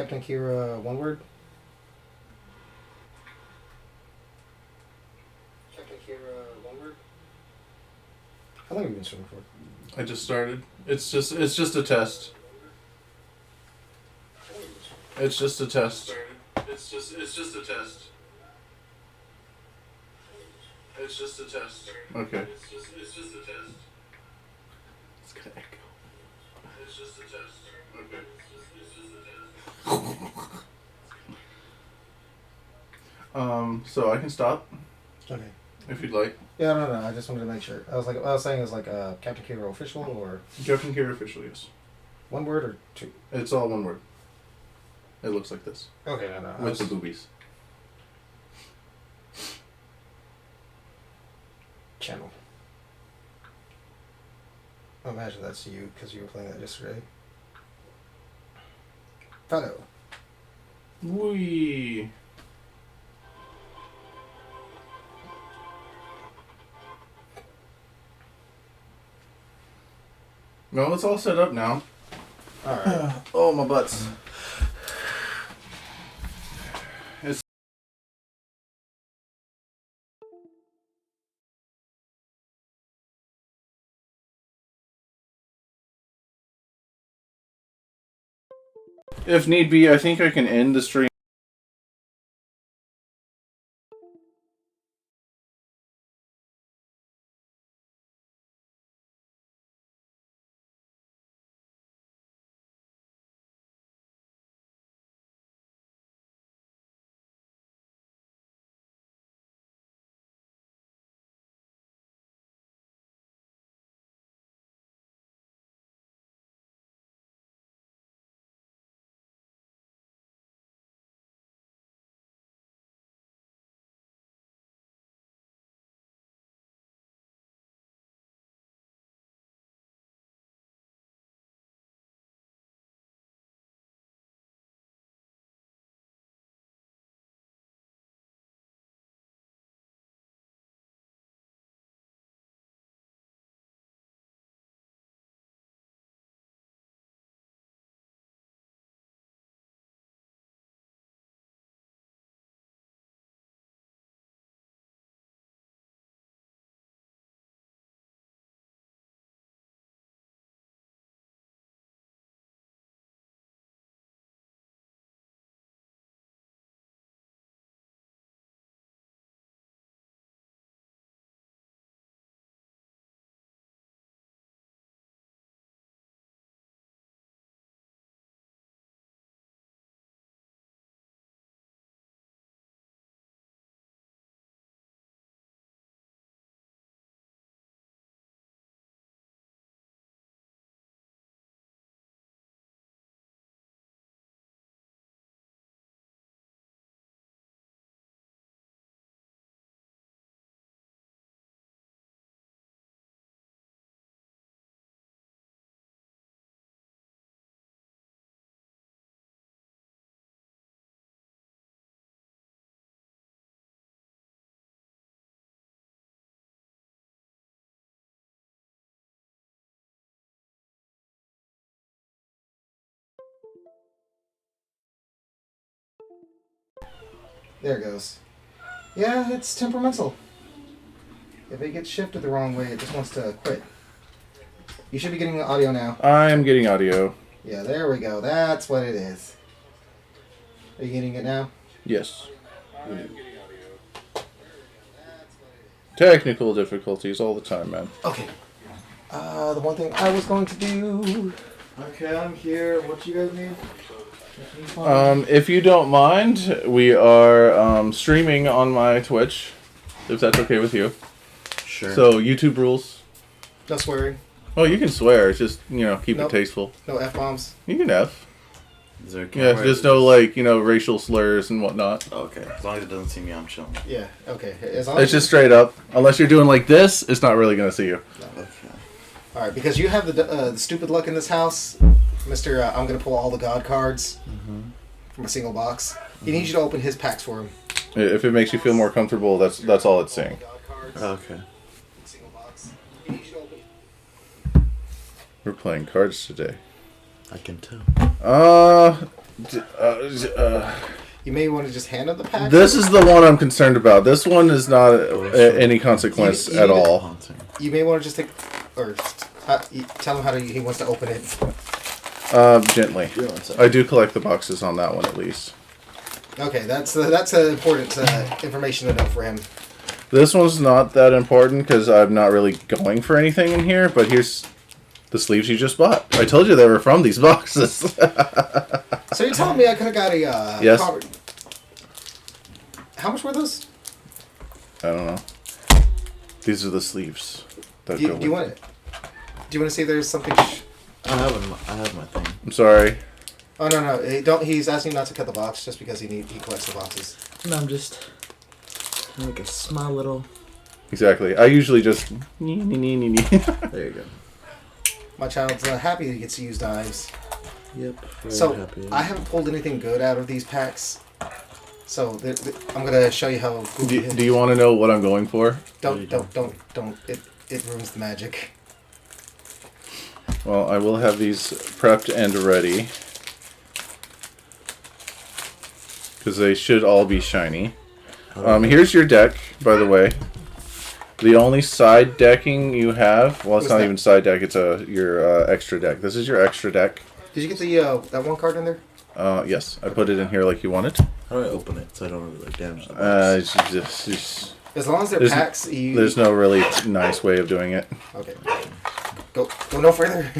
Captain Kira, one word? Captain Kira, one word? How long have you been streaming for? I just started. It's just a test. It's just a test. It's just a test. It's just a test. Okay. It's just a test. It's gonna echo. It's just a test. Okay. It's just a test. So I can stop. Okay. If you'd like. Yeah, no. I just wanted to make sure. I was saying it was like Captain Kira official or Captain Kira official, yes. one word or two? It's all one word. It looks like this. Okay, no. With the boobies. Channel. I imagine that's you because you were playing that yesterday. Photo. Wee. No, it's all set up now. Alright. Oh, my butts. If need be, I think I can end the stream. There it goes. Yeah, it's temperamental. If it gets shifted the wrong way, it just wants to quit. You should be getting the audio now. I'm getting audio. Yeah, there we go. That's what it is. Are you getting it now? Yes. Technical difficulties all the time, man. Okay. The one thing I was going to do. Okay, I'm here. What you guys need? If you don't mind, we are streaming on my Twitch, if that's okay with you. Sure. So, YouTube rules. No swearing. Oh, you can swear. It's just, keep it tasteful. No F-bombs. You can F. Is there a Yeah, camera? just no, racial slurs and whatnot. Okay. As long as it doesn't see me, I'm chilling. Yeah, okay. As long It's as just straight up. Unless you're doing like this, it's not really going to see you. Okay. Alright, because you have the stupid luck in this house, Mr. I'm going to pull all the God cards from a single box. He needs you to open his packs for him. If it makes you feel more comfortable, that's all it's saying. Okay. We're playing cards today. I can tell. You may want to just hand him the pack. This is the one I'm concerned about. This one is not any consequence You at need to- all. You may want to just take, or tell him how he wants to open it. Gently. I do collect the boxes on that one at least. Okay, that's important information to know for him. This one's not that important because I'm not really going for anything in here, but here's the sleeves you just bought. I told you they were from these boxes. So you're telling me I could have got a Yes. How much were those? I don't know. These are the sleeves. That Do go you with want it? Do you want to see if there's something? I have my thing. I'm sorry. Oh no! Don't. He's asking you not to cut the box just because he collects the boxes. No, I'm just make a small little. Exactly. I usually just. There you go. My child's happy he gets to use knives. Yep. Very So happy. I haven't pulled anything good out of these packs. So I'm gonna show you how. Do you want to know what I'm going for? Don't. It ruins the magic. Well, I will have these prepped and ready. Because they should all be shiny. Here's your deck, by the way. The only side decking you have, well, it's What's not that? even side deck, it's your extra deck. This is your extra deck. Did you get the that one card in there? Yes, I put it in here like you wanted. How do I open it so I don't really damage the box? As long as they're There's- packs, There's no really nice way of doing it. Okay. Go no further.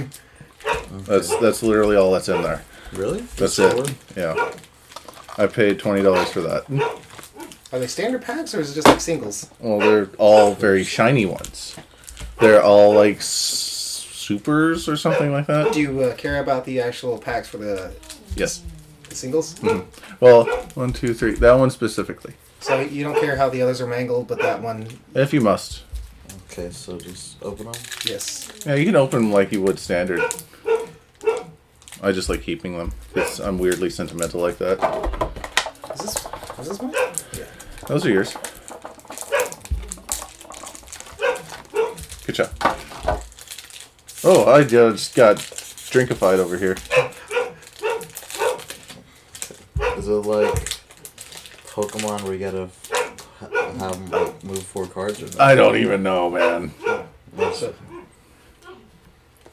That's literally all that's in there. Really? That's Solid? it. Yeah. I paid $20 for that. Are they standard packs or is it just like singles? Well, they're all very shiny ones. They're all like supers or something like that. Do you care about the actual packs for the Yes. singles? Well, 1, 2, 3. That one specifically. So you don't care how the others are mangled, but that one, If you must. Okay, so just open them. yes. Yeah, you can open them like you would standard. I just like keeping them because I'm weirdly sentimental like that. Is this mine? Yeah. Those are yours. Good job. Oh, I just got drinkified over here. Is it like Pokemon where you gotta have them like, move 4 cards or not? I don't even know, man. So,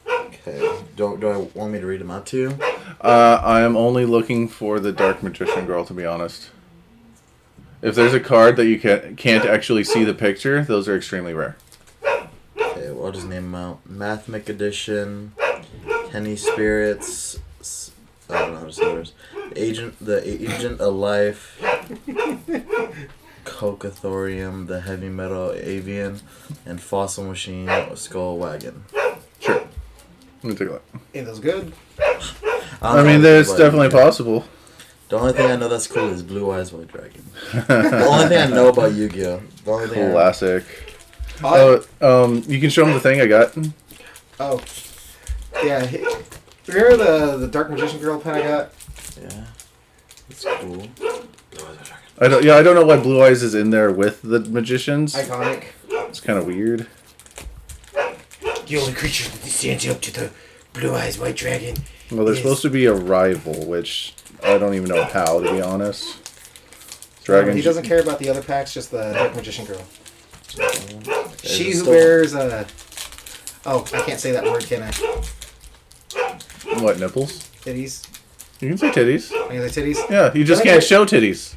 Okay. Do I want me to read them out to you? I am only looking for the Dark Magician Girl, to be honest. If there's a card that you can't actually see the picture, those are extremely rare. Okay, well, I'll just name them out. Mathemic Edition, Kenny Spirits, I don't know how to say those. The Agent of Life, Cocathorium, the Heavy Metal Avian, and Fossil Machine, Skull Wagon. Sure. Let me take a look. ain't those good? I mean, there's definitely possible. The only thing I know that's cool is Blue Eyes White Dragon. The only thing I know about Yu-Gi-Oh. The only thing Classic. Oh, You can show them the thing I got. oh. Yeah. Remember the Dark Magician Girl pen I got? Yeah. It's cool. I don't know why Blue Eyes is in there with the magicians. Iconic. It's kind of weird. The only creature that stands up to the Blue Eyes White Dragon. Well, they're Yes. supposed to be a rival, which I don't even know how, to be honest. He doesn't care about the other packs, just the Dark Magician Girl. She who still- wears oh, I can't say that word, can I? What, nipples? Titties. You can say titties. Any titties? Yeah, you just Okay. can't show titties.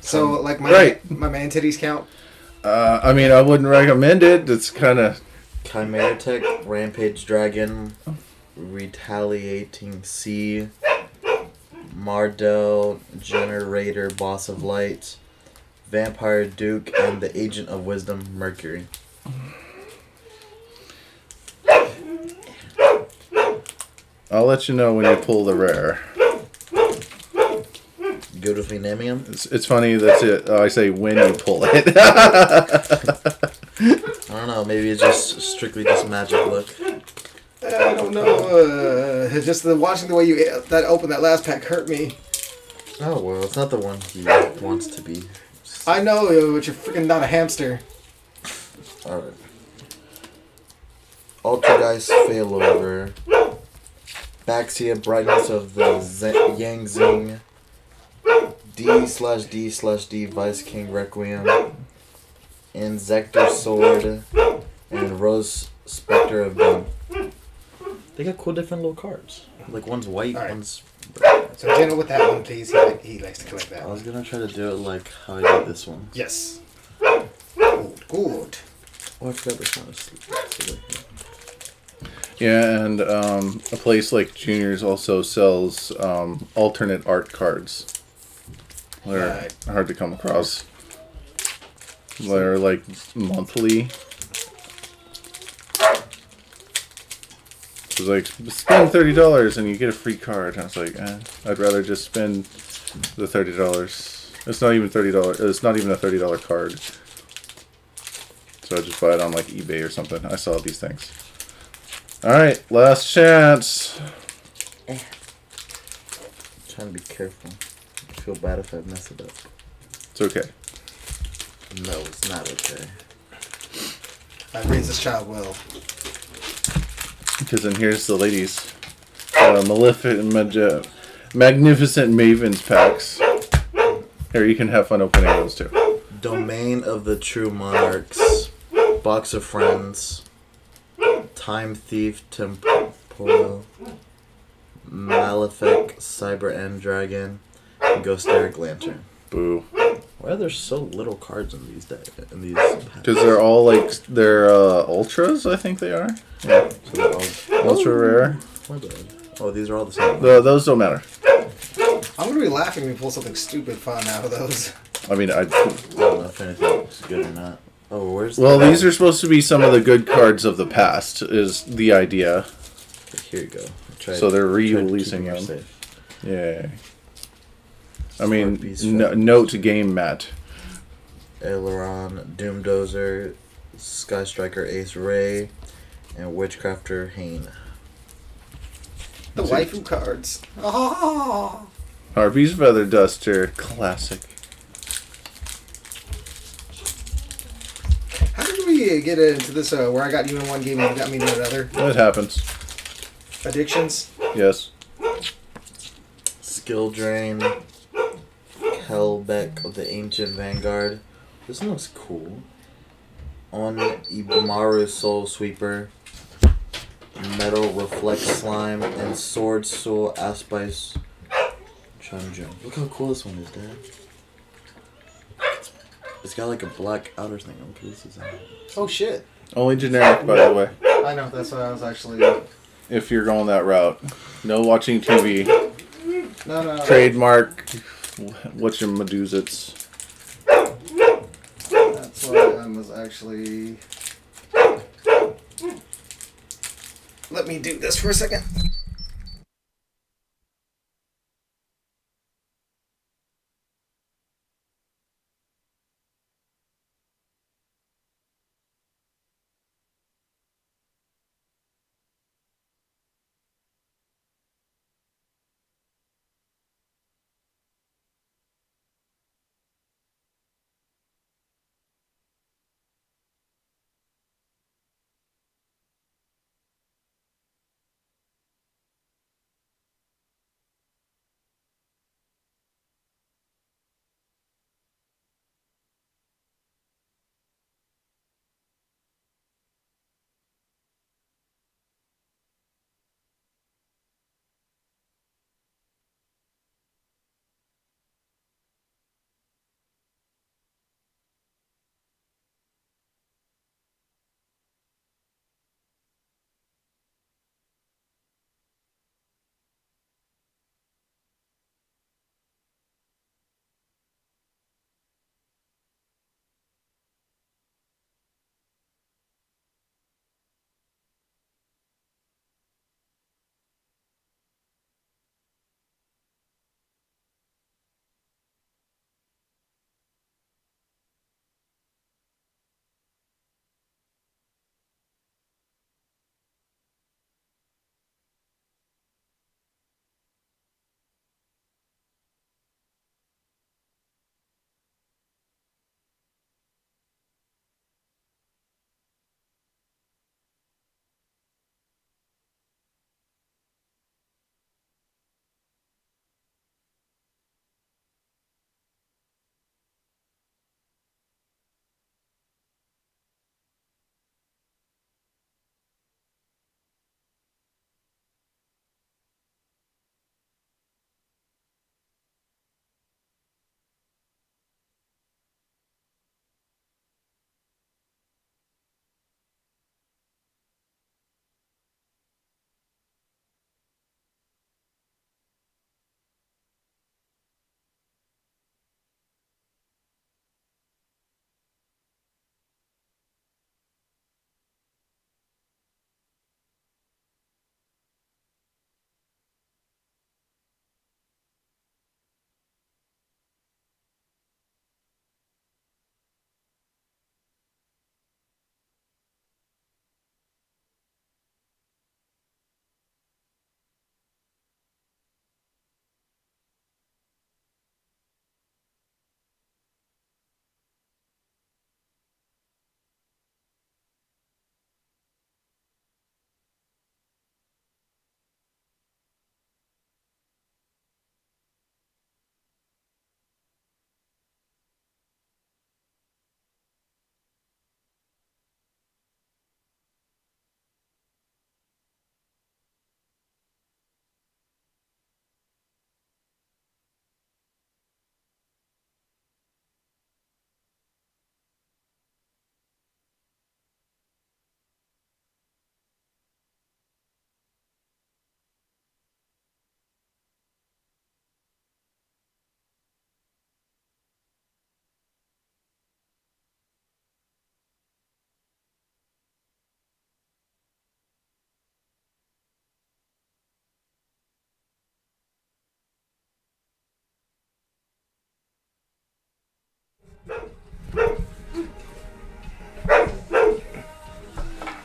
So, like, Right. my man titties count? I mean, I wouldn't recommend it. It's kind of... Chimera Tech, Rampage Dragon, Retaliating Sea, Mardell, Generator, Boss of Light, Vampire Duke, and the Agent of Wisdom, Mercury. I'll let you know when you pull the rare. You good with me naming them? It's funny, that's it. I say when you pull it. I don't know, maybe it's just strictly just magic look. I don't know. Just watching the way you opened that last pack hurt me. Oh, well, it's not the one he wants to be. I know, but you're freaking not a hamster. Alright. Ultrageist Failover. Baxia, Brightness of the Yangzing, D/D/D, Vice King Requiem, Inzector Sword, and Rose Spectre of Dawn. They got cool different little cards. Like one's white, All right. one's... So gentle with that one, please. He likes to collect that. I was gonna try to do it like how I did this one. Yes. Good. Oh, I forgot this one. Yeah, and a place like Junior's also sells alternate art cards. They're hard to come across. They're like monthly. It was like, spend $30 and you get a free card. And I was like, I'd rather just spend the $30. It's not even $30. It's not even a $30 card. So I just buy it on like eBay or something. I saw these things. All right, last chance. Trying to be careful. I feel bad if I mess it up. It's okay. No, it's not okay. I raised this child well. Because then here's the ladies. Magnificent Mavens packs. Here, you can have fun opening those too. Domain of the True Monarchs, Box of Friends, Time Thief Temporal, Malefic Cyber End Dragon, and Ghosteric Lantern. Boo. Why are there so little cards in these packs? Because they're all like, they're ultras, I think they are. Yeah. So they're all... Ultra rare. My bad. Oh, these are all the same. Those don't matter. I'm gonna be laughing when we pull something stupid fun out of those. I mean, I don't know if anything's good or not. Oh, where's well, these are supposed to be some of the good cards of the past, is the idea. Here you go. So they're re-releasing them. Safe. Yay. I mean, Beast note game Matt. Aileron, Doomdozer, Sky Striker Ace Ray, and Witchcrafter Hane. The waifu cards. Oh. Harvey's Feather Duster, classic. How did we get into this where I got you in one game and you got me in another? It happens. Addictions? Yes. Skill Drain, Hellbeck of the Ancient Vanguard. This one looks cool. On Ibumaru Soul Sweeper, Metal Reflect Slime, and Sword Soul Aspice Chunjun. Look how cool this one is, Dad. It's got like a black outer thing. Look at this design. Oh shit. Only generic, by the way. I know, that's what I was actually... If you're going that route. No watching TV. No. Trademark. What's your Medusits? That's what I was actually... Let me do this for a second.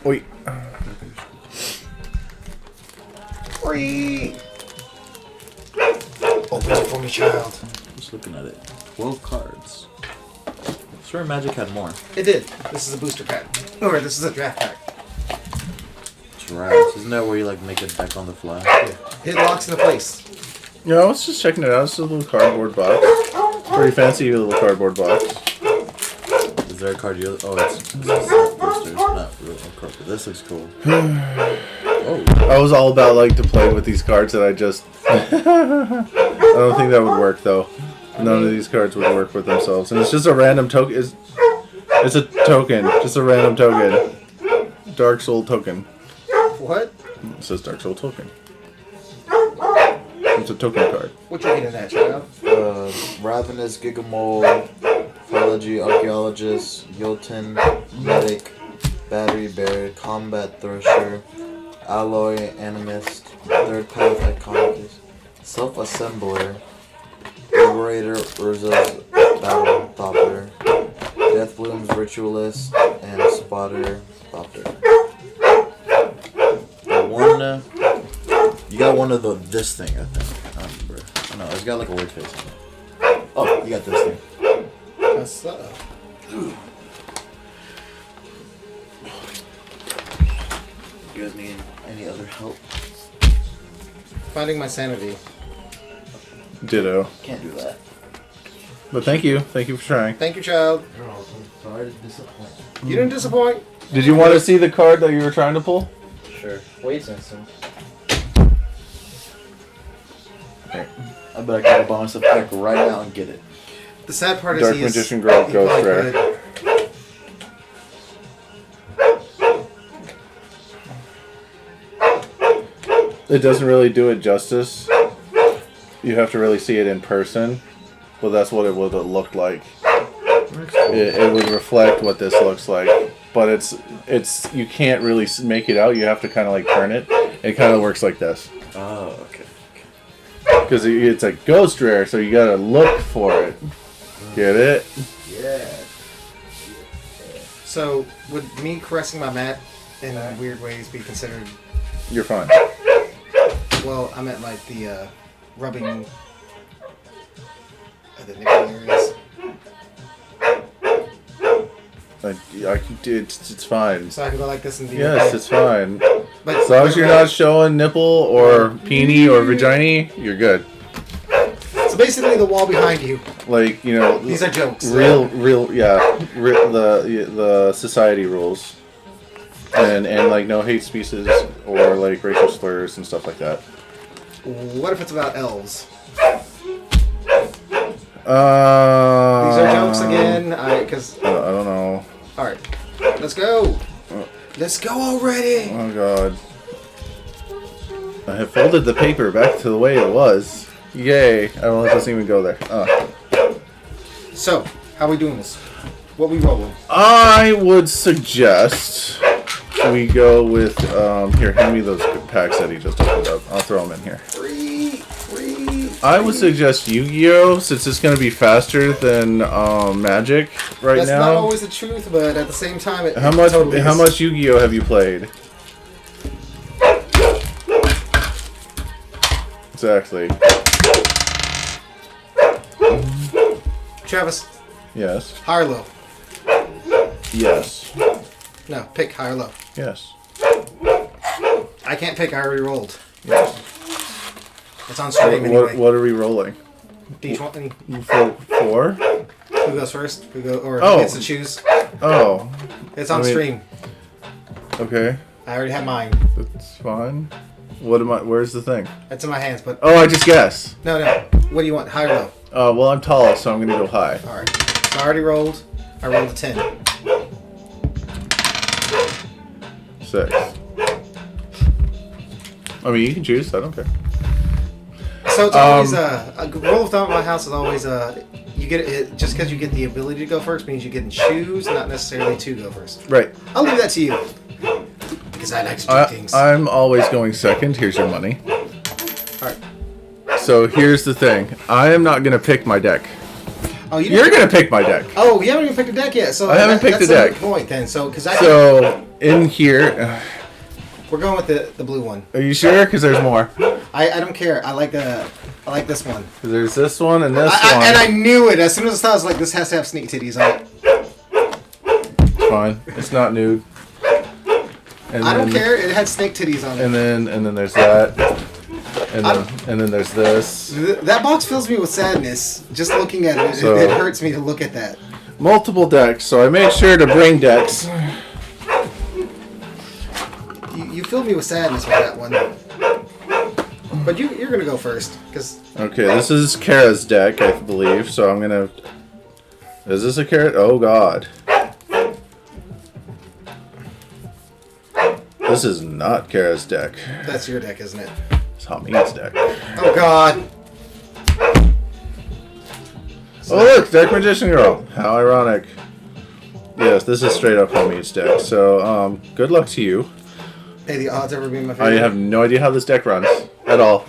Wait. Free. Open it for me, child. Just looking at it. 12 cards. I'm sure Magic had more. It did. This is a booster pack. Or this is a draft pack. Drafts. Isn't that where you like make a deck on the fly? It locks into place. Yeah, I was just checking it out. It's a little cardboard box. Pretty fancy little cardboard box. Is there a card you... Oh, it's boosters, not real card. This looks cool. Oh. I was all about like to play with these cards that I just... I don't think that would work though. None of these cards would work with themselves. And it's just a random token. It's a token. Just a random token. Dark Soul token. What? It says Dark Soul token. It's a token card. What you getting at, child? Ravenous Gigamole, Phology Archaeologist, Jotun, Medic, Battery Bear, Combat Thresher, Alloy Animist, Third Path Iconicus, Self-Assembler, Liberator Urza's Battle Thopter, Death Bloom's Ritualist, and Spotter Thopter. You got one of this thing, I think. I don't remember. Oh, no, it's got like a weird face on it. Oh, you got this thing. What's up? You guys need any other help? Finding my sanity. Ditto. Can't do that. But thank you. Thank you for trying. Thank you, child. You're welcome. Sorry to disappoint. You didn't disappoint. Did you want to see the card that you were trying to pull? Sure. Wait, Simpson. I bet I can bonus a pack right now and get it. The sad part is Dark he is... Magician Girl he Ghost probably Rare. could. It doesn't really do it justice. You have to really see it in person. Well, that's what it would have looked like. It would reflect what this looks like. But it's you can't really make it out. You have to kind of like turn it. It kind of works like this. Oh, okay. Because it's a ghost rare, so you gotta look for it. Get it? Yeah. So, would me caressing my mat in weird ways be considered... You're fine. Well, I meant like the rubbing of the nipple areas. It's fine. So I can go like this and be Yes, okay. it's fine. But As long as you're not showing nipple or peenie or vagina, you're good. So basically, the wall behind you. Like, you know, These are jokes. the society rules, and like no hate speeches or like racial slurs and stuff like that. What if it's about elves? These These are jokes again. I don't know. All right, let's go. Let's go already. Oh god. I have folded the paper back to the way it was. Yay! I don't let this even go there. So, how are we doing this? What we rolling? I would suggest we go with here. Hand me those packs that he just opened up. I'll throw them in here. Free. I would suggest Yu-Gi-Oh, since it's going to be faster than Magic right That's now. not always the truth, but at the same time, it How much totally is. Yu-Gi-Oh have you played? Exactly. Travis, Yes. high or low? Yes. No, pick high or low. Yes. I can't pick. I already rolled. Yes. It's on stream anyway. What are we rolling? D20. 4? Who goes first? Who Oh. gets to choose? Oh. It's on stream. Okay. I already have mine. That's fine. Where's the thing? It's in my hands, but Oh, I just guessed. no. What do you want? High or low? Well, I'm tall, so I'm going to go high. All right. So I already rolled. I rolled a 10. 6. I mean, you can choose. I don't care. So it's always a rule of thumb at my house is always you get it just because you get the ability to go first means you get to choose, not necessarily to go first. Right. I'll leave that to you because I like to do things. I'm always going second. Here's your money. All right. So here's the thing. I am not going to pick my deck. Oh, you You're gonna pick my deck. Oh, we haven't even picked a deck yet. So I haven't picked that's a deck. Good point then. So because So in here, we're going with the blue one. are you sure? Because there's more. I don't care. I like this one. There's this one and this one. And I knew it as soon as I saw it. I was like, this has to have sneak titties on it. It's fine. It's not nude. And I don't care. It had snake titties on it. And then there's that. And then there's this. That box fills me with sadness just looking at it. So- It hurts me to look at that. Multiple decks, so I made sure to bring decks. You filled me with sadness with that one. But you're gonna go first, because Okay, this is Kara's deck, I believe, so I'm gonna... Is this a carrot? Oh god. This is not Kara's deck. that's your deck, isn't it? It's Hamid's deck. Oh god. Oh look, Deck Magician Girl. How ironic. Yes, this is straight up Hamid's deck, so good luck to you. Hey, the odds ever being my I favorite. have no idea how this deck runs. At all.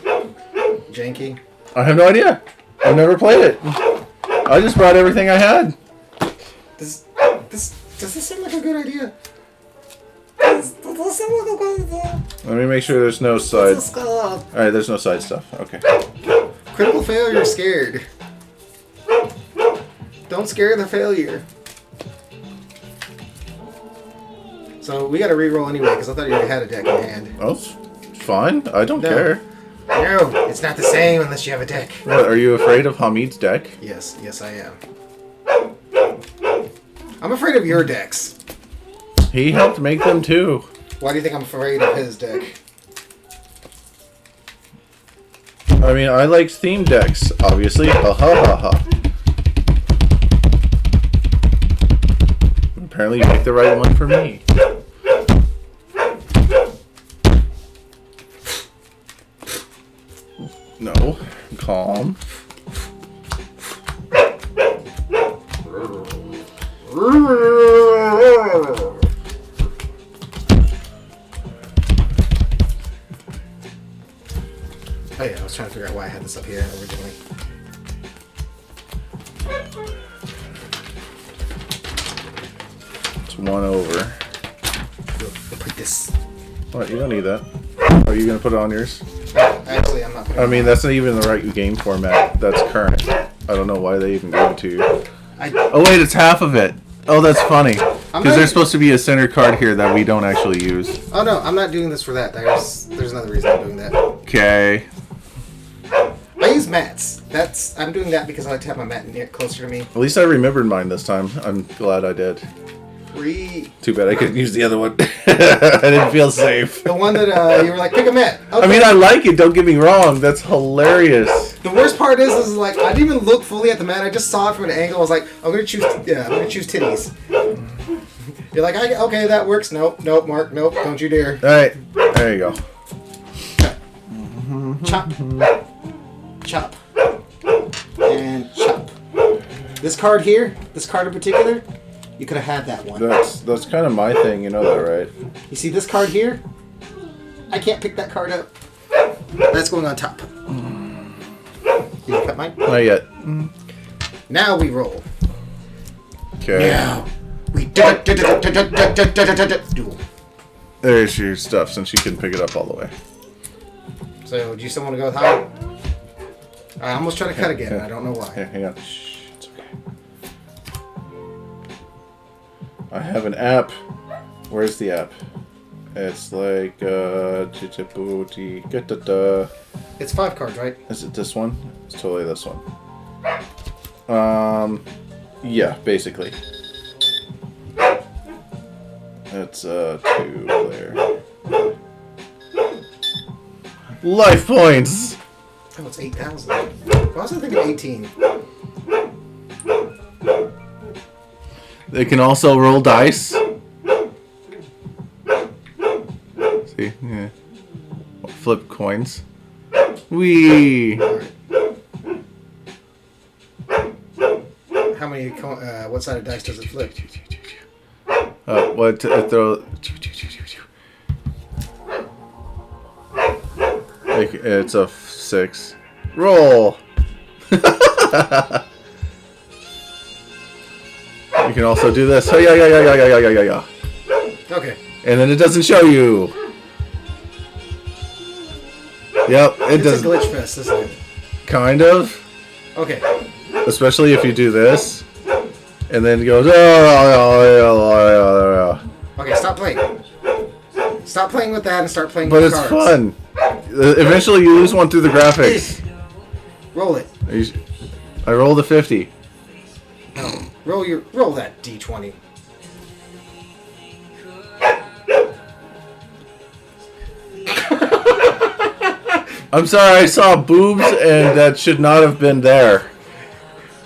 Janky. I have no idea. I've never played it. I just brought everything I had. Does this seem like a good idea? Does this seem like a good idea? Let me make sure there's no side. Let's go. Alright, there's no side stuff. Okay. Critical failure scared. Don't scare the failure. So we got to re-roll anyway because I thought you had a deck in hand. Oh, it's fine. I don't No. care. No, it's not the same unless you have a deck. What, are you afraid of Hamid's deck? Yes, I am. I'm afraid of your decks. He helped make them too. Why do you think I'm afraid of his deck? I mean, I like theme decks, obviously. Ha ha ha ha. Apparently you picked the right one for me. No. Calm. Oh yeah, I was trying to figure out why I had this up here originally. It's one over. We'll put this. What, you don't need that. Are you going to put it on yours? Actually, I'm not putting I mean, that's not even the right game format. That's current. I don't know why they even gave it to you. Oh wait, it's half of it. Oh, that's funny. Because there's supposed to be a center card here that we don't actually use. Oh no, I'm not doing this for that. There's another reason I'm doing that. Okay. I use mats. I'm doing that because I like to have my mat near closer to me. At least I remembered mine this time. I'm glad I did. Too bad I couldn't use the other one. I didn't feel safe. The one that you were like, pick a mat. Okay. I mean, I like it. Don't get me wrong. That's hilarious. The worst part is like I didn't even look fully at the mat. I just saw it from an angle. I was like, I'm gonna choose titties. You're like, okay, that works. Nope, Mark, nope, don't you dare. All right, there you go. Chop, chop, and chop. This card here, this card in particular, you could have had that one. That's kind of my thing. You know that, right? You see this card here? I can't pick that card up. That's going on top. Did you cut mine? Not yet. Now we roll. Okay. Now we duel. There's your stuff, since you can pick it up all the way. So, do you still want to go with high? I almost tried to cut again. I don't know why. Here, hang on. Shh, it's okay. I have an app. Where's the app? It's like It's 5 cards, right? Is it this one? It's totally this one. Yeah, basically. It's a 2-player. Life points. Oh, it's 8,000. I was thinking 18. They can also roll dice. See, yeah. Flip coins. Wee. How many? What side of dice does it flip? What to throw? Like, it's a 6. Roll. You can also do this. Oh, yeah. Okay. And then it doesn't show you. Yep, it It's does. a glitch fest, isn't it? Kind of. Okay. Especially if you do this. And then it goes. Okay, stop playing. Stop playing with that and start playing But with it's cards. fun. Eventually you lose one through the graphics. Roll it. I rolled a 50. No. Roll that D20. I'm sorry, I saw boobs and that should not have been there.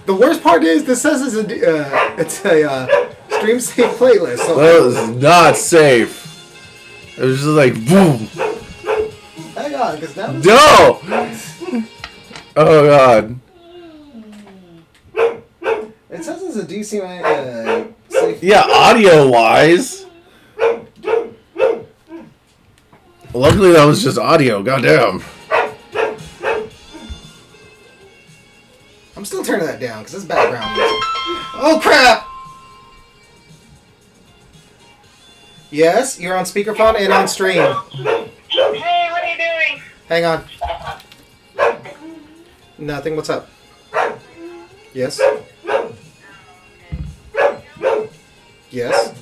The worst part is this says it's a stream safe playlist. So That was not safe. It was just like boom. hang on, because now No! Oh god. it says it's a DC safe. Yeah, audio wise. Luckily that was just audio, goddamn. I'm still turning that down because it's background music. Oh crap! Yes, you're on speakerphone and on stream. Hey, what are you doing? Hang on. Nothing. What's up? Yes. Yes.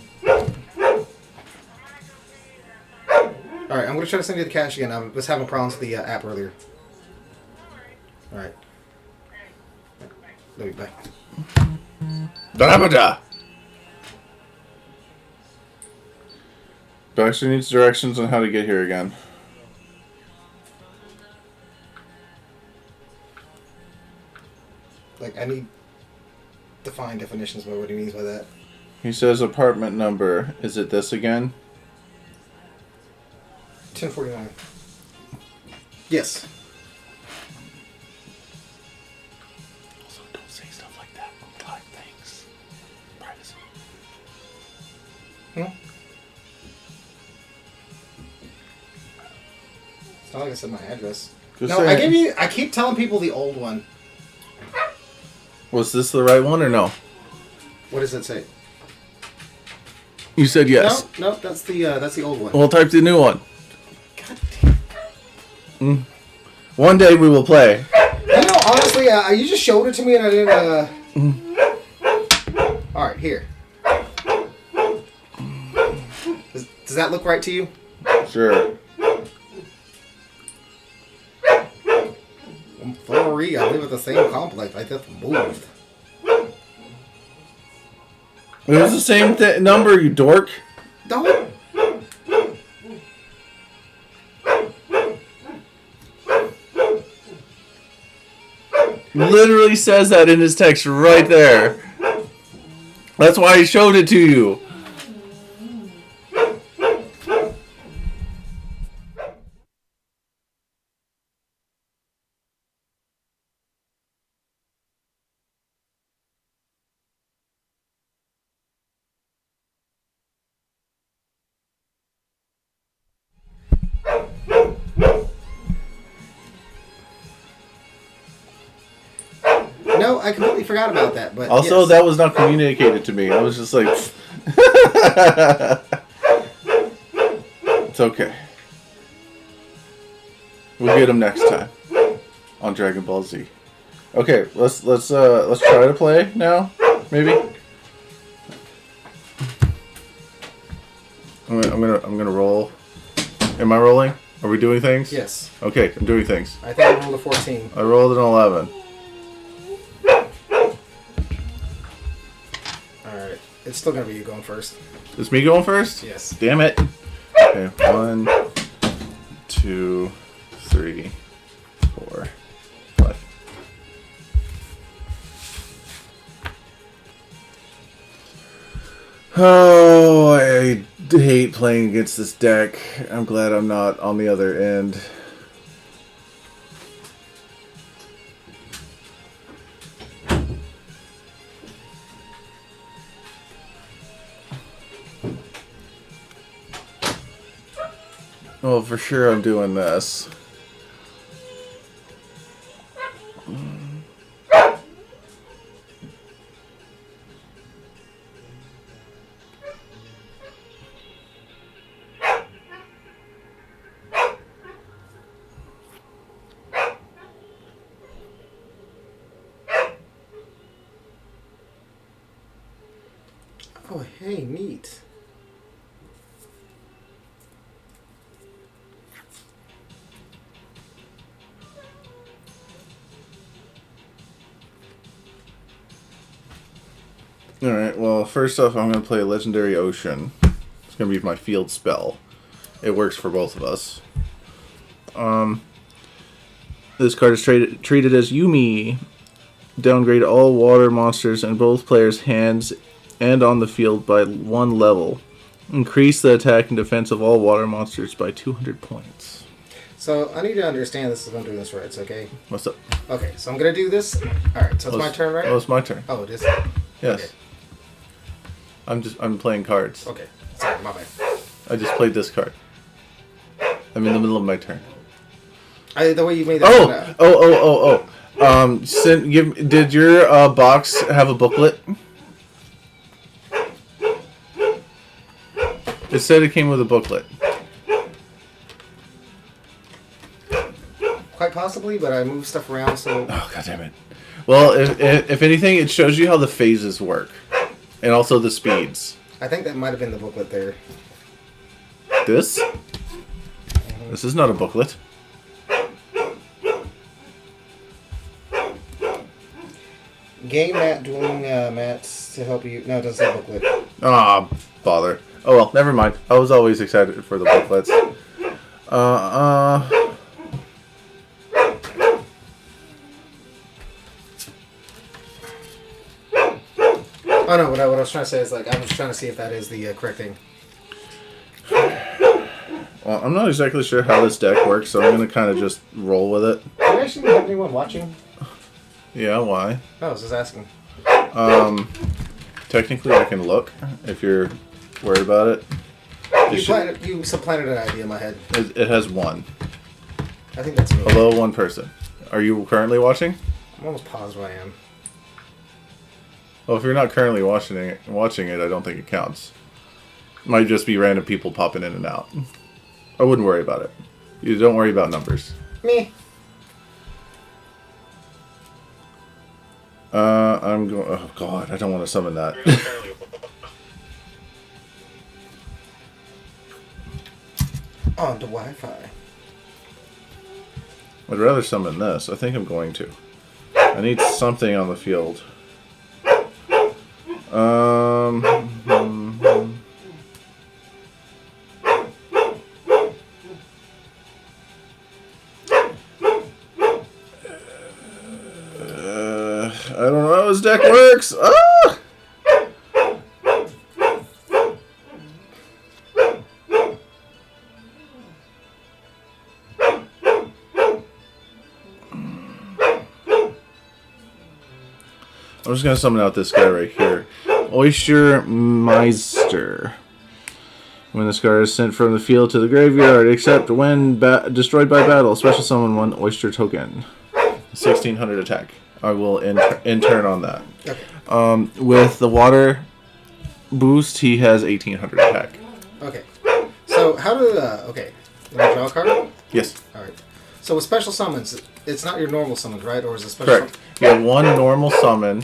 Alright, I'm going to try to send you the cash again. I was having problems with the app earlier. Alright. Love you, bye. Da-da-ba-da. Baxter needs directions on how to get here again. Like, I need to find definitions about what he means by that. He says apartment number. Is it this again? 1049. Yes. Also, don't say stuff like that. Live things. Privacy. It's not like I said my address. Just No, saying. I keep telling people the old one. Was this the right one or no? What does it say? You said yes. No, that's the old one. We'll type the new one. God damn. One day we will play. You know, honestly, you just showed it to me and I didn't. All right, here. Does that look right to you? Sure. I'm 4E. I live at the same complex. I just moved. It was the same number, you dork. Don't. Literally says that in his text right there. That's why he showed it to you. No, I completely forgot about that. But Also, yes. that was not communicated to me. I was just like, it's okay. We'll get him next time on Dragon Ball Z. Okay, let's try to play now, maybe. I'm gonna roll. Am I rolling? Are we doing things? Yes. Okay, I'm doing things. I think I rolled a 14. I rolled an 11. Alright. It's still going to be you going first. Is me going first? Yes. Damn it. Okay, 1, 2, 3, 4, 5. Oh, I hate playing against this deck. I'm glad I'm not on the other end. Oh, for sure I'm doing this. Oh, hey, neat. Alright, well, first off, I'm going to play Legendary Ocean. It's going to be my field spell. It works for both of us. This card is treated as Yumi. Downgrade all water monsters in both players' hands and on the field by 1 level. Increase the attack and defense of all water monsters by 200 points. So, I need to understand this if I'm doing this right, it's okay? What's up? Okay, so I'm going to do this. Alright, so it's my turn, right? Oh, it's my turn. Oh, it is? Yes. Okay. I'm playing cards. Okay, sorry, my bad. I just played this card. I'm in the middle of my turn. The way you made that. Did your box have a booklet? It said it came with a booklet. Quite possibly, but I moved stuff around, so... Oh, god damn it. Well, if anything, it shows you how the phases work. And also the speeds. I think that might have been the booklet there. This? This is not a booklet. Game mat, dueling mats to help you... No, it doesn't say booklet. Ah, bother. Oh well, never mind. I was always excited for the booklets. Oh no, what I was trying to say is, like, I was trying to see if that is the correct thing. Well, I'm not exactly sure how this deck works, so I'm going to kind of just roll with it. Do you actually have anyone watching? Yeah, why? Oh, I was just asking. Technically I can look, if you're worried about it. You supplanted an idea in my head. It has 1. I think that's me. Hello, 1 person. Are you currently watching? I'm almost positive I am. Well, if you're not currently watching it, I don't think it counts. Might just be random people popping in and out. I wouldn't worry about it. You don't worry about numbers. Me. I'm going... Oh, God, I don't want to summon that. On to Wi-Fi. I'd rather summon this. I think I'm going to. I need something on the field. I don't know how this deck works. Ah! I'm just gonna summon out this guy right here. Oyster Meister. When this card is sent from the field to the graveyard, except when destroyed by battle, special summon 1 Oyster token. 1600 attack. I will in turn on that. Okay. With the water boost, he has 1800 attack. Okay. So, how do... okay. You want to draw a card? Yes. Alright. So, with special summons, it's not your normal summons, right? Or is it special... Correct. You have 1 normal summon,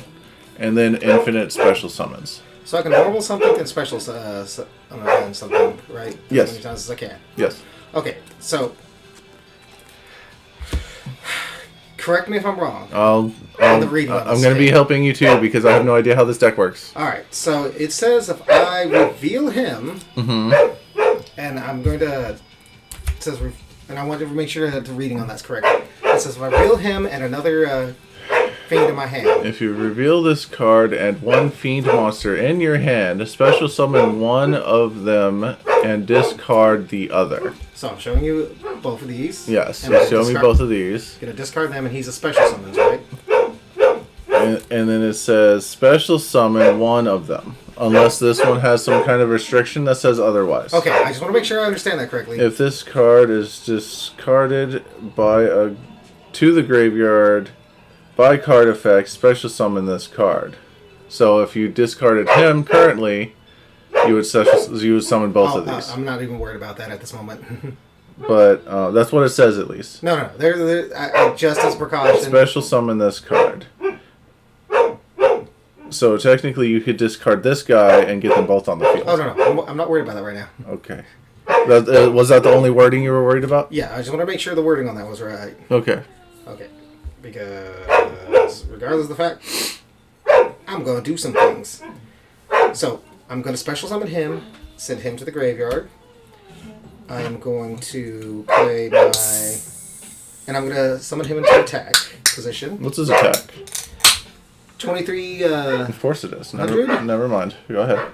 and then infinite special summons. So I can normal something and special summon something, right? Yes. As many times as I can. Yes. Okay, so... Correct me if I'm wrong. I'm the reading on this going to be thing. helping you too, because I have no idea how this deck works. Alright, so it says if I reveal him, and I'm going to... It says, and I want to make sure that the reading on that's correct. It says if I reveal him and another fiend in my hand. If you reveal this card and 1 fiend monster in your hand, special summon 1 of them and discard the other. So I'm showing you both of these. Yes, And I'm so show me both of these. Gonna discard them, and he's a special summons, right? And then it says special summon 1 of them. Unless this one has some kind of restriction that says otherwise. Okay, I just want to make sure I understand that correctly. If this card is discarded to the graveyard by card effect, special summon this card. So if you discarded him currently, you would summon both of these. I'm not even worried about that at this moment. But that's what it says at least. No. They're just as precaution. Special summon this card. So technically, you could discard this guy and get them both on the field. Oh, no. I'm not worried about that right now. Okay. Was that the only wording you were worried about? Yeah, I just want to make sure the wording on that was right. Okay. Okay. Because regardless of the fact, I'm going to do some things. So, I'm going to special summon him, send him to the graveyard. I'm going to play my... And I'm going to summon him into attack position. What's his attack? 23... Of course it is. Never mind. Go ahead.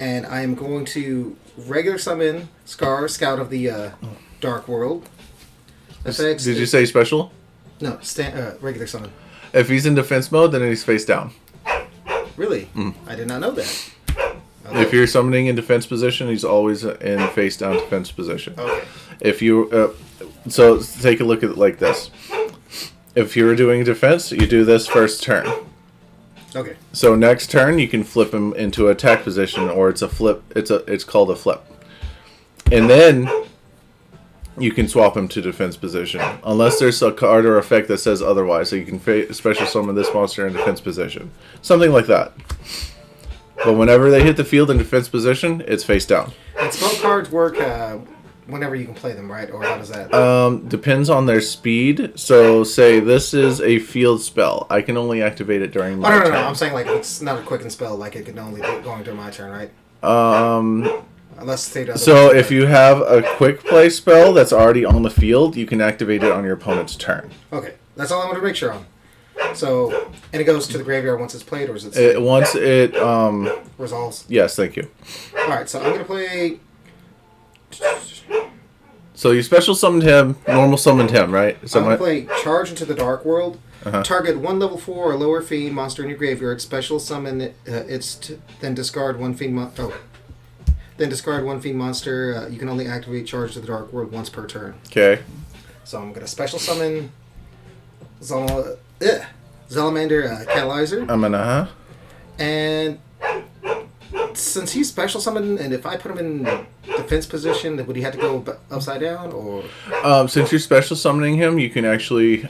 And I am going to regular summon Scar, Scout of the Dark World. Effects. Did you say special? No, regular summon. If he's in defense mode, then he's face down. Really? I did not know that. Okay. If you're summoning in defense position, he's always in face down defense position. Okay. If you... so take a look at it like this. If you're doing defense, you do this first turn. Okay. So next turn, you can flip him into attack position, or it's a flip. It's called a flip, and then you can swap him to defense position, unless there's a card or effect that says otherwise. So you can special summon this monster in defense position, something like that. But whenever they hit the field in defense position, it's face down. And spell cards work whenever you can play them, right? Or how does that? Depends on their speed. So say this is a field spell. I can only activate it during my turn. No. I'm saying like it's not a quicken spell. Like it can only do it going during my turn, right? Unless stated otherwise. So if you have a quick play spell that's already on the field, you can activate it on your opponent's turn. Okay, that's all I want to make sure on. So, and it goes to the graveyard once it's played, or is it? Once it resolves. Yes, thank you. All right, so I'm gonna play. So you special summoned him, normal summoned him, right? So I'm going to play Charge into the Dark World. Target one level 4 or lower fiend monster in your graveyard. Special summon then discard one fiend then discard one fiend monster. You can only activate Charge to the Dark World once per turn. Okay. So I'm going to special summon Salamander Catalyzer. I'm gonna, And since he's special summoned, and if I put him in defense position, would he have to go upside down, or? Since you're special summoning him, you can actually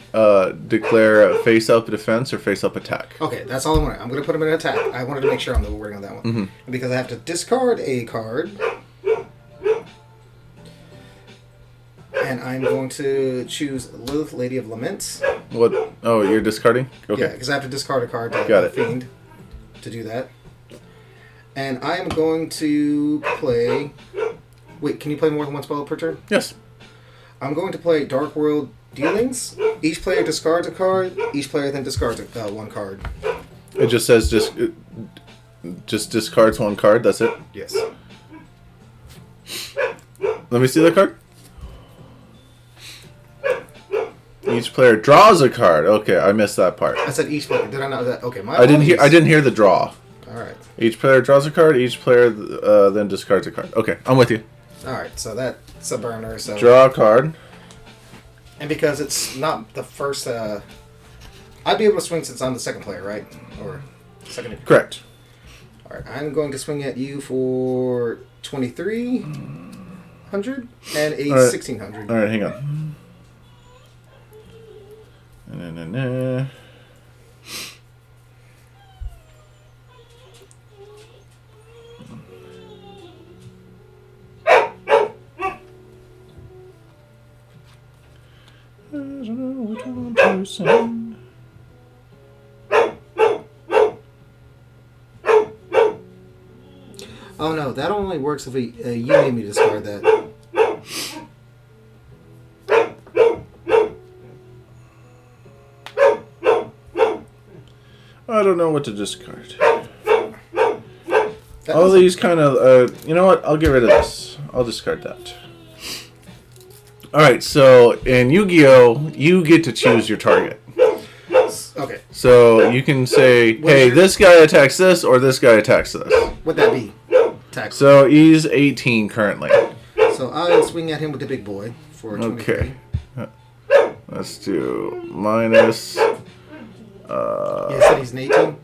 declare a face up defense or face up attack. Okay, that's all I want. I'm going to put him in attack. I wanted to make sure I'm the wording on that one. And because I have to discard a card, and I'm going to choose Lilith, Lady of Laments. What? Oh, you're discarding? Okay. Yeah, because I have to discard a card to Got it. Fiend to do that. And I am going to play... Wait, can you play more than one spell per turn? Yes. I'm going to play Dark World Dealings. Each player discards a card. Each player then discards one card. It just says just discards one card. That's it. Yes. Let me see the card. Each player draws a card. Okay, I missed that part. I said each player. Did I know that? Okay, my I didn't hear the draw. All right. Each player draws a card. Each player then discards a card. Okay, I'm with you. All right, so that's a burner. So Draw a card. And because it's not the first, I'd be able to swing since I'm the second player, right? Or second. Correct. All right, I'm going to swing at you for 2,300 and a 1,600. All right, hang on. Na-na-na. I don't know which one to send. Oh no, that only works if you made me discard that. I don't know what to discard. All these kind of, you know what? I'll get rid of this. I'll discard that. Alright, so in Yu-Gi-Oh, you get to choose your target. Okay. So you can say, hey, this guy attacks this, or this guy attacks this. What'd that be? Attack. So he's 18 currently. So I'll swing at him with the big boy for 23. Okay. Let's do minus... You said he's an 18?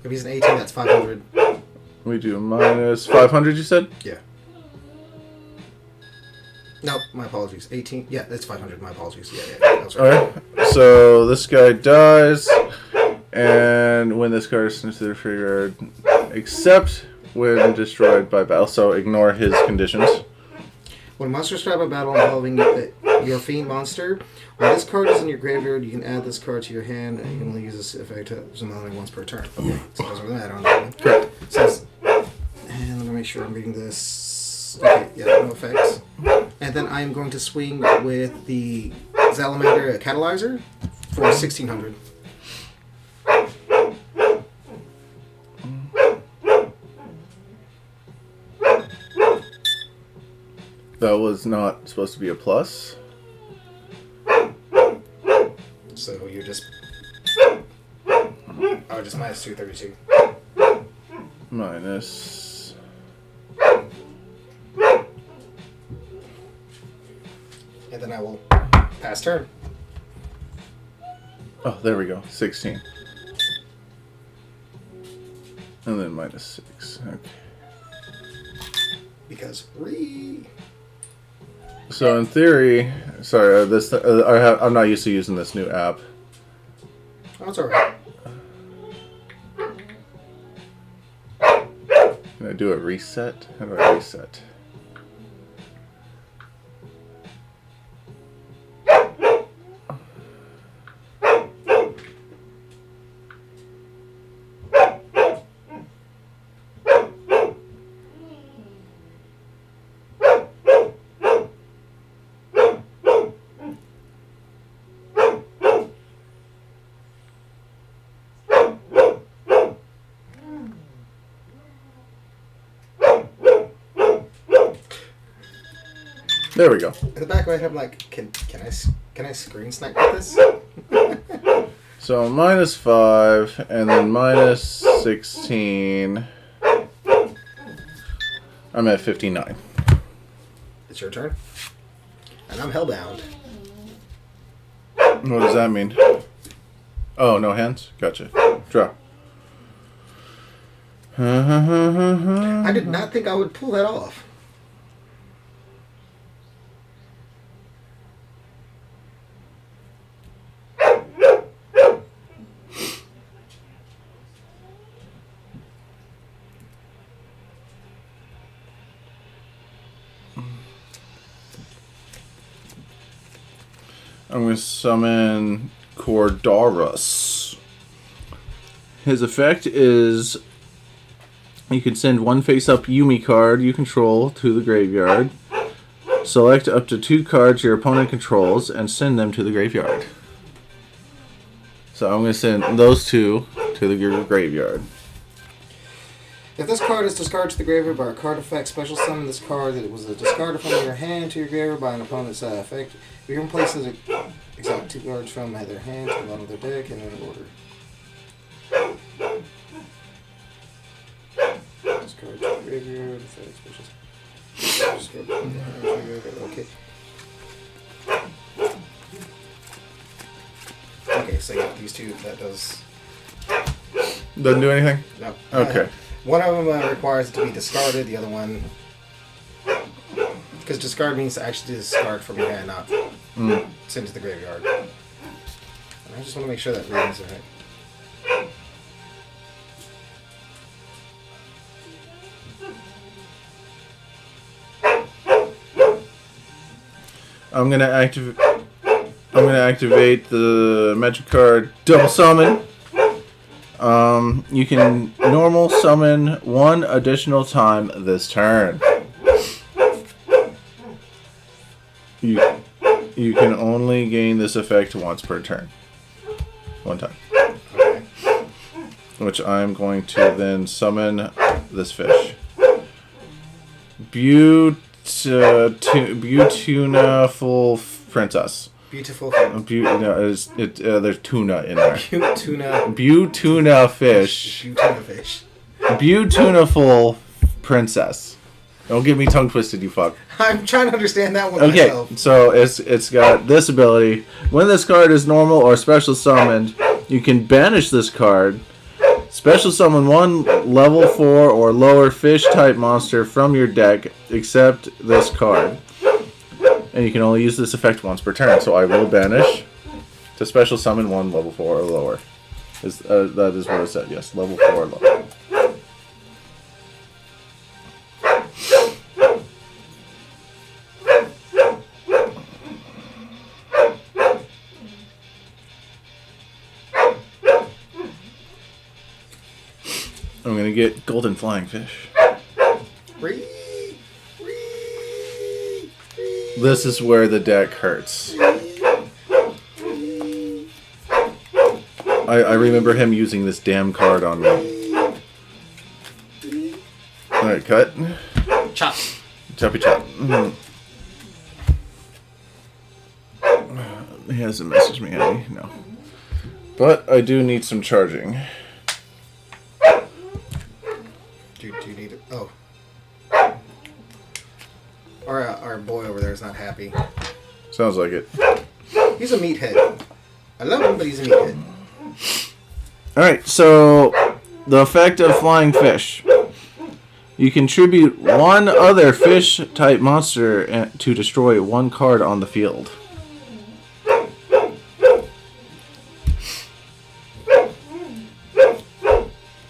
If he's an 18, that's 500. We do minus 500, you said? Yeah. No, my apologies. 18. Yeah, that's 500. My apologies. Yeah. That was right. Alright. So this guy dies, And when this card is sent to the graveyard, except when destroyed by battle. So ignore his conditions. When a monster is destroyed by battle involving your fiend monster, when this card is in your graveyard, you can add this card to your hand, and you can only use this effect only once per turn. Okay, so it doesn't really matter on that one. Correct. And let me make sure I'm reading this. Okay, yeah, no effects. And then I am going to swing with the Salamander Catalyzer for 1600. That was not supposed to be a plus. So you just... Oh, just minus 232. Minus... And then I will pass turn. Oh, there we go. 16. And then minus 6. Okay. Because So in theory, sorry, I'm not used to using this new app. Oh, it's alright. Can I do a reset? How do I reset? There we go. In the back of my head, I'm like, can I screen snipe with this? So minus 5 and then minus 16. I'm at 59. It's your turn. And I'm hellbound. What does that mean? Oh, no hands? Gotcha. Draw. I did not think I would pull that off. I'm going to summon Cordarus. His effect is you can send one face-up Yumi card you control to the graveyard. Select up to 2 cards your opponent controls and send them to the graveyard. So I'm going to send those 2 to the graveyard. If this card is discarded to the graveyard by a card effect, special summon this card that was discarded from your hand to your graveyard by an opponent's effect. If your opponent places exile 2 cards from their hand to the bottom of their deck and in order. Discard to the graveyard. Effect, special. Discard to the graveyard. Okay. Okay, so yeah, these 2, that does... Doesn't do anything? No. Okay. One of them requires it to be discarded, the other one... Because discard means to actually discard from your hand, not send to the graveyard. And I just want to make sure that reading's right. I'm gonna activate the magic card Double Summon. You can normal summon 1 additional time this turn. You can only gain this effect once per turn. 1 time. Okay. Which I'm going to then summon this fish. Beautiful Princess. Beautiful. There's tuna in there. Tuna. Tuna fish. Tuna fish. Beautiful Princess. Don't get me tongue twisted, you fuck. I'm trying to understand that one Okay, myself. so it's got this ability. When this card is normal or special summoned, you can banish this card. Special summon 1 level 4 or lower fish type monster from your deck, except this card. And you can only use this effect once per turn. So I will banish to special summon 1 level 4 or lower. That is what it said. Yes, level 4 level. I'm gonna get golden flying fish. Ree. This is where the deck hurts. I remember him using this damn card on me. Alright, cut. Chop. Choppy chop. He hasn't messaged me, has he? No. But I do need some charging. Do you need it? Oh. Our boy over there is not happy. Sounds like it. He's a meathead. I love him, but he's a meathead. Alright, so the effect of flying fish. You contribute one other fish-type monster to destroy one card on the field.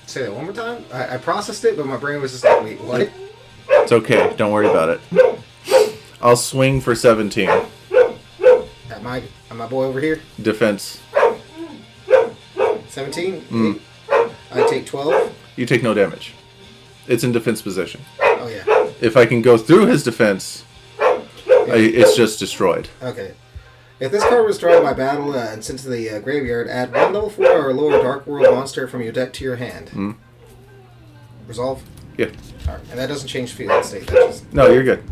Say that one more time? I processed it, but my brain was just like, wait, what? It's okay, don't worry about it. I'll swing for 17. At my boy over here? Defense. 17? I take 12. You take no damage. It's in defense position. Oh, yeah. If I can go through his defense, it's just destroyed. Okay. If this card was drawn by battle and sent to the graveyard, add one level 4 or lower Dark World monster from your deck to your hand. Resolve? Yeah. Alright. And that doesn't change field state. That just... No, you're good.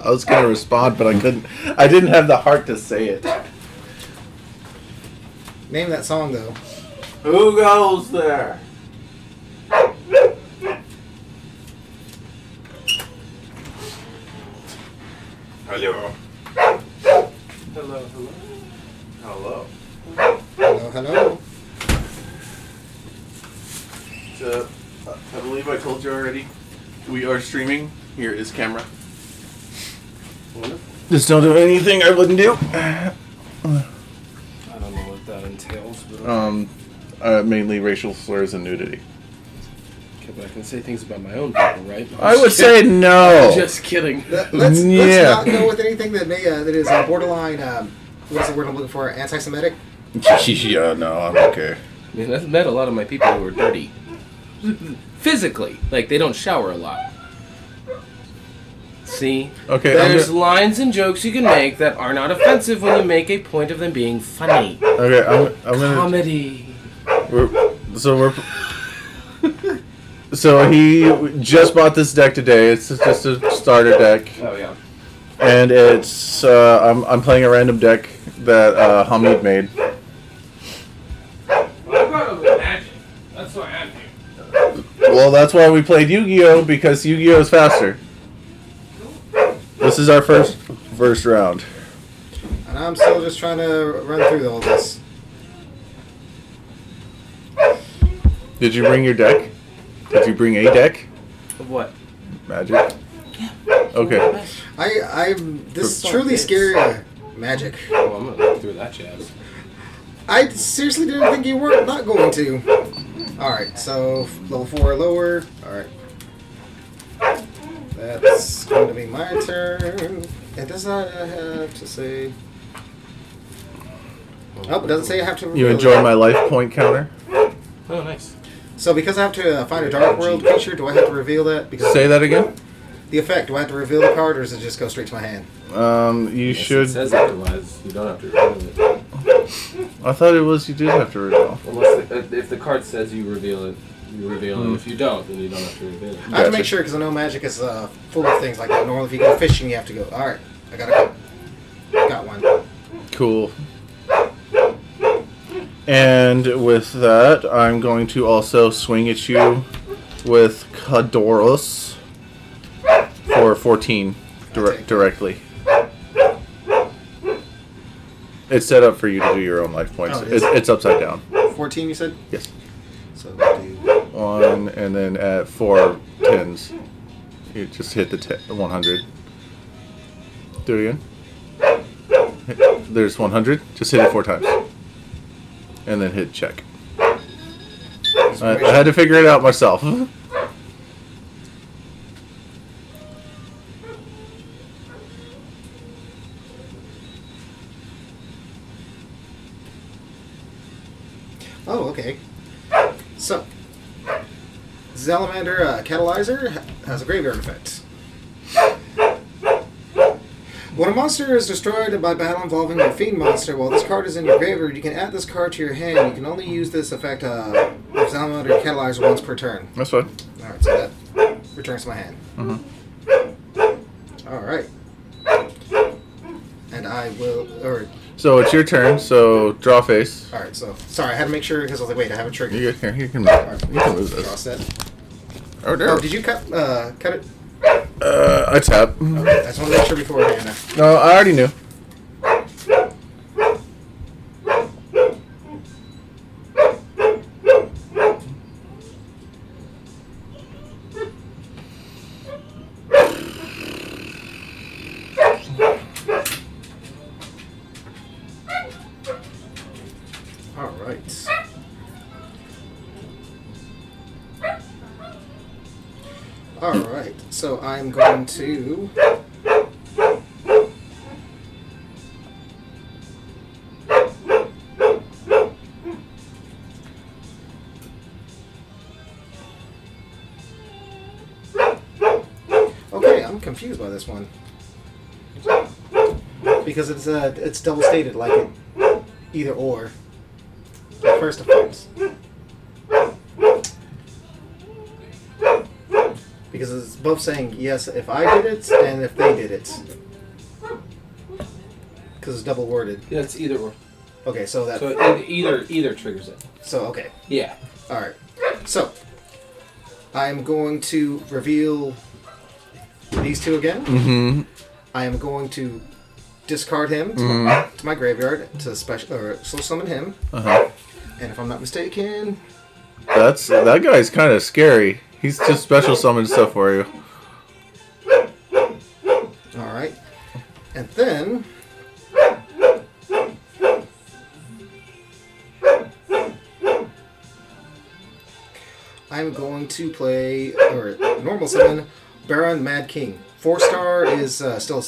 I was gonna respond, but I couldn't. I didn't have the heart to say it. Name that song, though. Who goes there? Hello. Hello. Hello, hello. So, I believe I told you already. We are streaming. Here is camera. Just don't do anything I wouldn't do. I don't know what that entails, but Mainly racial slurs and nudity. okay, but I can say things about my own people, right? I would say no. Just kidding. Let's not go with anything that that is borderline. What's the word I'm looking for? Anti-Semitic. Yeah, no, I'm okay. I mean, I've met a lot of my people who are dirty. Physically. Like, they don't shower a lot. See? Okay, There's lines and jokes you can make that are not offensive when you make a point of them being funny. Okay, I'm gonna. Comedy. So he just bought this deck today. It's just a starter deck, Oh, yeah. and it's I'm playing a random deck that Hamid made. Well, I got over magic. That's why I'm here. Well, that's why we played Yu-Gi-Oh, because Yu-Gi-Oh is faster. This is our first round. And I'm still just trying to run through all this. Did you bring your deck? Did you bring a deck? Of what? Magic. Okay. This is truly scary. Magic. Oh, I'm gonna look through that jazz. I seriously didn't think you were not going to. Alright, so level 4 or lower. Alright. That's going to be my turn. It does not have to say... Oh, it doesn't say I have to... You enjoy my life point counter? Oh, nice. So because I have to find a Dark World creature, do I have to reveal that? Because Say that again? the effect, do I have to reveal the card, or does it just go straight to my hand? You Yes, should... It says otherwise. You don't have to reveal it. I thought it was you did have to reveal. Unless if the card says you reveal it, you reveal it. If you don't, then you don't have to reveal it. I have to make sure, because I know Magic is full of things like that. Normally, if you go fishing, you have to go. Alright, I got one. Cool. And with that, I'm going to also swing at you with Kadoros for 14 directly. It's set up for you to do your own life points. Oh, it is? It's upside down. 14, you said? Yes. So we'll do 1, and then at 4 tens, you just hit the 100. Do it again. There's 100. Just hit it 4 times. And then hit check. I had to figure it out myself. Oh, okay. So, Salamander Catalyzer has a graveyard effect. When a monster is destroyed by battle involving a fiend monster, while this card is in your graveyard, you can add this card to your hand. You can only use this effect with Salamander Catalyzer once per turn. That's fine. Alright, so that returns to my hand. Alright. And I will... So it's your turn, so draw face. Alright, so... Sorry, I had to make sure, because I was like, wait, I haven't triggered. You can move Draw this. set. Oh, no. Oh, did you cut it? I tap. Okay, I just want to make sure beforehand. No, I already knew. Alright. Alright, so I'm going to... Okay, I'm confused by this one. Because it's double stated, like it either or. The first offense. Because it's both saying yes if I did it and if they did it. Because it's double worded. Yeah, it's either or. Okay, so that. So either triggers it. So okay. Yeah. All right. So I'm going to reveal these two again. Mm-hmm. I am going to discard him to, my graveyard to soul summon him. Uh-huh. And if I'm not mistaken, That guy's kind of scary. He's just special summoned stuff for you. all right. And then I'm going to play normal summon Baron Mad King. 4-star is still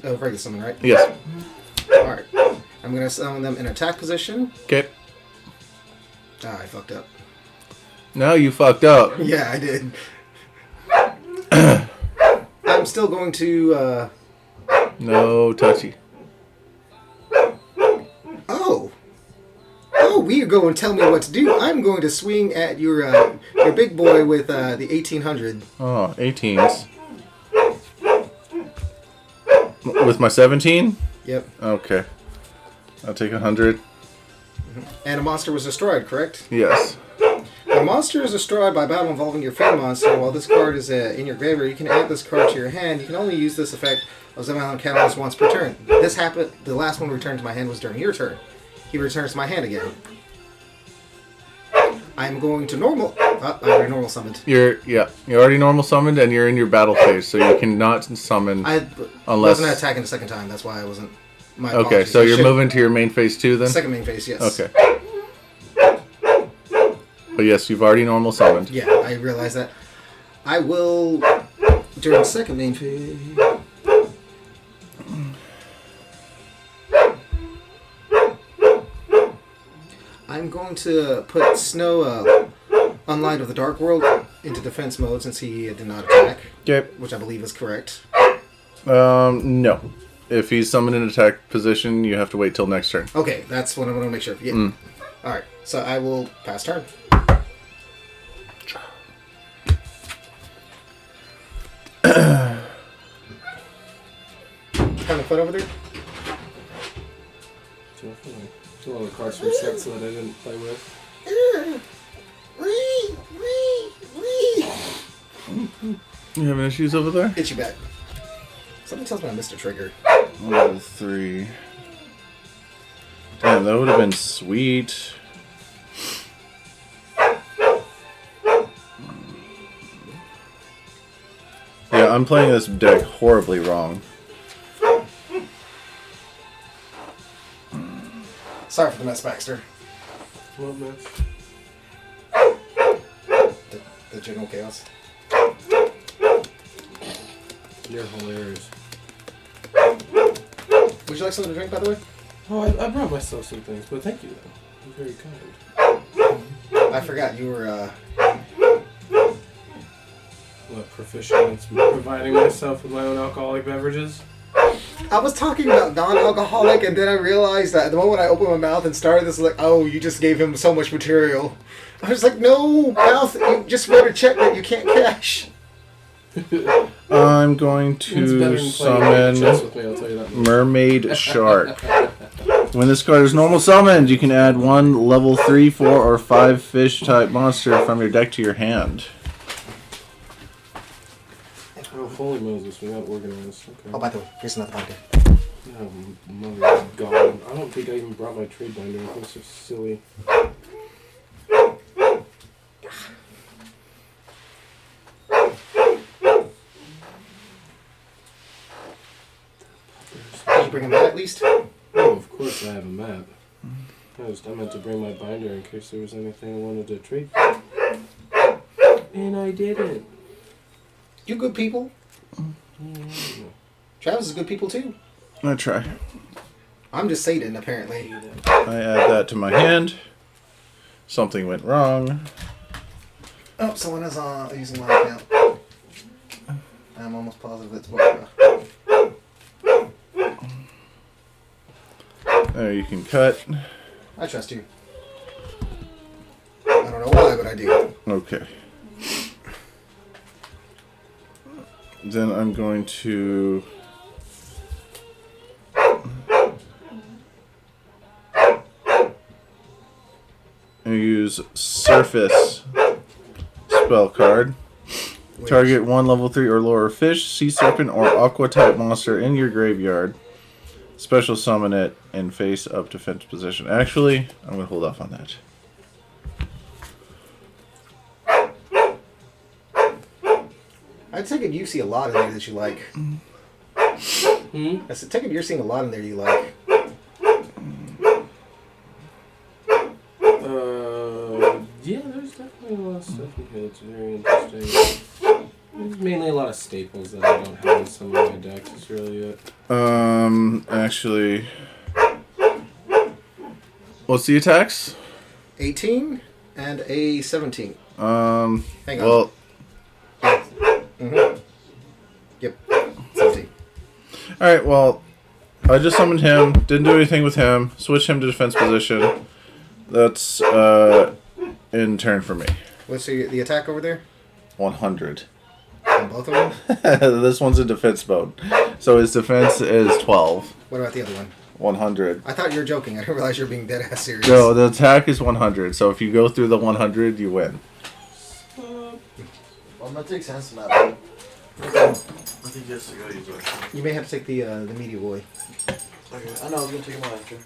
a regular summon, right? Yes. All right. I'm going to summon them in attack position. Okay. Ah, I fucked up. Now you fucked up. Yeah, I did. I'm still going to... No touchy. Oh, we are going to tell me what to do. I'm going to swing at your big boy with the 1800. Oh, 18s. With my 17? Yep. Okay. I'll take 100. And a monster was destroyed, correct? Yes. When a monster is destroyed by battle involving your fiend monster, while this card is in your graveyard, you can add this card to your hand. You can only use this effect of Zemalan Catalyst once per turn. This happened. The last one returned to my hand was during your turn. He returns to my hand again. I'm going to normal. I already normal summoned. You're already normal summoned and you're in your battle phase, so you cannot summon I unless. wasn't attacking the second time. That's why I wasn't. My Okay, apologies. so I you're should- moving to your main phase 2 then? Second main phase, yes. Okay. But yes, you've already normal summoned. Yeah, I realize that. I will during the second main phase. I'm going to put Snow Unlight of the Dark World into defense mode since he did not attack, Okay. which I believe is correct. No. If he's summoned in attack position, you have to wait till next turn. Okay, that's what I want to make sure. Yeah. Alright, so I will pass turn. Having fun over there? It's one of the cards from sets that I didn't play with. You having issues over there? Hit you back. Something tells me I missed a trigger. 1, 3. Damn, that would have been sweet. Yeah, I'm playing this deck horribly wrong. Sorry for the mess, Baxter. What mess? The general chaos. You're hilarious. Would you like something to drink, by the way? Oh, I brought myself some things, but thank you, though. You're very kind. I forgot you were, What, proficient in providing myself with my own alcoholic beverages? I was talking about non-alcoholic, and then I realized that the moment I opened my mouth and started this, like, oh, you just gave him so much material. I was like, no, mouth, you just wrote a check that you can't cash. I'm going It's better to than playing chess with summon me, I'll tell you that. Mermaid Shark. When this card is normal summoned, you can add one level 3, 4, or 5 fish type monster from your deck to your hand. Oh, holy Moses, we got organized. Okay. Oh, by the way, here's another binder. Oh, mother of God. I don't think I even brought my trade binder. I think it's so silly. Did you bring him that at least? Oh, of course I have a map. I meant to bring my binder in case there was anything I wanted to trade. And I didn't. You good people. Yeah. Travis is good people, too. I try. I'm just Satan, apparently. I add that to my hand. Something went wrong. Oh, someone is using my account. I'm almost positive it's Barbara. There, you can cut. I trust you. I don't know why, but I do. Okay. Then I'm going to use Surface spell card. Target one level 3 or lower fish, sea serpent, or aqua type monster in your graveyard. Special summon it in face up defense position. Actually, I'm going to hold off on that. I take it you see a lot in there that you like. I said, take it you're seeing a lot in there you like. Yeah, there's definitely a lot of stuff in here that's very interesting. There's mainly a lot of staples that I don't have in some of my decks. Is really it. Actually, what's the attacks? 18 and a 17. Hang on. Well, Yep. 17. alright, well, I just summoned him, didn't do anything with him, switched him to defense position. That's, in turn for me. What's the attack over there? 100. On both of them? This one's in defense mode. So his defense is 12. What about the other one? 100. I thought you were joking. I didn't realize you were being dead ass serious. No, the attack is 100. So if you go through the 100, you win. Well, I'm gonna take sense map. I think he has to go use it. You may have to take the media boy. Okay, I know, I was gonna take him out after.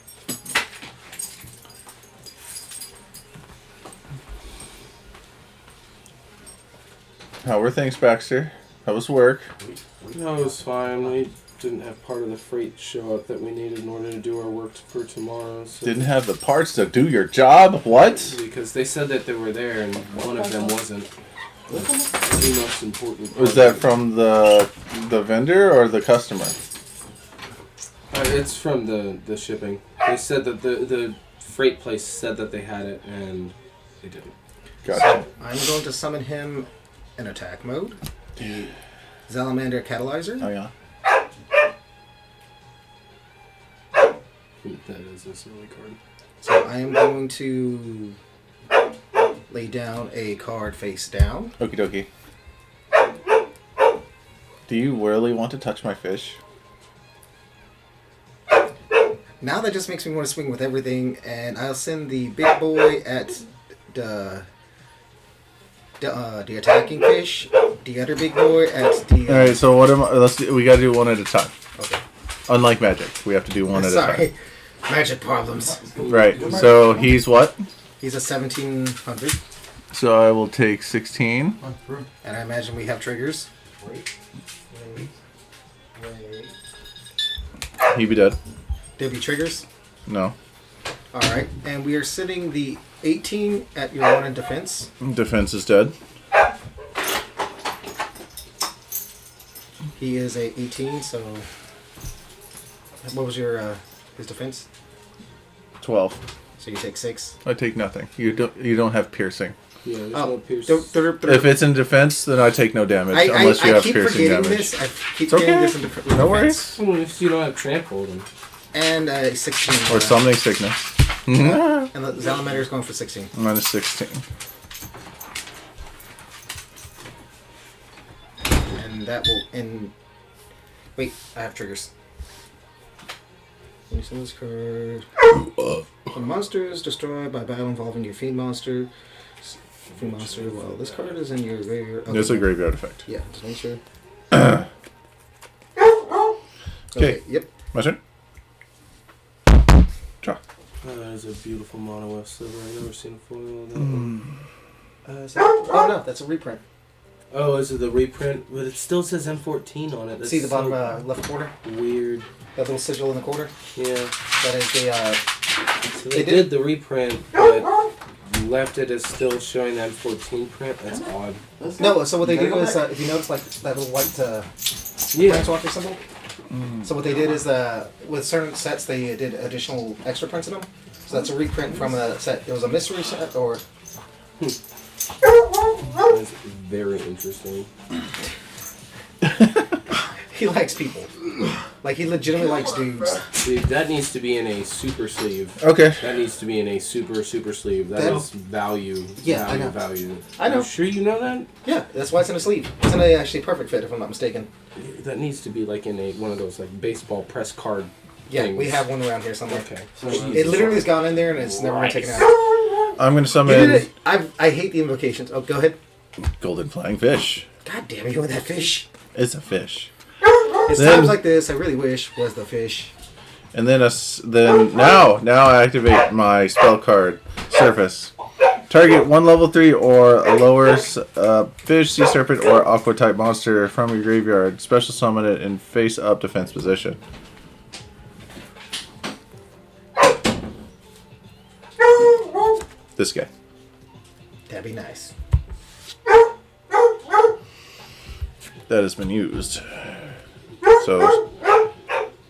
How were things, Baxter? How was work? No, it was fine. We didn't have part of the freight show up that we needed in order to do our work for tomorrow. So Didn't have the parts to do your job? What? because they said that they were there and one of them wasn't. The most important part. Was that from the vendor or the customer? It's from the shipping. They said that the freight place said that they had it and they didn't. Gotcha. I'm going to summon him in attack mode. The Salamander Catalyzer. Oh, yeah. That is a silly card. So I am going to lay down a card face down. Okie dokie. Do you really want to touch my fish? Now that just makes me want to swing with everything, and I'll send the big boy at the attacking fish, the other big boy at the... Alright, so what am I... we gotta do one at a time. Okay. Unlike Magic, we have to do one at a Sorry. time. Magic problems. Right. So he's what? He's a 1700. So I will take 16. And I imagine we have triggers. Wait. He'd be dead. There'll be triggers. No. Alright. And we are sitting the 18 at your 1 in defense. Defense is dead. He is a 18, so... What was your his defense? 12. So you take 6. I take nothing. You don't have piercing. Yeah, there's Oh, no pierce. If it's in defense, then I take no damage unless you have keep piercing forgetting damage. this. I keep It's forgetting okay. this in defense. No worries. Well, if you don't have trample, then And 16. Or summoning sickness. And the Salamander is going for 16. Minus 16. And that will end. Wait, I have triggers. When you send this card, a monster is destroyed by battle involving your fiend monster. Fiend monster. Well, this card is in your graveyard. It's a graveyard effect. Yeah, just make sure. Okay. Yep. My turn. Draw. that is a beautiful mono silver. I've never seen a foil of that Hmm. one. Oh no, that's a reprint. Oh, is it the reprint? But it still says M14 on it. That's See the bottom so left corner? weird. That little sigil in the corner? Yeah. That is the. So they did the reprint, but left it as still showing the M14 print. That's odd. No, so what they do is, if you notice, like that little white Yeah. planeswalker symbol. So what they did is, with certain sets, they did additional extra prints in them. So that's a reprint from a set. It was a mystery set, or That's very interesting. he likes people. Like he legitimately likes dudes. Dude, that needs to be in a super sleeve. Okay. That needs to be in a super sleeve. That is value. Yeah, I know. Value. I know. You sure you know that? Yeah, that's why it's in a sleeve. It's in a actually perfect fit, if I'm not mistaken. That needs to be like in a one of those like baseball press card. Yeah, things. we have one around here somewhere. Okay. It literally has gone in there and it's never been taken out. I'm going to You did summon it. I hate the invocations. Oh, go ahead. Golden Flying Fish. God damn it, you with that fish. It's a fish. It's Then- times like this I really wish was the fish. And then now I activate my spell card, Surface. Target one level 3 or a lower fish, sea serpent, or aqua type monster from your graveyard. Special summon it in face up defense position. This guy. That'd be nice. That has been used. So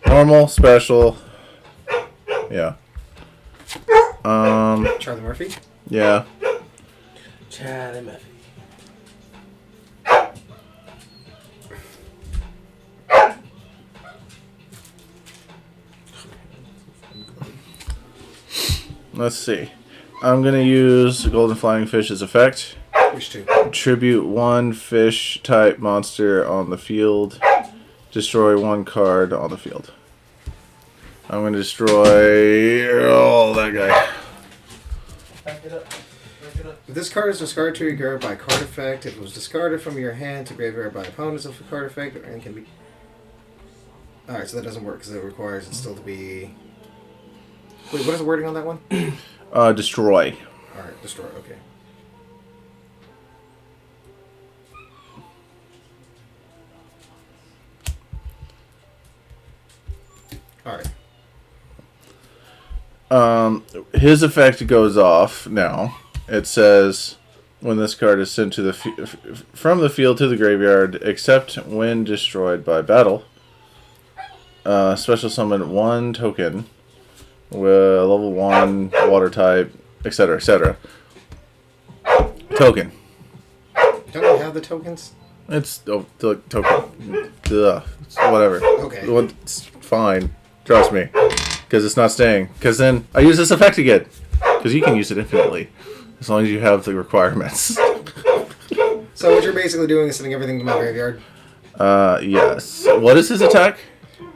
normal, special. Yeah. Charlie Murphy. Yeah. Charlie Murphy. Let's see. I'm gonna use Golden Flying Fish's effect. Which two? Tribute one fish type monster on the field. Destroy one card on the field. I'm going to destroy that guy. If this card is discarded to your graveyard by card effect, if it was discarded from your hand to graveyard by opponents of a card effect, and can be. Alright, so that doesn't work because it requires it still to be. Wait, what is the wording on that one? Destroy. Alright, destroy, okay. Alright. His effect goes off now. It says when this card is sent to the from the field to the graveyard, except when destroyed by battle. Special summon one token with level 1 water type, etc., etc. Token. Don't we have the tokens? It's the token. It's whatever. Okay. Well, it's fine. Trust me. Because it's not staying. Because then I use this effect again. Because you can use it infinitely. As long as you have the requirements. So what you're basically doing is sending everything to my graveyard. Yes. What is his attack?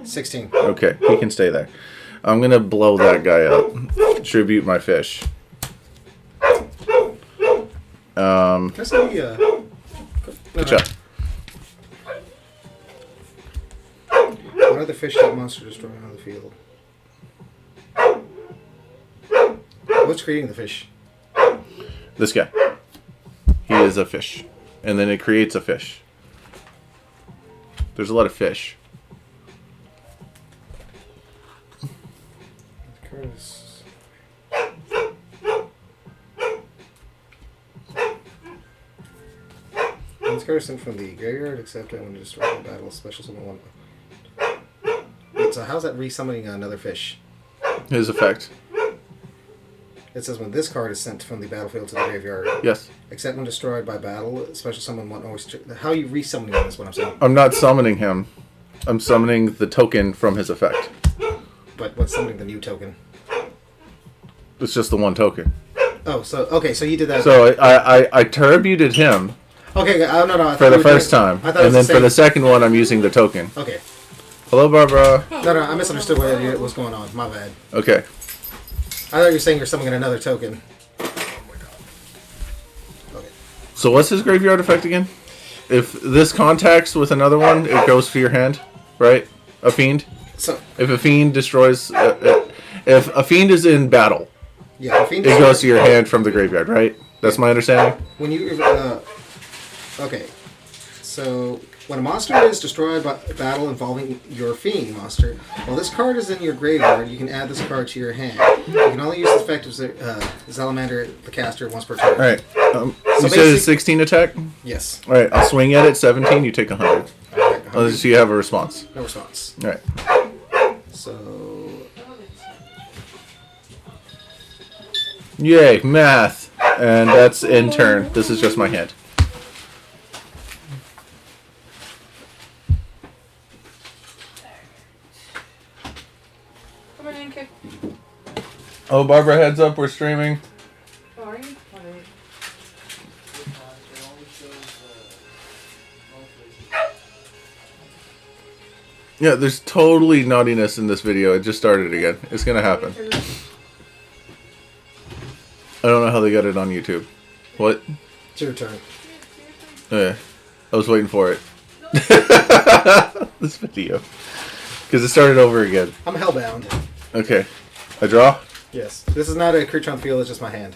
16. Okay, he can stay there. I'm going to blow that guy up. Tribute my fish. Can I see Good job. One other fish type monster destroying on the field. What's creating the fish? This guy. He is a fish. And then it creates a fish. There's a lot of fish. Curtis. This card is sent from the graveyard, except when you destroy the battle, special summon one. Wait, so how's that resummoning another fish? His effect. It says when this card is sent from the battlefield to the graveyard, Yes. except when destroyed by battle, special summon one oyster. How are you resummoning him is what I'm saying. I'm not summoning him. I'm summoning the token from his effect. But what's summoning the new token? It's just the one token. Oh, so okay, so you did that. So I turbuted him Okay, no, I for thought the you were first doing- time. I thought it And was then for the second one, I'm using the token. Okay. Hello, Barbara. No, I misunderstood what was going on. My bad. Okay. I thought you were saying you're summoning another token. Okay. So what's his graveyard effect again? If this contacts with another one, it goes to your hand, right? A fiend. So If a fiend destroys, if a fiend is in battle, yeah, the fiend it goes to your hand from the graveyard, right? That's my understanding. when you okay. So when a monster is destroyed by battle involving your fiend monster, while this card is in your graveyard, you can add this card to your hand. You can only use this effect of Salamander the caster once per turn. All right. You said basic- it's 16 attack. Yes. All right. I'll swing at it. 17. You take 100. Okay, Unless you have a response. no response. All right. So Yay, math. And that's in turn. This is just my hand. Come on in, kick. Oh, Barbara, heads up. We're streaming. Oh, are you? Alright. Yeah, there's totally naughtiness in this video. It just started again. It's going to happen. I don't know how they got it on YouTube. What? it's your turn. Yeah. I was waiting for it. This video. Because it started over again. I'm hellbound. Okay. I draw? Yes. This is not a creature on the field, it's just my hand.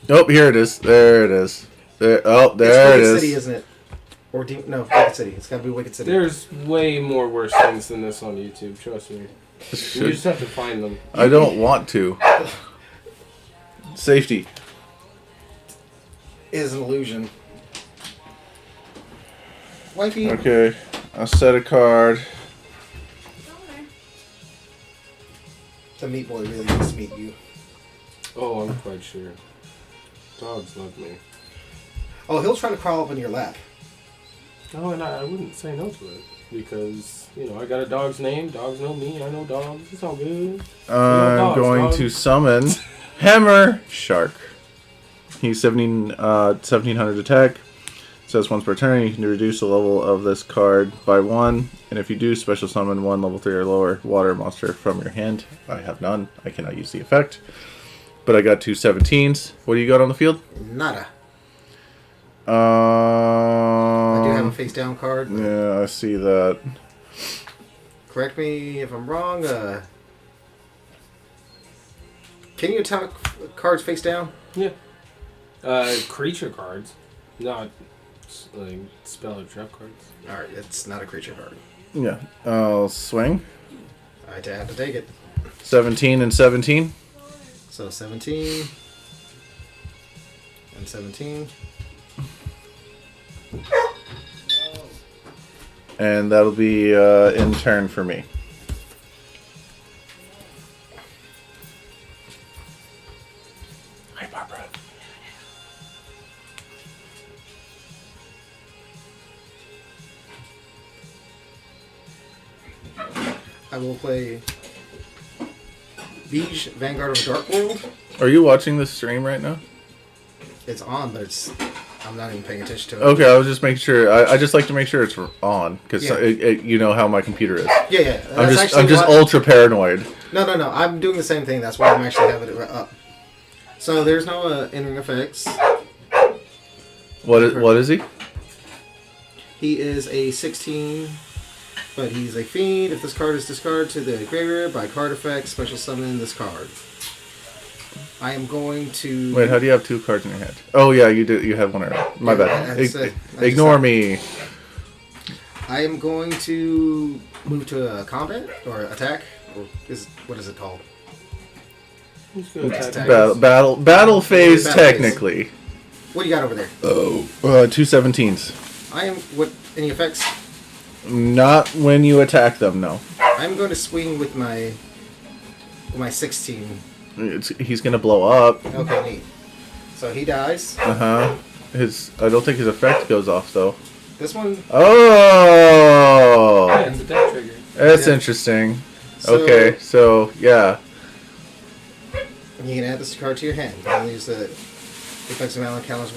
Nope, here it is. There it is. There. Oh, there it Wicked is. City, isn't it? Or no, Wicked City. It's gotta be Wicked City. There's way more worse things than this on YouTube. Trust me. You Should- just have to find them. I don't want to. Safety. Is an illusion. Wifey. Okay. I'll set a card. The meat boy really needs to meet you. Oh, I'm quite sure. Dogs love me. Oh, he'll try to crawl up in your lap. Oh, and I wouldn't say no to it. Because, you know, I got a dog's name. Dogs know me. I know dogs. It's all good. I'm dogs, going dog. to summon Hammer Shark. He's 1700 attack. Says once per turn you can reduce the level of this card by 1, and if you do, special summon 1 level 3 or lower water monster from your hand. I have none. I cannot use the effect. But I got 2 17s. What do you got on the field? Nada. I do have a Um, face down card. yeah, I see that. Correct me if I'm wrong. Can you attack cards face down? Yeah. Creature cards. Not, like, spell or trap cards. Alright, it's not a creature card. Yeah, I'll swing. I have to take it. 17 and 17. So 17 and 17. And that'll be in turn for me. Hi, Barbara. I will play Beige, Vanguard of the Dark World. Are you watching this stream right now? It's on, but I'm not even paying attention to it. Okay, I was just making sure. I just like to make sure it's on because Yeah. you know how my computer is. Yeah. I'm That's actually just why- ultra paranoid. No. I'm doing the same thing. That's why I'm actually having it up. So there's no entering effects. What is he? He is a 16, but he's a fiend. If this card is discarded to the graveyard by card effect, special summon this card. I am going to. Wait, how do you have 2 cards in your hand? Oh yeah, you do. You have one already. My bad. Ignore me. I am going to move to combat or attack. Or what is it called? Battle phase technically. What do you got over there? 2 17s. I am what? Any effects? Not when you attack them. No. I'm going to swing with my 16. He's gonna blow up. Okay, neat. So he dies. I don't think his effect goes off though. This one. Oh. Yeah, it's a death trigger. That's interesting. So, Okay, so yeah. You can add this card to your hand. You can only use the effects amount counters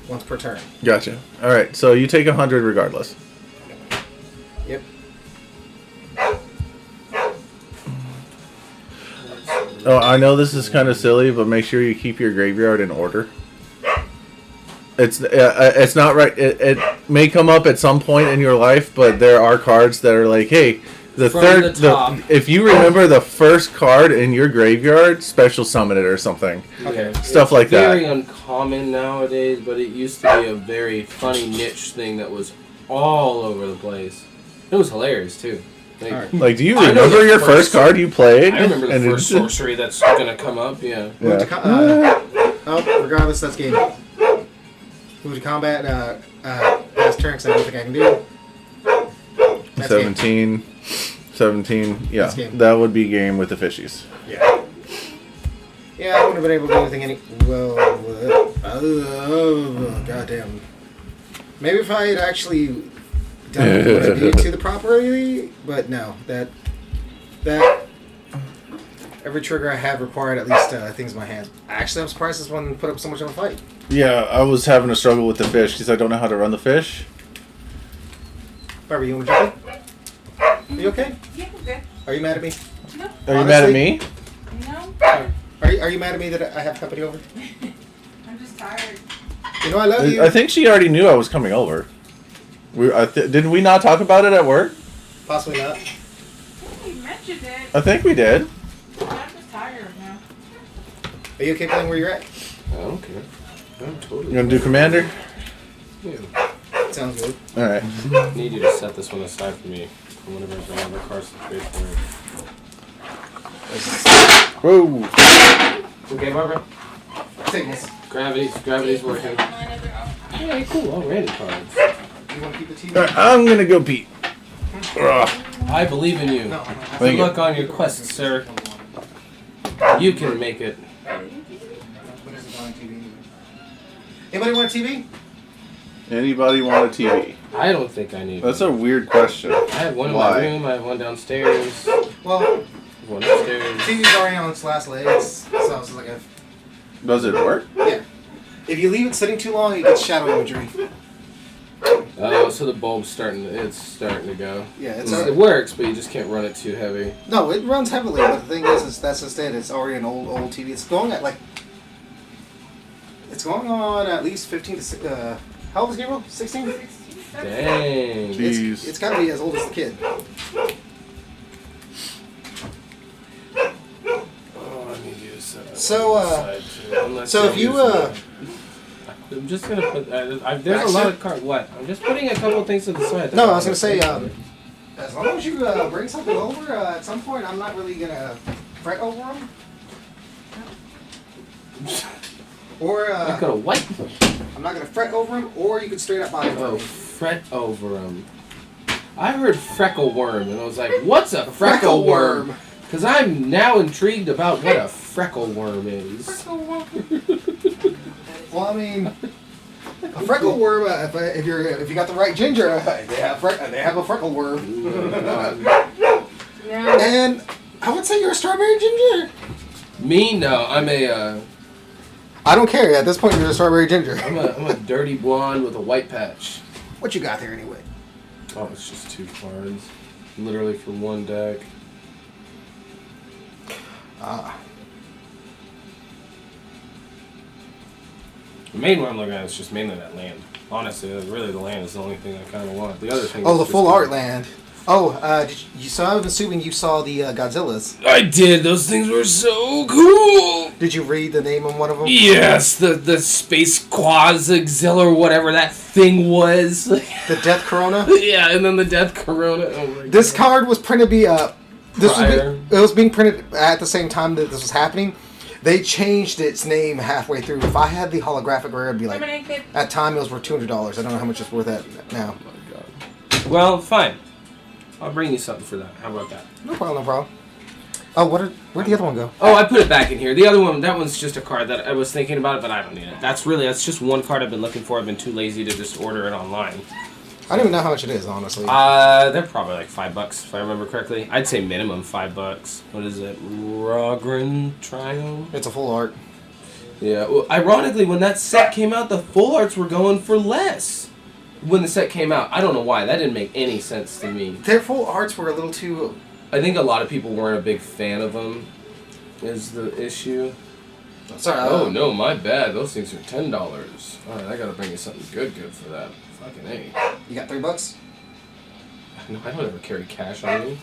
once per turn. Gotcha. All right, so you take 100 regardless. Yep. Oh, I know this is kind of silly, but make sure you keep your graveyard in order. It's not right. It may come up at some point in your life, but there are cards that are like, hey, if you remember the first card in your graveyard, special summon it or something. Okay. Stuff like that. Very uncommon nowadays, but it used to be a very funny niche thing that was all over the place. It was hilarious too. Like, do you remember your first card you played? I remember the first sorcery that's gonna come up. Yeah. Regardless, that's game. Move to combat. Last turn, because I don't think I can do. That's 17. Game. 17. Yeah, that would be game with the fishies. Yeah. Yeah, I wouldn't have been able to do anything goddamn. Maybe if I had actually done what I needed to the properly, but no, that every trigger I have required at least things in my hand. Actually, I'm surprised this one put up so much of a fight. Yeah, I was having a struggle with the fish because I don't know how to run the fish. Barbara, you want to jump in? Are you okay? Yeah, I'm good. Are you mad at me? No. Are you mad at me? No. Are you mad at me that I have company over? I'm just tired. You know I love you. I think she already knew I was coming over. Did we not talk about it at work? Possibly not. I think you mentioned it. I think we did. I'm just tired now. Are you okay playing where you're at? I don't care. I'm totally. You gonna do commander? Yeah. Sounds good. All right. I need you to set this one aside for me. For whenever I bring other cards to trade for it. Whoa. Okay, Barbara. Take this. Gravity's working. Yeah, cool. All random cards. You want to keep the TV? All right, I'm gonna go pee. I believe in you. No. Good luck on your quest, sir. You can make it. Anybody want a TV? Anybody want a TV? I don't think I need That's one. a weird question. I have one in Why? my room. I have one downstairs. Well, One upstairs. TV's already on its last legs, so it's like Does it work? yeah. If you leave it sitting too long, it gets shadow imagery. Oh, so the bulb's starting to go. Yeah, it's It works, but you just can't run it too heavy. no, it runs heavily. But the thing is that's just it. It's already an old TV. It's going at it's going on at least 15 to how old is Gabriel? 16? Dang. Jeez. It's got to be as old as the kid. Oh, I need you to set that So, one aside, too. Unless so if you I'm just gonna put. There's a lot of cards. What? I'm just putting a couple things to the side. no, I was gonna say as long as you bring something over at some point, I'm not really gonna fret over them. Or I got a what? I'm not gonna fret over them, or you could straight up buy them. Oh, fret over them. I heard freckle worm, and I was like, "What's a freckle worm?" Because I'm now intrigued about what a freckle worm is. Well, I mean, a freckle worm. If you got the right ginger, they have a freckle worm. No. And I would say you're a strawberry ginger. Me? No, I'm a. I don't care. At this point, you're a strawberry ginger. I'm a dirty blonde with a white patch. What you got there anyway? Oh, it's just 2 cards. Literally for 1 deck. The main one I'm looking at is just mainly that land. Honestly, really the land is the only thing I kind of want. The other thing Oh, is the just full kinda art land. Oh, so I'm assuming you saw the Godzillas. I did. Those things were so cool. Did you read the name of one of them? Yes, the space quasixilla or whatever that thing was. The Death Corona? Yeah, and then the Death Corona. Oh my God. This card was printed it Prior. was being printed at the same time that this was happening. They changed its name halfway through. If I had the holographic rare, it'd be like, at time it was worth $200. I don't know how much it's worth at now. Oh my God. Well, fine. I'll bring you something for that. How about that? No problem, no problem. Oh, where'd the other one go? Oh, I put it back in here. The other one, that one's just a card that I was thinking about it, but I don't need it. That's just one card I've been looking for. I've been too lazy to just order it online. I don't even know how much it is, honestly. They're probably like $5 if I remember correctly. I'd say minimum $5. What is it? Rogren Trio? It's a full art. Yeah. Well, ironically, when that set came out, the full arts were going for less. When the set came out, I don't know why. That didn't make any sense to me. Their full arts were a little too... I think a lot of people weren't a big fan of them. Is the issue? Sorry. Oh no, my bad. Those things are $10. All right, I gotta bring you something good for that. Fucking A. You got $3? No, I don't ever carry cash on me.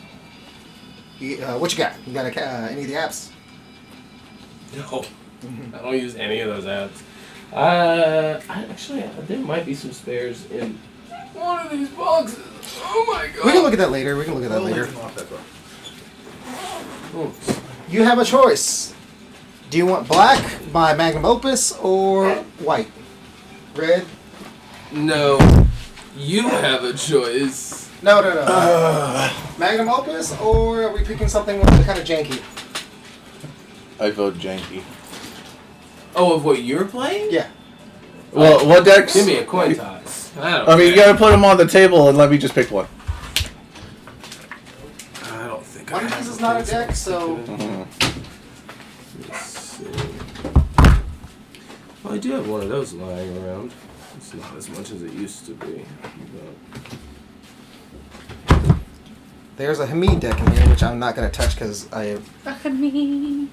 What you got? You got any of the apps? No, I don't use any of those apps. There might be some spares in one of these boxes. Oh my God. We can look at that later. You have a choice. Do you want black by Magnum Opus or white? Red? No, you have a choice. No. Magnum Opus, or are we picking something kind of janky? I vote janky. Oh, of what you're playing? Yeah. Well, what decks? Give me a coin toss. I mean, you gotta put them on the table and let me just pick one. I don't think One of these is not a deck, so... Let's see. Well, I do have one of those lying around. It's not as much as it used to be. But... There's a Hamid deck in here, which I'm not going to touch because I... Hamid.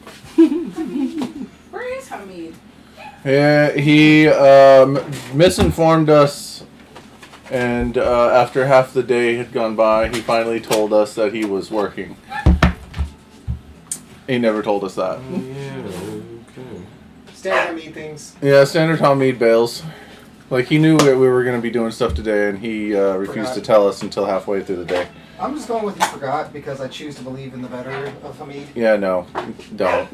Where is Hamid? Yeah, he misinformed us, and after half the day had gone by, he finally told us that he was working. He never told us that. Yeah, okay. Standard Hamid things. Yeah, standard Hamid bails. Like, he knew that we were going to be doing stuff today, and he refused to tell us until halfway through the day. I'm just going with you forgot because I choose to believe in the better of Hamid. Yeah, no. Don't.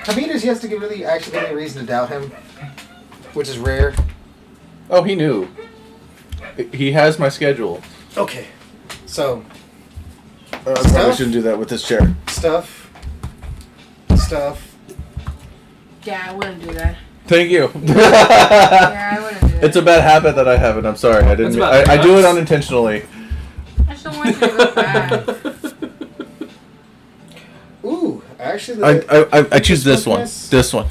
Hamid is yet to really actually give me a reason to doubt him, which is rare. Oh, he knew. He has my schedule. Okay. So... I probably shouldn't do that with this chair. Stuff. Yeah, I wouldn't do that. Thank you. Yeah, I wouldn't do that. It's a bad habit that I have, and I'm sorry. I didn't. I do it unintentionally. I just don't want you to go bad. Ooh, actually... I choose this one. This one.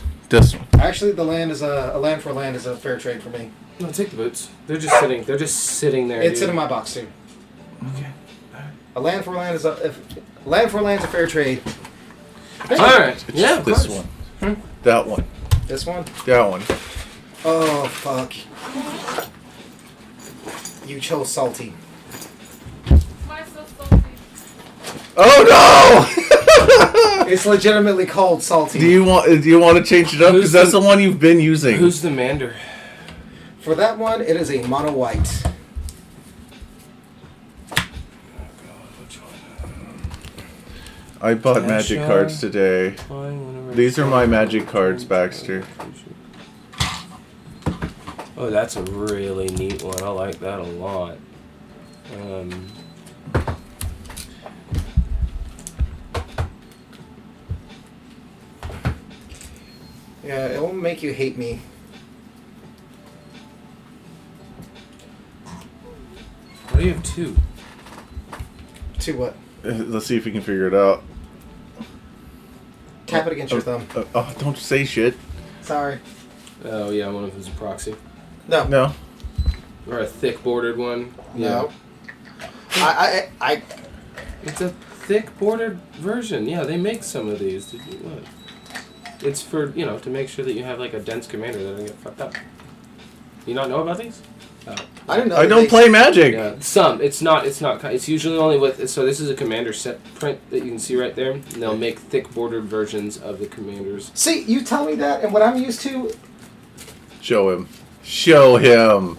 Actually, the land is a land for land is a fair trade for me. No, take the boots. They're just sitting. They're just sitting there. It's dude. in my box too. Okay. A land for land is a fair trade. All right. It's Yeah. Of this course. one. That one. This one. That one. Oh fuck! You chose salty. Why so salty? Oh no! It's legitimately called salty. Do you want to change it up? Because that's the one you've been using. Who's the Mander? For that one, it is a mono white. I bought magic cards today. These are my magic cards, Baxter. Oh, that's a really neat one. I like that a lot. Yeah, it won't make you hate me. What do you have two? To what? Let's see if we can figure it out. Tap it against your thumb. Oh, don't say shit. Sorry. Oh yeah, one of them's a proxy. No. No. Or a thick bordered one. No. Yeah. I. It's a thick bordered version. Yeah, they make some of these. Did you what? It's for, to make sure that you have like a dense commander that doesn't get fucked up. You not know about these? I didn't know. I that don't they- play Magic. Yeah, some. It's not. It's usually only with. So this is a commander set print that you can see right there. And they'll make thick bordered versions of the commanders. See, you tell me that, and what I'm used to. Show him. Show him.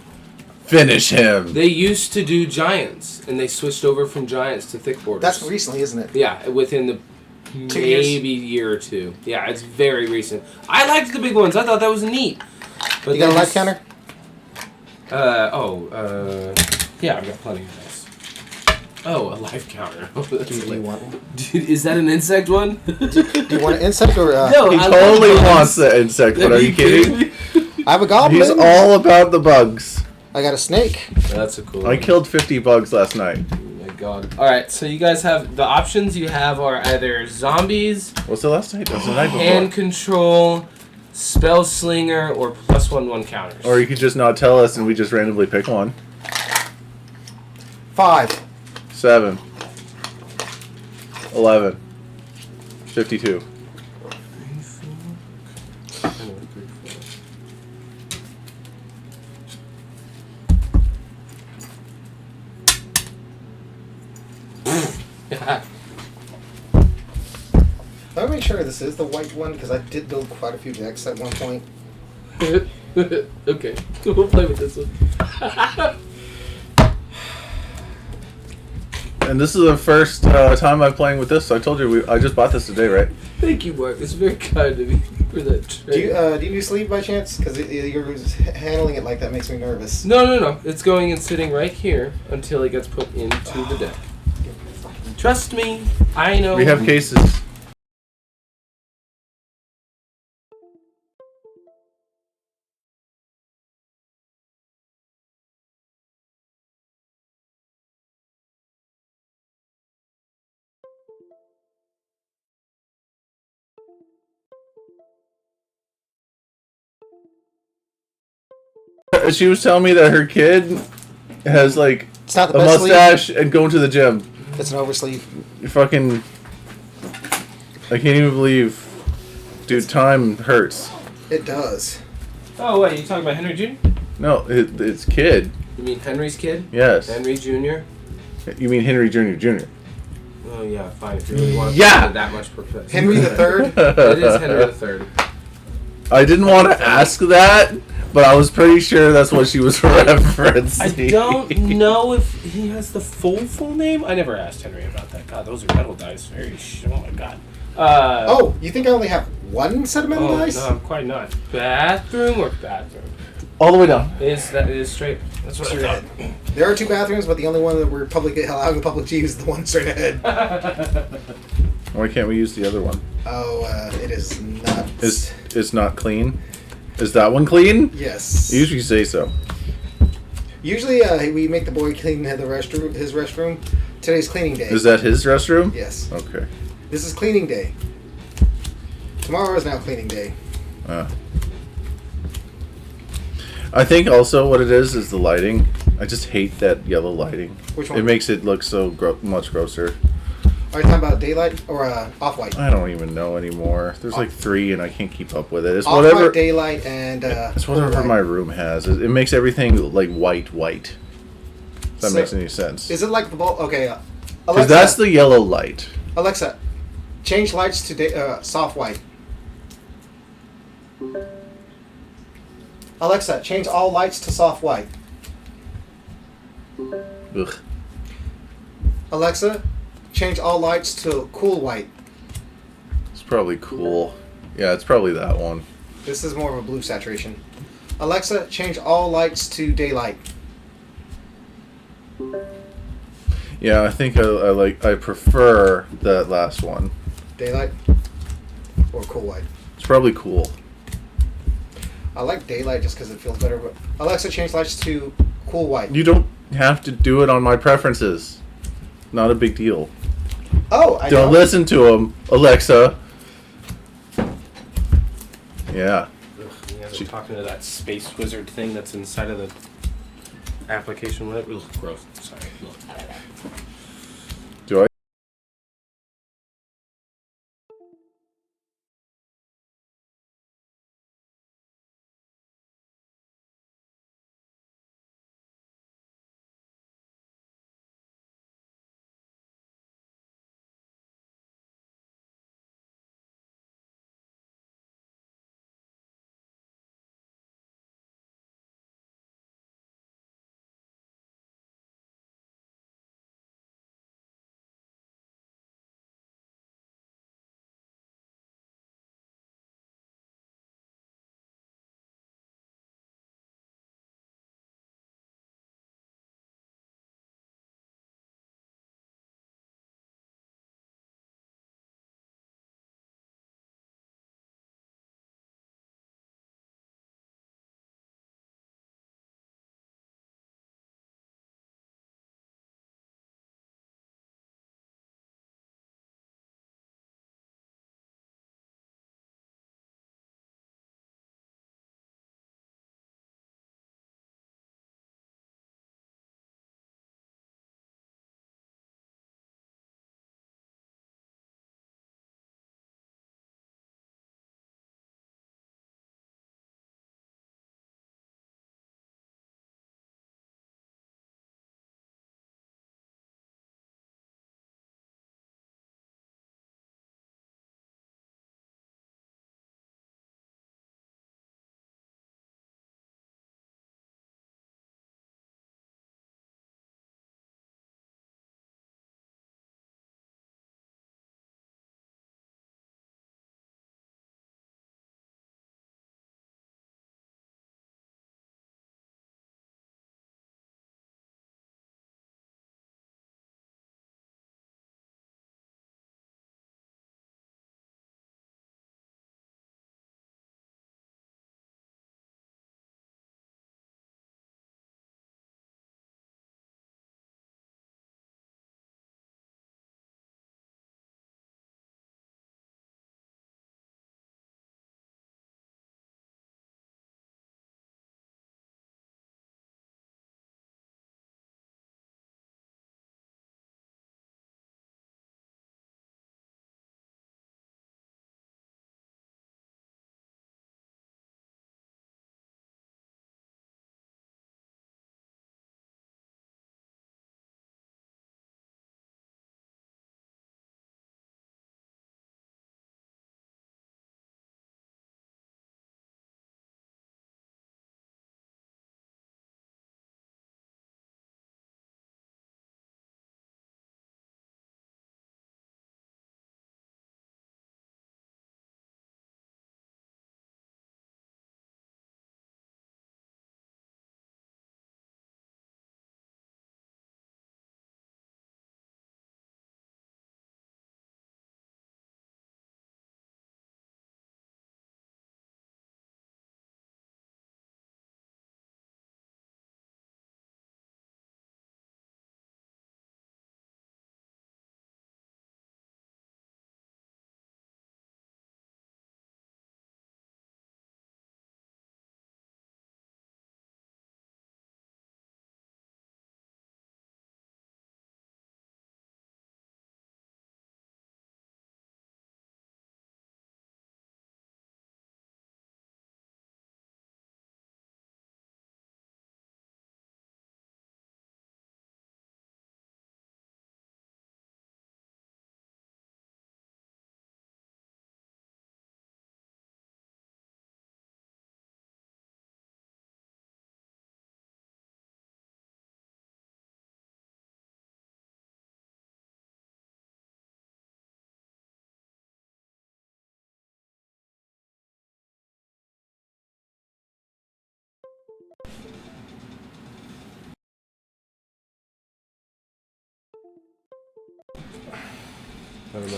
Finish him. They used to do giants, and they switched over from giants to thick borders. That's recently, isn't it? Yeah, within the 2 years? maybe year or two. Yeah, it's very recent. I liked the big ones. I thought that was neat. But You got a they life just- counter? Yeah, I've got plenty of those. Oh, a life counter. Do you want one? Dude, is that an insect one? Do you want an insect or? No, He I totally love bugs. wants the insect, but are you kidding? I have a goblin. He's all about the bugs. I got a snake. That's a cool I one. killed 50 bugs last night. Oh my god. Alright, so you guys have the options you have are either zombies, What's the last night? That was the night hand before. control, spell slinger, or +1/+1 counters. Or you could just not tell us and we just randomly pick one. 5. 7. 11. 52. Let me make sure this is the white one because I did build quite a few decks at one point. Okay, we'll play with this one. And this is the first time I'm playing with this. I told you I just bought this today, right? Thank you, Mark. It's very kind of you for that Do you trade. do you sleep by chance? Because you're handling it like that makes me nervous. No. It's going and sitting right here until it gets put into the deck. Trust me, I know. We have cases. She was telling me that her kid has like It's not the a best sleeve. mustache and going to the gym. It's an oversleeve. You fucking. I can't even believe. Dude, time hurts. It does. Oh, wait, you talking about Henry Jr.? No, it's kid. You mean Henry's kid? Yes. Henry Jr.? You mean Henry Jr. Jr. Oh, yeah, fine. If you really want to Yeah! put that much perfect. Henry the Third. It is Henry the Third. I didn't want to ask that, but I was pretty sure that's what she was referencing. I don't know if he has the full name. I never asked Henry about that. God, those are metal dice. Oh my god. Oh, you think I only have one set of metal dice? No, I'm quite not. Bathroom or bathroom? All the way down. That is straight. That's what Straight I ahead. thought. There are 2 bathrooms, but the only one that we're allowing the public to use is the one straight ahead. Why can't we use the other one? Oh, it is not. It's not clean. Is that one clean? Yes. You usually say so. Usually, we make the boy clean his restroom. Today's cleaning day. Is that his restroom? Yes. Okay. This is cleaning day. Tomorrow is now cleaning day. I think also what it is the lighting. I just hate that yellow lighting. Which one? It makes it look so much grosser. Are you talking about daylight or off-white? I don't even know anymore. There's like 3 and I can't keep up with it. It's Off-white, whatever. daylight, and It's whatever full light. my room has. It makes everything like white. If that So, makes any sense. Is it like the bulb? Okay. Because Alexa, that's the yellow light. Alexa, change lights to soft white. Alexa, change all lights to soft white. Ugh. Alexa, change all lights to cool white. It's probably cool. Yeah, it's probably that one. This is more of a blue saturation. Alexa, change all lights to daylight. Yeah, I think I prefer that last one. Daylight or cool white. It's probably cool. I like daylight just because it feels better. But Alexa, change lights to cool white. You don't have to do it on my preferences. Not a big deal. Oh, I Don't listen to him, Alexa. Yeah. You guys are talking to that space wizard thing that's inside of the application. Whatever. Ugh, gross. Sorry. Ugh.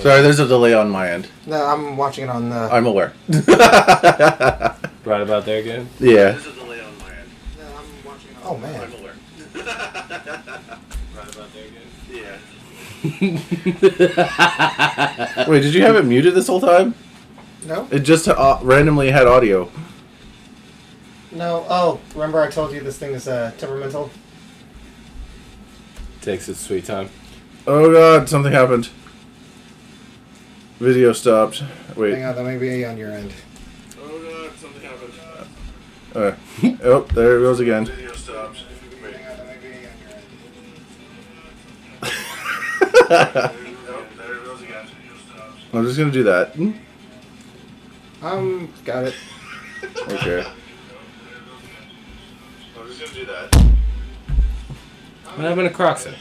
Sorry, there's a delay on my end. No, I'm watching it on. I'm aware. Right about there again? Yeah. There's a delay on my end. No, I'm watching it. Oh man. I'm aware. Right about there again? Yeah. Wait, did you have it muted this whole time? No. It just randomly had audio. No. Oh, remember I told you this thing is temperamental. Takes its sweet time. Oh god, something happened. Video stopped. Wait. Hang on, that may be on your end. Oh god, something happened. Oh, there it goes again. Video stopped. Wait. Hang on, that may be on your end. Oh, there it goes again. Video stopped. I'm just gonna do that. Got it. Okay. I'm just gonna do that. What happened to Croxon?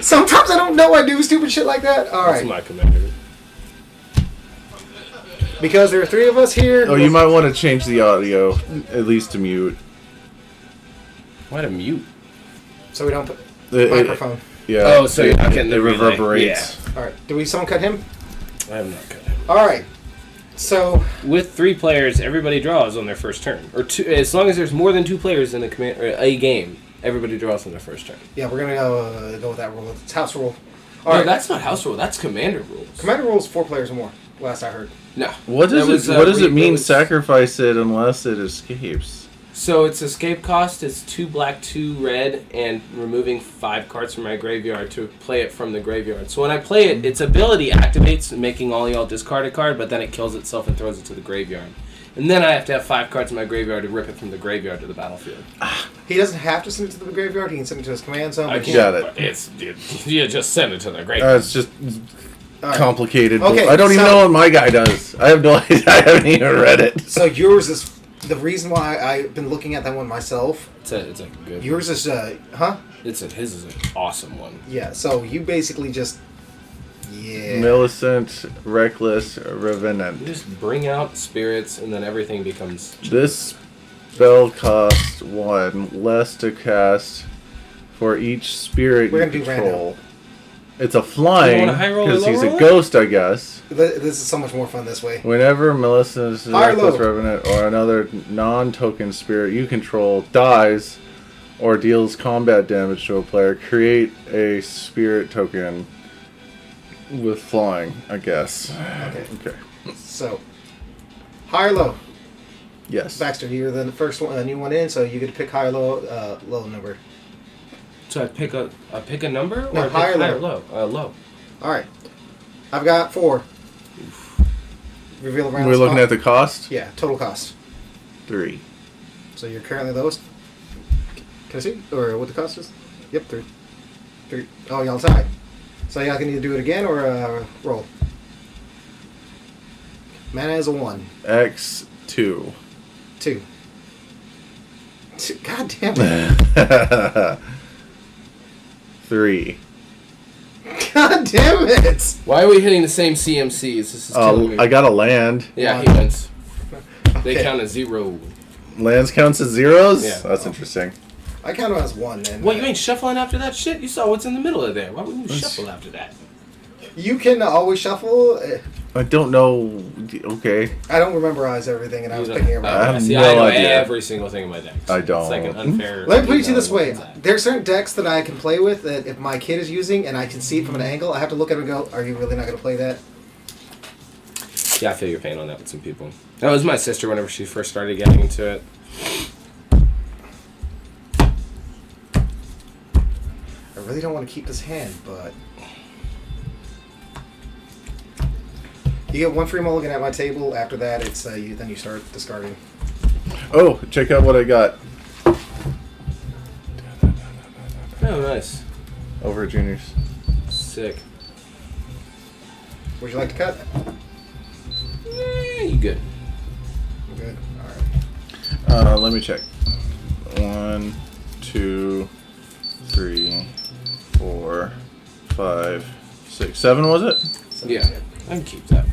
Sometimes I don't know I do stupid shit like that. All That's right. my commander. Because there are 3 of us here. Oh, you might want to change the audio, at least to mute. Why to mute? So we don't put It- microphone. Yeah. Oh, so you're not getting the it relay. reverberates. All right. Do we someone cut him? I have not cut it. All right. So With 3 players, everybody draws on their first turn. Or 2, as long as there's more than 2 players in a game, everybody draws on their first turn. yeah, we're gonna go with that rule. It's house rule. All No, right. that's not house rule. That's commander rules. Commander rules 4 players or more. Last I heard. No. What That does was, it? What does it mean? was- Sacrifice it unless it escapes. So its escape cost is 2 black, 2 red, and removing 5 cards from my graveyard to play it from the graveyard. So when I play it, its ability activates, making all y'all discard a card, but then it kills itself and throws it to the graveyard. And then I have to have 5 cards in my graveyard to rip it from the graveyard to the battlefield. He doesn't have to send it to the graveyard. He can send it to his command zone. I but can't. Got it. But you just send it to the graveyard. It's just All right. complicated. Okay, I don't even so- know what my guy does. I have no idea. I haven't even read it. So yours is the reason why I've been looking at that one myself. It's a good. Yours is His is an awesome one. Yeah. So you basically just Millicent, Reckless, You Revenant. just bring out spirits, and then everything becomes. This spell costs 1 less to cast for each spirit We're you gonna do control. It's a flying You want a high roll or because low he's a roll? ghost, I guess. This is so much more fun this way. Whenever Melissa's High or Reckless low? Revenant or another non-token spirit you control dies or deals combat damage to a player, create a spirit token with flying, I guess. Okay. So high or low? Yes. Baxter, you're the first one, new one in, so you get to pick high or low, low number. So I pick a number, or No, I pick high or high low? or low? Low. All right. I've got 4. Reveal around. We're looking at the cost? Yeah, total cost. 3. So you're currently lowest. Can I see? Or what the cost is? Yep, 3. 3. Oh, y'all tied. So y'all can either do it again or roll. Mana is a 1. X2. 2. God damn it. 3. God damn it. Why are we hitting the same CMCs? This is killing me. I got a land. Yeah, he One. wins. They Okay. count as 0. Lands counts as zeros? Yeah. That's interesting. I count them as 1 then. What, you ain't shuffling after that shit? You saw what's in the middle of there. Why wouldn't you shuffle after that? You can always shuffle. I don't know. Okay. I don't memorize everything, and I was You picking don't- it I right. have See, no I know idea. every single thing in my deck. I don't. It's like an unfair. Let me put it to you this know way: what's that. there are certain decks that I can play with that if my kid is using and I can see it from an angle, I have to look at it and go, "Are you really not going to play that?" Yeah, I feel your pain on that with some people. That was my sister whenever she first started getting into it. I really don't want to keep this hand, but you get 1 free mulligan at my table. After that, it's then you start discarding. Oh, check out what I got. Oh, nice. Over at Junior's. Sick. Would you like to cut? Yeah, you good. I'm good. All right. Let me check. 1, 2, 3, 4, 5, 6, 7 was it? So, Yeah, I can keep that.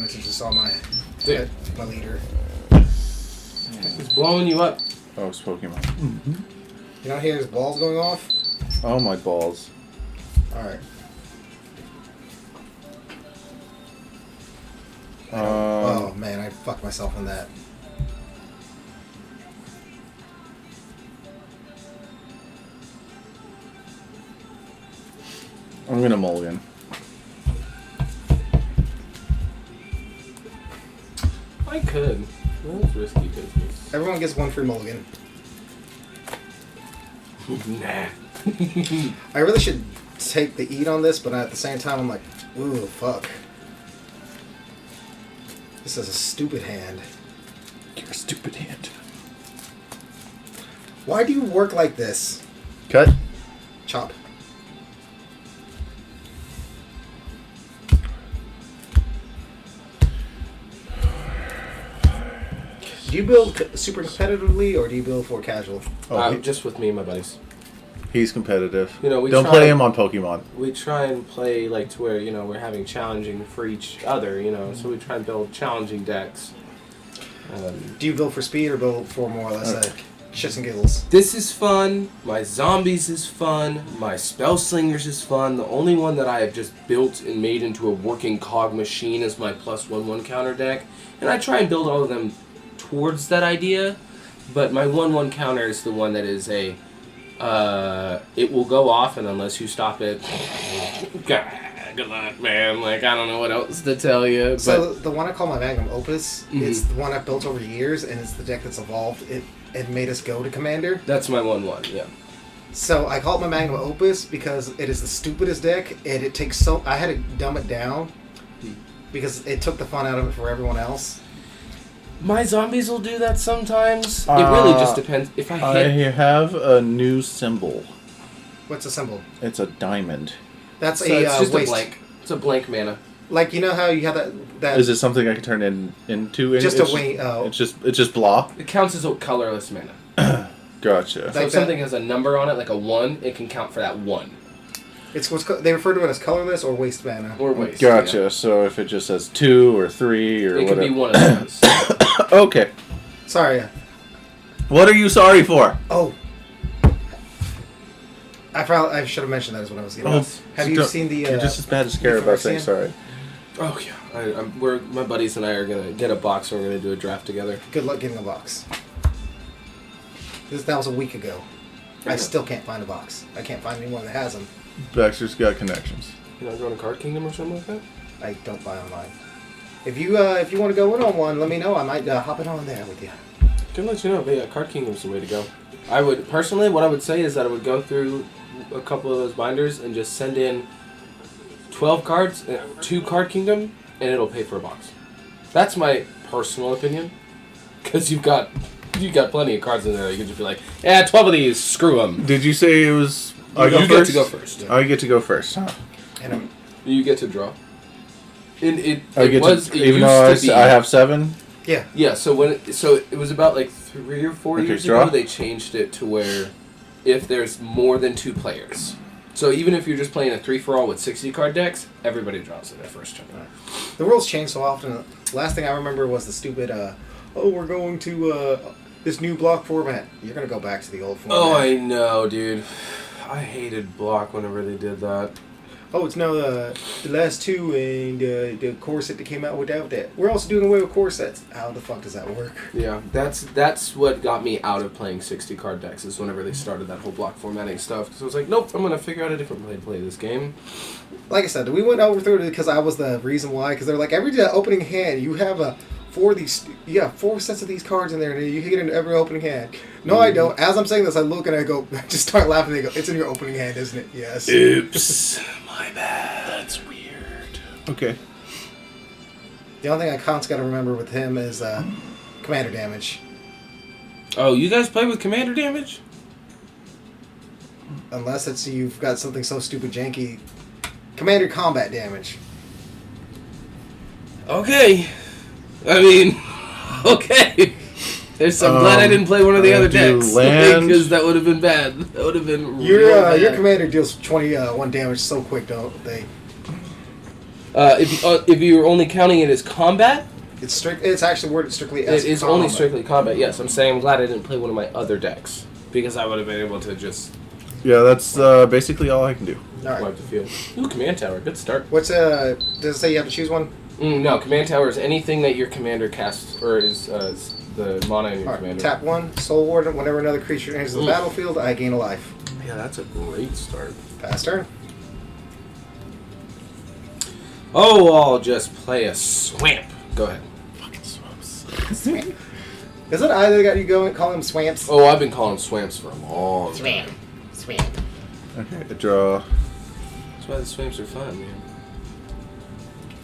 I just saw my leader. It's blowing you up. Oh, it's Pokemon. You don't hear his balls going off? Oh, my balls. Alright. Um, Oh man, I fucked myself on that. I'm gonna mulligan. I could. That's risky business. Everyone gets one free mulligan. Nah. I really should take the eat on this, but at the same time I'm like, ooh, fuck. This is a stupid hand. You're a stupid hand. Why do you work like this? Cut. Chop. Do you build super competitively or do you build for casual? Oh, Just with me and my buddies. he's competitive. You know, we Don't try- play him on Pokemon. We try and play like to where, you know, we're having challenging for each other, you know, so we try and build challenging decks. Do you build for speed or build for more or less shits and giggles? This is fun. My zombies is fun. My spell slingers is fun. The only one that I have just built and made into a working cog machine is my +1/1 counter deck. And I try and build all of them towards that idea. But my 1/1 counter is the one that is a... it will go off, and unless you stop it... God, good luck, man. Like, I don't know what else to tell you. So the one I call my Magnum Opus, it's the one I've built over years, and it's the deck that's evolved. It made us go to Commander. That's my 1/1, yeah. So I call it my Magnum Opus because it is the stupidest deck, and it takes so... I had to dumb it down because it took the fun out of it for everyone else. My zombies will do that sometimes. It really just depends. If I I hit... have a new symbol. What's the symbol? It's a diamond. That's So a it's just waste. a blank. It's a blank mana. Like, you know how you have that Is it something I can turn into? just it's, a wait. Oh, It's just blah. It counts as a colorless mana. Gotcha. So Like if something has a number on it, like a 1, it can count for that 1. it's they refer to it as colorless or waste mana. Or waste. Gotcha. Yeah. So if it just says 2 or 3 or It could whatever. be one of those. Okay. Sorry. What are you sorry for? Oh. I should have mentioned that as what I was getting. Oh, Have you seen the? You're just as bad as Kara about saying Phyrexian? sorry. Oh, yeah. My buddies and I are going to get a box and we're going to do a draft together. Good luck getting a box. That was a week ago. I still can't find a box. I can't find anyone that has them. Baxter's got connections. You know, going to Card Kingdom or something like that? I don't buy online. If you want to go in on one, let me know. I might hop in on there with you. Can let you know, but yeah, Card Kingdom's the way to go. I would, personally, what I would say is that I would go through a couple of those binders and just send in 12 cards to Card Kingdom, and it'll pay for a box. That's my personal opinion, because you've got plenty of cards in there that you can just be like, yeah, 12 of these, screw them. Did you say it was... You get to go first. I get to go first, huh? And You get to draw. It Even used though to be, I have 7? Yeah, so it was about like 3 or 4 Okay, years draw. ago, they changed it to where if there's more than 2 players. So even if you're just playing a 3-for-all with 60 card decks, everybody draws in their first turn. the rules change so often. Last thing I remember was the stupid, we're going to this new block format. You're going to go back to the old format. Oh, I know, dude. I hated block whenever they did that. Oh, it's now the last 2 and the core set that came out without that. We're also doing away with core sets. How the fuck does that work? Yeah, that's what got me out of playing 60 card decks, is whenever they started that whole block formatting stuff. So I was like, nope, I'm going to figure out a different way to play this game. Like I said, we went over through it because I was the reason why. Because they're like, every opening hand, you have 4 sets of these cards in there, and you get into every opening hand. No, I don't. As I'm saying this, I look and I go, just start laughing. They go, it's in your opening hand, isn't it? Yes. Oops. My bad. That's weird. Okay. The only thing I constantly got to remember with him is commander damage. Oh, you guys play with commander damage? Unless it's you've got something so stupid janky. Commander combat damage. Okay. I mean, okay. I'm glad I didn't play one of the other do decks. land. Because that would have been bad. That would have been Your real bad. your commander deals 21 damage so quick, don't they? If you're only counting it as combat, It's actually worded strictly as it is combat. only strictly combat. Yes, I'm saying I'm glad I didn't play one of my other decks because I would have been able to just Yeah, that's basically all I can do. All right. wipe the field. Ooh, command tower, good start. Does it say you have to choose one? No, command tower is anything that your commander casts or is the mana in your All right. commander. Tap 1, Soul Warden. Whenever another creature enters the battlefield, I gain a life. Yeah, that's a great start. Pass turn. Oh, I'll just play a swamp. Go ahead. Fucking swamps. Is it I that got you going? Call them swamps. Oh, I've been calling swamps for a long Swamp. time. Swamp. Okay, I draw. That's why the swamps are fun, man.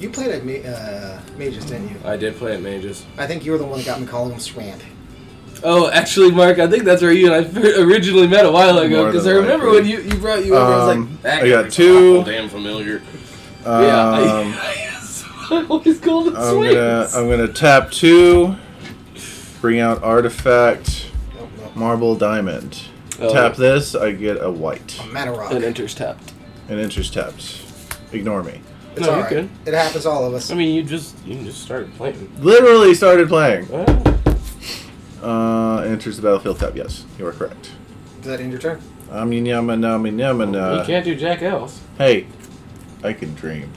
You played at Mages, didn't you? I did play at Mages. I think you were the one that got me calling them swamp. Oh, actually, Mark, I think that's where you and I originally met a while ago. More Because I than remember likely. when you brought you over, I was like, that I got guy's two. awful damn familiar. Um, I always called it swamps. I'm gonna tap 2, bring out artifact, Nope. marble diamond. Oh. Tap this, I get a white. Mana Rock. And enters tapped. And enters tapped. Ignore me. It's No, all you're right. good. It happens to all of us. I mean, you just started playing. Literally started playing. Oh. Enters the battlefield tab. Yes, you are correct. Does that end your turn? You can't do jack else. Hey, I can dream.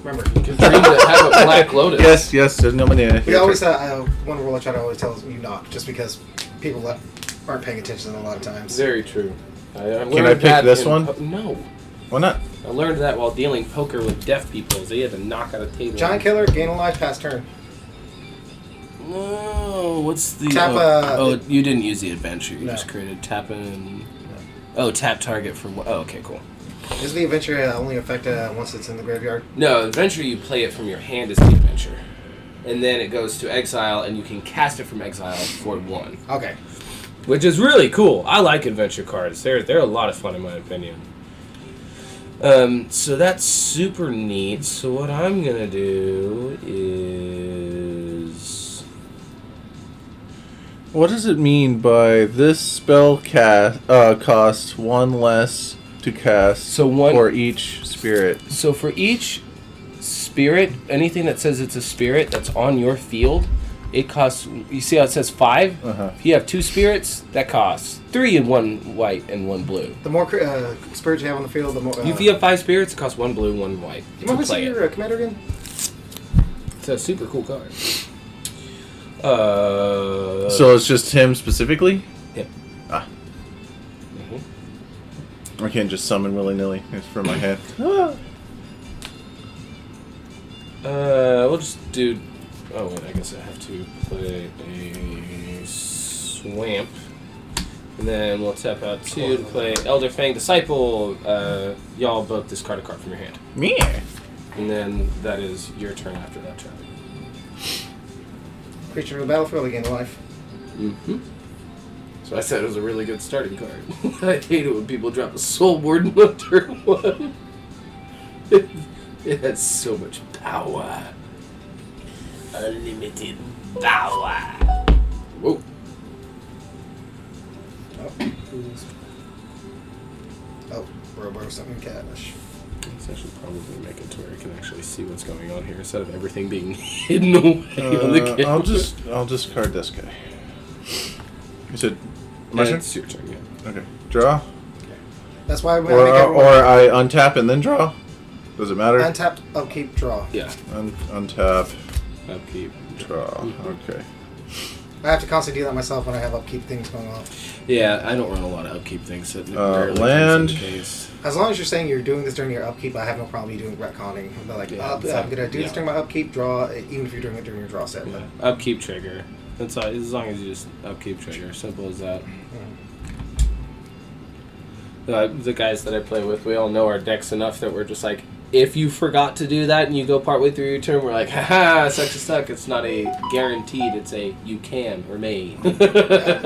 Remember, You can dream to have a black lotus. Yes. No mania. we always one rule I try to always tell you not, just because people aren't paying attention a lot of times. Very true. Can I pick this one? No. Why not? I learned that while dealing poker with deaf people. They had to knock out a table. Giant Killer, gain a life, pass turn. No, what's the... Tap, you didn't use the adventure. You No. just created tap and... Oh, tap target for... Oh, okay, cool. Is the adventure only effect once it's in the graveyard? No, adventure, you play it from your hand as the adventure. And then it goes to exile, and you can cast it from exile for 1. Okay. Which is really cool. I like adventure cards. They're a lot of fun in my opinion. So that's super neat. So what I'm gonna do is... What does it mean by this spell costs 1 less to cast So one- for each spirit? So for each spirit, anything that says it's a spirit that's on your field, it costs... You see how it says 5? Uh-huh. If you have 2 spirits, that costs 3 and 1 white and 1 blue. The more spirits you have on the field, the more... If you have 5 spirits, it costs 1 blue, 1 white. you want to to see play it. your commander again? It's a super cool card. So it's just him specifically? Yep. Ah. Mhm. I can't just summon willy-nilly. It's from my head. We'll just do... Oh, wait, I guess I have to play a swamp. And then we'll tap out 2 to play Elder Fang Disciple. Y'all both discard a card from your hand. Me? And then that is your turn after that turn. Creature in the battlefield, again, life. Mm-hmm. So I said it was a really good starting card. I hate it when people drop a Soul Warden on turn 1. It has so much power. Unlimited power. Whoa. Oh, Robo something cash. Let's actually probably make it to where I can actually see what's going on here instead of everything being hidden away on the camera. I'll discard this guy. You said my And turn? it's your turn, yeah. Okay. Draw? That's why I make Or everyone I untap and then draw? Does it matter? untap, upkeep, draw. Yeah. Untap, Upkeep. draw. Okay. I have to constantly do that myself when I have upkeep things going on. Yeah, I don't run a lot of upkeep things. So it rarely land. comes into case. As long as you're saying you're doing this during your upkeep, I have no problem you doing retconning. But like, Yeah, I'm going to do this yeah. during my upkeep, draw, even if you're doing it during your draw set. Yeah. Upkeep trigger. That's all, as long as you just upkeep trigger. Simple as that. The guys that I play with, we all know our decks enough that we're just like, if you forgot to do that and you go partway through your turn, we're like, haha, sucks to suck. It's not a guaranteed, it's a you can or may.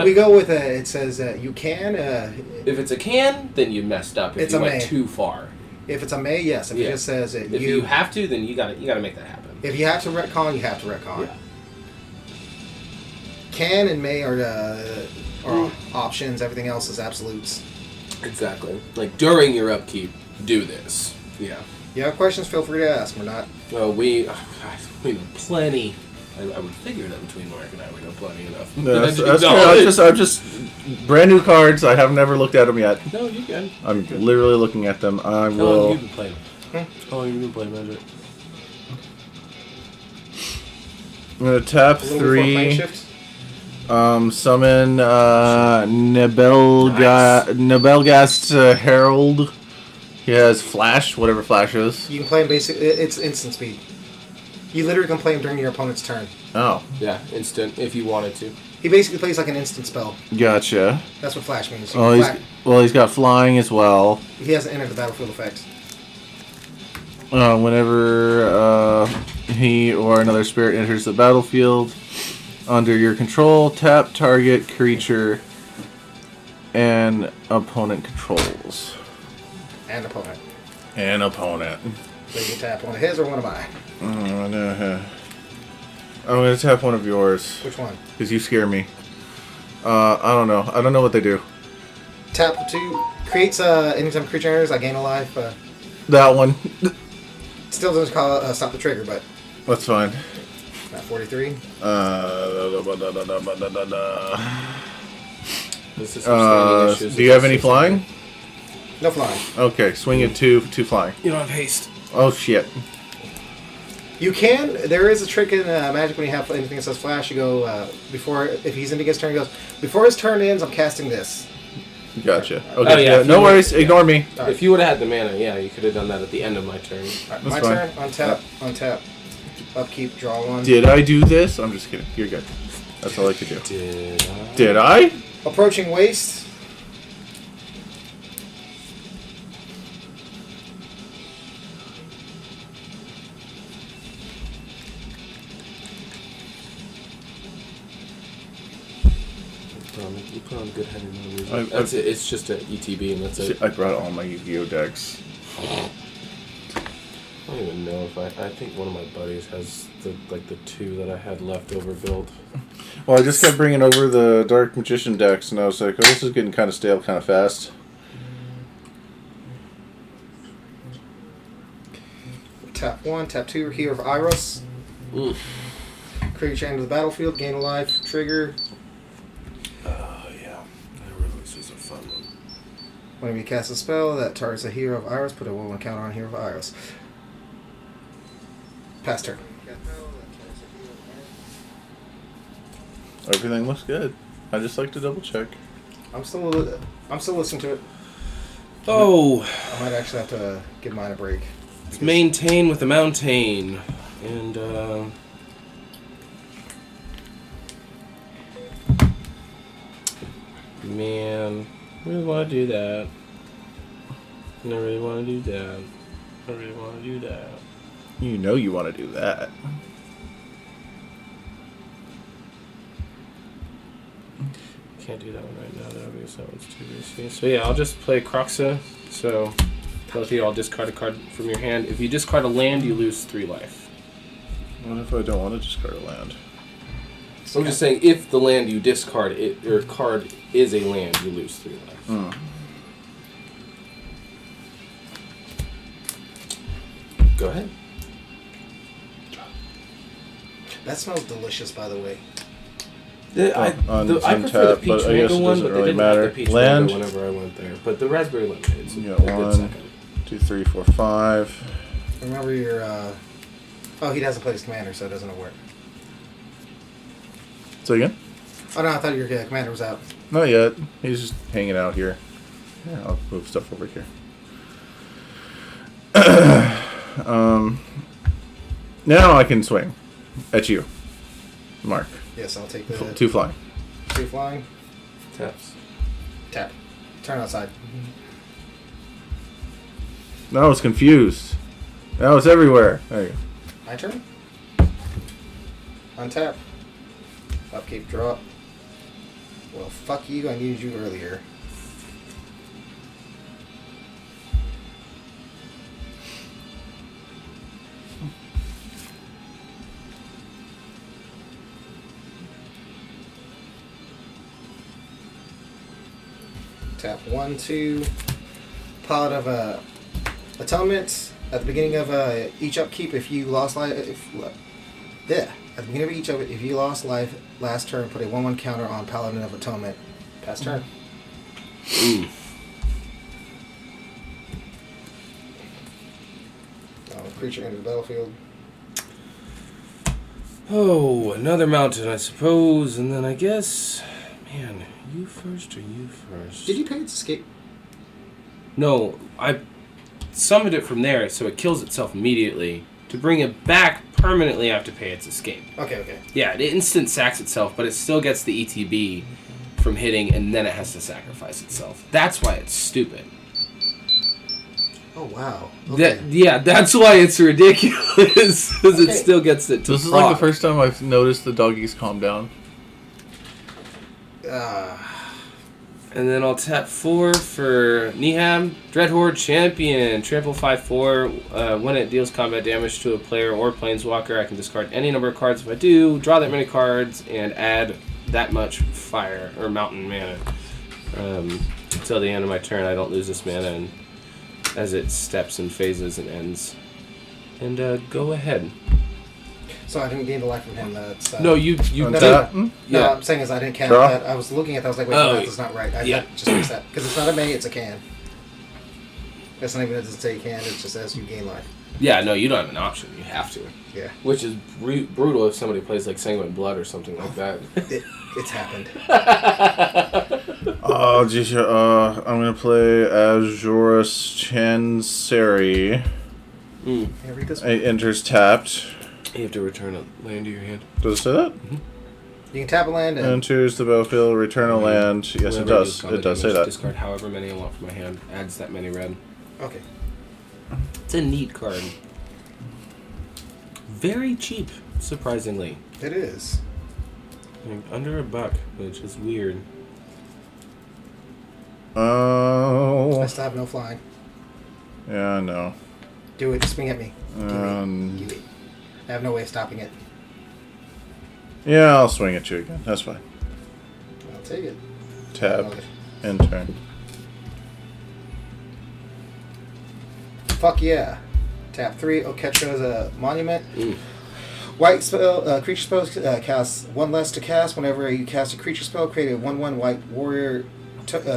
We go with it says you can. If it's a can, then you messed up. If It's you a went may. too far. If it's a may, yes. If Yeah. it just says If you have to, then you gotta make that happen. if you have to retcon, you have to retcon. Yeah. Can and may are options. Everything else is absolutes. Exactly. Like during your upkeep, do this. Yeah. You have questions, feel free to ask. We're not. Well, we know plenty. I would figure that between Mark and I, we know plenty enough. No, that's good. I'm just brand new cards. I have never looked at them yet. No, you can. I'm literally looking at them. I How long will. have you been playing? How long have you been playing Magic? I'm gonna tap A little before plane 3. shift. Summon Nebelgast Herald. He has Flash, whatever Flash is. You can play him it's instant speed. You literally can play him during your opponent's turn. Oh, Yeah, instant if you wanted to. He basically plays like an instant spell. gotcha. That's what Flash means. You Oh, can he's got flying as well. he hasn't entered the battlefield effect. Whenever he or another spirit enters the battlefield under your control, tap target creature and opponent controls. And opponent. And opponent. So you can tap one of his or one of mine. I'm gonna tap one of yours Which one? because you scare me. I don't know. I don't know what they do. Tap 2 creates anytime creature enters, I gain a life. That one. Still doesn't call stop the trigger, but That's fine. at 43. This is some standing issues Do you have any flying? No flying. Okay, swing it 2 flying. You don't have haste. Oh shit. You can. There is a trick in Magic when you have anything that says flash. You go before if he's into his turn. He goes before his turn ends. I'm casting this. Gotcha. Okay. Oh, yeah, if no you worries. would- Ignore me. All right. If you would have had the mana, yeah, you could have done that at the end of my turn. All right, That's my fine. turn. Untap. Upkeep. Draw one. Did I do this? I'm just kidding. You're good. That's all I could do. Did I? Did I? Approaching waste. You put on good headed movies. I- That's it. It's just a ETB and that's it. I brought all my Yu-Gi-Oh decks. I don't even know if I think one of my buddies has the 2 that I had left over built. Well, I just kept bringing over the Dark Magician decks, and I was like, oh, this is getting kind of stale kind of fast. Tap 1. Tap 2. Hero of Iris. Oof. Creature enter the battlefield. Gain a life. Trigger. Oh yeah, this was a fun one. Whenever you cast a spell that targets a Hero of Iris, put a 1/1 counter on Hero of Iris. Pass turn. Everything looks good. I just like to double check. I'm still listening to it. Oh, I might actually have to give mine a break. it's maintain with the mountain, and man, I really want to do that. I really want to do that. I really want to do that. You know you want to do that. Can't do that one right now though because that one's too risky. So yeah, I'll just play Croxa. So both of you all discard a card from your hand. If you discard a land, you lose 3 life. What if I don't want to discard a land? So I'm just saying, if the land you discard or card is a land, you lose 3 life. Go ahead. That smells delicious, by the way. I on prefer the tap, peach but I mango guess it one, doesn't but they really didn't matter. have the peach Land? mango whenever I went there. But the raspberry lemonade is You a got good 1, second. 2, 3, 4, 5. Remember your. Oh, he doesn't play his commander, so it doesn't work. So again? Oh no, I thought your commander was out. Not yet. He's just hanging out here. Yeah, I'll move stuff over here. Now I can swing at you, Mark. Yes, I'll take the 2 flying. 2 flying. Taps. Tap. Turn outside. Now I was confused. Now it's everywhere. There you go. My turn. Untap. Upkeep. Drop. Well, fuck you. I needed you earlier. Tap 1, 2. Pilot of Atonement. At the beginning of each upkeep, if you lost life, at the beginning of each if you lost life last turn, put a 1/1 counter on Paladin of Atonement. Pass turn. Creature enters the battlefield. Oh, another mountain, I suppose, and then I guess, man, you first or you first? Did you pay its escape? No, I summoned it from there, so it kills itself immediately. To bring it back permanently, I have to pay its escape. Okay. Yeah, it instant sacks itself, but it still gets the ETB from hitting, and then it has to sacrifice itself. That's why it's stupid. Oh, wow. Okay. That's why it's ridiculous, because it still gets it to This is proc. like the first time I've noticed the doggies calm down. And then I'll tap 4 for Niham. Dreadhorde Champion. Trample 5/4. When it deals combat damage to a player or planeswalker, I can discard any number of cards if I do, draw that many cards, and add that much fire or mountain mana. Until the end of my turn, I don't lose this mana, and as it steps and phases and ends. And go ahead. So I didn't gain the life from him. That's No, you No, did. no, Yeah. I'm saying is I didn't count Draw? that. I was looking at that. I was like, wait, Oh, that's not right. I yeah. just fix that. Because it's not a may, it's a can. It's not even doesn't say can, it just says you gain life. Yeah, no, you don't have an option. You have to. Yeah. Which is brutal if somebody plays like Sanguine Blood or something like that. It's happened. Oh, geez, I'm gonna play Azorus Chanseri. Yeah, read this one. It enters tapped. You have to return a land to your hand. Does it say that? You can tap a land and Enters the battlefield, return a land. Yes, it Whenever does. deals combat It does say damage, that. Discard however many I want from my hand. Adds that many red. okay. It's a neat card. Very cheap, surprisingly. It is. Like, under $1, which is weird. Oh. I still have no flying. Yeah, I know. Do it. Swing at me. Give Um, it. I have no way of stopping it. yeah, I'll swing at you again. That's fine. I'll take it. Tap. End turn. Fuck yeah. Tap 3. Oketra's a monument. Mm. White spell, creature spells cast 1 less to cast. Whenever you cast a creature spell, create a 1/1 white warrior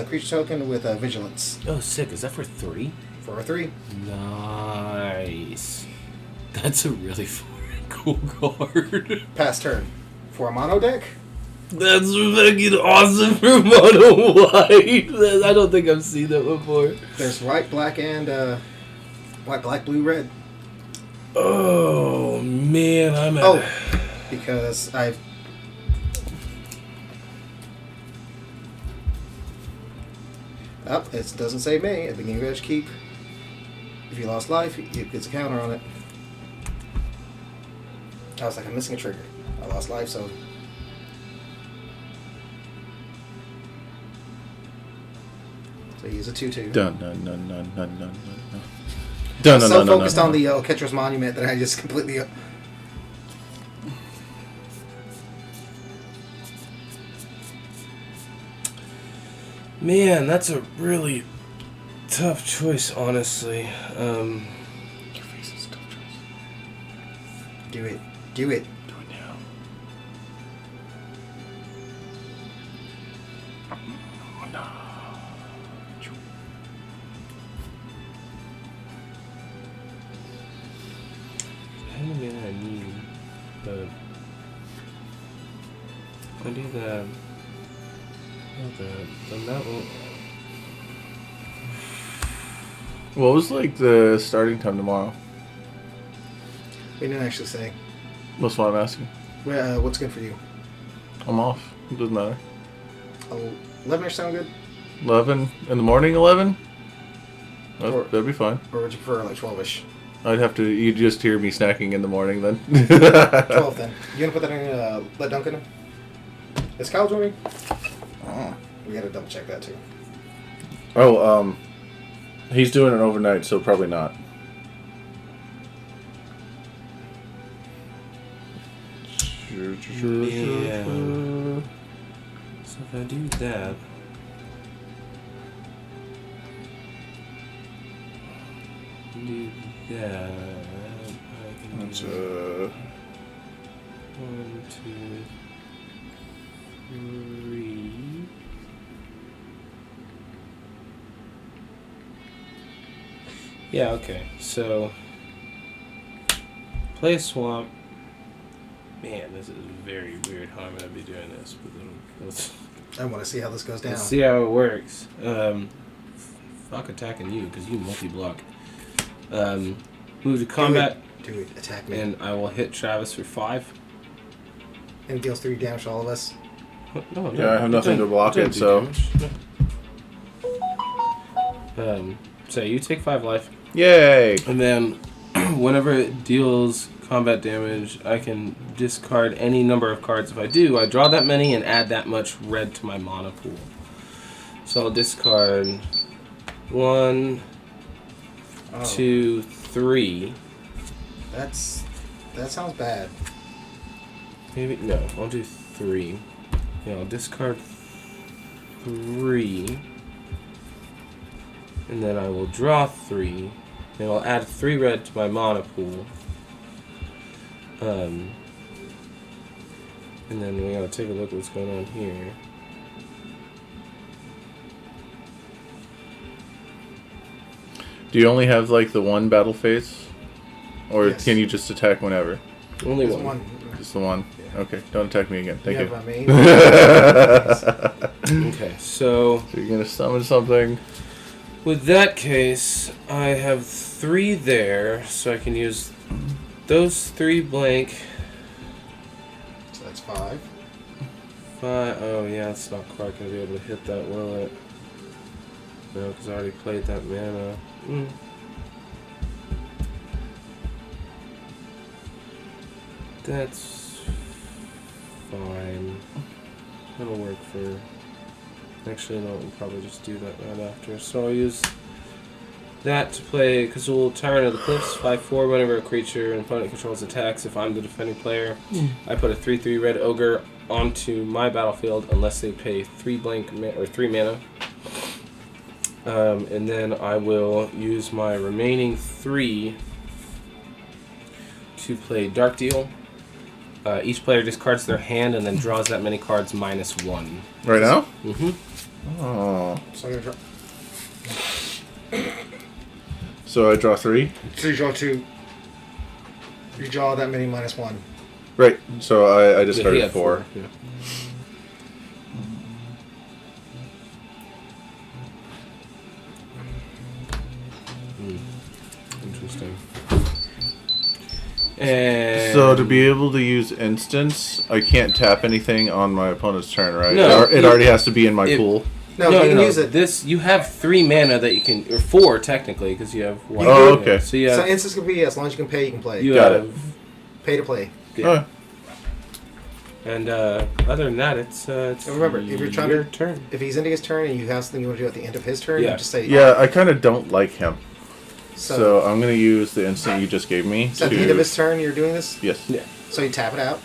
creature token with vigilance. Oh, sick. Is that for 3? For a 3. Nice. That's a really cool card. Pass turn. For a mono deck, That's fucking awesome for mono white. I don't think I've seen that before. there's white, black, and white, black, blue, red. Oh man, I'm at. Oh, because I've. It doesn't say May. At the beginning of each keep, if you lost life, it gets a counter on it. I was like, I'm missing a trigger. I lost life, so. So use a 2/2. Dun dun dun dun dun dun dun. I'm Dun so dun dun focused dun. on the Oketra's monument that I just completely. Man, that's a really tough choice, honestly. Your face is tough choice. Do it. Do it. Do it now. Oh, no. How many mana I need? But I do that. The mountain. What was like the starting time tomorrow? We didn't actually say. That's what I'm asking. What's good for you? I'm off. It doesn't matter. 11ish sound good? 11 in the morning. 11. Or- That'd be fine. Or would you prefer like 12ish? I'd have to. You'd just hear me snacking in the morning then. 12 then. You gonna put that in let Duncan in? Is Kyle joining? We gotta double check that too. Oh, he's doing it overnight, so probably not. Yeah. So if I do that. Do Yeah. That's 1, 2, 3. Yeah, okay. So, play a swamp. Man, this is very weird how I'm going to be doing this. But let's I want to see how this goes down. see how it works. Fuck attacking you, because you multi-block. Move to combat. Do it. Attack me. And I will hit Travis for 5. And it deals 3 damage to all of us. No, Yeah, I have nothing to block don't it, do so. damage. So you take 5 life. Yay! And then, whenever it deals combat damage, I can discard any number of cards. If I do, I draw that many and add that much red to my mana pool. So I'll discard 1, 2, 3. That sounds bad. Maybe no. I'll do 3. Yeah, I'll discard 3, and then I will draw 3. And I'll add 3 red to my mana pool. And then we gotta take a look at what's going on here. Do you only have like the one battle phase? Or Yes. can you just attack whenever? Only There's one. Just the one? Yeah. Okay, don't attack me again. Thank You you. have my main. Okay, so So you're gonna summon something? with that case, I have 3 there, so I can use those 3 blank. So that's 5. 5. Oh yeah, it's not quite gonna be able to hit that, will it? No, because I already played that mana. That's fine. That'll work for. Actually, no, we'll probably just do that right after. So I'll use that to play Kazul Tyrant of the Cliffs. 5/4. Whenever a creature an opponent controls attacks, if I'm the defending player, I put a 3/3 red ogre onto my battlefield unless they pay 3 blank or 3 mana. And then I will use my remaining 3 to play Dark Deal. Each player discards their hand and then draws that many cards -1. Right now? Mm-hmm. Oh. So I'm gonna draw. So I draw 3? So you draw 2. You draw that many -1. Right. So I discarded 4. Yeah. Interesting. And So to be able to use instance, I can't tap anything on my opponent's turn, right? No, it already has to be in my it- pool. No, you can use it. This you have 3 mana that you can, or 4 technically, because you have 1. Oh, okay. So you So have, instance can be as long as you can pay, you can play. you Got it. have Pay to play. yeah. And other than that, it's And remember, if you're trying your to- turn. If he's ending his turn and you have something you want to do at the end of his turn, Yeah. you just say Yeah, I kind of don't like him. So, So I'm going to use the instant you just gave me so at the end of his turn, you're doing this. Yes. Yeah. So you tap it out.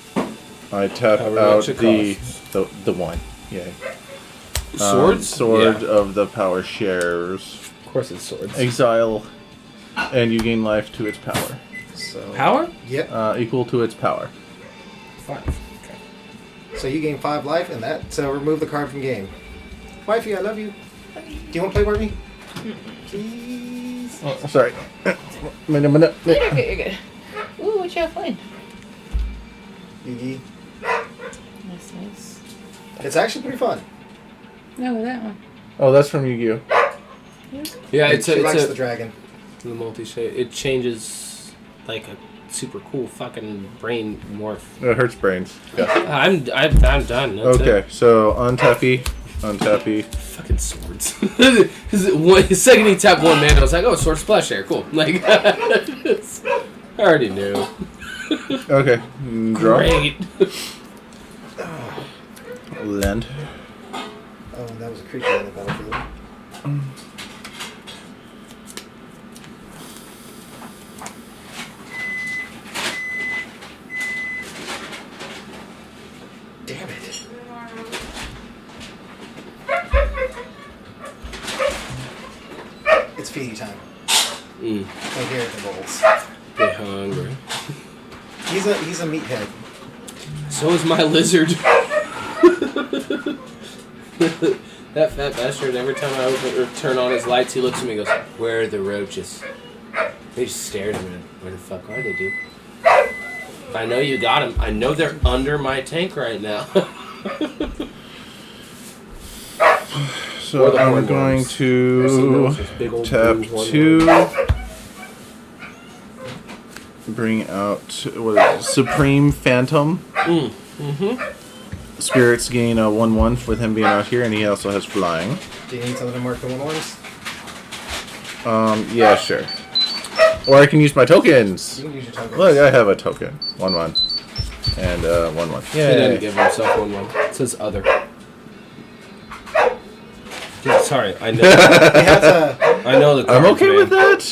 I tap However out much it the costs. the one. Yay. Swords? Sword Yeah. of the power shares. Of course, it's swords. Exile, and you gain life to its power. So Power? Yep. Equal to its power. 5. Okay. So you gain 5 life, and that. So remove the card from game. Wifey, I love you. Do you want to play Barbie? Please. Oh, sorry. You're good, you're good. Ooh, what y'all playing? Yugi. That's nice. It's actually pretty fun. No, that one. Oh, that's from Yu-Gi-Oh! Yeah, it's she likes a the dragon. the multi-shade. It changes like a super cool fucking brain morph. It hurts brains. Yeah. I'm done. That's Okay, it. so untappy. Fucking swords. His second he tapped 1 mana, I was like, oh, sword splash there, cool. Like, I already knew. Okay. Draw. Great. Land. Oh, that was a creature in the battlefield. Damn it. It's feeding time. Like here at the bowls. Get hungry. He's a meathead. So is my lizard. That fat bastard, every time I open or turn on his lights, he looks at me and goes, "Where are the roaches?" He just stares at me. Where the fuck are they, dude? I know you got them. I know they're under my tank right now. So the I'm horn going worms. to Big old tap blue horn 2. worms. Bring out what is it? Supreme Phantom. Spirits gain a 1/1 with him being out here, and he also has flying. Do you need something to mark the 1/1s? Yeah, sure. Or I can use my tokens. You can use your tokens. Look, I have a token. 1/1. And 1/1. He didn't Yay. give himself 1/1. It says other. Yeah, sorry, I know. You have to, I know the. I'm cards, okay man. with that.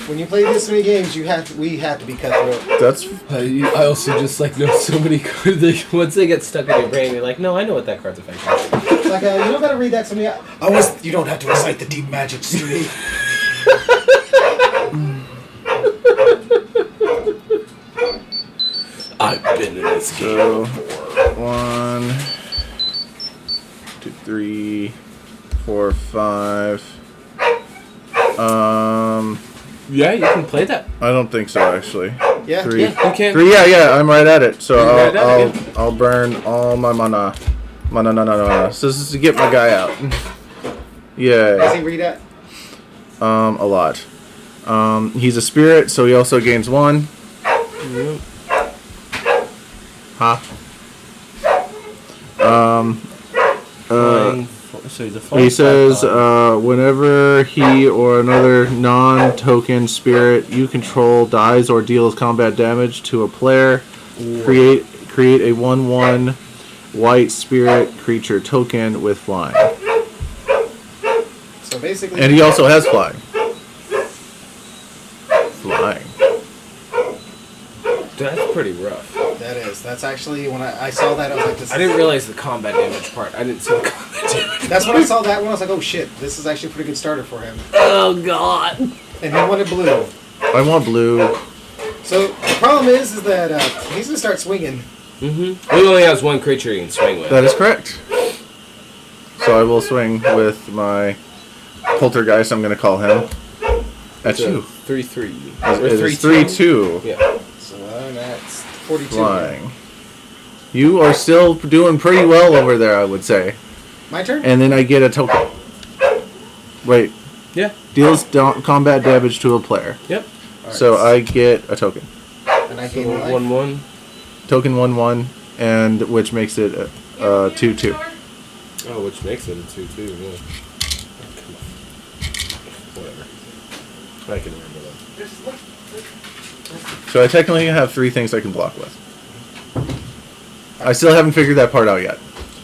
when you play this many games, we have to be cutthroat. That's I also just like know so many cards. Like, once they get stuck in your brain, you're like, no, I know what that card's effect is. It's like, you don't gotta read that to me. You don't have to recite the deep magic to me. I've been in this so 1, 2, 3, 4, 5. Yeah, you can play that. I don't think so actually. Yeah. 3. Yeah, you can. 3. Yeah, I'm right at it. So You're right at it, I'll burn all my mana. No. So this is to get my guy out. Does Yeah. he read that? A lot. He's a spirit, so he also gains 1. Huh? He says, whenever he or another non-token spirit you control dies or deals combat damage to a player, create a 1/1 white spirit creature token with flying. So basically, And he also has flying. Flying. That's pretty rough. that is. That's actually when I saw that, I was like, this. I didn't realize the combat damage part. I didn't see the combat damage. That's when I saw that one. I was like, oh shit, this is actually a pretty good starter for him. Oh god. And he wanted blue. I want blue. So the problem is that he's gonna start swinging. He only has one creature he can swing with. That is correct. So I will swing with my poltergeist, I'm going to call him. At you. 3/3. It is 3/2. Yeah. So that's 42. Flying. You are still doing pretty well over there, I would say. My turn? And then I get a token. Wait. Yeah. Deals combat damage to a player. Yep. So I get a token. And I So gain life. 1/1. Token 1/1, and which makes it 2/2. Oh, which makes it a 2/2. Yeah. Come on. Whatever. I can remember that. So I technically have 3 things I can block with. I still haven't figured that part out yet,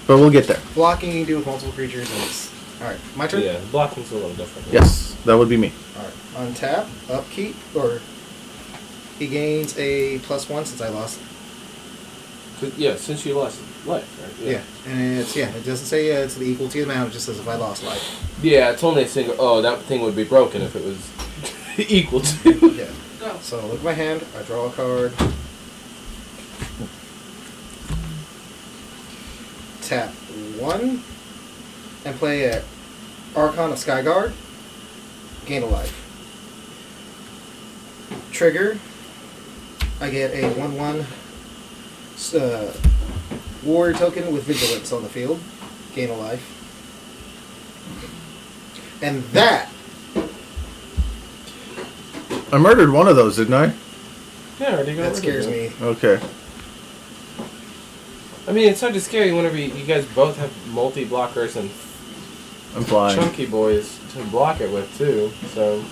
but we'll get there. Blocking you can do with multiple creatures. And it's... Alright, my turn? Yeah, blocking's a little different. Yes, that would be me. Alright, untap, upkeep, or he gains a +1 since I lost. Yeah, since you lost life, right? Yeah, and it doesn't say it's the equal to the amount, it just says if I lost life. Yeah, it's only a single. Oh, that thing would be broken if it was equal to. Yeah. So look at my hand, I draw a card. Tap 1 and play a Archon of Skyguard. Gain a life. Trigger. I get a 1/1 warrior token with vigilance on the field. Gain a life. And that I murdered one of those, didn't I? Yeah, already got that scares me. Okay. I mean, it's not just scary whenever you guys both have multi-blockers and I'm flying. chunky boys to block it with, too. So,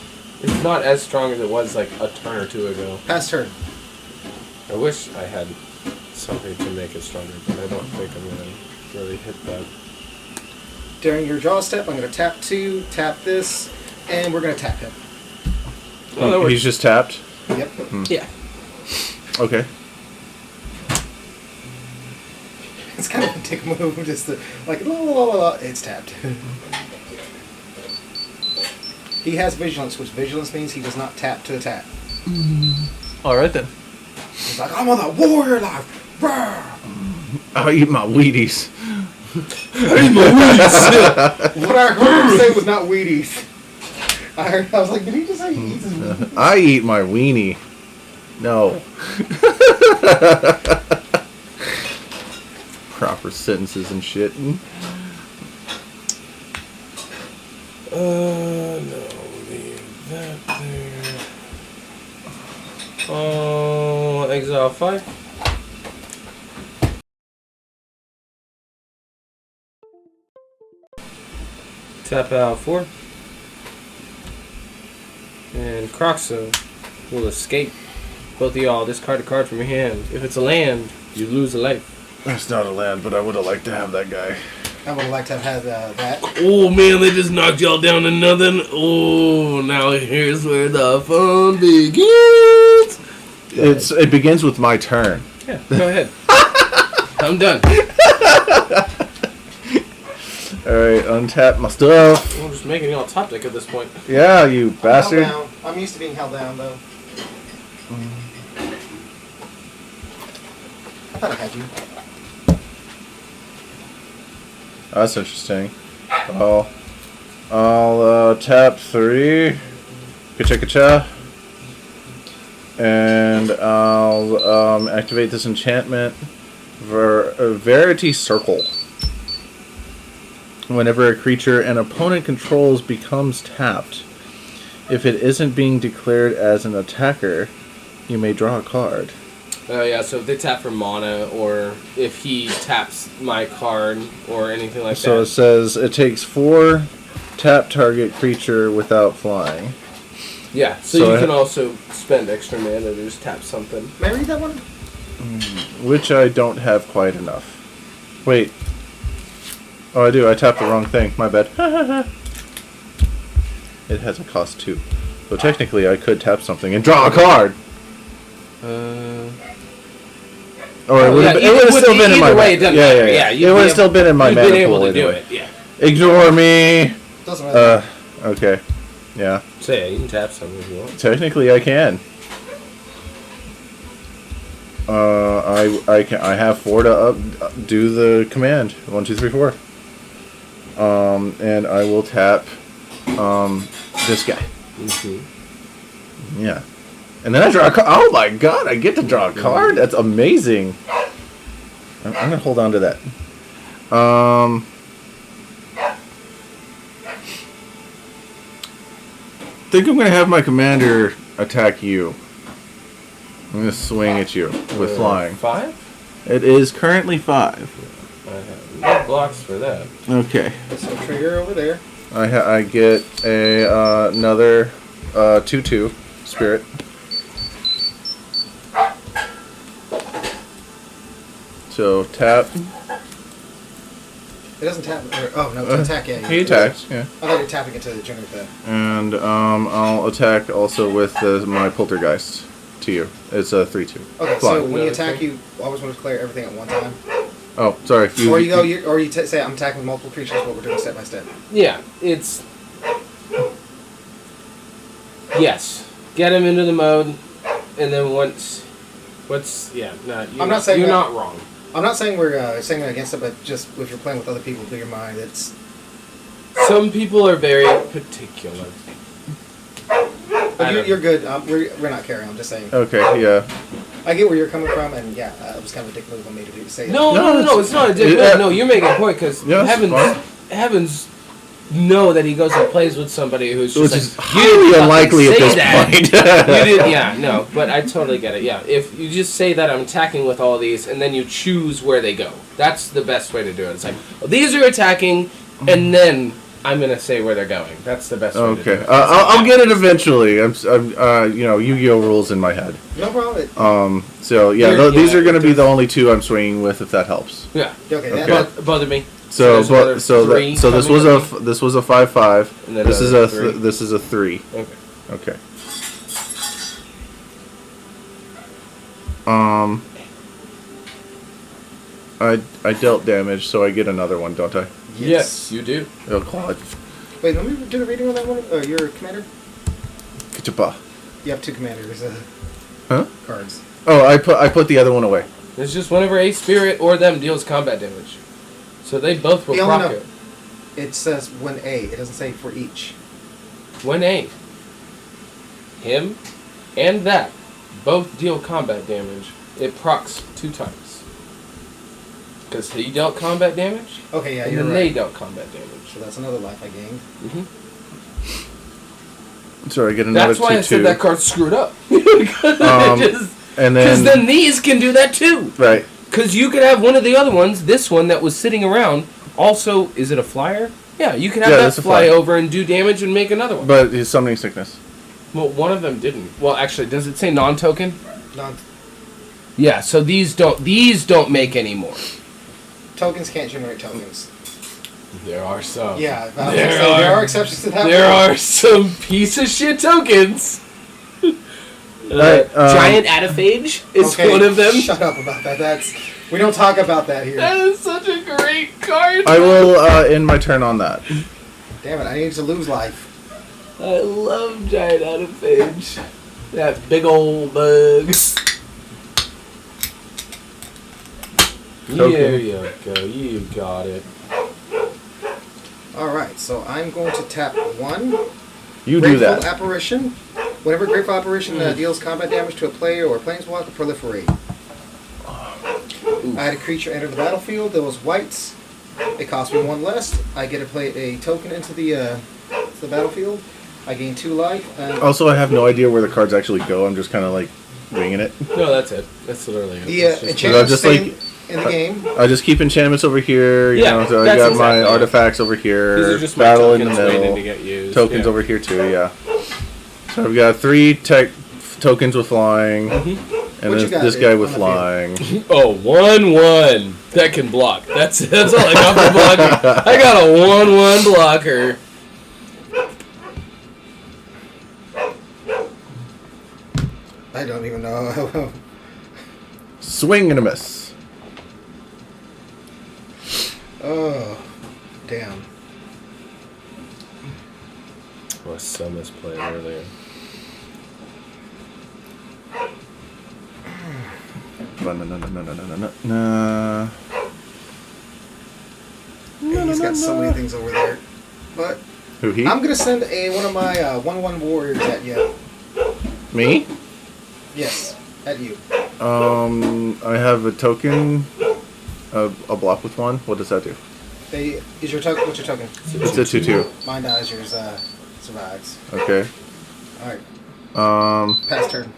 it's not as strong as it was, like, a turn or two ago. Pass turn. I wish I had something to make it stronger, but I don't think I'm going to really hit that. During your draw step, I'm going to tap 2, tap this, and we're going to tap him. Oh, that works. He's just tapped? Yep. Yeah. Okay. It's kind of a dick move, just to, like, la la la la, it's tapped. He has vigilance, which vigilance means he does not tap to attack. All right then. He's like, I'm on the warrior life. Brr. I'll eat my Wheaties. What I heard him say was not Wheaties. I was like, did he just say he eats his Wheaties? I eat my weenie. No. Proper sentences and shit. No, leave that there. Oh, exile 5. Tap out 4. And Croxo will escape. Both of y'all discard a card from your hand. If it's a land, you lose a life. That's not a land, but I would have liked to have that guy. I would have liked to have had that. Oh man, they just knocked y'all down to nothing. Oh, now here's where the fun begins. It begins with my turn. Yeah, go ahead. I'm done. Alright, untap my stuff. I'm just making y'all top deck at this point. Yeah, you bastard. Held down. I'm used to being held down, though. I thought I had you. That's interesting. I'll tap 3. Ka-cha-ka-cha. And I'll activate this enchantment. Verity Circle. Whenever a creature an opponent controls becomes tapped, if it isn't being declared as an attacker, you may draw a card. Oh yeah, so if they tap for mana, or if he taps my card, or anything like So that. it says it takes 4 tap target creature without flying. Yeah, so you can also spend extra mana to just tap something. May I read that one? Which I don't have quite enough. Wait. Oh, I do. I tapped the wrong thing. My bad. It has a cost 2. So technically I could tap something and draw a card! Or it would have still been in my way, it doesn't matter. Yeah, it would have still been in my mana been able pool to do anyway. it, yeah. Ignore me! Doesn't matter. Okay. Yeah. So yeah, you can tap something if you want. Technically, I can. I have 4 to do the command. 1, 2, 3, 4. And I will tap this guy. Mm-hmm. Yeah. And then I draw a card. Oh my god, I get to draw a card? That's amazing. I'm gonna hold on to that. Think I'm gonna have my commander attack you. I'm gonna swing at you with flying. 5? It is currently 5. I have no blocks for that. Okay. So trigger over there. I get a another 2/2 spirit. So tap. It doesn't tap. Oh no, it's attack. Yeah. He attacks. Yeah. I thought you were tapping it to generate that. And I'll attack also with my poltergeist to you. It's a 3/2. Okay, Fly. so when you attack, you always want to declare everything at one time. Oh, sorry. Or you say I'm attacking multiple creatures. What we're doing step by step. Yeah, it's... Yes. Get him into the mode, and then once... Yeah, no, I'm not saying you're that- not wrong. I'm not saying we're saying against it, but just if you're playing with other people, clear your mind. It's Some people are very particular. but you're good. We're not carrying. I'm just saying. Okay, yeah. I get where you're coming from, and yeah, it was kind of a dick move on me to say that. No, it's not a dick move. No, you're making a point, because Yeah, that's fine. heavens know that he goes and plays with somebody who's just Which like, is you didn't highly unlikely at say this that. point. You did, yeah, no, but I totally get it. Yeah, if you just say that I'm attacking with all these, and then you choose where they go, that's the best way to do it. It's like, well, these are attacking, and then I'm gonna say where they're going. That's the best way to do Okay. it. I'll get it eventually. I'm Yu-Gi-Oh rules in my head. No problem. So yeah, these are going to be the only 2 I'm swinging with, if that helps. Yeah, Okay. Okay. That, bother me. So there's another 3 this was coming at me? this was a 5/5. And then This is another 3. this is a 3. Okay. Okay. I dealt damage, so I get another one, don't I? Yes, you do. Oh god. Wait, let me do the reading on that one. Your commander? Ka-cha-pa. You have 2 commanders. Huh? Cards. Oh, I put the other one away. It's just whenever a spirit or them deals combat damage. So they both will proc it. It says when A. It doesn't say for each. When A. Him and that both deal combat damage. It procs 2 times. Because he dealt combat damage. Okay, yeah, and you're then right. they dealt combat damage. So that's another life I gained. Mm-hmm. So I get another 2/2. That's why I said that card's screwed up. And Because then these can do that too. Right. Because you could have one of the other ones, this one that was sitting around, also, is it a flyer? Yeah, you can have that fly over and do damage and make another one. But he's summoning sickness. Well, one of them didn't. Well, actually, does it say non-token? Non. Yeah, so these don't make any more. Tokens can't generate tokens. There are some. Yeah, there are exceptions to that. There are some piece of shit tokens. Giant Adaphage is one of them. Shut up about that. We don't talk about that here. That is such a great card. I will end my turn on that. Damn it! I need to lose life. I love Giant Adaphage. That big old bug. There you go. You got it. Alright, so I'm going to tap 1. You do that. Grateful Apparition. Whenever Grateful Apparition deals combat damage to a player or a planeswalker, proliferate. I had a creature enter the battlefield that was whites. It cost me 1 less. I get to play a token into the battlefield. I gain 2 life. Also, I have no idea where the cards actually go. I'm just kind of like winging it. No, that's it. That's literally it. The enchantments stay in the game. I just keep enchantments over here. You know, so I got my artifacts over here. These are just battle my in the tokens middle. waiting to get used. Tokens over here too. Yeah. So I've got 3 tokens with flying, and this guy with flying. Oh, 1/1 that can block. That's all I got for blocking. I got a 1/1 blocker. I don't even know. Swing and a miss. Oh, damn. Oh, I saw misplay earlier. No. He's got so many things over there. But Who, he? I'm going to send one of my 1/1 warriors at you. Me? Yes, at you. I have a token, a block with 1. What does that do? Is your token? What's your token? It's a 2/2. Mine dies. Yours survives. Okay. All right. Pass turn.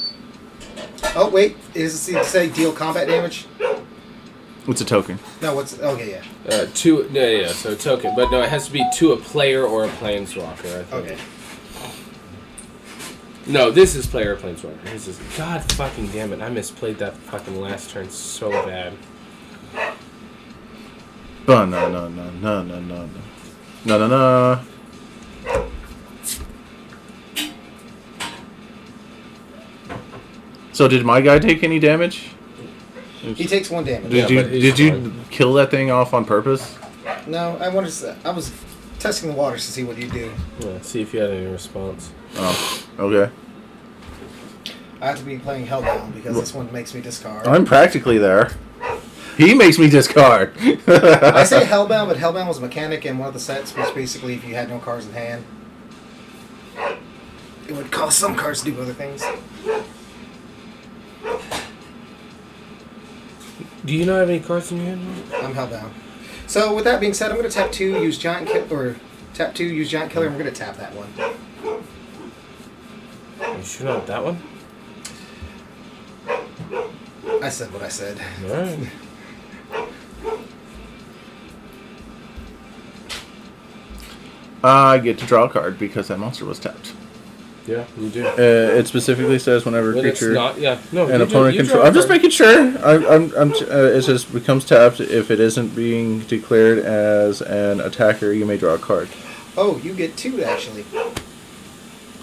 Oh wait, is it say deal combat damage? It's a token. No, what's okay? Yeah. So token, but no, it has to be to a player or a planeswalker. I think. Okay. No, this is player or planeswalker. This is God fucking damn it! I misplayed that fucking last turn so bad. No. So did my guy take any damage? He takes 1 damage. Did you kill that thing off on purpose? No, I was testing the waters to see what you do. Yeah, see if you had any response. Oh, okay. I have to be playing Hellbound because this one makes me discard. I'm practically there. He makes me discard. I say Hellbound, but Hellbound was a mechanic, and one of the sets was basically if you had no cards in hand, it would cause some cards to do other things. Do you not have any cards in your hand? I'm Hellbound. So with that being said, I'm going to tap 2, use Giant Killer, tap 2, use Giant Killer, and we're going to tap that one. You sure not that one? I said what I said. Alright. I get to draw a card because that monster was tapped. Yeah, you do. It specifically says whenever When creature it's not, yeah, no, an you opponent you control. draw a I'm just card. making sure. It says becomes tapped if it isn't being declared as an attacker. You may draw a card. Oh, you get 2 actually.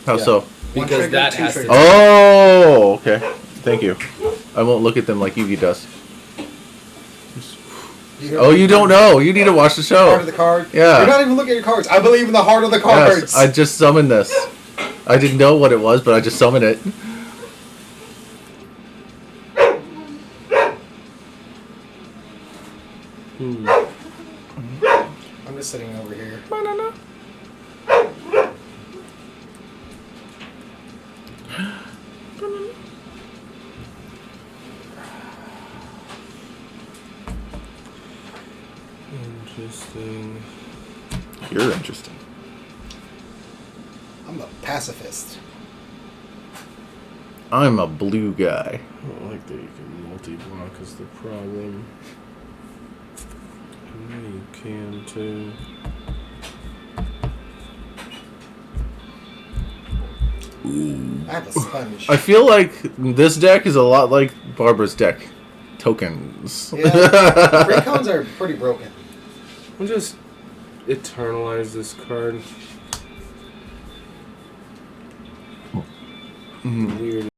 How Yeah. so? One Because trigger, that 2 has to. triggers. Oh, okay. Thank you. I won't look at them like Yugi does. Oh, you don't know. You need to watch the show. Heart of the card. Yeah. You're not even looking at your cards. I believe in the heart of the cards. Yes, I just summoned this. I didn't know what it was, but I just summoned it. I'm just sitting over here. Interesting. You're interesting. I'm a pacifist. I'm a blue guy. I don't like that you can multi-block is the problem. I know you can too. I have a sponge. I feel like this deck is a lot like Barbara's deck. Tokens. Yeah, Raycons are pretty broken. I'll just eternalize this card. Weird.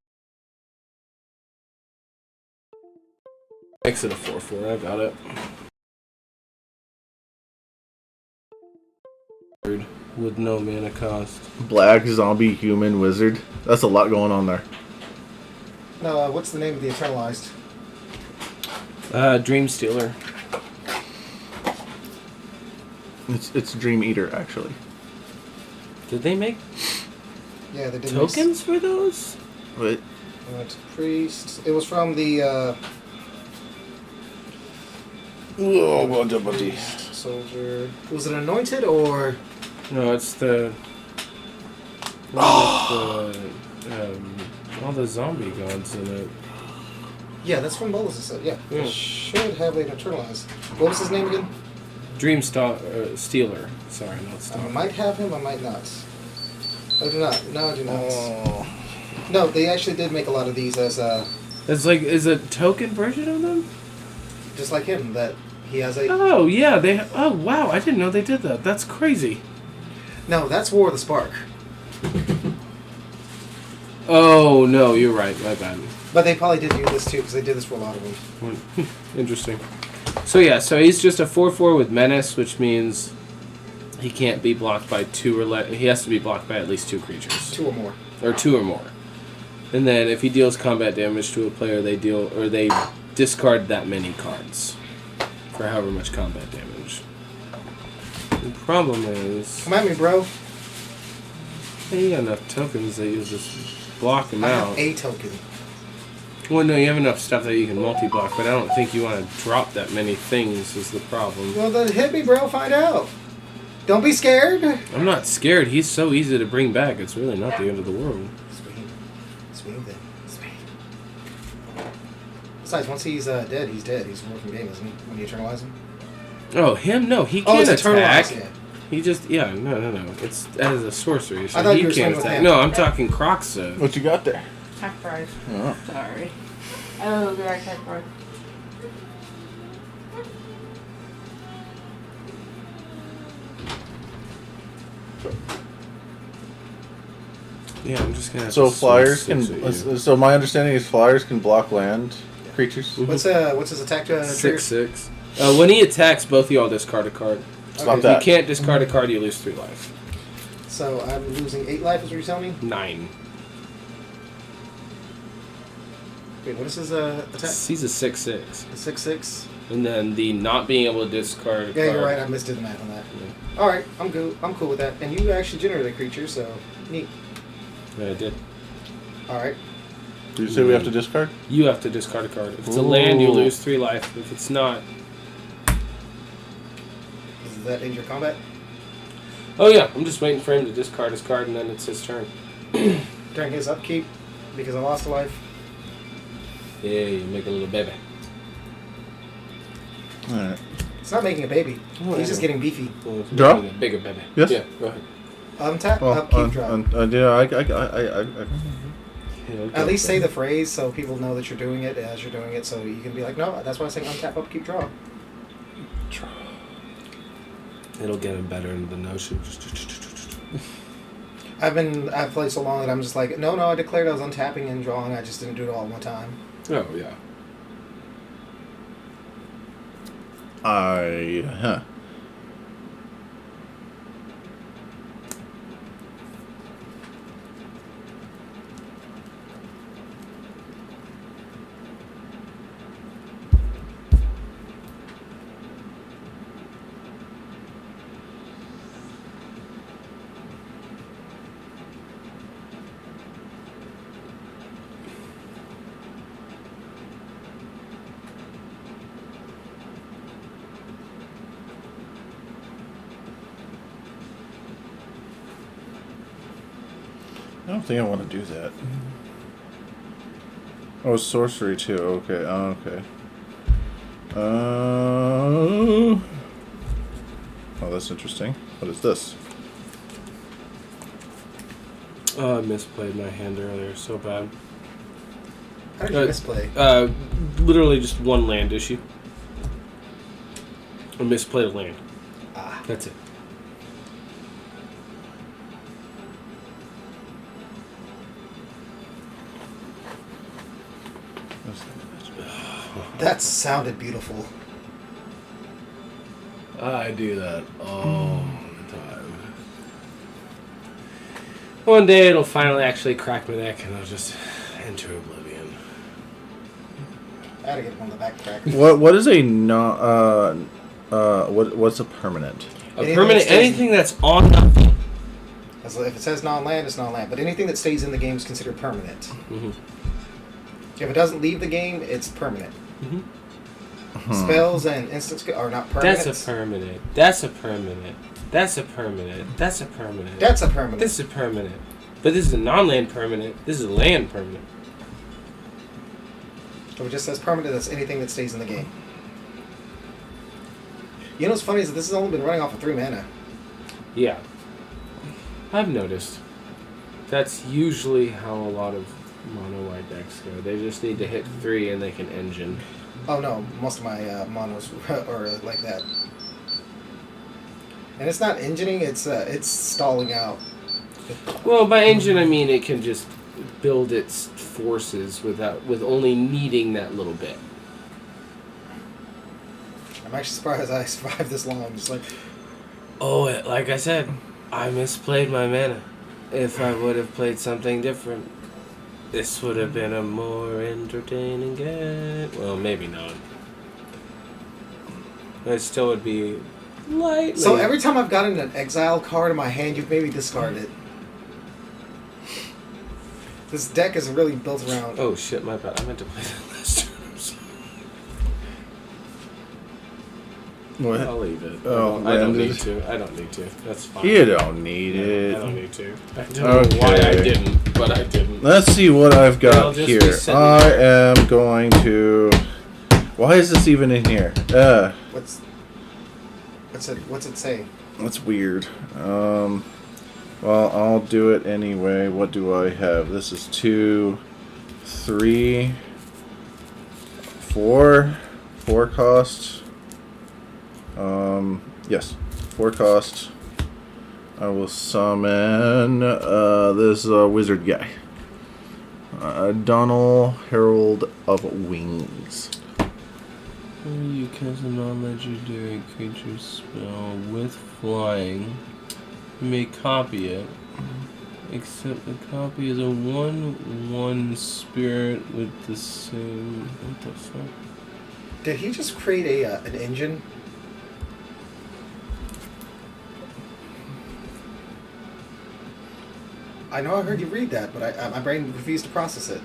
Exit a 4/4. I got it. With no mana cost. Black zombie human wizard. That's a lot going on there. No, what's the name of the Eternalized? Dream Stealer. It's Dream Eater actually. Did they make Yeah, they did tokens for those? What? Priest. It was from the Priest, Soldier. Was it Anointed or? No, it's the. All the zombie gods in it. Yeah, that's from Bolus's set. Yeah, Yeah. should have it Eternalized. What was his name again? Dream Stealer. Sorry, not I Stalker. might have him. I might not. I do not. No, I do not. No, they actually did make a lot of these as It's like, is a token version of them? just like him. That he has a. Oh, yeah. Oh, wow. I didn't know they did that. That's crazy. No, that's War of the Spark. Oh, no. You're right. My bad. But they probably did do this too because they did this for a lot of them. Interesting. So, yeah. So, he's just a 4/4 with Menace, which means he can't be blocked by two or less. He has to be blocked by at least two creatures. Two or more. Or two or more. And then if he deals combat damage to a player, they discard that many cards for however much combat damage. The problem is, Come at me, bro. you got enough tokens that you just block them I out. have a token. Well, no, you have enough stuff that you can multi-block, but I don't think you want to drop that many things is the problem. Well, then hit me, bro. Find out. Don't be scared. I'm not scared. He's so easy to bring back. It's really not the end of the world. Swing then. Swing. Besides, once he's dead, he's dead. He's a working game, isn't he? When you eternalize him. Oh, him? No, he Oh, can't it's attack. eternalized. Yeah. He just, no. It's as a sorcery, so I thought he you were can't saying with attack. him. No, I'm talking Croxa. What you got there? Hack fries. Oh. Sorry. Oh, good hack fries. Yeah, I'm just gonna. Have So to flyers swing can. 6 at you. So my understanding is flyers can block land creatures. What's his attack? Trigger? 6/6. When he attacks, both of y'all discard a card. Stop If that. you can't discard a card, you lose 3 life. So I'm losing 8 life. Is what you're telling me? 9. Wait, what is his attack? He's a 6/6, 6/6. and then the not being able to discard a Yeah, card. you're right. I misdid the math on that. All right, I'm good. I'm cool with that. And you actually generated a creature, so neat. Yeah, I did. All right. Did you say we have to discard? You have to discard a card. If it's a land, you Ooh. lose 3 life. If it's not, Does that end your combat? oh yeah, I'm just waiting for him to discard his card, and then it's his turn. During his upkeep, because I lost a life. Yeah, you make a little baby. All right. It's not making a baby. Oh, He's just getting beefy. Well, it's Draw? making a bigger baby. Yes. Yeah, go ahead. Untap, Well, upkeep, drop. Yeah, At least say the phrase so people know that you're doing it as you're doing it, so you can be like, no, that's why I'm saying untap, upkeep, draw. It'll get him better into the notion. I've played so long that I'm just like, no, I declared I was untapping and drawing, I just didn't do it all at one time. Oh yeah. Huh. I don't think I want to do that. Oh, sorcery too. Okay. Okay. Oh, that's interesting. What is this? Oh, I misplayed my hand earlier. So bad. How did you misplay? Literally just one land issue. I misplayed a land. Ah. That's it. That sounded beautiful. I do that all the time. One day it'll finally actually crack my neck and I'll just enter oblivion. I gotta get one of the back crack. What is a what's a permanent? Anything that's on the... If it says non-land, it's non-land. But anything that stays in the game is considered permanent. Mm-hmm. If it doesn't leave the game, it's permanent. Mm-hmm. Spells and instants are not permanent. That's a permanent. That's a permanent. That's a permanent. That's a permanent. That's a permanent. This is a permanent. But this is a non-land permanent. This is a land permanent. So it just says permanent, that's anything that stays in the game. You know what's funny is that this has only been running off of 3 mana. Yeah. I've noticed. That's usually how a lot of mono-white decks go. They just need to hit 3 and they can engine. Oh no, most of my monos are like that. And it's not engineering, it's stalling out. Well, by engine I mean it can just build its forces with only needing that little bit. I'm actually surprised I survived this long. I'm just like... Oh, like I said, I misplayed my mana. If I would have played something different, this would have been a more entertaining game. Well, maybe not. It still would be lightly... So every time I've gotten an exile card in my hand, you've made me discard it. This deck is really built around... Oh shit, my bad. I meant to play that last turn. I'm sorry. What? I'll leave it. Oh, I don't landed. need to. I don't need to. That's fine. You don't need it. I don't need to. I don't know why I didn't, but I didn't. Let's see what I've I'll got just here. be sitting I there. am going to... Why is this even in here? What's it say? That's weird. Well, I'll do it anyway. What do I have? This is 2, 3, 4. 4 cost. Yes. 4 cost. I will summon this wizard guy. Donal, Herald of Wings. You cast a non-legendary creature spell with flying. You may copy it, except the copy is a 1/1 spirit with the same... What the fuck? Did he just create an engine? I know I heard you read that, but my brain refused to process it.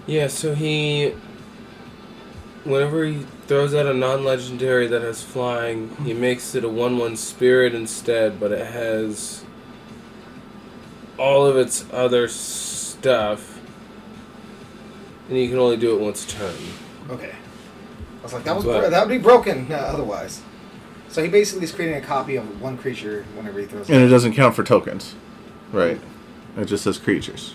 Yeah, so whenever he throws out a non-legendary that has flying, he makes it a 1/1 spirit instead, but it has all of its other stuff, and you can only do it once a turn. Okay. I was like, that would be broken otherwise. So he basically is creating a copy of one creature whenever he throws it. And it doesn't count for tokens. Right. It just says creatures.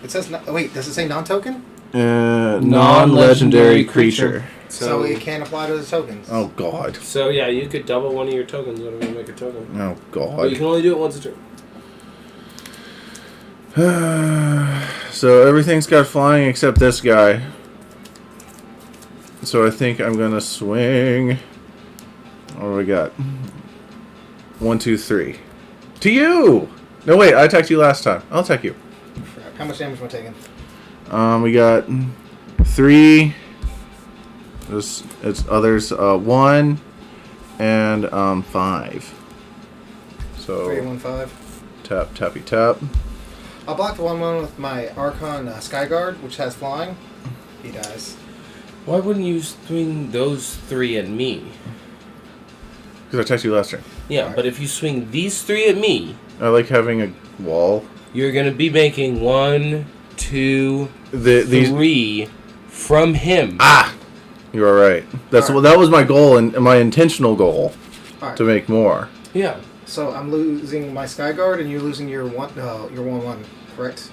It says, wait, does it say non-token? Non-legendary creature. So it can't apply to the tokens. Oh, God. So yeah, you could double one of your tokens whenever you make a token. Oh, But you God. can only do it once a turn. So everything's got flying except this guy. So I think I'm gonna swing. What do we got? 1, 2, 3. To you! No, wait, I attacked you last time. I'll attack you. Crap. How much damage am I taking? We got 3. It's others 1 and 5. So 3, 1, 5. tap, tappy, tap. I'll block the 1/1 with my Archon Skyguard, which has flying. He dies. Why wouldn't you swing those 3 at me? Because I attacked you last turn. Yeah, but if you swing these 3 at me, I like having a wall. you're gonna be making 1, 2, These 3 from him. You are right. That was my goal and my intentional goal Alright. to make more. Yeah. So I'm losing my Skyguard, and you're losing your 1/1, correct?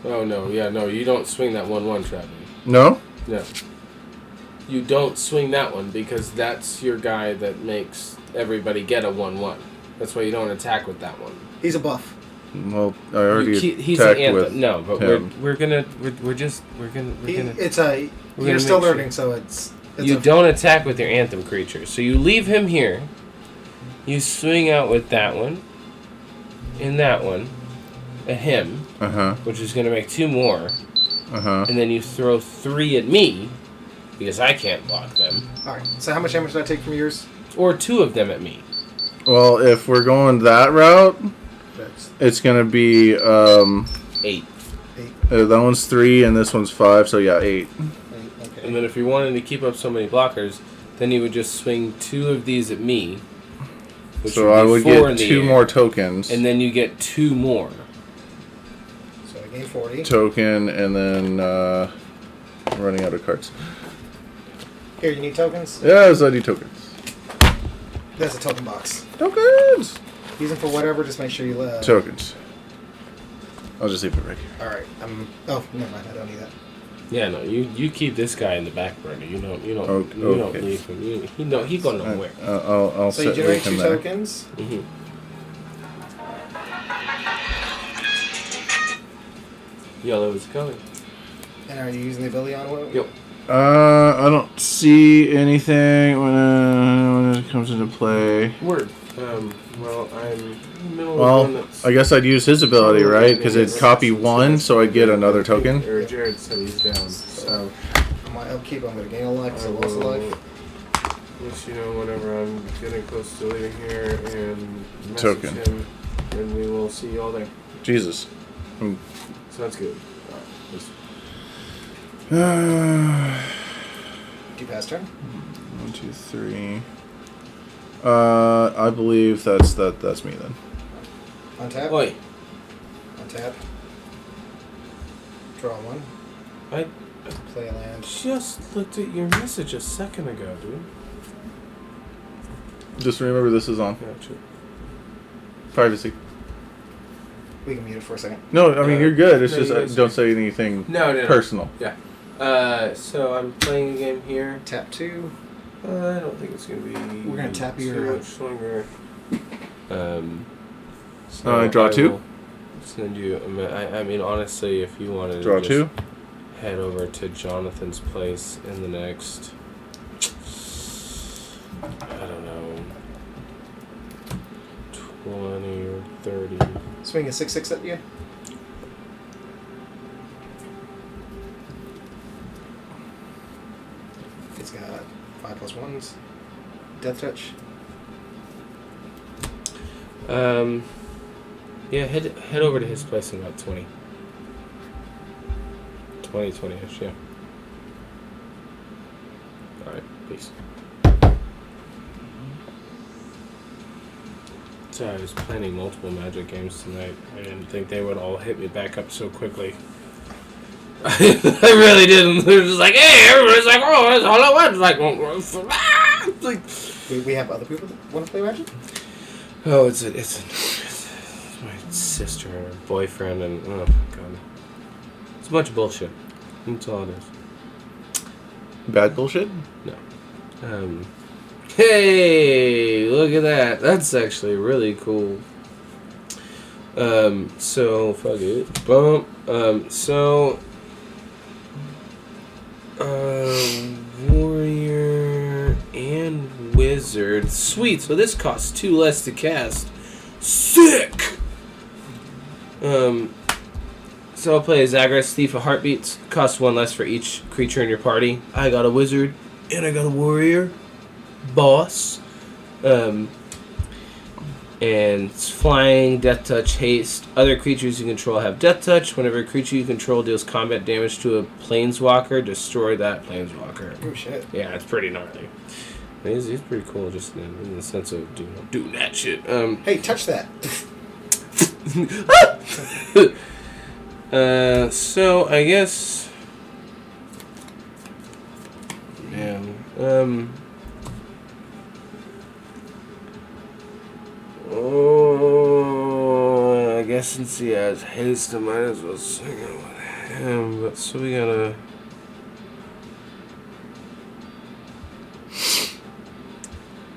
Oh no, yeah, no, you don't swing that 1/1 trap. No? No. You don't swing that one because that's your guy that makes everybody get a 1/1. That's why you don't attack with that one. He's a buff. Well, I already He's an attacked anthem. with No, but him. we're gonna. It's We're you're gonna still make sure- learning, so it's You don't attack with your anthem creature. So you leave him here. You swing out with that one. And that one. At him. Which is going to make 2 more. And then you throw 3 at me. Because I can't block them. Alright, so how much damage did I take from yours? Or 2 of them at me. Well, if we're going that route, it's going to be 8. that one's 3 and this one's 5, so yeah, 8. Okay. And then if you wanted to keep up so many blockers, then you would just swing 2 of these at me. Which So I would 4 in get the 2 air. more tokens. And then you get 2 more. So I gained 40. Token, and then I'm running out of cards. Here, you need tokens? Yes, I need tokens. That's a token box. Tokens! Use them for whatever, just make sure you Tokens. I'll just leave it right here. Alright, oh, never mind, I don't need that. Yeah, no, you keep this guy in the back burner. You don't Okay. leave him. He go nowhere. I'll So you set generate him 2 there. tokens. Yellow is coming. And are you using the ability on it? Yep. I don't see anything when it comes into play. Word. Well, I'm in the middle of Well, one that's... I guess I'd use his ability, right? Because it'd copy 1, so I'd get another token. Or Jared said he's down, so... On my upkeep, I'm going to gain a life, so lost a life. Let you know whenever I'm getting close to leaving here and message Token. him, and we will see you all there. Jesus. Sounds good. Do you pass turn? 1, 2, 3. I believe that's me then. Untap. Oi. Untap. Draw 1. I Play a land. just looked at your message a second ago, dude. Just remember this is on. Gotcha. Privacy. We can mute it for a second. No, I mean, you're good. It's No, just you guys- don't say anything No. personal. Yeah. So I'm playing a game here. Tap 2. I don't think it's gonna be. We're gonna tap too your- much longer. I draw 2? will Send you. I mean, honestly, if you wanted Draw to 2? head over to Jonathan's place in the next. I don't know. 20 or 30. Swing a 6/6 at you. It's got 5+1s. Death touch. Yeah, head over to his place in about 20. 20-ish, yeah. Alright, peace. So I was planning multiple Magic games tonight. I didn't think they would all hit me back up so quickly. I really didn't. They're just like, hey, everybody's like, oh, that's all I want. Like, like, We have other people that want to play Magic? oh, it's my sister and her boyfriend, and oh my god, it's a bunch of bullshit. That's all it is. Bad bullshit? No. Hey, look at that. That's actually really cool. So fuck it. Bump. Warrior. wizard. Sweet. So this costs 2 less to cast. Sick. So I'll play a Zagreus, Thief of Heartbeats. Costs 1 less for each creature in your party. I got a wizard and I got a warrior. Boss. And it's flying, death touch, haste. Other creatures you control have death touch. Whenever a creature you control deals combat damage to a planeswalker, destroy that planeswalker. Oh shit. Yeah, it's pretty gnarly. He's pretty cool just in the sense of doing that shit. Hey, touch that. So I guess... Man. Oh, I guess since he has haste, I might as well swing it with him. But so we gotta.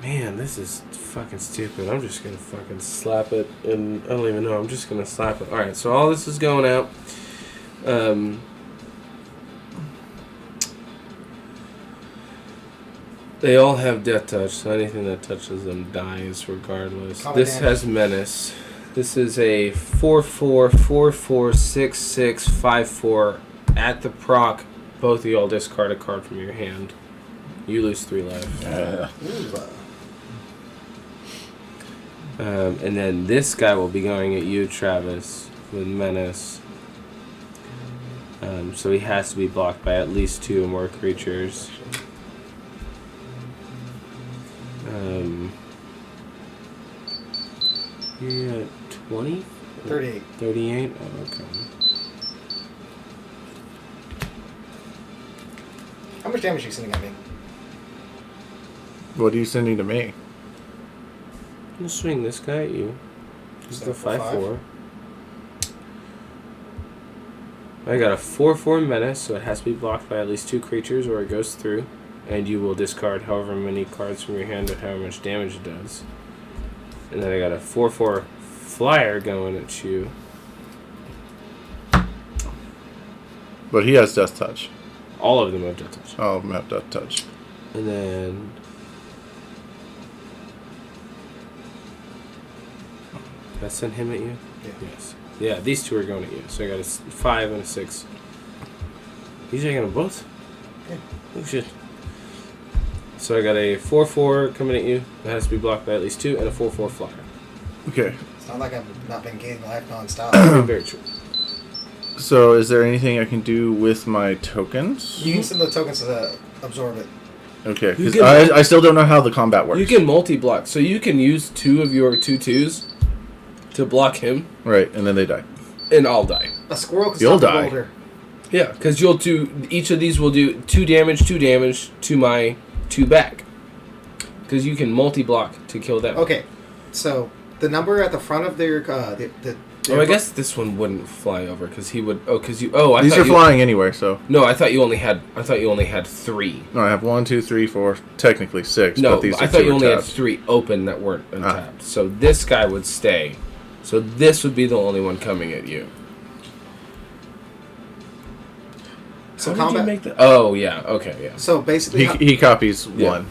Man, this is fucking stupid. I'm just gonna fucking slap it, and I don't even know. I'm just gonna slap it. All right, so all this is going out. They all have death touch, so anything that touches them dies regardless. This has menace. This is a 4/4, 4/4, 6/6, 5/4. At the proc, both of y'all discard a card from your hand. You lose 3 life. Yeah. And then this guy will be going at you, Travis, with menace. So he has to be blocked by at least 2 or more creatures. You're at 20? 38. 38? Oh, okay. How much damage are you sending at me? What are you sending to me? I'll swing this guy at you. This is the 5/4. I got a 4/4 menace, so it has to be blocked by at least 2 creatures or it goes through. And you will discard however many cards from your hand with however much damage it does. And then I got a 4/4 flyer going at you. But he has death touch. All of them have death touch. All of them have death touch. And then... Did I send him at you? Yeah. Yes. Yeah, these 2 are going at you. So I got a 5 and a 6. He's taking them both? Yeah. Oh shit. So I got a 4/4 coming at you. That has to be blocked by at least 2, and a 4/4 flyer. Okay. It's not like I've not been getting life non-stop. Very true. So is there anything I can do with my tokens? You can send the tokens to absorb it. Okay, You because can- I still don't know how the combat works. You can multi-block. So you can use 2 of your 2/2s to block him, Right, and then they die. and I'll die. A squirrel can You'll stop a die. boulder. Yeah, because you'll do... Each of these will do 2 damage to my 2 back. Because you can multi-block to kill them. Okay, so the number at the front of their Oh, I guess this one wouldn't fly over because he would. Oh, because you. Oh, I These thought are you, flying anywhere, so. No, I thought you only had. I thought you only had 3. No, I have 1, 2, 3, 4, technically 6. No, but these I are thought 2 you only had tapped. 3 open that weren't untapped. So this guy would stay. So this would be the only one coming at you. So How did you combat. make that? Oh yeah. Okay. Yeah. So basically, He copies Yeah. 1.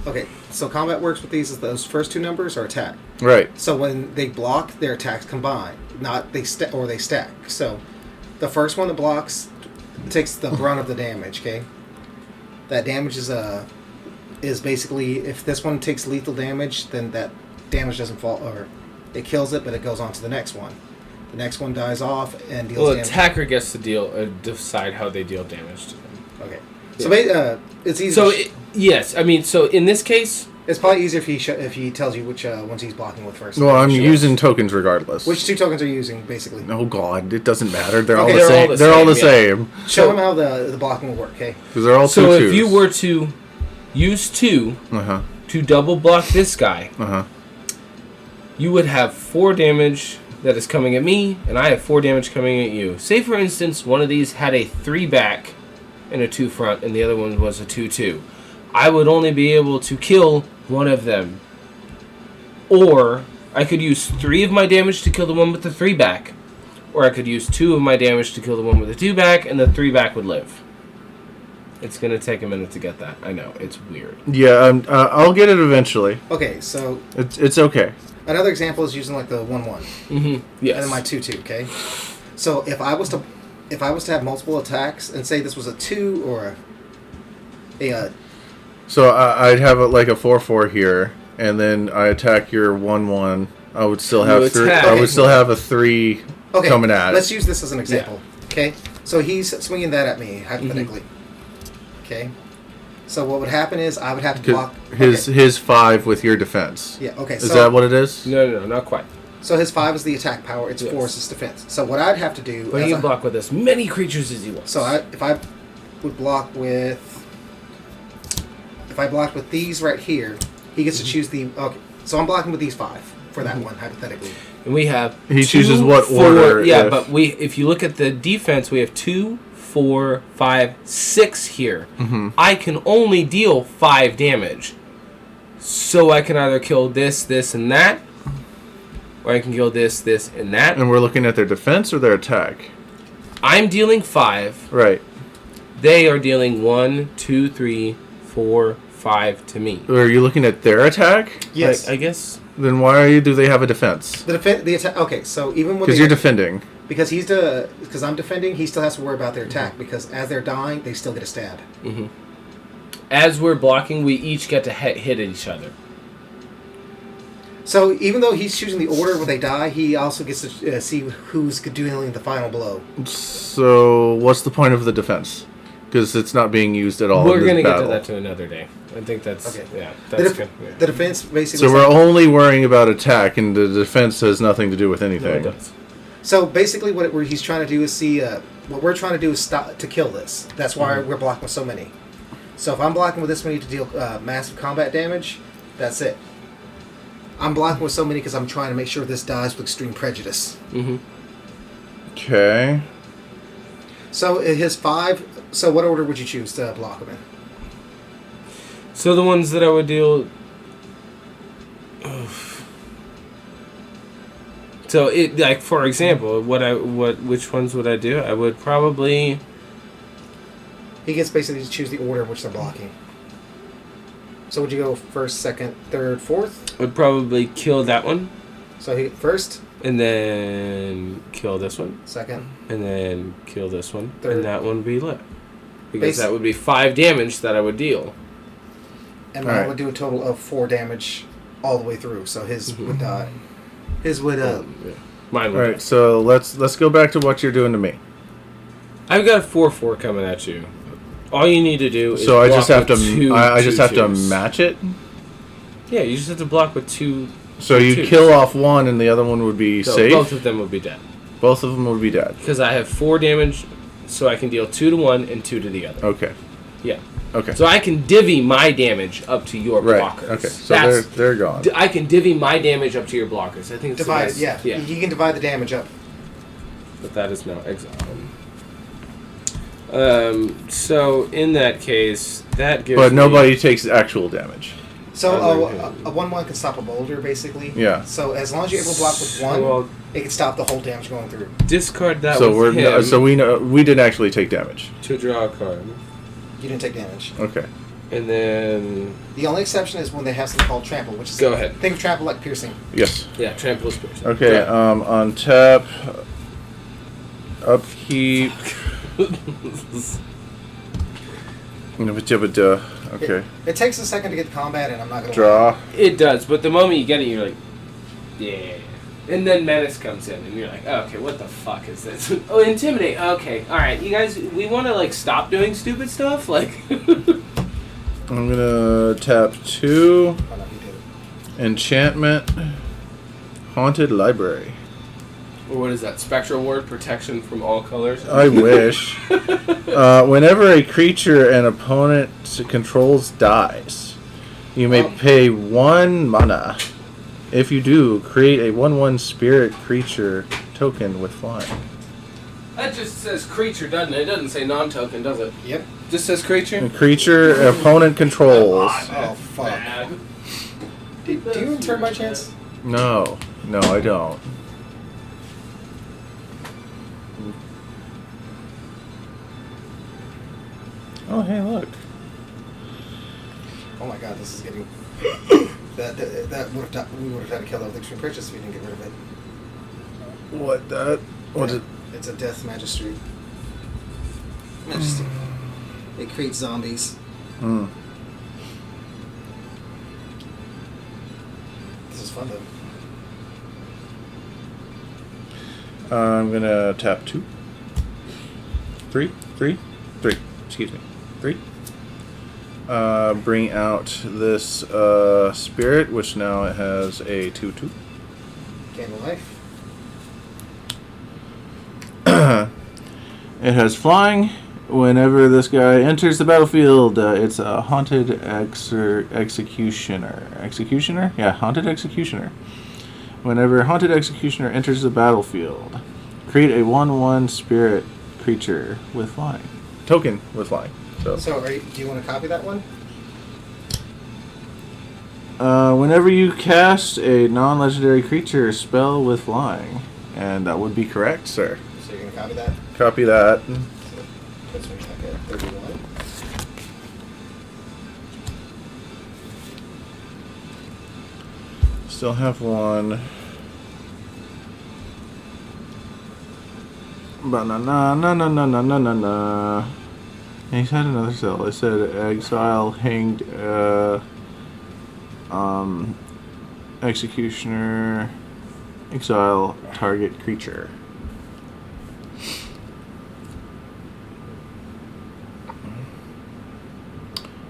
okay. So combat works with these. Is those first 2 numbers are attack. Right. So when they block, their attacks combine, not they they stack. So the first one that blocks takes the brunt of the damage. Okay, that damage is basically if this one takes lethal damage, then that damage doesn't fall or it kills it, but it goes on to the next one. The next one dies off and deals Well, damage. attacker gets to decide how they deal damage to them. Okay, so it's easy. So yes, I mean, so in this case, it's probably easier if he tells you which ones he's blocking with first. Well, I'm Which- using tokens regardless. Which 2 tokens are you using, basically? Oh god, it doesn't matter. They're Okay, all the they're same. all the They're all the same, same. Show him how the blocking will work, okay? Because they're all 2 so if twos. you were to use 2 Uh-huh. to double block this guy, Uh-huh. you would have 4 damage that is coming at me, and I have 4 damage coming at you. Say, for instance, one of these had a 3 back and a 2 front, and the other one was a 2/2. I would only be able to kill one of them. Or I could use 3 of my damage to kill the one with the 3 back. Or I could use 2 of my damage to kill the one with the 2 back, and the 3 back would live. It's gonna take a minute to get that. I know it's weird. Yeah, I'll get it eventually. Okay, so It's okay. another example is using like the 1/1. Mm-hmm. Yes. And then my 2/2. Okay. So if I was to have multiple attacks, and say this was a 2 or a So I'd have like a 4/4 here, and then I attack your 1/1. I would still have three. attack. I would still have a 3 coming at let's it. use this as an example. Okay. So he's swinging that at me hypothetically. Okay. So what would happen is I would have to block His 5 with your defense. Yeah. Okay. Is that what it is? No, not quite. So his 5 is the attack power. Its 4 is his defense. So what I'd have to do. But he can block with as many creatures as he wants. So if I would block with. If I blocked with these right here, he gets to choose the. Okay. So I'm blocking with these 5 for that one hypothetically. And we have. He 2, chooses what 4, order. Yeah, but if you look at the defense, we have 2, 4, 5, 6 here. Mm-hmm. I can only deal 5 damage. So I can either kill this, and that, or I can kill this, and that. And we're looking at their defense or their attack. I'm dealing 5. Right. They are dealing 1, 2, 3, 4, 5 to me. Are you looking at their attack? Yes. I guess. Then why do they have a defense? The attack. Okay. So even when Because you're defending. because because I'm defending, he still has to worry about their attack because as they're dying, they still get a stab. Mm-hmm. As we're blocking, we each get to hit each other. So even though he's choosing the order where they die, he also gets to see who's dealing the final blow. So what's the point of the defense? Because it's not being used at all. We're going to get to that to another day. I think that's okay. Yeah, that's good. Yeah. The defense basically. So we're only worrying about attack, and the defense has nothing to do with anything. No, it does. So basically, what he's trying to do is see. What we're trying to do is stop to kill this. That's why we're blocking with so many. So if I'm blocking with this many to deal massive combat damage, that's it. I'm blocking with so many because I'm trying to make sure this dies with extreme prejudice. Mm-hmm. Okay. So his 5. So what order would you choose to block him in? So the ones that I would deal. So it like for example, which ones would I do? I would probably. He gets basically to choose the order in which they're blocking. So would you go first, second, third, fourth? I'd probably kill that one. So he first, And then kill this one. second. And then kill this one. Third. And that one would be lit. Because that would be 5 damage that I would deal. And All I right. would do a total of 4 damage all the way through. So his would die. His would Yeah. Mine All would right. die. So let's go back to what you're doing to me. I've got a 4/4 coming at you. All you need to do is So I just block have to with I just have to 2/2s. match it. Yeah, you just have to block with 2. So you 2/2s. kill off one, and the other one would be So safe. both of them would be dead. Both of them would be dead. Because I have 4 damage, so I can deal 2 to one and 2 to the other. Okay. Yeah. Okay. So I can divvy my damage up to your Right. blockers. Okay. So they're gone. I can divvy my damage up to your blockers. I think it's divide. the best. Yeah. He can divide the damage up. But that is now exiled. So in that case, that gives. But me- nobody takes actual damage. So Other a 1/1 can stop a boulder basically. Yeah. So as long as you able to block with one, Well, it can stop the whole damage going through. discard that So with him so we know we didn't actually take damage. to draw a card, You didn't take damage. Okay. and then The only exception is when they have something called trample, which is Go ahead. Think of trample like piercing. Yes. yeah, trample is piercing. Okay. On tap. Upkeep. Okay. It takes a second to get combat, and I'm not gonna Draw. It does, but the moment you get it, you're like, yeah. And then Menace comes in, and you're like, okay, what the fuck is this? Oh, Intimidate. Okay, all right, you guys, we want to like stop doing stupid stuff, like. I'm gonna tap 2. Oh, no, you did it. Enchantment. Haunted Library. Or what is that? Spectral Ward, protection from all colors. I wish. Whenever a creature an opponent controls dies, you may pay 1 mana. If you do, create a 1/1 spirit creature token with flying. That just says creature, doesn't it? It doesn't say non-token, does it? Yep. Just says creature. A creature opponent controls. Oh fuck. Bad. Do you turn by chance? No, I don't. Oh, hey, look. Oh my god, this is getting... that would have we would have had to kill that with extreme purchase if we didn't get rid of it. What that? What's it? It's a death magistrate. Majesty. It creates zombies. Hmm. This is fun though. I'm gonna tap 2. 3. Excuse me. 3. Bring out this spirit, which now it has a 2/2. Gain a life. It has flying. Whenever this guy enters the battlefield, it's a haunted executioner. Executioner? Yeah, haunted executioner. Whenever haunted executioner enters the battlefield, create a 1/1 spirit creature with flying. Token with flying. So Do you want to copy that one? whenever you cast a non-legendary creature spell with flying, and that would be correct, sir. So you're going to copy that? Copy that. So let's switch back at 31. Still have one. Ba-na-na-na-na-na-na-na. He's had another cell. It said exile, hanged, executioner, exile, target creature.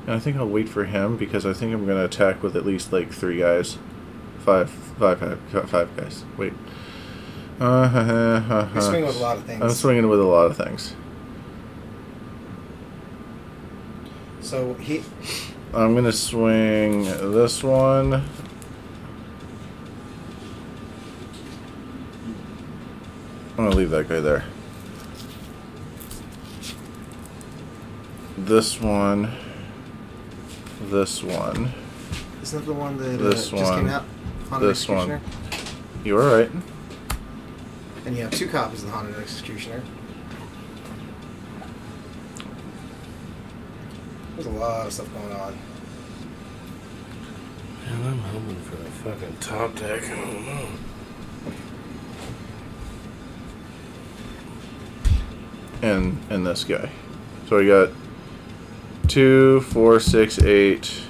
And I think I'll wait for him because I think I'm going to attack with at least like 3 guys. Five guys. Wait. You're swinging with a lot of things. I'm swinging with a lot of things. So I'm going to swing this one. I'm going to leave that guy there. This one. This one. Isn't that the one that This just one. came out? Haunted This one. Executioner? You are right. And you have 2 copies of the Haunted Executioner. There's a lot of stuff going on. Man, I'm hoping for the fucking top deck. I don't know. And this guy. So we got 2, 4, 6, 8,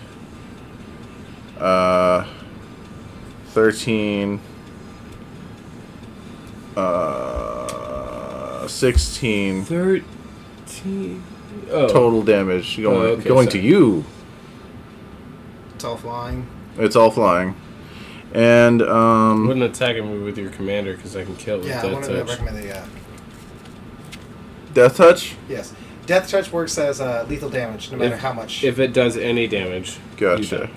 13, 16 13. Oh. total damage going okay, to you. It's all flying. It's all flying. And Wouldn't attack him with your commander because I can kill with Yeah, I that wanted to touch. recommend the death touch. yes. Death touch works as lethal damage, no matter how much. If it does any damage. Gotcha.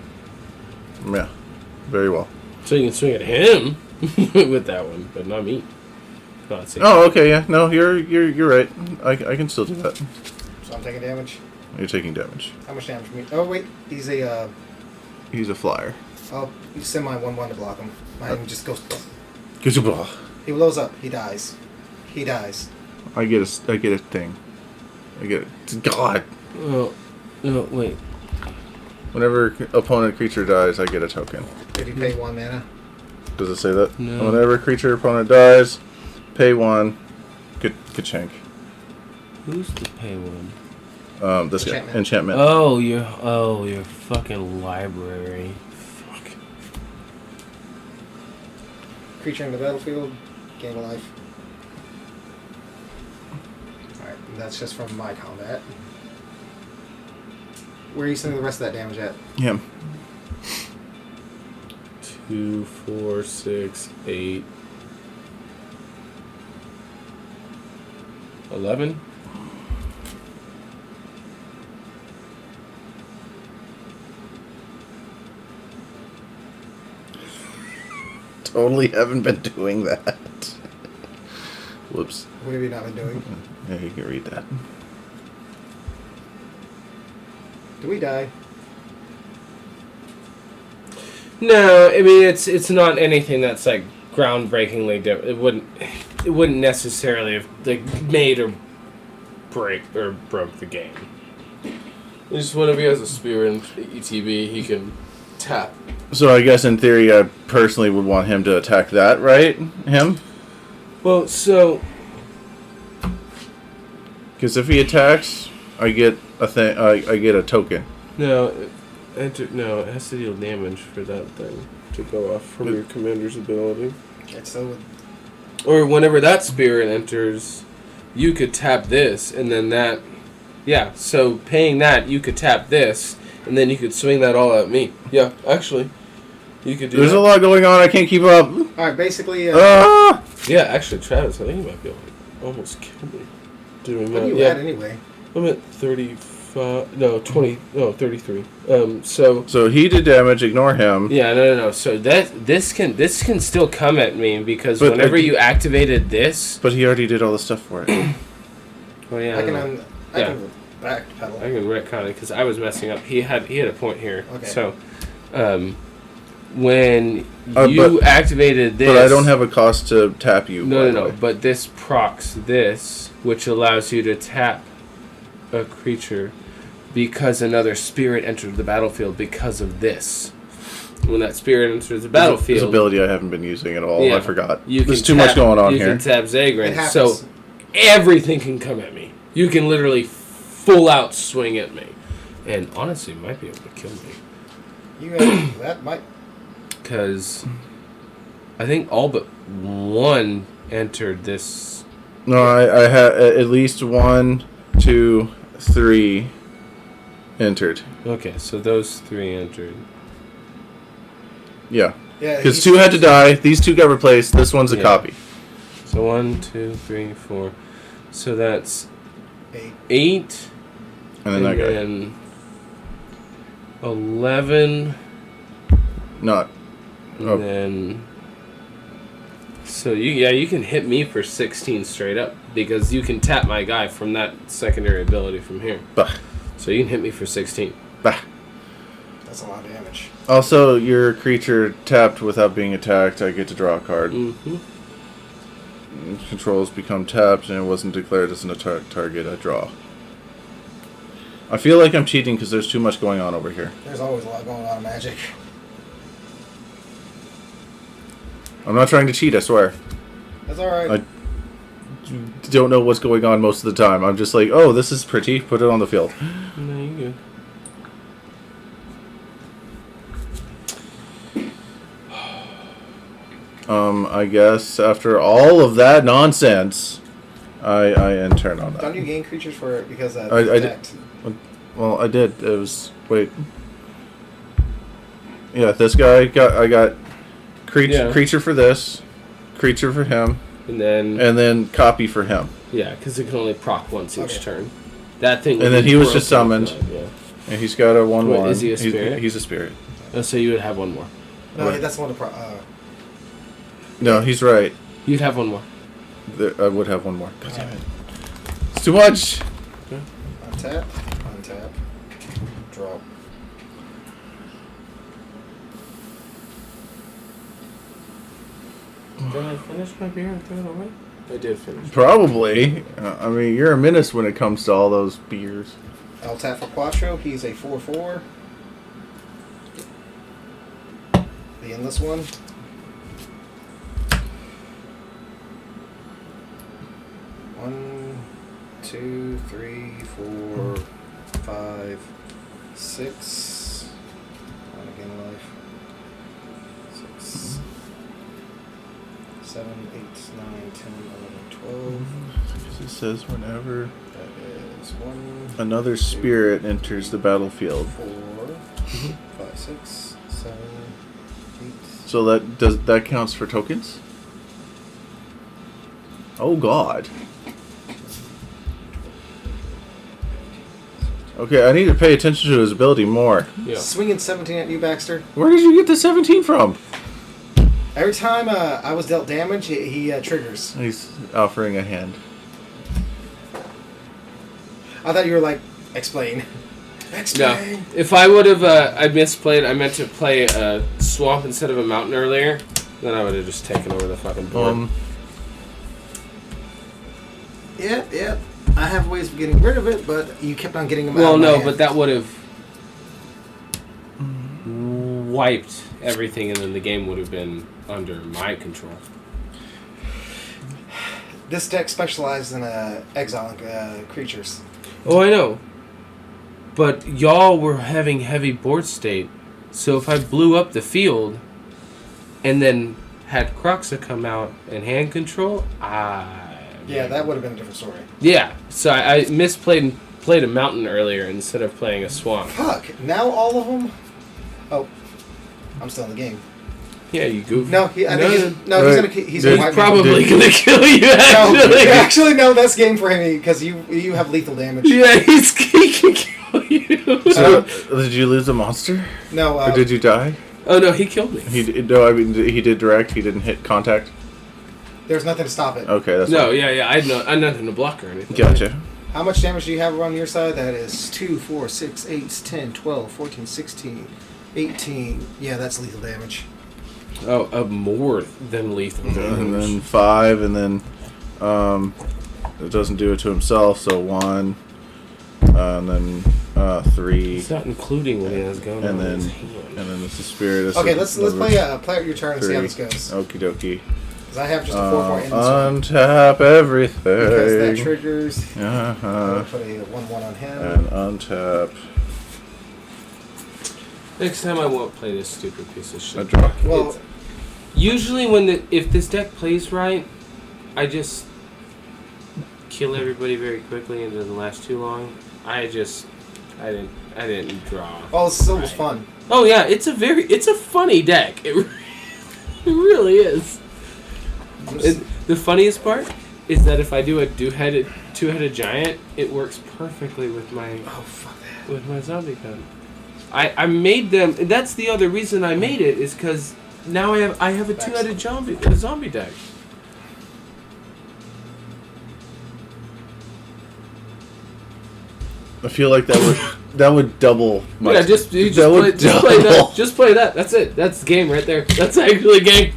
Yeah, very well. So you can swing at him with that one, but not me. Not safe. Oh, okay, yeah. No, you're right. I can still do that. So I'm taking damage. You're taking damage. How much damage? Oh wait, he's a. He's a flyer. I'll send my 1/1 to block him. Mine just goes. He He blows up. He dies. He dies. I get a thing. I get it. God. Oh, no, wait. Whenever opponent creature dies, I get a token. If you pay 1 mana. Does it say that? No. Whenever creature opponent dies, pay 1. Ka-chink. Who's the pay one? This guy. Enchantment. Enchantment. Oh, your fucking library. Fuck. Creature in the battlefield, gain a life. Alright, that's just from my combat. Where are you sending the rest of that damage at? Him. 2, 4, 6, 8, 11. Totally haven't been doing that. Whoops. What have you not been doing? Yeah, you can read that. Do we die? No, I mean it's not anything that's like groundbreakingly different. It wouldn't necessarily have like made or broke the game. Just whenever he has a spirit in ETB, he can tap. So I guess in theory, I personally would want him to attack that, right? Him? Well, so Because if he attacks, I get a thing. I get a token. no, it has to deal damage for that thing to go off from your commander's ability. Okay, so Or whenever that spirit enters, you could tap this, and then that. Yeah, so paying that, you could tap this, and then you could swing that all at me. Yeah, actually, you could do There's that. a lot going on. I can't keep up. all right, basically. Ah! Yeah, actually, Travis, I think you might be able to almost kill me. Doing What that. are you Yeah, at anyway? I'm at 35. No, 20. No, 33. So. So he did damage. Ignore him. Yeah, no. So this can still come at me because But, whenever you activated this. But he already did all the stuff for it. Well, yeah, I can backpedal. I can retcon it because I was messing up. He had a point here. Okay. So, when But you activated this, But I don't have a cost to tap you. by no. the way. But this procs this, which allows you to tap a creature because another spirit entered the battlefield because of this. When that spirit enters the battlefield, This ability I haven't been using at all. Yeah. I forgot. you There's can too much going on you here. can tap It Zagran, happens. so everything can come at me. You can literally full out swing at me, and honestly, you might be able to kill me. That might. Because I think all but one entered this. No, I had at least 1, 2, 3 entered. Okay, so those 3 entered. Yeah. Yeah. Because 2 had to die. These 2 got replaced. This one's a Yeah. copy. So 1, 2, 3, 4. So that's 8. 8. And then that guy. Then 11. Not. And Oh. then. So you can hit me for 16 straight up because you can tap my guy from that secondary ability from here. Bah. So you can hit me for 16. Bah. That's a lot of damage. Also, your creature tapped without being attacked. I get to draw a card. Mm-hmm. Controls become tapped and it wasn't declared as an target. I draw. I feel like I'm cheating because there's too much going on over here. There's always a lot going on in Magic. I'm not trying to cheat, I swear. That's alright. I don't know what's going on most of the time. I'm just like, oh, this is pretty. Put it on the field. No, you good. I guess after all of that nonsense, I end turn on Don't that. you gain creatures for it because I did. attacked? Well, I did. It was wait. Yeah, this guy I got creature for this, creature for him, And then copy for him. yeah, because it can only proc once each Okay. turn. That thing. And would then be he was just broken summoned. if not, yeah. And he's got a 1/1. Wait, is he a spirit? He's a spirit. Oh, so you would have one more. No, Right. that's one of the No, he's right. You'd have one more. I would have one more. God damn it. It's too much. untap, draw. Did I finish my beer and throw it away? I did finish. Probably. I mean, you're a menace when it comes to all those beers. I'll tap for Quattro. He's a 4/4. The endless one. One, 2, 3, 4, 5, 6. One again life. 6, 7, 8, 9, 10, 11, 12. It says whenever That is 1, another spirit enters the battlefield. 4, 5, 6, 7, 8. So that counts for tokens? Oh god. Okay, I need to pay attention to his ability more. Yeah. Swinging 17 at you, Baxter. Where did you get the 17 from? Every time I was dealt damage, he triggers. He's offering a hand. I thought you were like, explain. No. Explain. If I would have, I misplayed. I meant to play a swamp instead of a mountain earlier. Then I would have just taken over the fucking board. Yep. I have ways of getting rid of it, but you kept on getting them out Well, of my no, hand. but that would have wiped everything, and then the game would have been under my control. This deck specializes in exiling creatures. Oh, I know. But y'all were having heavy board state, so if I blew up the field and then had Croxa come out and hand control, Yeah, that would have been a different story. Yeah, so I misplayed and played a mountain earlier instead of playing a swamp. Fuck, now all of them... Oh, I'm still in the game. Yeah, you goof. No, he's He's probably gonna kill you. Actually, no, that's game for him because you have lethal damage. Yeah, he can kill you. So, did you lose a monster? No. Or did you die? Oh no, he killed me. He did direct. He didn't hit contact. There's nothing to stop it. Okay, that's no. fine. Yeah, I'm nothing to block or anything. Gotcha. How much damage do you have on your side? That is 2, 4, 6, 8, 10, 12, 14, 16, 18. Yeah, that's lethal damage. Oh, more than lethal damage. And then 5, and then it doesn't do it to himself, so 1, and then 3. It's not including what he has going on And then in his hand. and then it's the spirit. Okay, let's play out your turn and see how this goes. Okie dokie. Because I have just a 4/4 in this one. Untap everything. Because that triggers. Uh-huh. Put a 1/1 on him. And untap. Next time I won't play this stupid piece of A shit. draw. Well, Usually if this deck plays right, I just kill everybody very quickly and it doesn't last too long. I didn't draw. oh, it still was fun. Oh yeah, it's a funny deck. It really is. The funniest part is that if I do a two-headed giant, it works perfectly with my zombie gun. I made them. That's the other reason I made it is because now I have a two-headed zombie deck. I feel like that would double. Yeah, just play that. Just play that. That's it. That's the game right there. That's actually a game.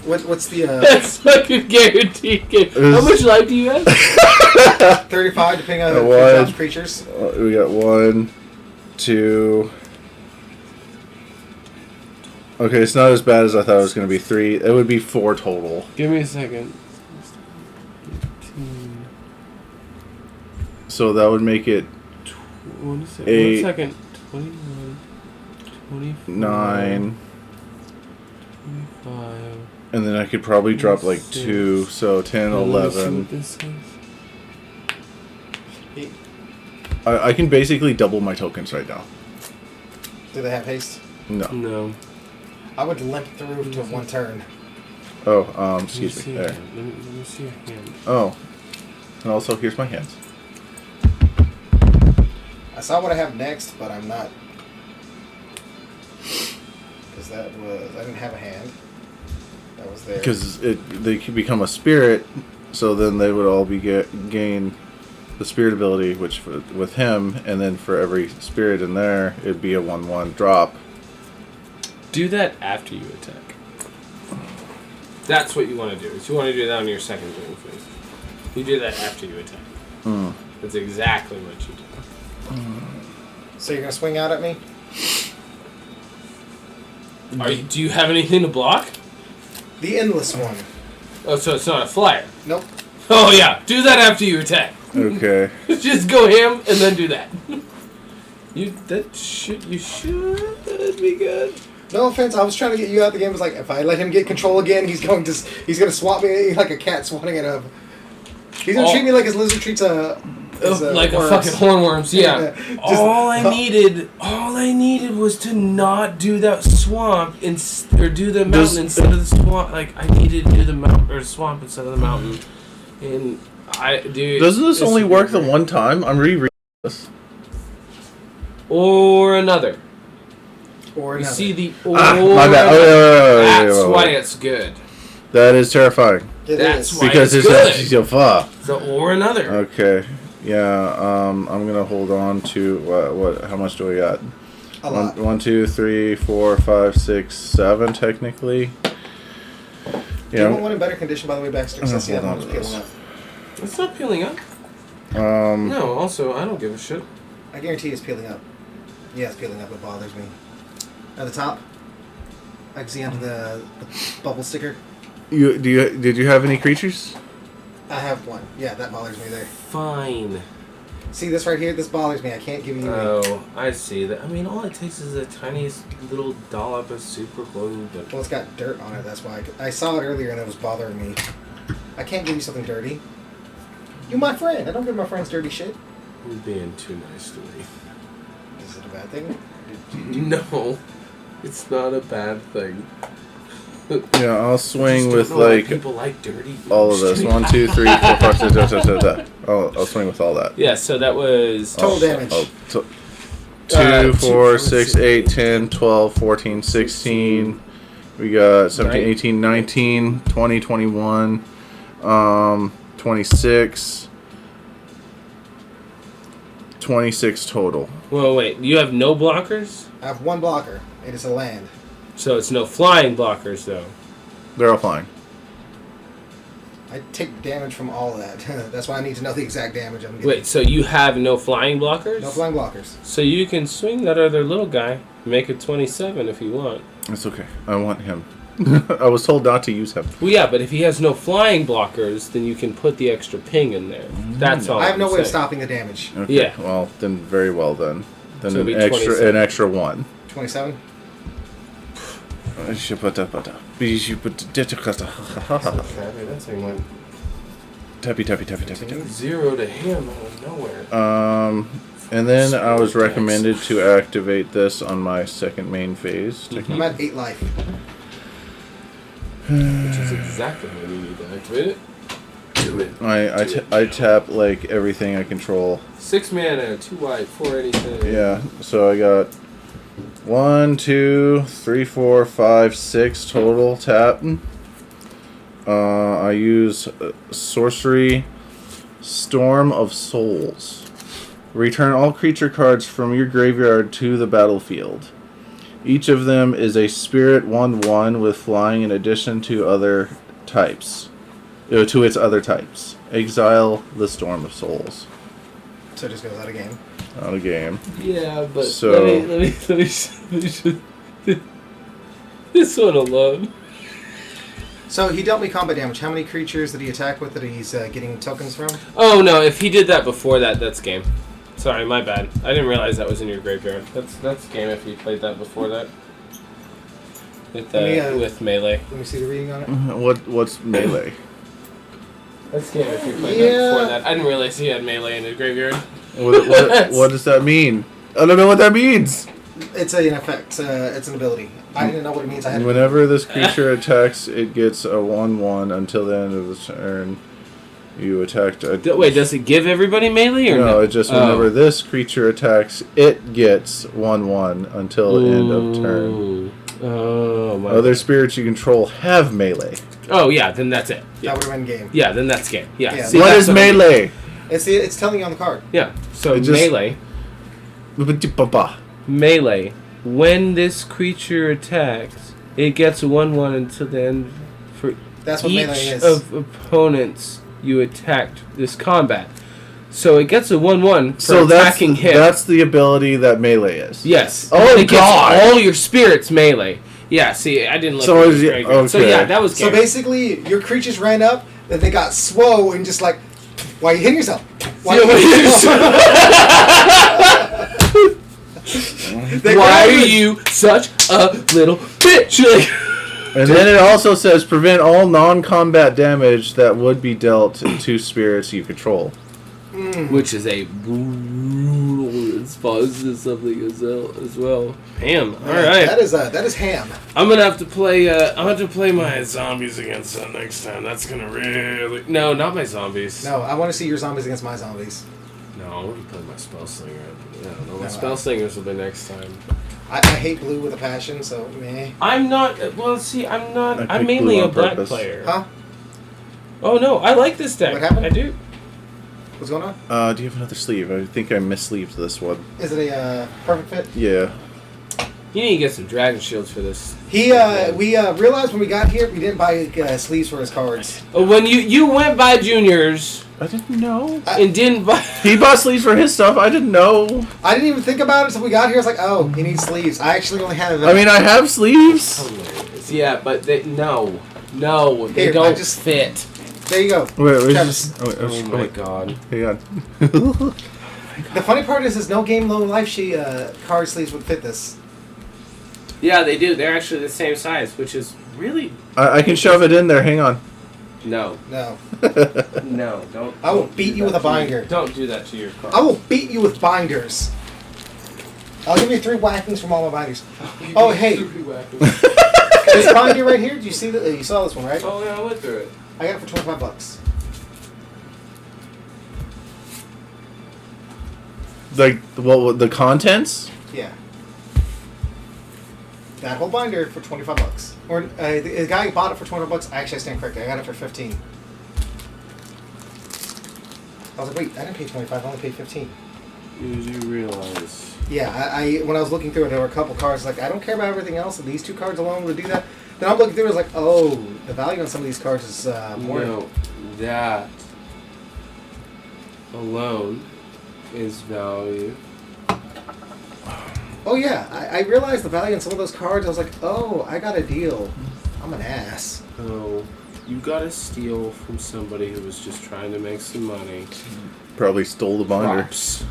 What's the That's fucking guaranteed game. How much life do you have? 35 depending on the creatures? We got 1, 2. Okay, it's not as bad as I thought it was going to be. 3. It would be 4 total. Give me a second. So that would make it 1 8, second. 21, 24, 9, 25. and then I could probably drop like 2, so 10, 11. I can basically double my tokens right now. Do they have haste? No. I would limp through to 1 turn. Oh, excuse me. There. Let me see your hand. Oh, and also here's my hands. I saw what I have next, but I'm not. Because I didn't have a hand. That was there. Because they could become a spirit, so then they would all be gain the spirit ability, which with him, and then for every spirit in there, it'd be a 1/1 drop. Do that after you attack. That's what you want to do. Is you want to do that on your second turn phase. You do that after you attack. That's exactly what you do. So you're gonna swing out at me? Do you have anything to block? The endless one. Oh, so it's not a flyer. Nope. Oh yeah, do that after you attack. Okay. Just go ham and then do that. You should be good. No offense, I was trying to get you out of the game. It was like, if I let him get control again, he's gonna swat me like a cat swatting at a... He's gonna treat me like his lizard treats like worms. a fucking hornworms, yeah. Just- all I needed was to not do that swamp or do the mountain instead of the swamp. Like I needed to do the mountain or swamp instead of the mountain. And Doesn't this only work the one time? I'm rereading this. Or another. Or You another. see the or. My bad. That's why it's good. That is terrifying. That's why Because it's it's good. actually so far. So or another. Okay. Yeah. I'm gonna hold on to what? How much do we got? A lot. 1, 2, 3, 4, 5, 6, 7 technically. Do you want one in better condition, by the way, Baxter? Because I see that one's peeling up. It's not peeling up. No, also, I don't give a shit. I guarantee it's peeling up. Yeah, it's peeling up. It bothers me. At the top, I can see under the bubble sticker. Did you have any creatures? I have one. Yeah, that bothers me there. Fine. See this right here? This bothers me. I can't give you. Oh, I see that. I mean, all it takes is the tiniest little dollop of super glue. But Well, it's got dirt on it. That's why I saw it earlier and it was bothering me. I can't give you something dirty. You're my friend. I don't give my friends dirty shit. you're being too nice to me. Is it a bad thing? No, it's not a bad thing. Yeah, I'll swing Just with don't know why like people like dirty. all of this. 1, 2, 3, 4, 5, 6, 7, 8, 9, 10. I'll swing with all that. Yeah, so that was Total damage. 2, 4, 6, 8, 10, 12, 14, 16. We got 17, 18, 19, 20, 21, 26. 26 total. Well, wait. You have no blockers, I have one blocker. It is a land. so it's no flying blockers though. They're all flying. I take damage from all of that. That's why I need to know the exact damage I'm getting. Wait, so you have no flying blockers? No flying blockers. So you can swing that other little guy, make it 27 if you want. It's okay. I want him. I was told not to use him. Well, yeah, but if he has no flying blockers, then you can put the extra ping in there. That's all. I have no I'm way of saying. stopping the damage. Okay. Yeah. Well, then very well then. Then So an it'll be 27. an extra 1. 27. That thing went Tappy, tappy, tappy, tappy, tappy. 0 to him out of nowhere. And then I was recommended to activate this on my second main phase. I'm at 8 life. Which is exactly when you need to activate it. Do it. I tap like everything I control. 6 mana, 2 white, 4 anything. Yeah, so I got 1, 2, 3, 4, 5, 6 total tap. I use sorcery Storm of Souls. Return all creature cards from your graveyard to the battlefield. Each of them is a spirit 1/1 with flying in addition to other types. To its other types. Exile the Storm of Souls. So it just goes out of game. Out of game. Yeah, but So- let me this one alone. So he dealt me combat damage. How many creatures did he attack with that he's getting tokens from? Oh no, if he did that before that, that's game. Sorry, my bad. I didn't realize that was in your graveyard. That's game if you played that before that. With with melee. Let me see the reading on it. What's melee? That's game if you played that before that. I didn't realize he had melee in his graveyard. What does that mean? I don't know what that means. It's an effect. It's an ability. I didn't know what it means. I had. Whenever this creature attacks, it gets a 1/1 until the end of the turn. You attacked a... Wait, does it give everybody melee or no? No, it just whenever this creature attacks, it gets 1/1 until the end of turn. Oh my. Other spirits you control have melee. Oh yeah, then that's it. Yeah. That would have been game. Yeah, then that's game. Yeah. Yeah. See, What that's is melee? It's telling you on the card. Yeah. So It just- melee. Melee. When this creature attacks, it gets a 1/1 until the end for That's what each melee is. of opponents you attacked this combat. So it gets a 1/1 for So attacking him. that's the ability that melee is. Yes. Oh, it God. gets all your spirits melee. Yeah. See, I didn't look. So at is the it- graveyard. So okay. yeah, that was So game. basically, your creatures ran up, then they got swole and just like, why are you hitting yourself? Why Yeah, you hitting yourself? Why are you such a little bitch? Like, And then it also says prevent all non-combat damage that would be dealt to spirits you control. which is a brutal response to something as well. Ham. All right. That is ham. I'm gonna have to play. I'll have to play my zombies against that next time. That's gonna really. No, not my zombies. No, I want to see your zombies against my zombies. No, I want to play my spell slinger. I don't know. My No, spell slingers will be next time. I hate blue with a passion, so meh. I'm not. Well, see, I'm not. I I'm picked mainly blue a on black purpose. player. Huh? Oh no, I like this deck. What happened? I do. What's going on? Do you have another sleeve? I think I missleeved this one. Is it a perfect fit? Yeah. You need to get some dragon shields for this. We realized when we got here we didn't buy sleeves for his cards. When you went by juniors, I didn't know. And didn't buy. He bought sleeves for his stuff. I didn't know. I didn't even think about it until we got here. I was like, oh, he needs sleeves. I actually only have. I mean, I have sleeves. Yeah, but they they Here, don't I just- fit. There you go. Wait, Travis. Oh my god. Hang on. The funny part is no game, no life. Card sleeves would fit this. Yeah, they do. They're actually the same size, which is really I can shove it in there. Hang on. no, No, don't. I will don't beat do you with that a to binder. Don't do that to your car. I will beat you with binders. I'll give you 3 whackings from all my binders. Oh, hey, this binder right here. Did you see that? You saw this one, right? Oh yeah, I went through it. I got it for $25. Like, well, the contents? Yeah. That whole binder for $25. Or the guy who bought it for $25. Actually, I stand corrected. I got it for 15. I was like, wait, I didn't pay 25. I only paid 15. You realize? Yeah, I when I was looking through it, there were a couple cards like I don't care about everything else, and these 2 cards alone would do that. Then I'm looking through it, I was like, oh, the value on some of these cards is more. No, that alone is value. Oh yeah, I realized the value on some of those cards. I was like, oh, I got a deal. I'm an ass. Oh, you gotta steal from somebody who was just trying to make some money. Probably stole the binder. Props.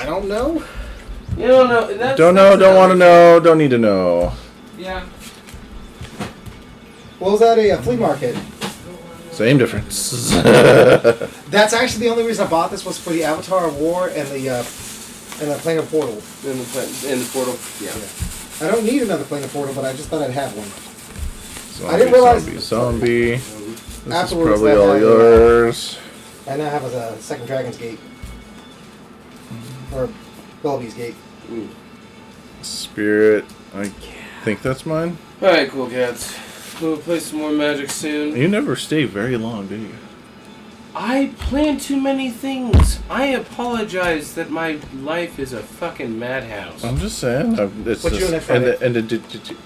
I don't know. You don't know. That's, Don't know, that's don't want to another know, don't need to know. thing. Yeah. What was that, a flea market? Same difference. That's actually the only reason I bought this was for the Avatar of War and the Plane of Portal. In the portal. Yeah. I don't need another Plane of Portal, but I just thought I'd have one. Zombie, I didn't realize- Zombie. This is Afterwards, probably that all had, yours. I now have a second Dragon's Gate. Or Willoughby's Gate. Spirit. I think that's mine. All right, cool cats. We'll play some more Magic soon. You never stay very long, do you? I plan too many things. I apologize that my life is a fucking madhouse. I'm just saying. It's What you just, doing next Friday? and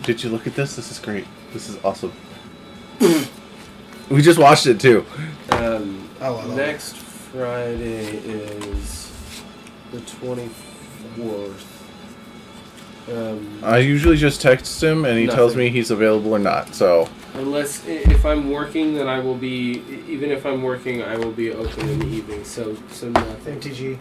did you look at this? This is great. This is awesome. We just watched it too. Next Friday is the 24th. I usually just text him and he tells Nothing. me he's available or not. So Unless if I'm working, then I will be. Even if I'm working, I will be open in the evening. So nothing. MTG.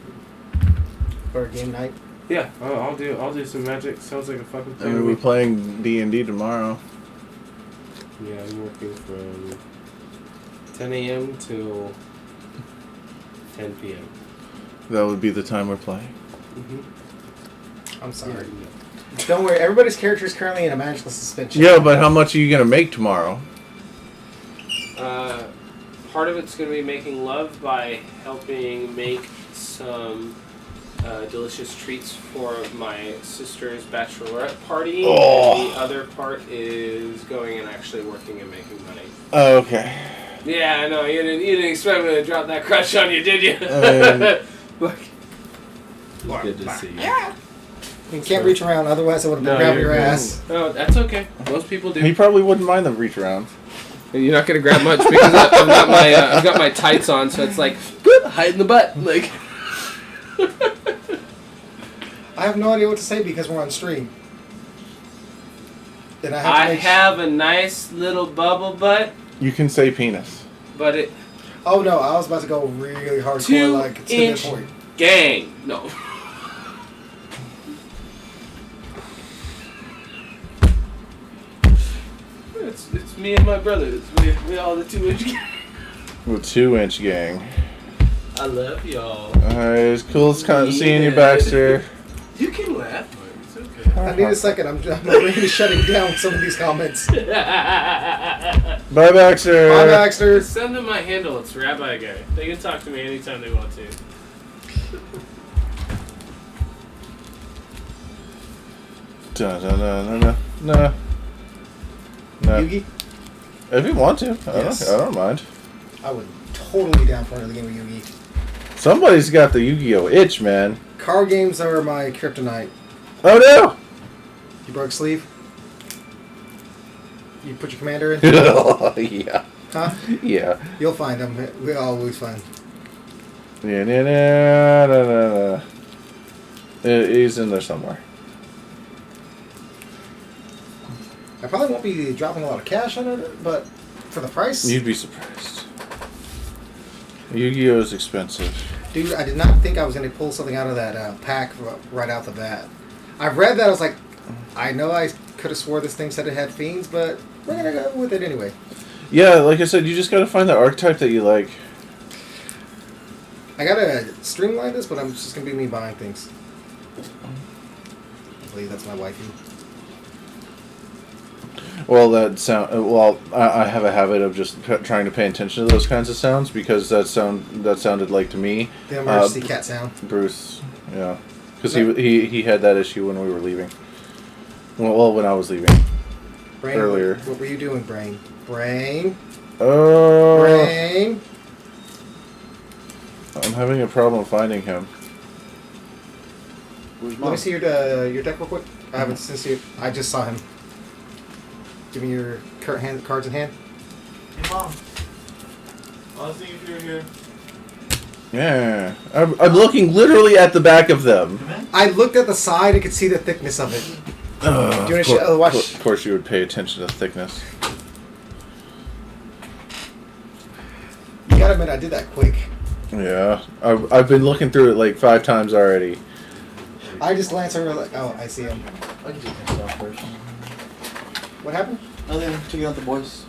Or game night. Yeah, I'll do some Magic. Sounds like a fucking and plan. we'll be playing D&D tomorrow. Yeah, I'm working from 10 a.m. till 10 p.m. That would be the time we're playing. I'm sorry. Don't worry, everybody's character is currently in a magical suspension. Yeah, but how much are you gonna make tomorrow? Part of it's going to be making love by helping make some delicious treats for my sister's bachelorette party. Oh. And the other part is going and actually working and making money. Okay. Yeah, I know. You didn't expect me to drop that crush on you, did you? Look. Good to see you. You can't reach around, otherwise I would have been grabbing your ass. No, that's okay. Most people do. He probably wouldn't mind the reach around. You're not gonna grab much because I've got my tights on, so it's like hide in the butt. Like I have no idea what to say because we're on stream. And I I have to have a nice little bubble butt, You can say penis. but it Oh no, I was about to go really hardcore, like to that 2-inch point. gang. No. It's me and my brother. It's we all the 2-inch gang. Well, 2-inch gang. I love y'all. It's cool seeing you, Baxter. You can laugh, but it's okay. I need a second, I'm really shutting down some of these comments. Bye, Bye, Baxter. Baxter. Send them my handle. It's Rabbi Guy. They can talk to me anytime they want to. No. Yugi? If you want to, Yes. I don't mind. I would totally down for another game of Yugi. Somebody's got the Yu-Gi-Oh itch, man. Card games are my kryptonite. Oh no! You broke sleeve? You put your commander in? Yeah. Huh? Yeah. You'll find them. We always find. Yeah, nah, nah, nah, nah, nah. He's in there somewhere. I probably won't be dropping a lot of cash on it, but for the price, You'd be surprised. Yu-Gi-Oh is expensive. dude, I did not think I was going to pull something out of that pack right out the bat. I read that, I was like, I know I could have swore this thing said it had fiends, but we're going to go with it anyway. Yeah, like I said, you just gotta find the archetype that you like. I got to streamline this, but I'm just going to be me buying things. I believe that's my wifey. Well, I have a habit of just trying to pay attention to those kinds of sounds because that sounded like to me. The emergency cat sound. Bruce, yeah, because he had that issue when we were leaving. Well, when I was leaving. Brain, earlier. What were you doing, Brain? Brain? Brain. Brain? I'm having a problem finding him. Where's Let me see your deck real quick. I haven't since you. I just saw him. Give me your cards in hand. Hey, Mom. I was thinking if you were here. Yeah, I'm looking literally at the back of them. I looked at the side and could see the thickness of it. Do you want to watch? Of course, you would pay attention to thickness. You gotta admit, I did that quick. Yeah, I've been looking through it like 5 times already. I just glanced over like, oh, I see him. I can take this off first. What happened? Nothing. Taking out the boys.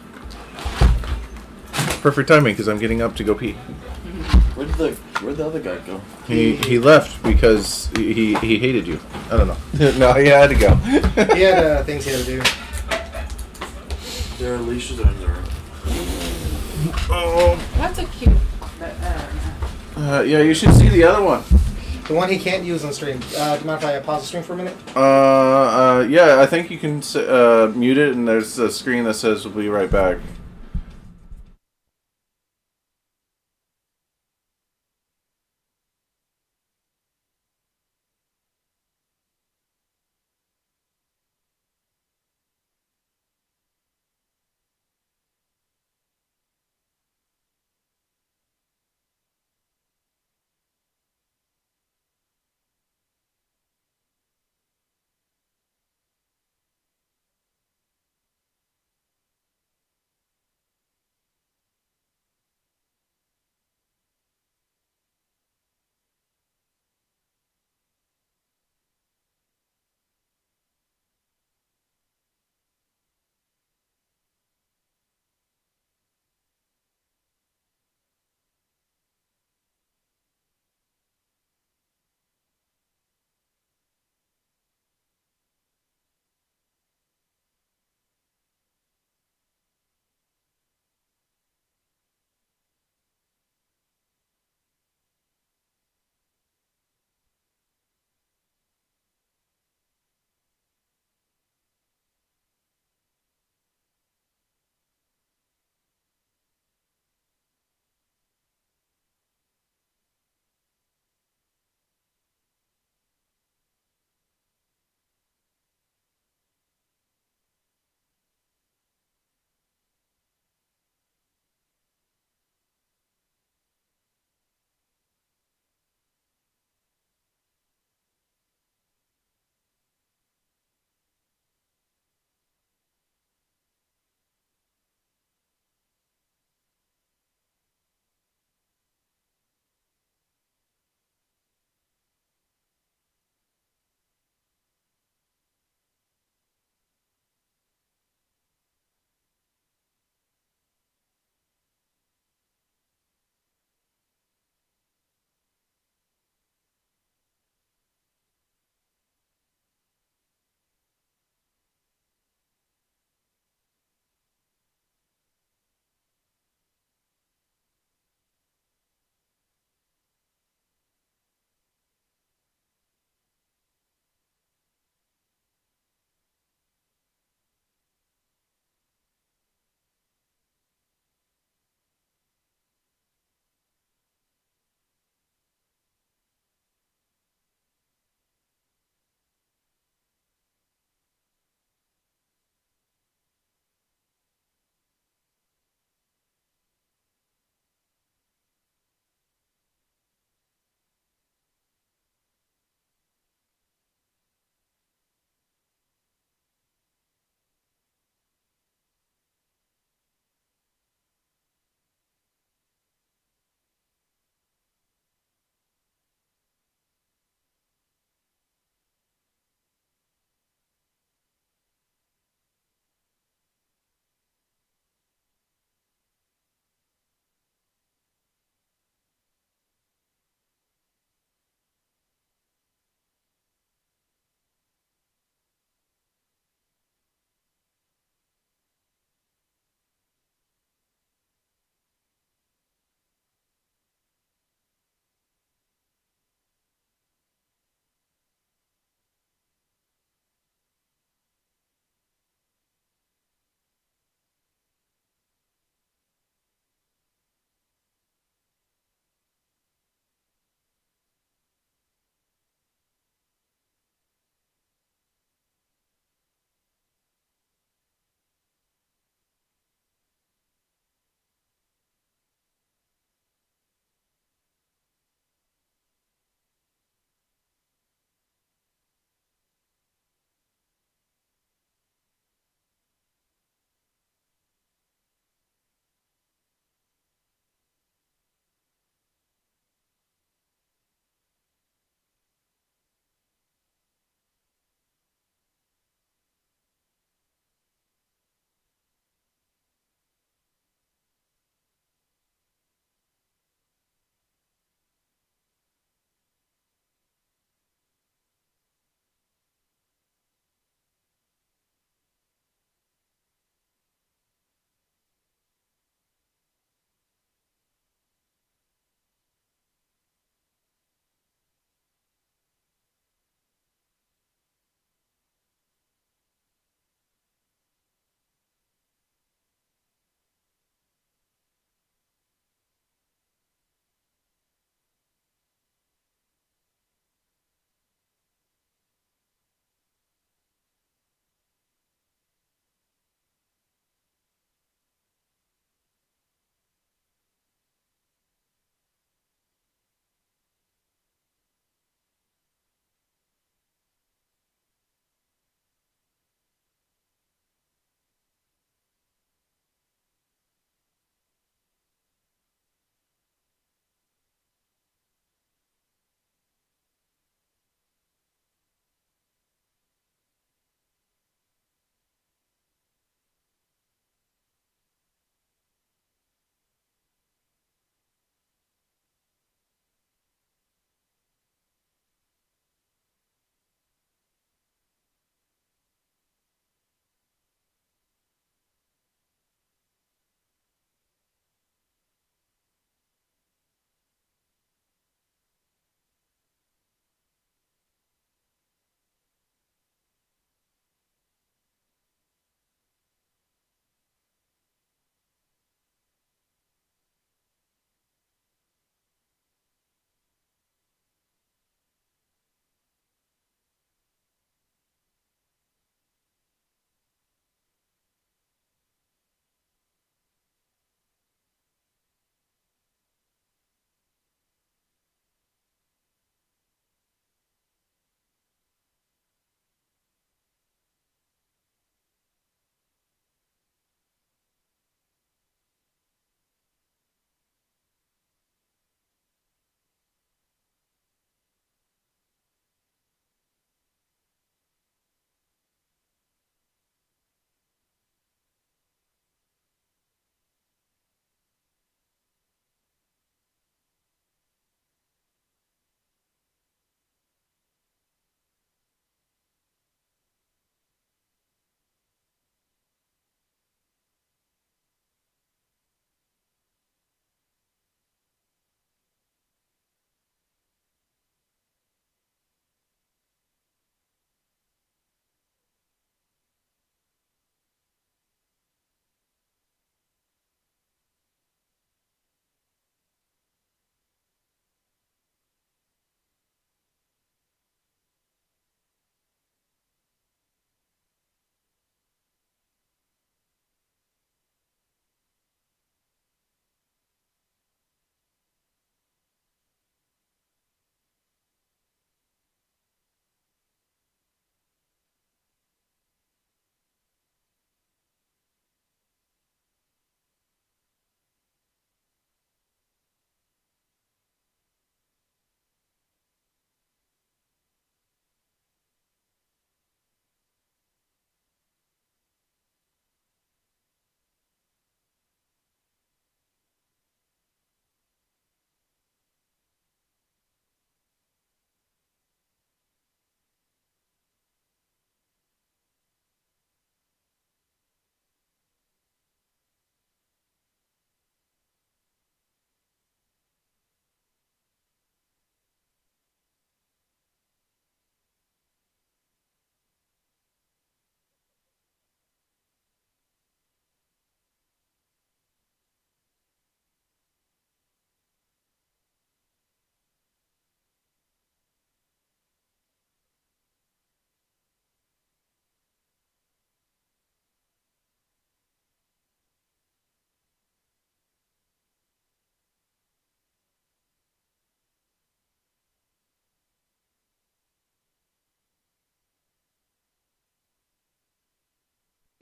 Perfect timing because I'm getting up to go pee. Where'd the other guy go? He left because he hated you. I don't know. No, he had to go. He had things he had to do. There are leashes in there. That's a cute. Yeah, you should see the other one. The one he can't use on stream. Do you mind if I pause the stream for a minute? Yeah, I think you can mute it, and there's a screen that says "We'll be right back."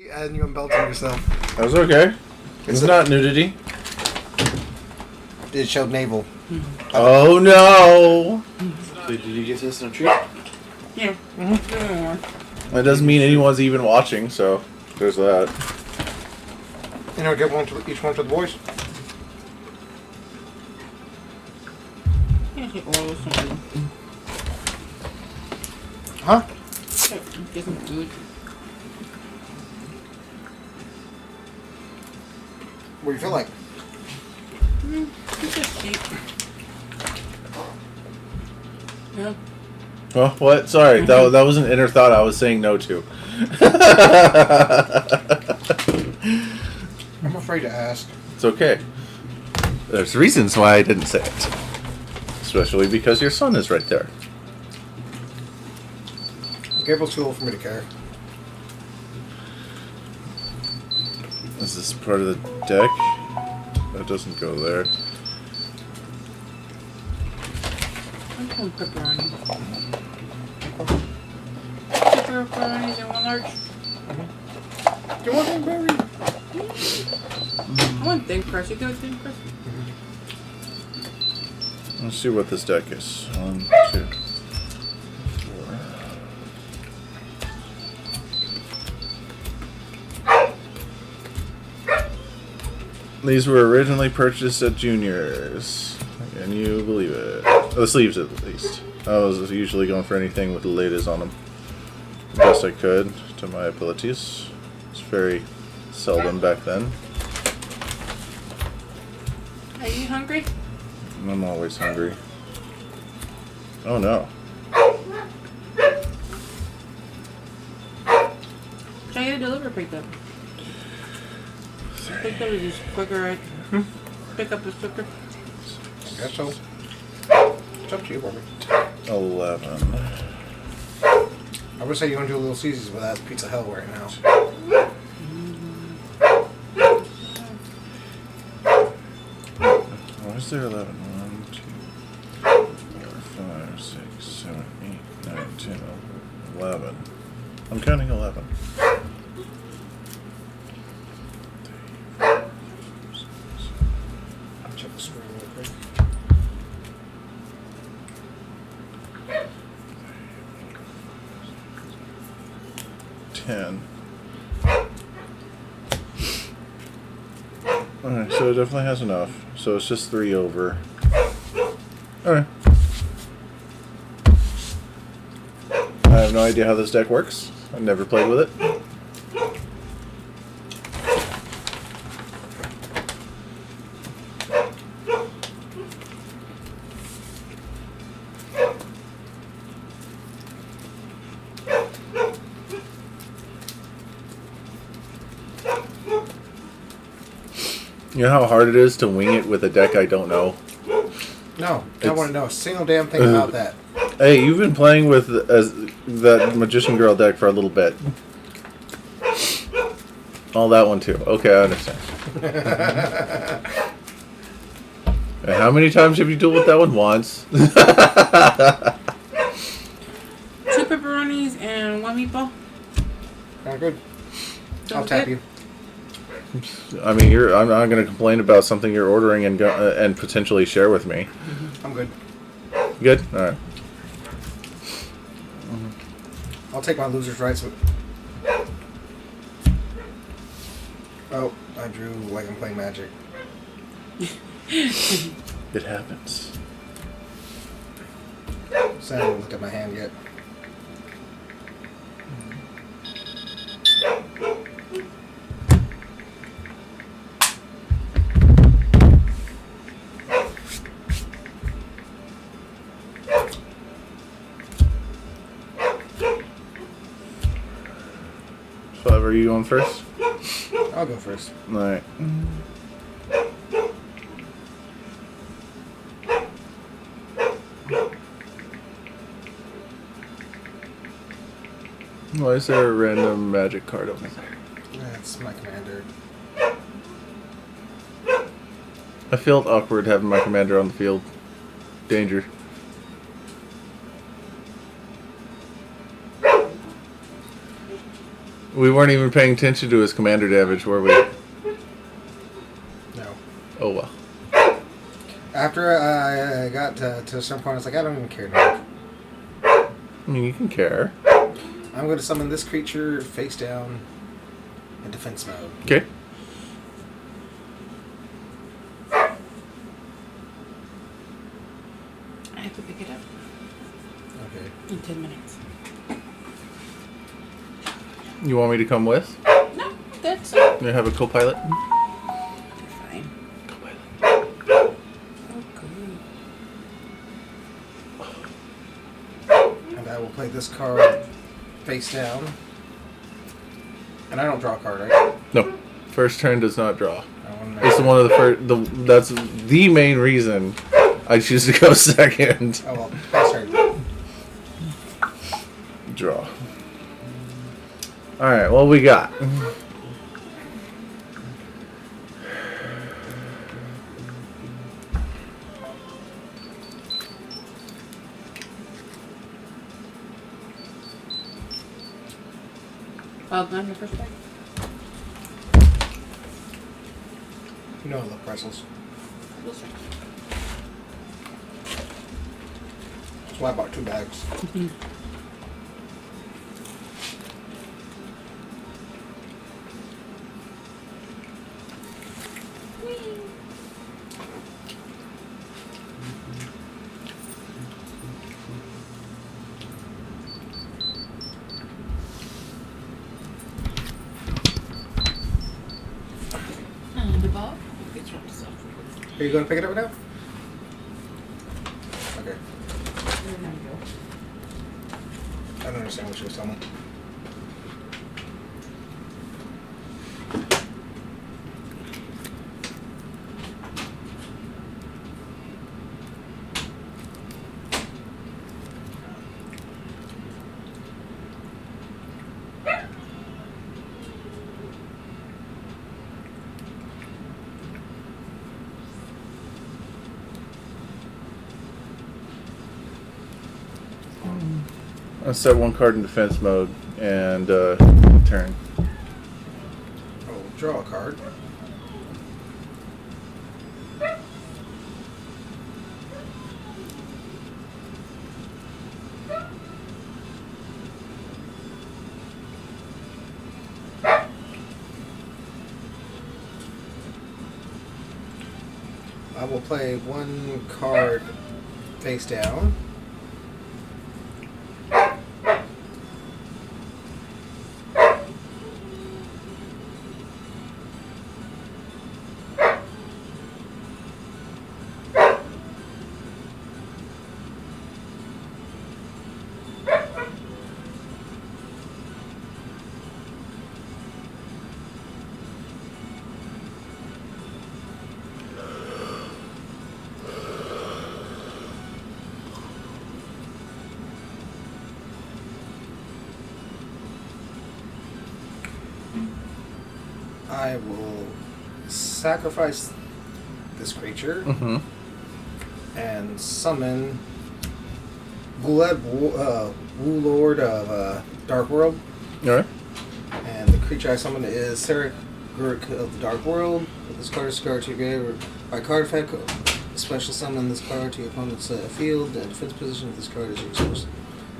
And you unbelted yourself. That was okay. It's not nudity. It showed navel. Oh no! So did you get this in a treat? Yeah. That doesn't mean anyone's even watching, so there's that. You know, get one to each one to the boys. Yeah, get oil or something. Huh? Get some food. What do you feel like? It's just cheap. Yeah. Oh, what? Sorry, that was an inner thought I was saying no to. I'm afraid to ask. It's okay. There's reasons why I didn't say it. Especially because your son is right there. Gable's too old for me to care. Is this part of the deck? That doesn't go there. I'm going pepperoni. Pepperonis and one large. Do you want them, baby? I want thin crust. You go thin crust? Let's see what this deck is. 1, 2, 4. These were originally purchased at Junior's. Can you believe it? The sleeves, at least. I was usually going for anything with the ladies on them. The best I could, to my abilities. It's very seldom back then. Are you hungry? I'm always hungry. Oh no. Should I get a delivery pickup? Pickup is just quicker, right? Pickup is quicker. I guess so. It's up to you, Bobby. 11. I would say you want to do a little Caesars, but that's pizza hell right now. Why is there 11? 1, 2, 4, 5, 6, 7, 8, 9, 10, 11. I'm counting 11. 3, 4, 5, 6, 7. Check the screen real quick. 10. Alright, so it definitely has enough. So it's just 3 over. Alright. I have no idea how this deck works. I've never played with it. You know how hard it is to wing it with a deck I don't know? No, I don't want to know a single damn thing about that. Hey, you've been playing with that Magician Girl deck for a little bit. Oh, that one too. Okay, I understand. And how many times have you dueled with that one? Once. 2 pepperonis and 1 meatball. Kind of good. I'll Sounds tap good. you. I mean, I'm not going to complain about something you're ordering and potentially share with me. I'm good. Good? Alright. I'll take my loser's rights. Oh, I drew like I'm playing Magic. It happens. So I haven't looked at my hand yet. So, are you going first? I'll go first. Alright. Why is there a random magic card over there? That's my commander. I felt awkward having my commander on the field. Danger. We weren't even paying attention to his commander damage, were we? No. Oh well. After I got to a certain point, I was like, I don't even care now. I mean, you can care. I'm going to summon this creature face down in defense mode. Okay. I have to pick it up Okay. in 10 minutes. You want me to come with? No, that's fine. You have a co-pilot? Co-pilot. And I will play this card face down. And I don't draw a card, right? No. First turn does not draw. I want to It's one of the first. That's the main reason I choose to go second. Oh, well, pass turn. Draw. All right. What we got? Well done, your first pick. You know I love pretzels. We'll start. That's why I bought 2 bags. And the ball gets wrapped up. Are you going to pick it up now? Okay. I don't understand what she was telling me. I'll set 1 card in defense mode and turn. Oh, draw a card. I will play 1 card face down. I will sacrifice this creature Mm-hmm. and summon Guled, Wu Lord of Dark World. All right. And the creature I summon is Sarek Gurk of the Dark World. With this card, discard to your grave. By card effect, special summon this card to your opponent's field. The defense position of this card is your source.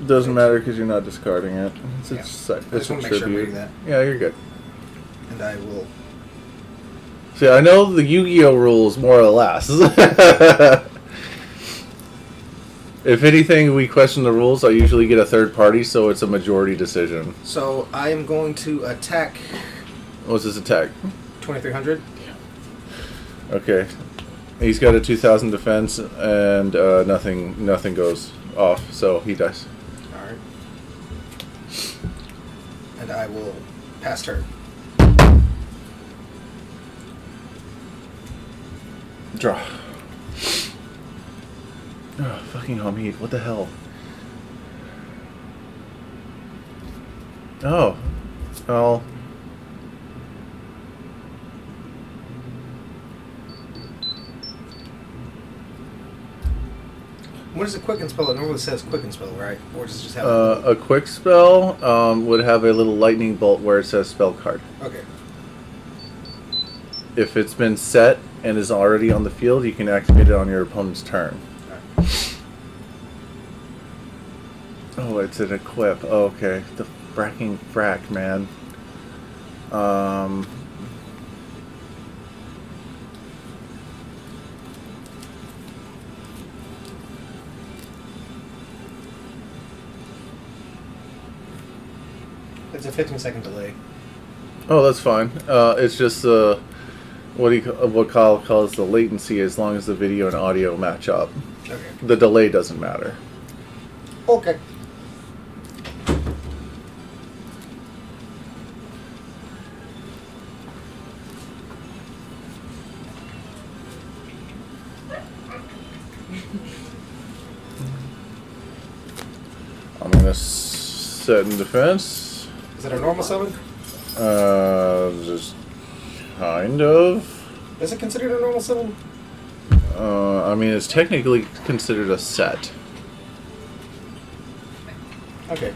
Doesn't matter because you're not discarding it. It's, Yeah. it's, I it's just a want to make sure I'm tribute. reading that. Yeah, you're good. And I will. See, I know the Yu-Gi-Oh rules more or less. If anything, we question the rules. I usually get a third party, so it's a majority decision. So I am going to attack What's his attack? 2300. Okay. He's got a 2000 defense, and nothing goes off, so he dies. Alright. And I will pass turn. Draw. Oh, fucking Hamid, what the hell? Oh. Well. What is a quicken spell? It normally says quicken spell, right? Or does it just have A quick spell would have a little lightning bolt where it says spell card. Okay. If it's been set and is already on the field, you can activate it on your opponent's turn. Oh, it's an equip. Oh, okay. The fracking frack, man. It's a 15-second delay. Oh, that's fine. It's just what Kyle calls the latency, as long as the video and audio match up. Okay. The delay doesn't matter. Okay. I'm gonna set in defense. Is that a normal summon? Just kind of. Is it considered a normal summon? I mean, it's technically considered a set. Okay.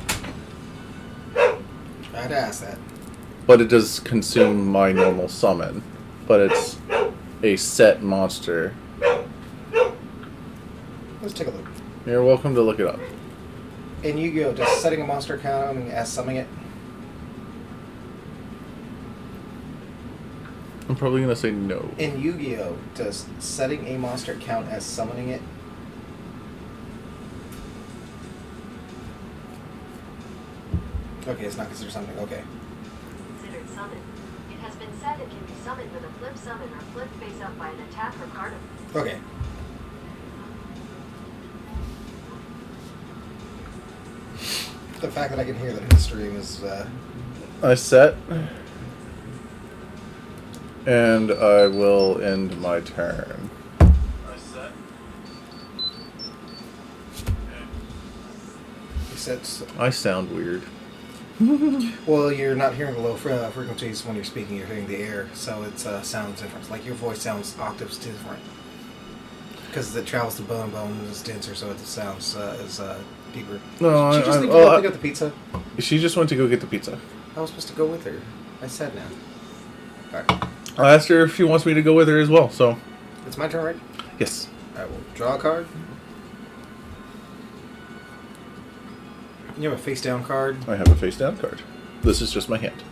I had to ask that. But it does consume my normal summon. But it's a set monster. Let's take a look. You're welcome to look it up. In Yu-Gi-Oh, does setting a monster count as summoning it? I'm probably gonna say no. In Yu-Gi-Oh, does setting a monster count as summoning it? Okay, it's not considered summoning. Okay. Considered summon. It has been said it can be summoned with a flip summon or flip face up by an attack or card. Okay. The fact that I can hear that in the stream is, I set. And I will end my turn. I set. he sets. I sound weird. Well, you're not hearing the low frequencies when you're speaking. You're hearing the air, so it sounds different. Like your voice sounds octaves different because it travels to bone. Bone is denser, so it sounds is deeper. No, Did she just I- leave well, to go I- pick up the pizza? She just went to go get the pizza. I was supposed to go with her. I said now. Alright. I asked her if she wants me to go with her as well, so. It's my turn, right? Yes. I will draw a card. You have a face down card. I have a face down card. This is just my hand.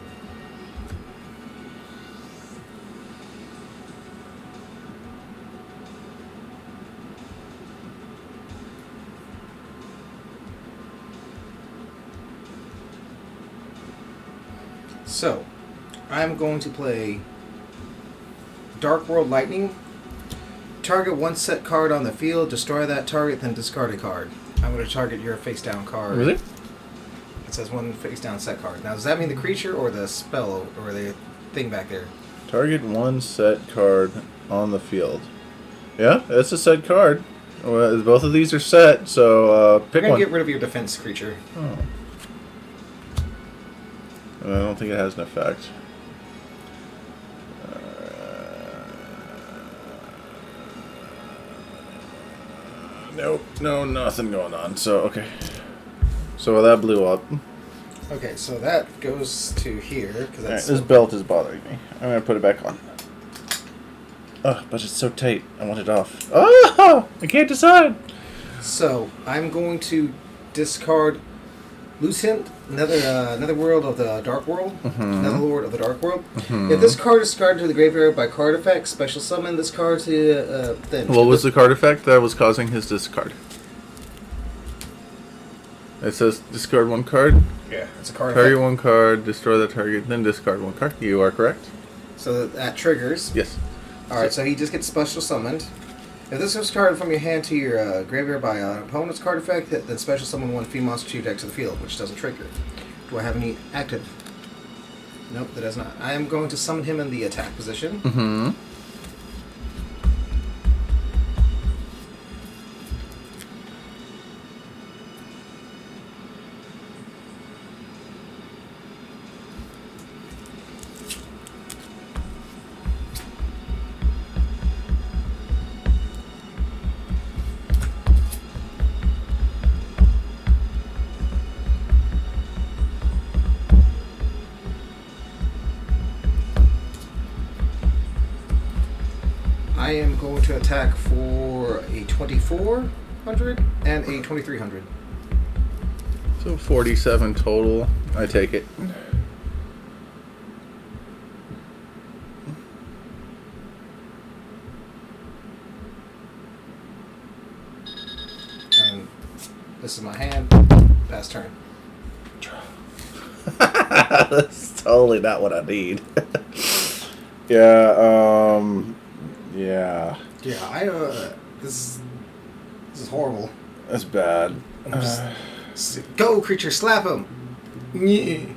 So, I'm going to play Dark World Lightning. Target one set card on the field, destroy that target, then discard a card. I'm going to target your face down card. Really? It says one face down set card. Now, does that mean the creature or the spell or the thing back there? Target one set card on the field. Yeah, it's a set card. Well, both of these are set, so You're pick going one. to get rid of your defense creature. Oh. I don't think it has an effect. Nope, no, nothing going on. So, okay. So that blew up. Okay, so that goes to here. Cause Alright, that's this belt is bothering me. I'm going to put it back on. Oh, but it's so tight. I want it off. Oh, I can't decide. So, I'm going to discard Loose Hint, another world of the Dark World, another Lord of the Dark World. If this card is discarded to the graveyard by card effect, special summon this card to then. What was the card effect that was causing his discard? It says discard one card, Yeah, it's a card target effect. one card, destroy that target, then discard one card. You are correct. So that triggers. Yes. Alright, so he just gets special summoned. If this is card from your hand to your graveyard by an opponent's card effect, then special summon one fiend monster to your deck to the field, which doesn't trigger. Do I have any active? Nope, that does not. I am going to summon him in the attack position. Mm-hmm. going to attack for a 2400 and a 2300. So 47 total. I take it. And this is my hand. Pass turn. That's totally not what I need. Yeah, yeah. Yeah, this is horrible. That's bad. Go, creature, slap him. Yeah.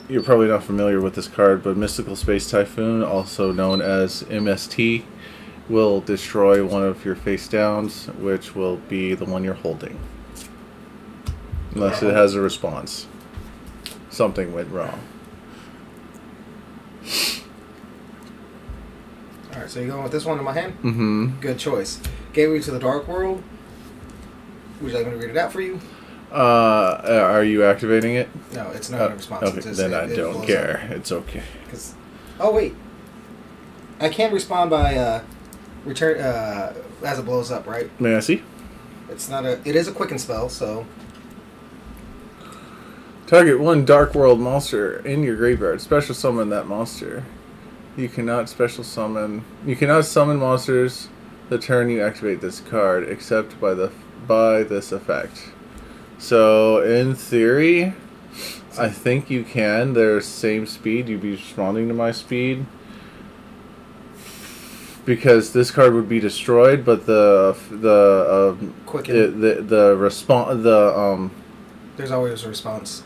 You're probably not familiar with this card, but Mystical Space Typhoon, also known as MST, will destroy one of your face downs, which will be the one you're holding. Unless it has a response. Something went wrong. Alright, so you're going with this one in my hand? Mm-hmm. Good choice. Gateway to the Dark World. Would you like me to read it out for you? Are you activating it? No, it's not a response. Okay, then I don't care. It's okay. Oh, wait. I can't respond by return as it blows up, right? May I see? It's not a. It is a quicken spell, so. Target one Dark World monster in your graveyard. Special summon that monster. You cannot special summon. You cannot summon monsters the turn you activate this card, except by this effect. So in theory, I think you can. They're same speed. You'd be responding to my speed. Because this card would be destroyed, but quicken. There's always a response.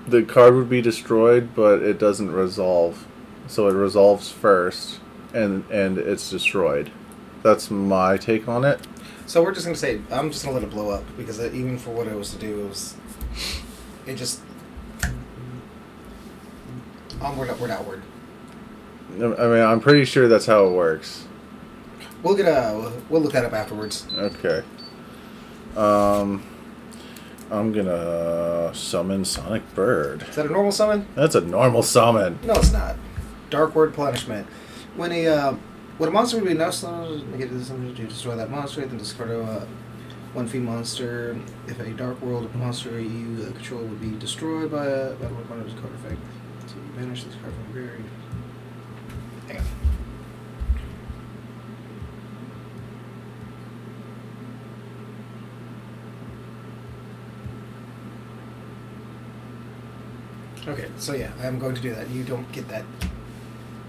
The card would be destroyed, but it doesn't resolve. So it resolves first, and it's destroyed. That's my take on it. So we're just gonna say I'm just gonna let it blow up because even for what it was to do, it just onward, upward, outward. I mean, I'm pretty sure that's how it works. We'll look that up afterwards. Okay. I'm gonna summon Sonic Bird. Is that a normal summon? That's a normal summon. No, it's not. Dark Word Replenishment. When a monster would be enough summons, make it to destroy that monster, then discard one fiend monster. If a Dark World monster you control would be destroyed by a battle requirement card effect, so you banish this card from your graveyard. Hang on. Okay, so yeah, I am going to do that. You don't get that.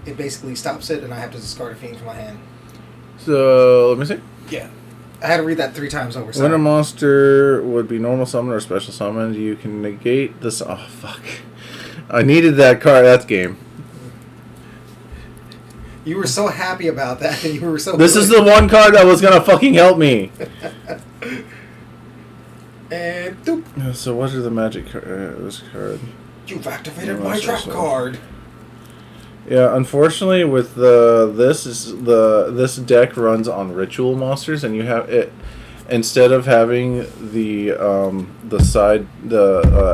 It basically stops it, and I have to discard a fiend from my hand. So, let me see. Yeah. I had to read that 3 times over. When a monster would be normal summon or special summoned, you can negate this. Oh, fuck. I needed that card. That's game. You were so happy about that, and you were so. This is the one card that was gonna fucking help me. And doop. So, what are the magic this card? You've activated my trap card. Yeah, unfortunately, with this deck runs on ritual monsters, and you have it instead of having the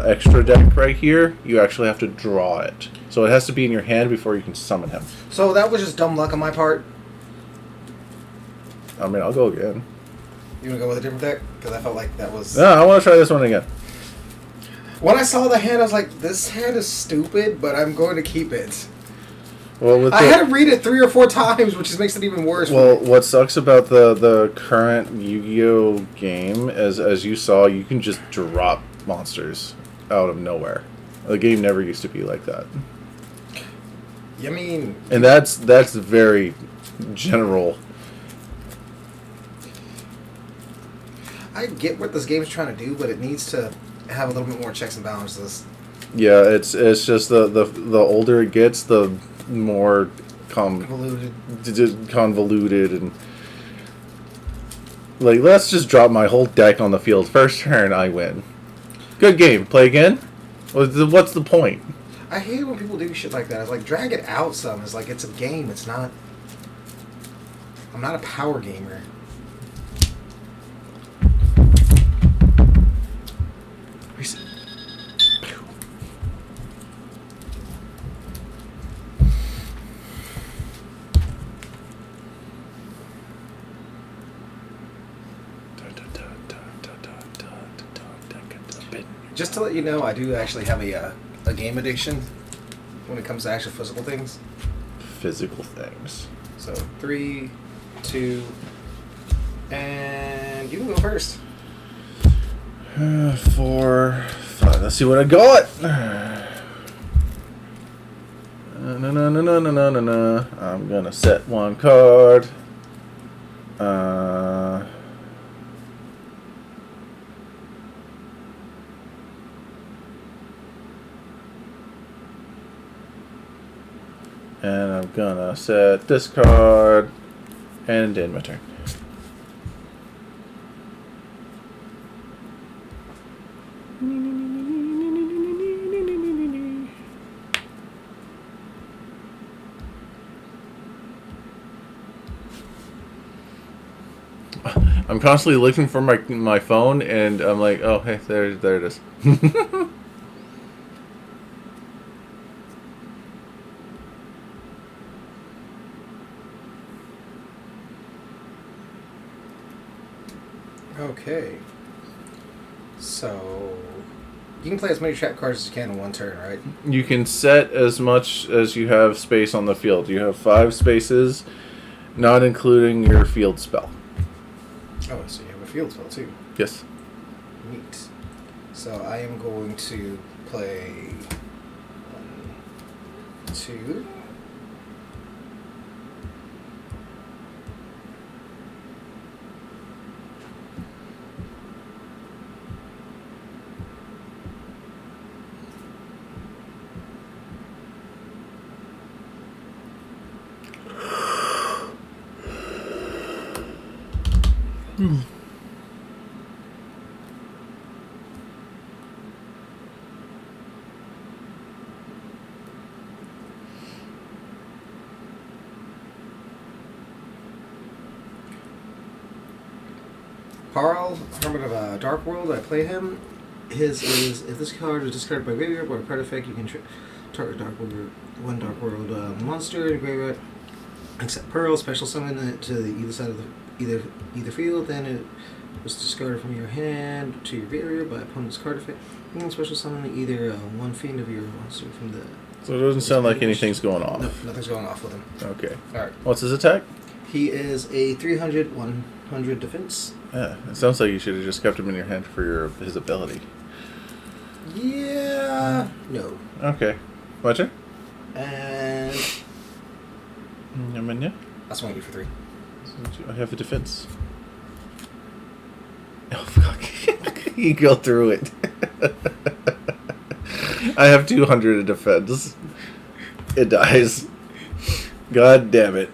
extra deck right here, you actually have to draw it. So it has to be in your hand before you can summon him. So that was just dumb luck on my part. I mean, I'll go again. You want to go with a different deck? Because I felt like that was. No, I want to try this one again. When I saw the hand, I was like, "This hand is stupid," but I'm going to keep it. Well, I had to read it 3 or 4 times, which just makes it even worse. Well, what sucks about the current Yu-Gi-Oh game is, as you saw, you can just drop monsters out of nowhere. The game never used to be like that. I mean, and that's very general. I get what this game is trying to do, but it needs to have a little bit more checks and balances. Yeah, it's just the older it gets, the more convoluted and like, let's just drop my whole deck on the field. First turn, I win. Good game. Play again? What's the point? I hate when people do shit like that. It's like, drag it out some. It's like, it's a game. It's not. I'm not a power gamer. Just to let you know, I do actually have a game addiction when it comes to actual physical things. Physical things. So 3, 2, and you can go first. 4, 5. Let's see what I got. No. I'm gonna set one card. And I'm gonna set this card and end my turn. I'm constantly looking for my phone, and I'm like, oh, hey, there it is. Okay. So you can play as many trap cards as you can in one turn, right? You can set as much as you have space on the field. You have 5 spaces, not including your field spell. Oh, so you have a field spell too. Yes. Neat. So I am going to play 1, 2. Parl, Hermit of Dark World, I play him. His is, if this card is discarded by graveyard or a card effect, you can target one Dark World monster in graveyard, except Pearl, special summon it to the either side of the either field, then it was discarded from your hand to your graveyard by opponent's card effect. You can special summon either one fiend of your monster from the... So it doesn't sound like anything's going off. No, nothing's going off with him. Okay. Alright. What's his attack? He is a 300, 100 defense. Yeah, it sounds like you should have just kept him in your hand for his ability. Yeah. No. Okay. My turn? And I'll swing you for 3. I have a defense. Oh, fuck. You go through it. I have 200 of defense. It dies. God damn it.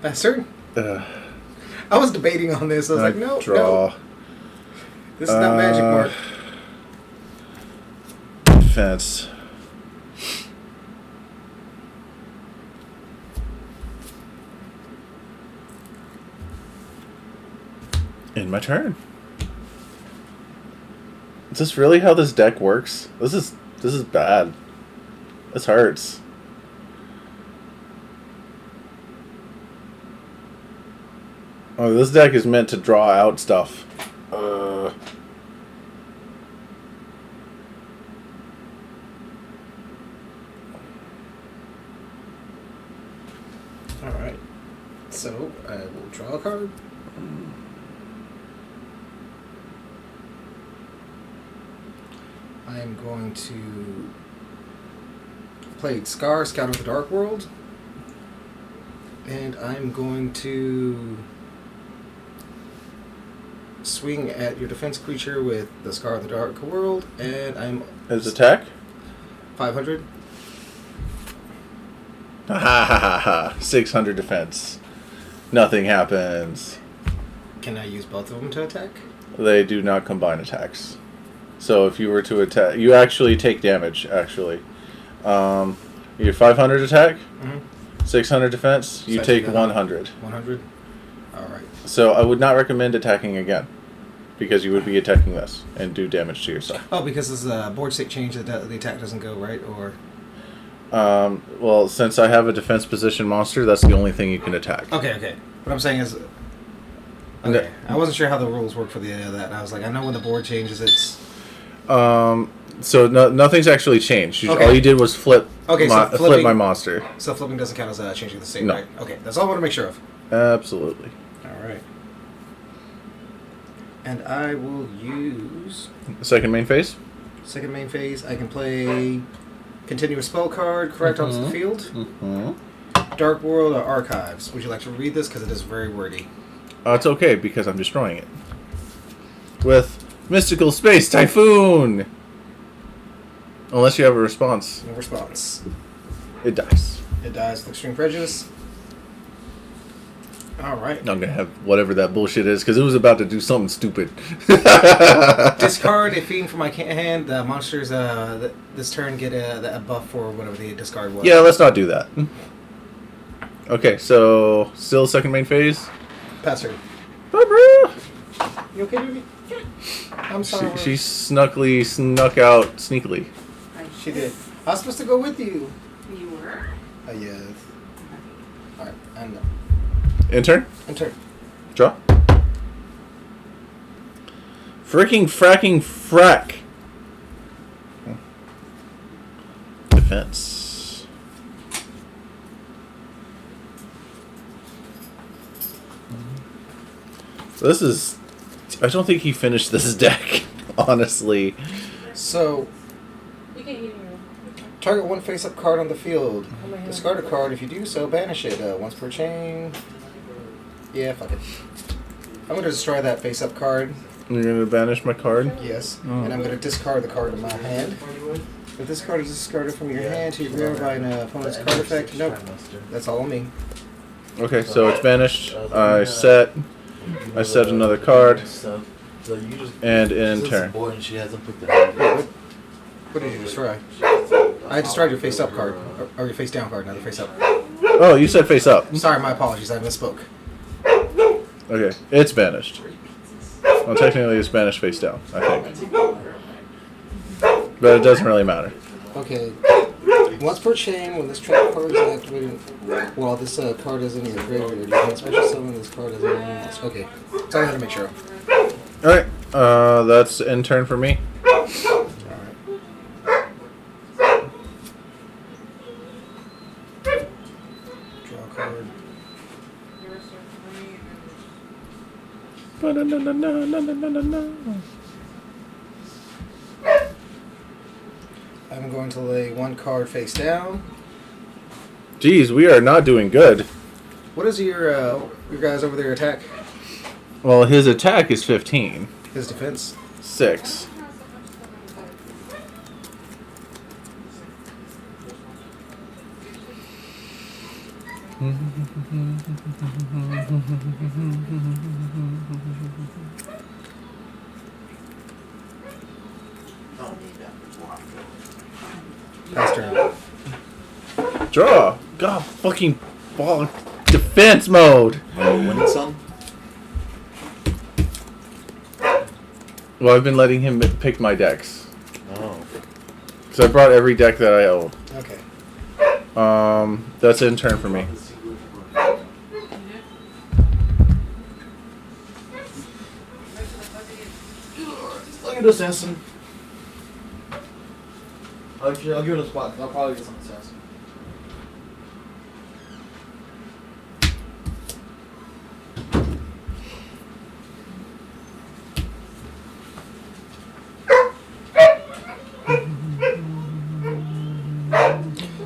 Bastard. I was debating on this. I was like, no, draw. no. This is not magic, Mark. Defense. In my turn. Is this really how this deck works? This is bad. This hurts. Oh, this deck is meant to draw out stuff. Alright. So, I will draw a card. I am going to play Scar, Scout of the Dark World. And I'm going to swing at your defense creature with the Scar of the Dark World, and I'm... His attack? 500. Ha ha ha ha. 600 defense. Nothing happens. Can I use both of them to attack? They do not combine attacks. So if you were to attack... You actually take damage, actually. Your 500 attack? Mm-hmm. 600 defense? You So I take take 100. 100? Alright. So I would not recommend attacking again. Because you would be attacking this and do damage to yourself. Oh, because this is a board state change, the attack doesn't go, right? Or... Well, since I have a defense position monster, that's the only thing you can attack. Okay. What I'm saying is... Okay. I wasn't sure how the rules work for the that, and I was like, I know when the board changes, it's... So nothing's actually changed. Okay. All you did was flip. Okay, so flip my monster. So flipping doesn't count as changing the state, No. right? Okay, that's all I want to make sure of. Absolutely. All right. And I will use Second main phase. second main phase. I can play continuous spell card, correct opposite the field. Mm-hmm. Dark World or Archives. Would you like to read this? Because it is very wordy. It's okay because I'm destroying it with Mystical Space Typhoon. Unless you have a response, No response. it dies. It dies with extreme prejudice. All right. I'm gonna have whatever that bullshit is because it was about to do something stupid. Discard a fiend from my hand. The monsters this turn get a buff for whatever the discard was. Yeah, let's not do that. Okay, so still second main phase. Pass her. You okay, baby? I'm sorry. She snuck out sneakily. She did. I was supposed to go with you. You were? Yes. Alright, and Intern? enter. Draw. Fracking frack. Defense. So this is... I don't think he finished this deck, honestly. So, You can eat in your room. target one face-up card on the field. Discard a card. If you do so, banish it once per chain. Yeah, fuck it. I'm going to destroy that face-up card. You're going to banish my card? Yes. And I'm going to discard the card in my hand. If this card is discarded from your hand to your graveyard by an opponent's card effect, nope. That's all on me. Okay, so it's banished. I set another card. And in turn. And she hasn't picked it up. Wait, what did you destroy? I destroyed your face-up card. Or your face-down card, not the face-up. Oh, you said face up. Sorry, my apologies. I misspoke. Okay, it's banished. Well, technically it's banished face down, I think. But it doesn't really matter. Okay. Once per chain, when this trap card is activated, while this card is in your graveyard, you can special summon this card as an Okay. So I had to make sure. Alright, that's in turn for me. Alright. Draw a card. I'm going to lay one card face down. Jeez, we are not doing good. What is your guys over there attack? Well, his attack is 15. His defense? 6. Pass turn. Draw! God fucking ball. Defense mode! Winning son? Well, I've been letting him pick my decks. Oh. So I brought every deck that I own. Okay. That's in turn for me. Look at this assassin. I'll give it a spot. I'll probably get some assassin.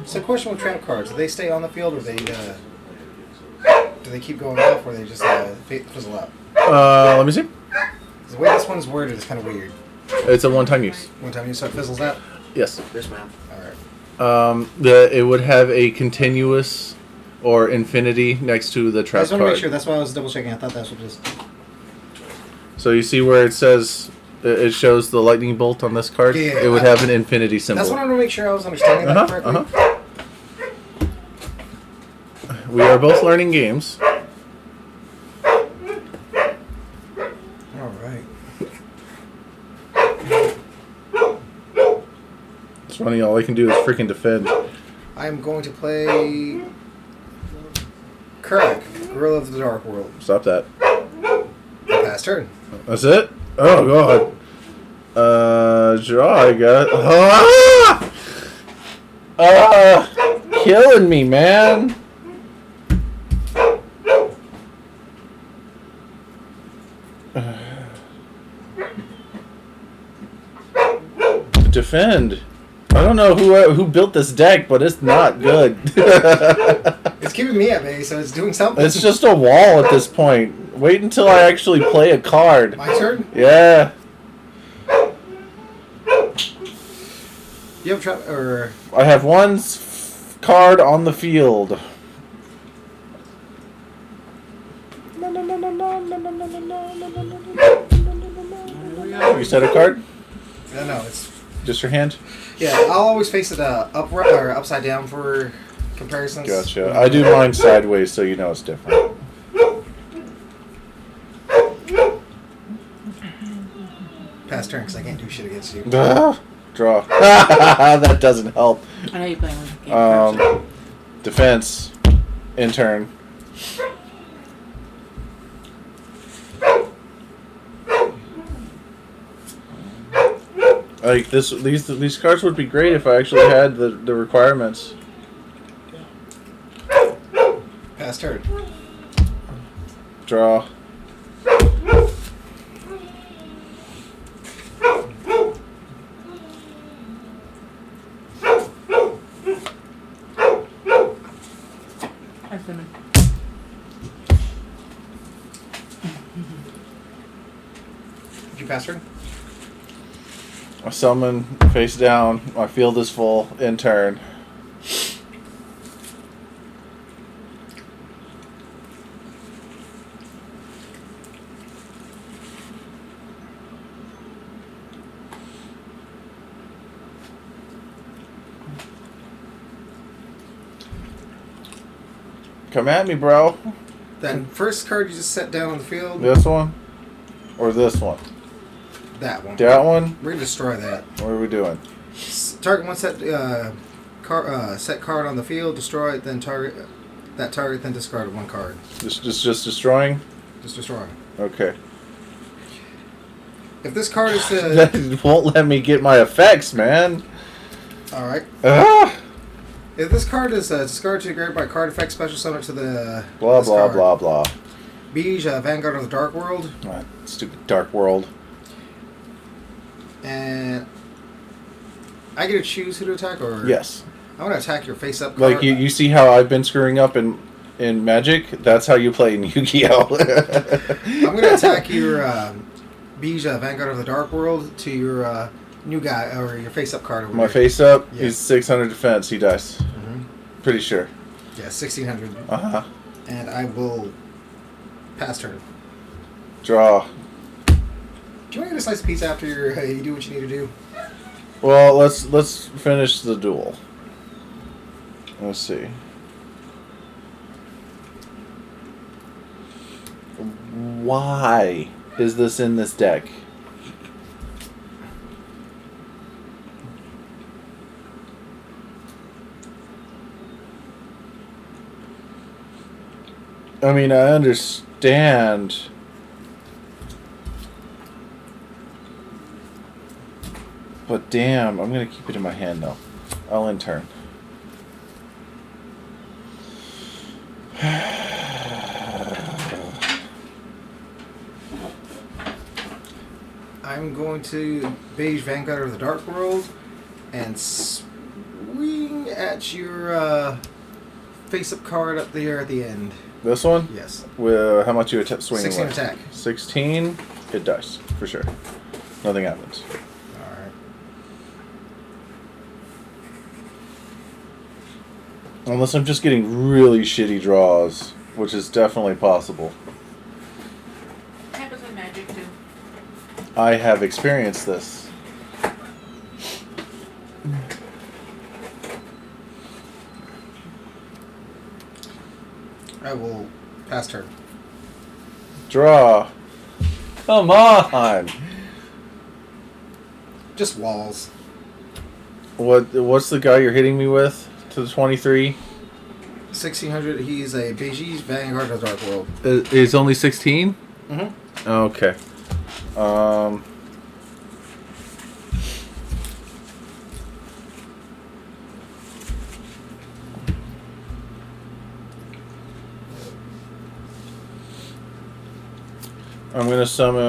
So, question with trap cards: do they stay on the field, or do they keep going off, or they just fizzle out? Let me see. 'Cause the way this one's worded is kind of weird. It's a one-time use. One time you start fizzles out. Yes. Yes, ma'am. All right. It would have a continuous or infinity next to the I trap just want to card. make sure. That's why I was double checking. I thought that's what it is. So you see where it says it shows the lightning bolt on this card. Yeah, it would have an infinity symbol. That's what I want to make sure I was understanding that correctly. We are both learning games. All right. It's funny. All I can do is freaking defend. I am going to play Crack, Gorilla of the Dark World. Stop that. Pass turn. That's it. Oh god. Draw, I guess. Killing me, man. Defend. I don't know who built this deck, but it's not good. It's keeping me at bay, so it's doing something. It's just a wall at this point. Wait until I actually play a card. My turn? Yeah. You have trap or I have one card on the field. You said a card? no, it's Just your hand? yeah. I'll always face it upright or upside down for comparisons. Gotcha. I do mine sideways, so you know it's different. Pass turn because I can't do shit against you. Draw. That doesn't help. I know you're playing with the game first. Defense. Intern. Like these cards would be great if I actually had the requirements. Pass turn. Draw. Hi, Simon. Did you pass turn? I summon face down. My field is full. In turn. Come at me, bro. Then first card you just set down on the field. This one? Or this one? That one. That one? We're gonna destroy that. What are we doing? Target one set set card on the field. Destroy it. Then target that target. Then discard one card. Just destroying? Just destroy. Okay. If this card is the That won't let me get my effects, man. all right. Ah! If this card is discarded to the grave by card effect special summon to the Blah, this blah, card. blah, blah. Beige, Vanguard of the Dark World, Ah, stupid Dark World. and I get to choose who to attack, or Yes. I want to attack your face-up card. Like, you see how I've been screwing up in Magic? That's how you play in Yu-Gi-Oh! I'm going to attack your Beige, Vanguard of the Dark World to your new guy or your face-up card over My there. face up, Yeah. he's 600 defense, he dies. Mhm. Pretty sure. Yeah, 1600, Uh-huh. and I will pass turn. Draw. Do you want to get a slice of pizza after you do what you need to do? Well, let's finish the duel. Let's see. Why is this in this deck? I mean, I understand. But damn, I'm gonna keep it in my hand though. I'll intern. I'm going to Beige Vanguard of the Dark World and swing at your face-up card up there at the end. This one? Yes. With how much you swinging 16 with? attack. 16. It dies for sure. Nothing happens. Alright. Unless I'm just getting really shitty draws, which is definitely possible. Happens with Magic too. I have experienced this. I will pass turn. Draw. Come on. Just walls. What's the guy you're hitting me with to the 23? 1600, he's a Beige Vanguard of the Dark World. It's only 16? Mm-hmm. Okay. I'm gonna summon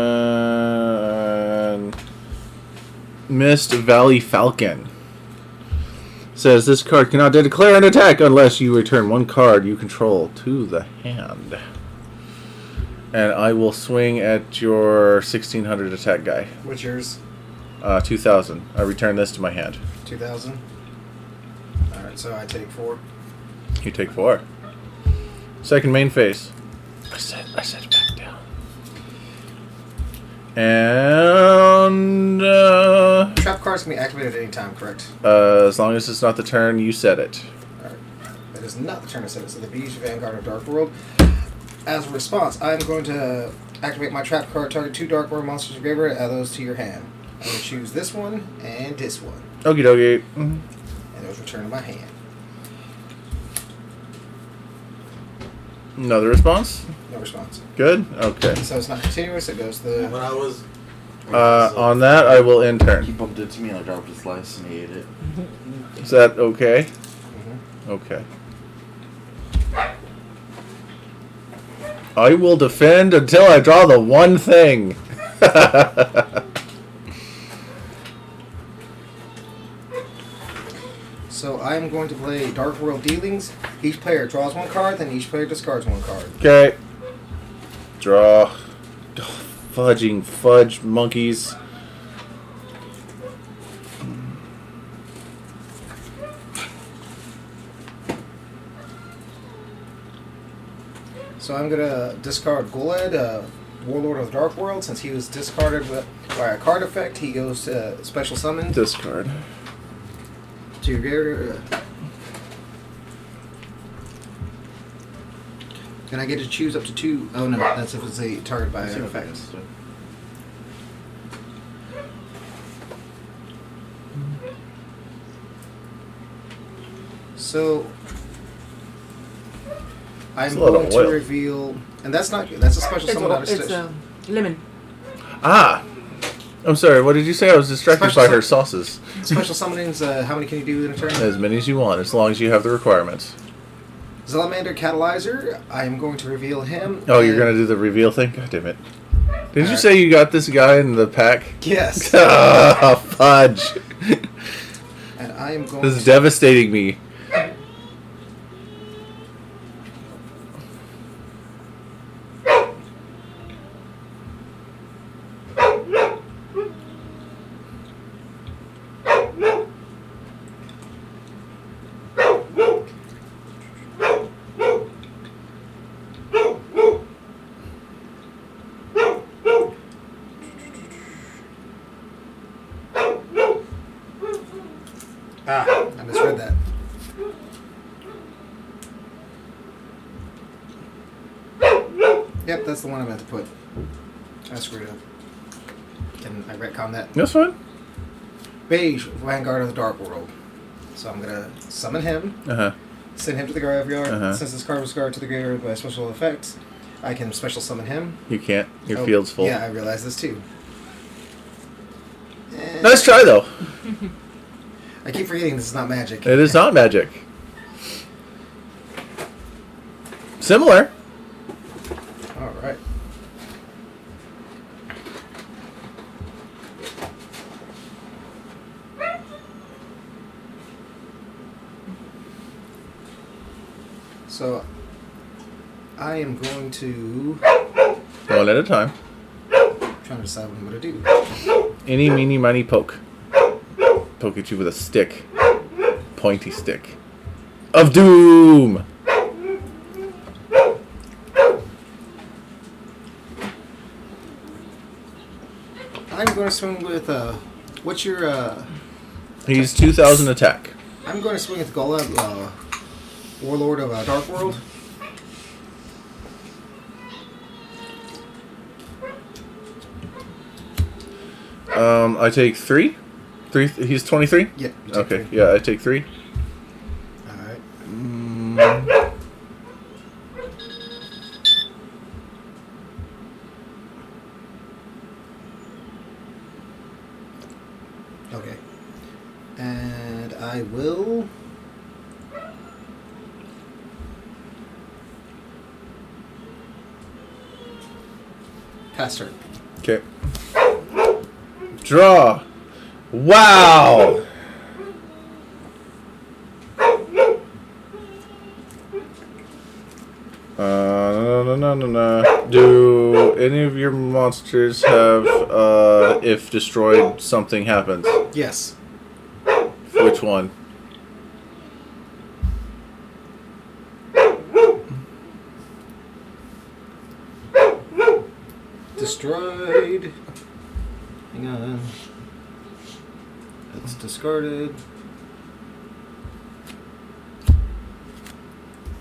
Mist Valley Falcon. Says this card cannot declare an attack unless you return one card you control to the hand. And I will swing at your 1600 attack guy. What's yours? 2000. I return this to my hand. 2000. All right, so I take 4. You take 4. Second main phase. I set it back down. And Trap cards can be activated at any time, correct? as long as it's not the turn you set it. All right. That is not the turn I set it. So the Beast Vanguard of Dark World. As a response, I'm going to activate my trap card. Target 2 Dark World monsters graveyard. Add those to your hand. I'm going to choose this one and this one, Okie dokie. and those return to my hand. Another response? No response. Good? Okay. So it's not continuous. It goes to the. When I was On that, I will end he turn. bumped into me and I dropped a slice and he ate it. Is that okay? Mhm. Okay. I will defend until I draw the one thing. So I'm going to play Dark World Dealings. Each player draws 1 card, then each player discards 1 card. Okay. Draw. Oh, fudge monkeys. So I'm gonna discard Goled, Warlord of the Dark World, since he was discarded by a card effect. He goes to special summon Discard. to your graveyard. And I get to choose up to 2. Oh no, that's if it's a target by an effect. So I'm It's a lot of going to oil. reveal, and that's a special summon out of It's stitch. lemon. Ah! I'm sorry, what did you say? I was distracted Special by her summon. sauces. Special summonings, how many can you do in a turn? As many as you want, as long as you have the requirements. Salamander Catalyzer, I am going to reveal him. Oh, you're and- gonna do the reveal thing? God damn it. Did you say you got this guy in the pack? Yes. Ah, fudge. And I am going This is to... devastating me. I misread that. Yep, that's the one I meant to put. I screwed up. And I retconned that. That's fine. Beige, Vanguard of the Dark World. So I'm going to summon him, Uh-huh. send him to the graveyard. Uh-huh. Since this card was discarded to the graveyard by special effects, I can special summon him. You can't. Your Oh, field's full. Yeah, I realized this too. And Nice try, though. I keep forgetting this is not magic. It is not magic. Similar. Alright. So, I am going to... One at a time. trying to decide what I'm going to do. Eeny, meeny, miny, poke. Poke at you with a stick. Pointy stick. Of doom! I'm going to swing with, what's your, He's 2,000 attack. I'm going to swing with Golub, Warlord of Dark World. I take 3. He's 23? Yeah. Okay, yeah, I take 3. Alright. Okay. And I will... Pass turn. Okay. Draw. Wow. No. Do any of your monsters have if destroyed something happens? Yes. Which one? Destroyed. Hang on. It's discarded.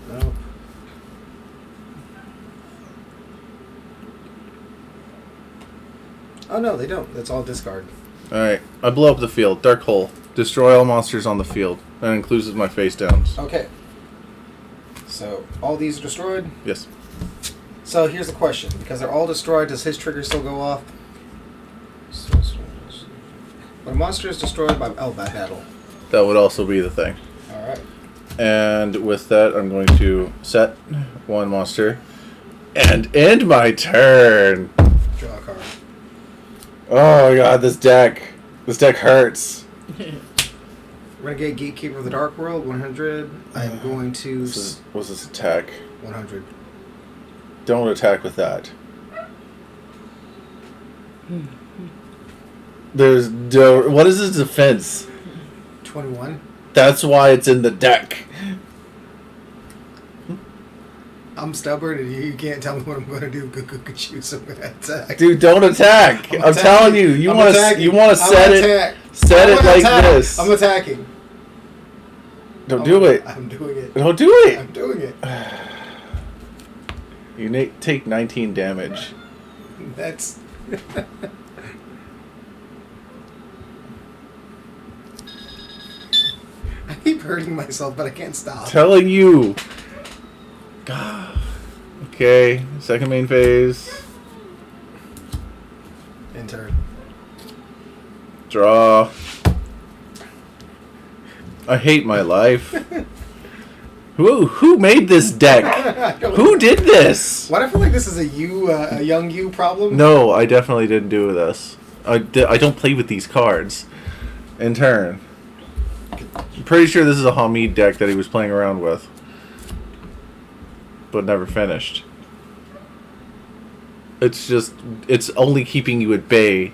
Nope. Oh no, they don't. That's all discard. Alright. I blow up the field. Dark hole. Destroy all monsters on the field. That includes my face downs. Okay. So all these are destroyed. Yes. So here's the question: because they're all destroyed, does his trigger still go off? When a monster is destroyed by battle. That would also be the thing. All right. And with that, I'm going to set one monster and end my turn. Draw a card. Oh god, this deck hurts. Renegade Gatekeeper of the Dark World, 100. I am going to... What's this attack? 100. Don't attack with that. What is his defense? 21. That's why it's in the deck. I'm stubborn and you can't tell me what I'm going to do. Good shoot, so I'm going to attack. Dude, don't attack. I'm telling you. You want to set it like this. I'm attacking. Don't do it. I'm doing it. Don't do it. I'm doing it. You take 19 damage. That's... I keep hurting myself, but I can't stop. Telling you. Okay, second main phase. Enter. Draw. I hate my life. Who made this deck? Who did this? Why do I feel like this is a young you problem? No, I definitely didn't do this. I don't play with these cards. In turn. I'm pretty sure this is a Hamid deck that he was playing around with. But never finished. It's only keeping you at bay.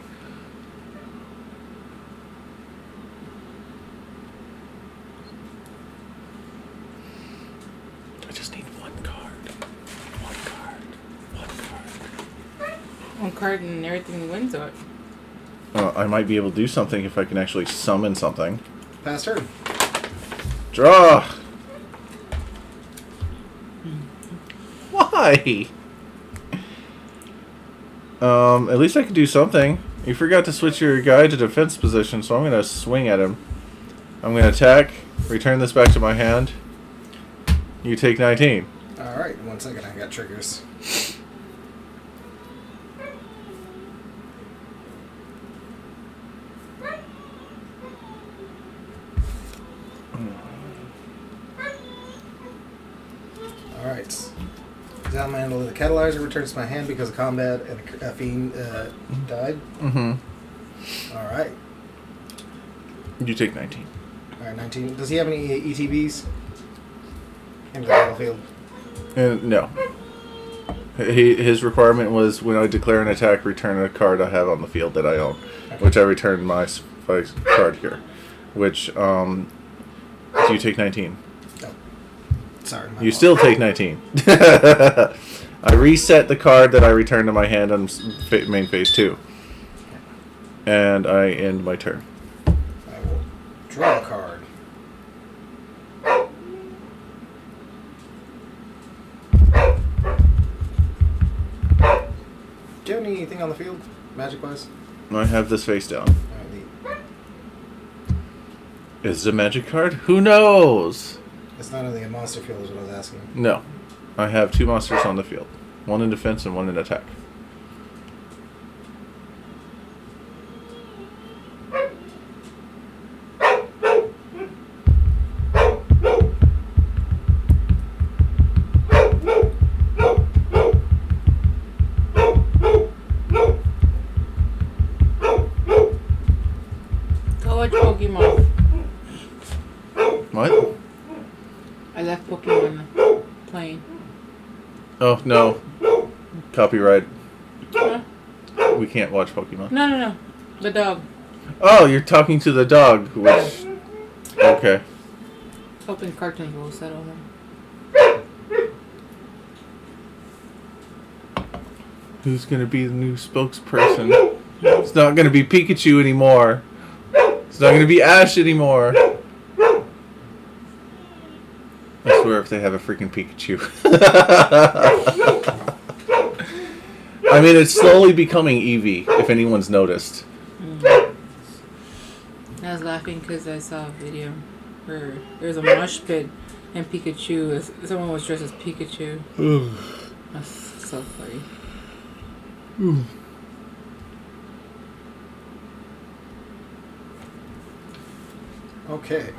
I just need one card. One card and everything wins it. I might be able to do something if I can actually summon something. Pass turn. Draw! Why? At least I can do something. You forgot to switch your guy to defense position, so I'm going to swing at him. I'm going to attack, return this back to my hand. You take 19. Alright, 1 second, I got triggers. Alright. Down my handle of the catalyzer returns to my hand because of combat and a fiend died. Mm-hmm. Alright. You take 19. Alright, 19. Does he have any ETBs? Into the battlefield? No. His requirement was when I declare an attack, return a card I have on the field that I own. Okay. Which I returned my card here. Which, do you take 19? No. Sorry. You still take 19. I reset the card that I returned to my hand on main phase 2. And I end my turn. I will draw a card. Do you have anything on the field, magic-wise? I have this face down. Alright, Is it a magic card? Who knows? it's not on the monster field is what I was asking. No. I have 2 monsters on the field. 1 in defense and 1 in attack. What? I left Pokemon playing. Oh, no. Copyright. Huh? We can't watch Pokemon. No. The dog. Oh, you're talking to the dog, which... Okay. Hoping cartoons will settle him. Who's gonna be the new spokesperson? It's not gonna be Pikachu anymore. It's not gonna be Ash anymore. I swear if they have a freaking Pikachu. I mean, it's slowly becoming Eevee, if anyone's noticed. I was laughing because I saw a video where there was a mosh pit and Pikachu, someone was dressed as Pikachu. That's so funny. Okay.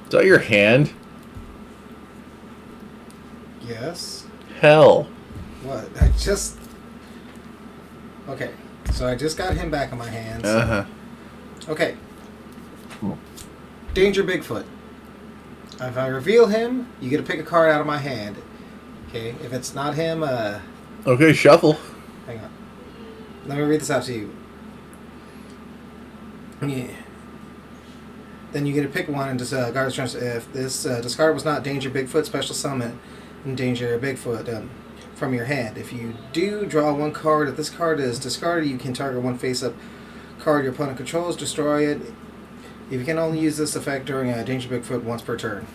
Is that your hand? Yes. Hell. What? Okay. So I just got him back in my hands. Uh-huh. Okay. Danger Bigfoot. If I reveal him, you get to pick a card out of my hand. Okay. If it's not him, Okay, shuffle. hang on. Let me read this out to you. Yeah. Then you get to pick one and discard the chance. If this discard was not Danger Bigfoot, special summon Danger Bigfoot from your hand. If you do draw one card, if this card is discarded, you can target one face-up card your opponent controls, destroy it. If you can only use this effect during Danger Bigfoot once per turn.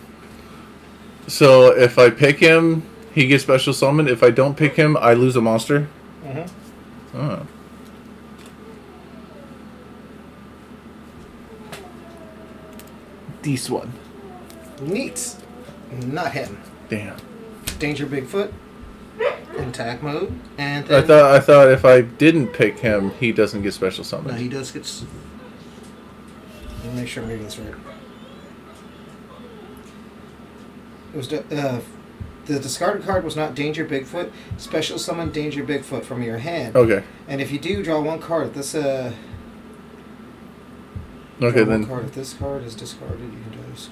So if I pick him, he gets special summon. If I don't pick him, I lose a monster. Mm-hmm. Oh. This one. Neat. Not him. Damn. Danger Bigfoot. Attack mode. And I then, thought if I didn't pick him, he doesn't get special no, summon. he does get... Let me make sure I'm reading this right. It was the discarded card was not Danger Bigfoot. Special summon Danger Bigfoot from your hand. Okay. And if you do draw one card, this Okay, draw then. one card. If this card is discarded, you can do this.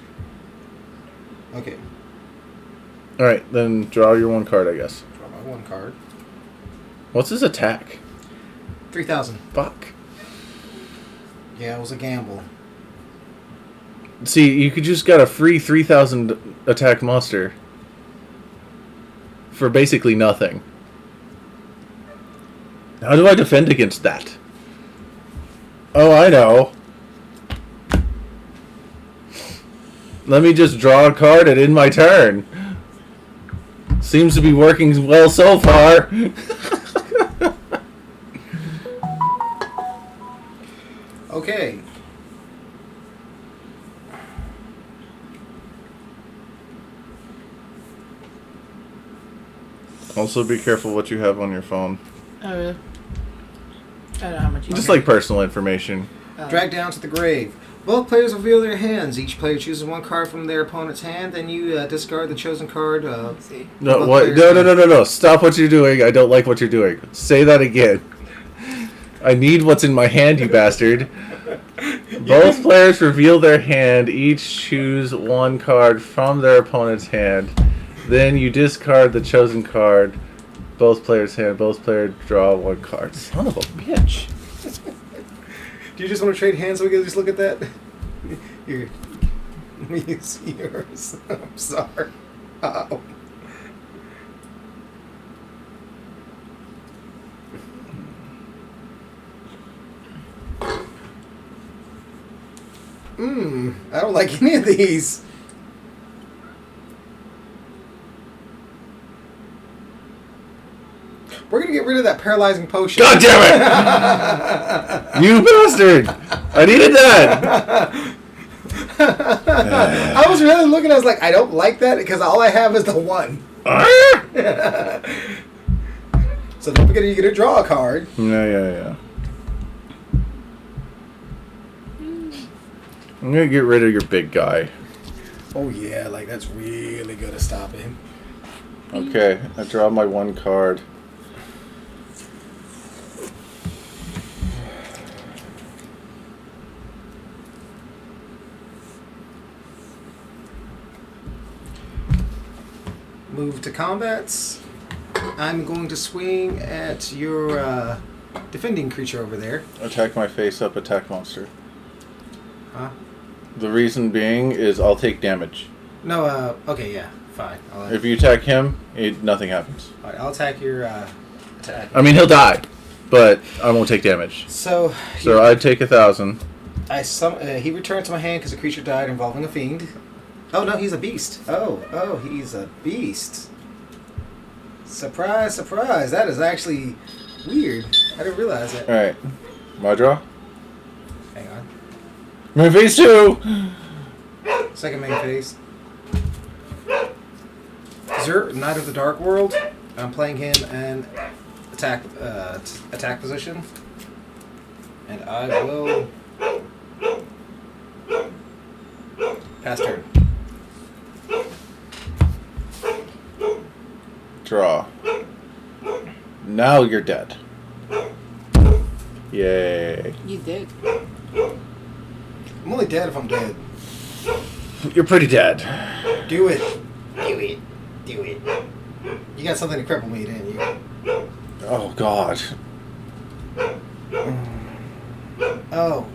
Okay, All right, then draw your one card, I guess. draw my one card. What's his attack? 3,000. Fuck. Yeah, it was a gamble. See, you could just got a free 3,000 attack monster for basically nothing. How do I defend against that? Oh, I know. Let me just draw a card and end my turn. Seems to be working well so far. Okay. Also, be careful what you have on your phone. Oh, really? I don't know how much you Just like personal information. Drag down to the grave. Both players reveal their hands. Each player chooses one card from their opponent's hand. Then you discard the chosen card. Let's see. No, Both what? players No. Stop what you're doing. I don't like what you're doing. Say that again. I need what's in my hand, you bastard. Both players reveal their hand. Each choose one card from their opponent's hand. Then you discard the chosen card. Both players' hand. Both players draw one card. Son of a bitch. Do you just want to trade hands so we can just look at that? Here. Let me use yours. I'm sorry. Oh. I don't like any of these. We're gonna get rid of that paralyzing potion. God damn it! You bastard! I needed that! I was really looking, I was like, I don't like that because all I have is the one. So don't forget you get to draw a card. Yeah. I'm gonna get rid of your big guy. Oh yeah, like that's really good at stopping. Okay, I draw my one card. move to combats. I'm going to swing at your defending creature over there. Attack my face up, attack monster. Huh? The reason being is I'll take damage. No, okay, yeah, fine. If you attack him, nothing happens. Alright, I'll attack your attack. I mean, he'll die, but I won't take damage. So I'd take 1,000. He returned to my hand because the creature died involving a fiend. Oh no, he's a beast. Oh, he's a beast. Surprise, surprise. That is actually weird. I didn't realize that. Alright. My draw? Hang on. Main phase 2! Second main phase. Zerk, Knight of the Dark World. I'm playing him in attack position. And I will pass turn. Draw. Now you're dead. Yay. You did. I'm only dead if I'm dead. You're pretty dead. Do it. Do it. Do it. You got something to cripple me, didn't you? Oh, God. Oh.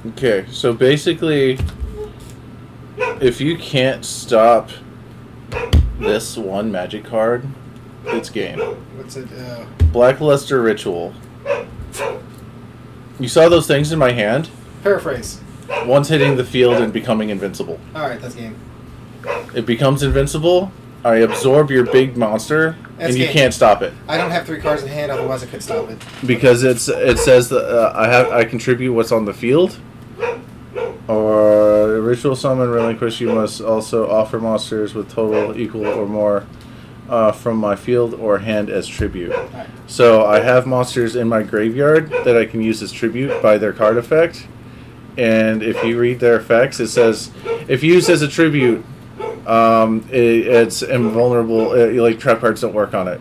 Okay, so basically, if you can't stop this one magic card, it's game. What's it? Blackluster Ritual. You saw those things in my hand? Paraphrase. One's hitting the field and becoming invincible. Alright, that's game. It becomes invincible. I absorb your big monster, That's and you game. can't stop it. I don't have 3 cards in hand, otherwise I could stop it. Because it says that I contribute what's on the field, or ritual summon relinquish. You must also offer monsters with total equal or more from my field or hand as tribute. Right. So I have monsters in my graveyard that I can use as tribute by their card effect. And if you read their effects, it says if used as a tribute, it's invulnerable. Like trap cards don't work on it.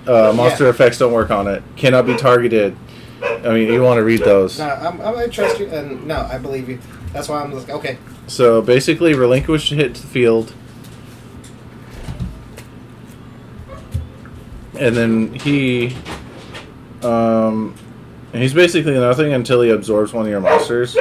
Monster effects don't work on it. Cannot be targeted. I mean, you want to read those. No, I trust you, and no, I believe you. That's why I'm like, okay. So basically, relinquish hit to the field, and then he's basically nothing until he absorbs one of your monsters.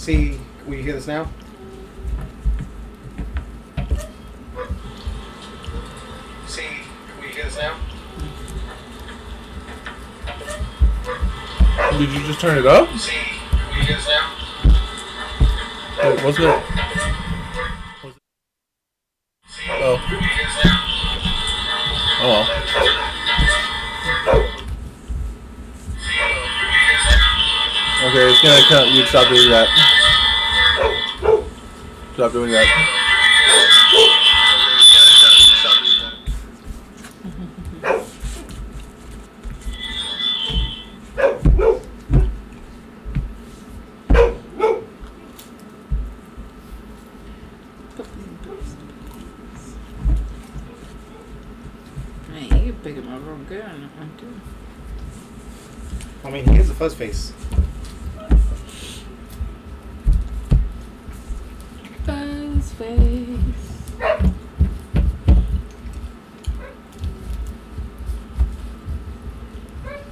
See, will you hear this now? See, will you hear this now? Did you just turn it up? See, will you hear this now? Wait, wasn't it? Oh. Oh well. Okay, it's gonna count. You stop doing that. Stop doing that. Man, you can pick him up real good on that one too. I mean, he is a fuzz face. Fuzz face.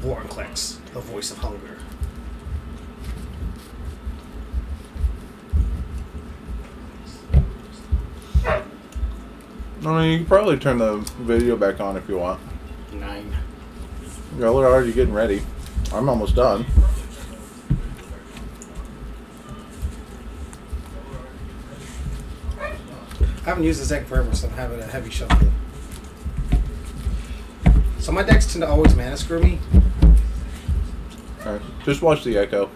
Vorinclex, the voice of hunger. I mean, you can probably turn the video back on if you want. 9. Y'all are already getting ready. I'm almost done. I haven't used this deck forever, so I'm having a heavy shuffle. So my decks tend to always mana screw me. Alright, just watch the echo.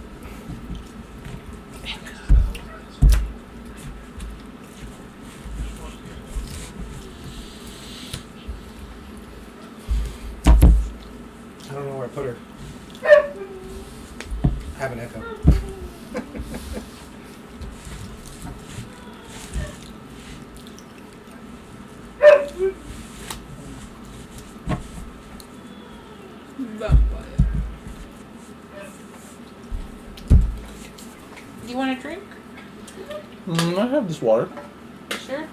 I don't know where I put her. I have an echo. You want a drink? I have this water. Sure.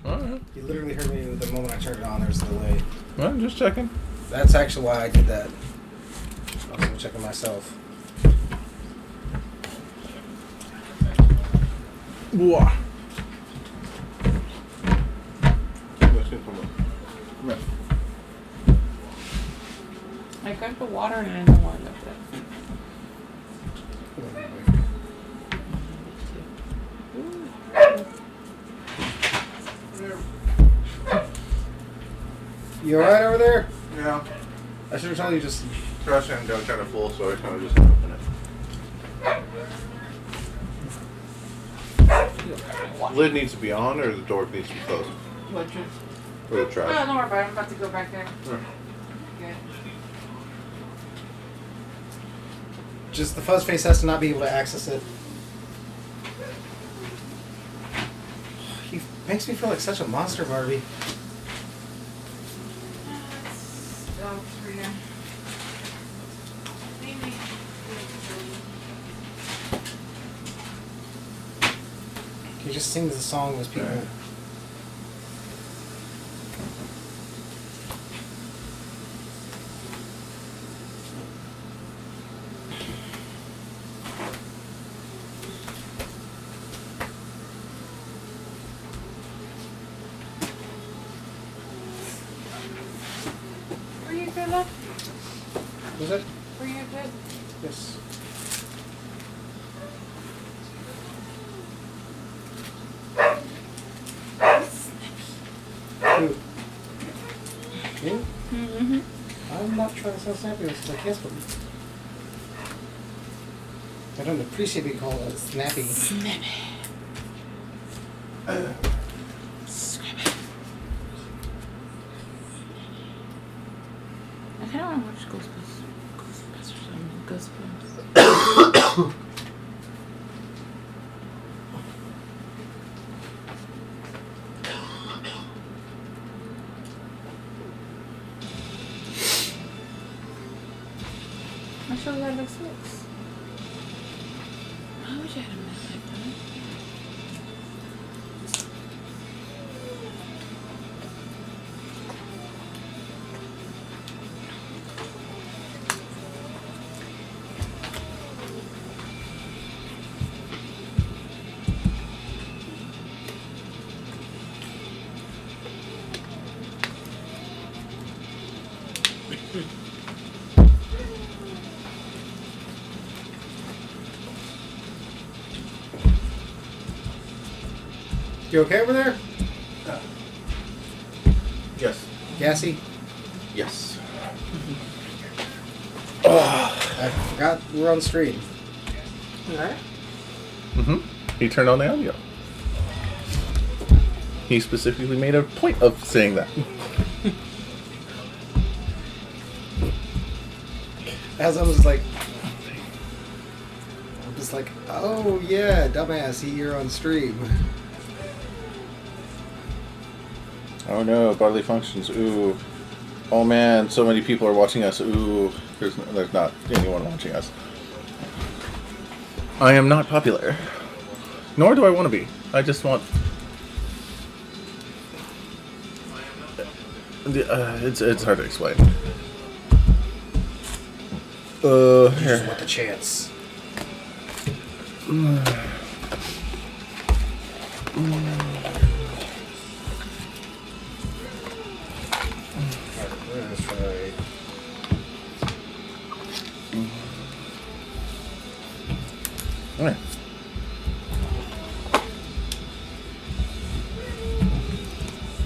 Alright. You literally heard me the moment I turned it on. There's a delay. Well, just checking. That's actually why I did that. I was checking myself. Whoa. I got the water and I know where I left it. You alright over there? Yeah. I should have told you just. Trash can got kind of full, so I kind of just open it. Lid needs to be on, or the door needs to be closed? What'd you? Or the Oh, trash? don't worry about it. I'm about to go back there. Okay. Just the fuzz face has to not be able to access it. He makes me feel like such a monster, Barbie. Oh, for you. Maybe. He just sings the song as people. Alright. Were you good, love? Was it? Were you good? Yes. Who? You? Mm-hmm. I'm not trying to sound snappy because I can't spell. I don't appreciate being called snappy. Snappy. Scrappy. I kind of want to watch Ghostbusters. I show you how this looks. I wish I had a map like that. You okay over there? Yes. Gassy? Yes. I forgot we're on stream. Alright. He turned on the audio. He specifically made a point of saying that. As I was like, I'm just like, oh yeah, dumbass, you're on stream. Oh no, bodily functions. Ooh. Oh man, so many people are watching us. Ooh. There's not anyone watching us. I am not popular. Nor do I want to be. I just want... it's hard to explain. You Here. just want the chance. That's right. Alright.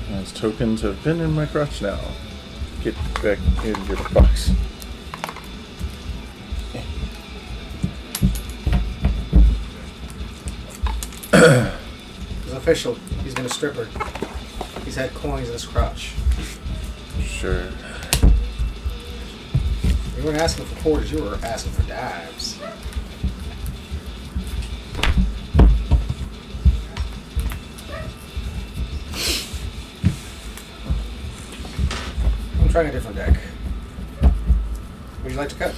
Those tokens have been in my crotch now. Get back in your box. It's official. He's been a stripper. He's had coins in his crotch. Sure. You weren't asking for quarters, you were asking for dimes. I'm trying a different deck. Would you like to cut?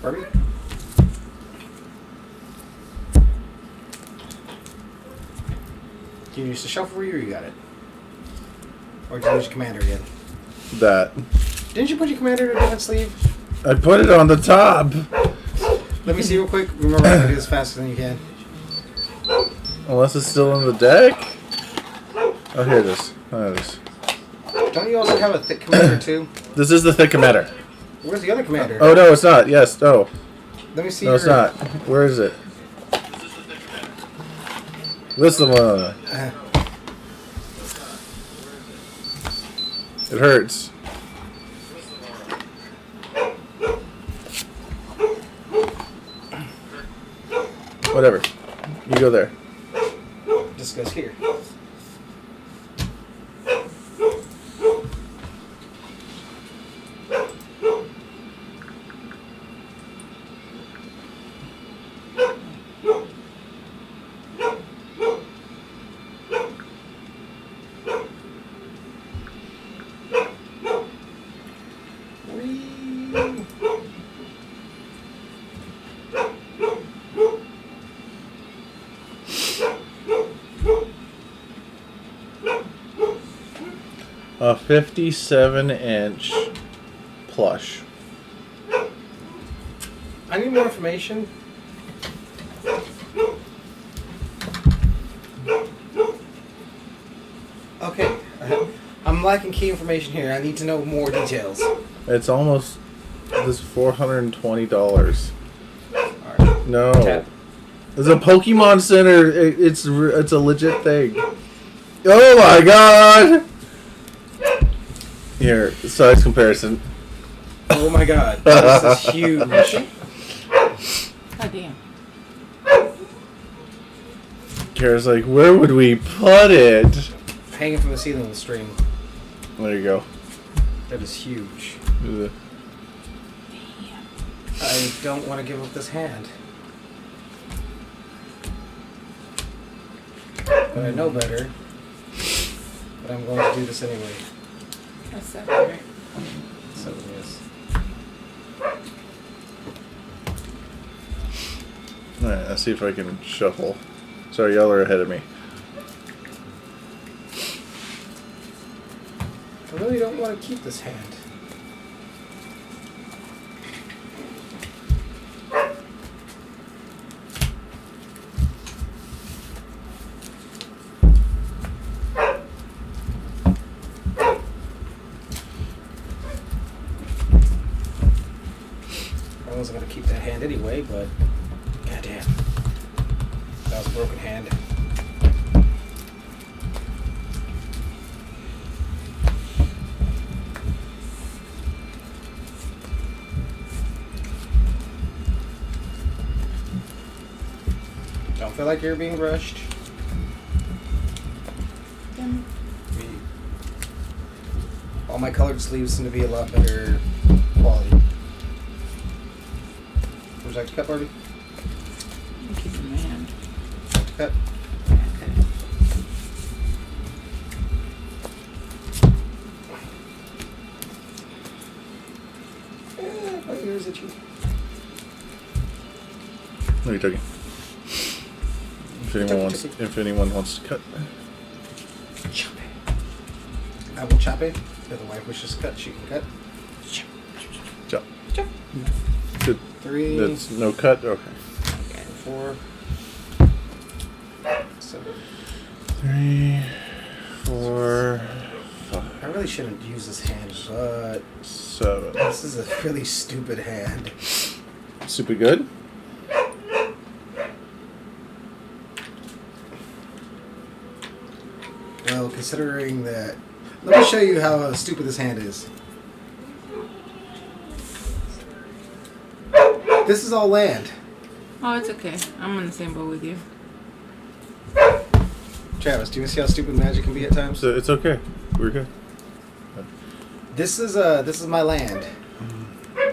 Barbie? Can you use the shuffle for you or you got it? Or did you lose your commander again? That. Didn't you put your commander in a different sleeve? I put it on the top. Let me see real quick. Remember, I can do this faster than you can. Unless it's still in the deck. Oh, here it is. Oh, it is. Don't you also have a thick commander too? This is the thick commander. Where's the other commander? Oh no, it's not. Yes. Oh. Let me see. No, it's not. Where is it? This is the one. It hurts. Whatever. You go there. This goes here. Whee! A 57-inch plush. I need more information. Okay, I'm lacking key information here. I need to know more details. It's almost this $420. Alright. No, Tap. it's a Pokemon Center. It's a legit thing. Oh my god! Here, size comparison. Oh my god, this is huge. God damn. Kara's like, where would we put it? Hanging from the ceiling of the string. There you go. That is huge. Ugh. I don't want to give up this hand. But I know better. But I'm going to do this anyway. That's 7, right? 7 is. Alright, let's see if I can shuffle. Sorry, y'all are ahead of me. I really don't want to keep this hand. I wasn't going to keep that hand anyway, but goddamn. That was a broken hand. Don't feel like you're being rushed. Damn. All my colored sleeves seem to be a lot better quality. Would you like to cut, Barbie? I'm keeping my hand. Like to cut? Okay. My ears itchy. What are you talking? If anyone wants to cut. Chop it. I will chop it. If the wife wishes to cut, she can cut. Chop. Chop. Good. 3. That's no cut? Okay. 4. 7. 3, 4, I really shouldn't use this hand, but 7. this is a really stupid hand. Super good? Well, considering that... Let me show you how stupid this hand is. This is all land. Oh, it's okay. I'm in the same boat with you. Travis, do you see how stupid magic can be at times? So it's okay. We're good. This is my land.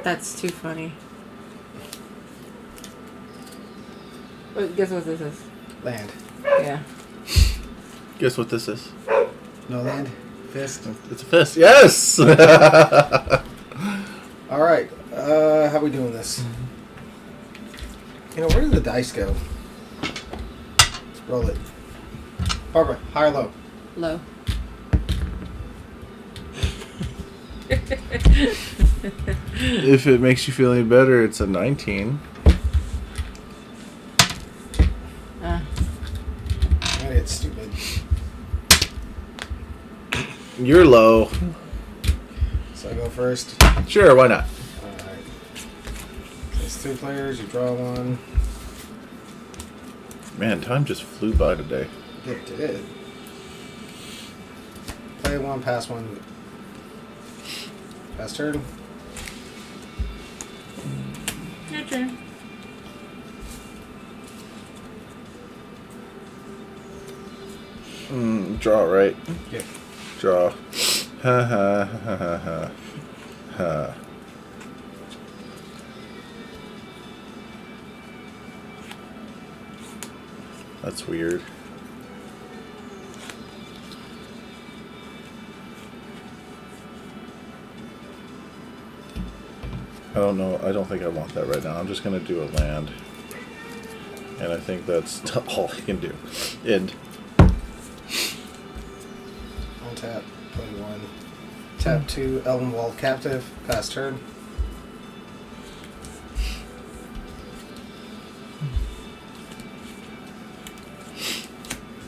That's too funny. Wait, guess what this is? Land. Yeah. Guess what this is? No land. Fist. It's a fist. Yes! Alright. How we doing this? You know, where did the dice go? Roll it. Barbara, high or low? Low. If it makes you feel any better, it's a 19. It's stupid. You're low. So I go first. Sure, why not? Alright. It's 2 players, you draw 1. Man, time just flew by today. It did. Play 1, pass 1. Pass turn. Your turn. Draw, right? Yeah. Draw. Ha ha ha ha ha. Ha. That's weird. I don't know. I don't think I want that right now. I'm just going to do a land. And I think that's all I can do. End. On tap. Play 1. Tap 2, Elven Wall Captive. Pass turn.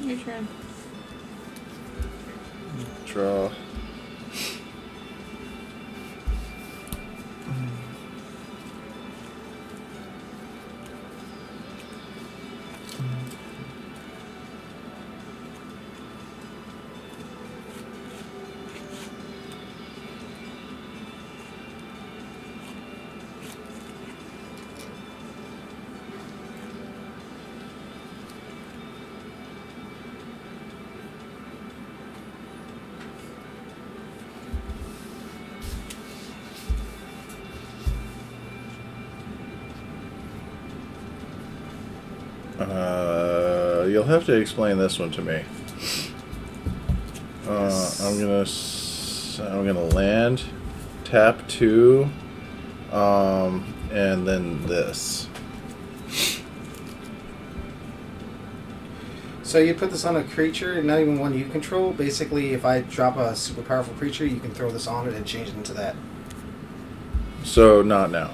Your turn. Draw. You'll have to explain this one to me. I'm gonna land, tap 2, and then this. So you put this on a creature, not even one you control. Basically, if I drop a super powerful creature, you can throw this on it and change it into that. So not now.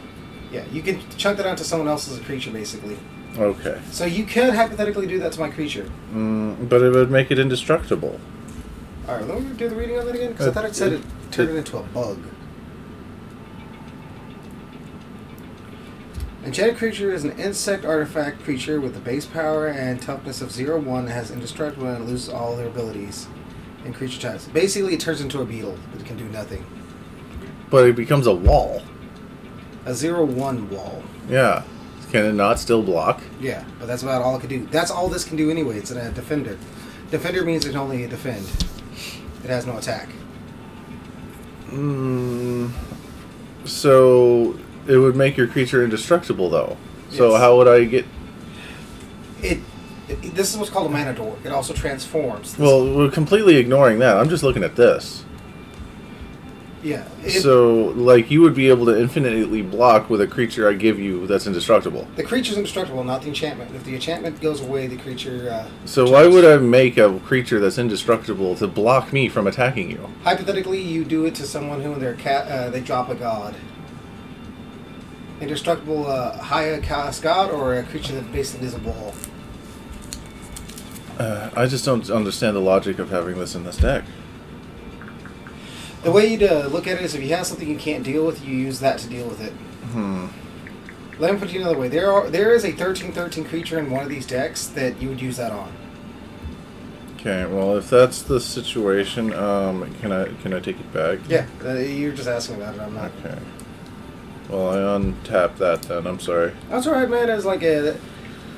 Yeah, you can chunk that onto someone else's creature, basically. Okay. So you could hypothetically do that to my creature. But it would make it indestructible. Alright, let me do the reading on that again, because I thought it said it turned it into a bug. Enchanted creature is an insect artifact creature with the base power and toughness of 0/1 that has indestructible and loses all their abilities and creature types. Basically, it turns into a beetle, but it can do nothing. But it becomes a wall. A 0/1 wall. Yeah. Can it not still block? Yeah, but that's about all it can do. That's all this can do anyway. It's a defender. Defender means it can only defend. It has no attack. So it would make your creature indestructible, though. So Yes. how would I get... This is what's called a mana door. It also transforms. Well, we're completely ignoring that. I'm just looking at this. Yeah. So, like, you would be able to infinitely block with a creature I give you that's indestructible. The creature's indestructible, not the enchantment. If the enchantment goes away, the creature... So why would I make a creature that's indestructible to block me from attacking you? Hypothetically, you do it to someone who they drop a god. Indestructible, high cast god, or a creature that basically is a wall. I just don't understand the logic of having this in this deck. The way you look at it is if you have something you can't deal with, you use that to deal with it. Let me put it another way. There is a 13/13 creature in one of these decks that you would use that on. Okay, well, if that's the situation, can I take it back? Yeah, you're just asking about it. I'm not. Okay. Well, I untap that then. I'm sorry. That's alright, man. It's like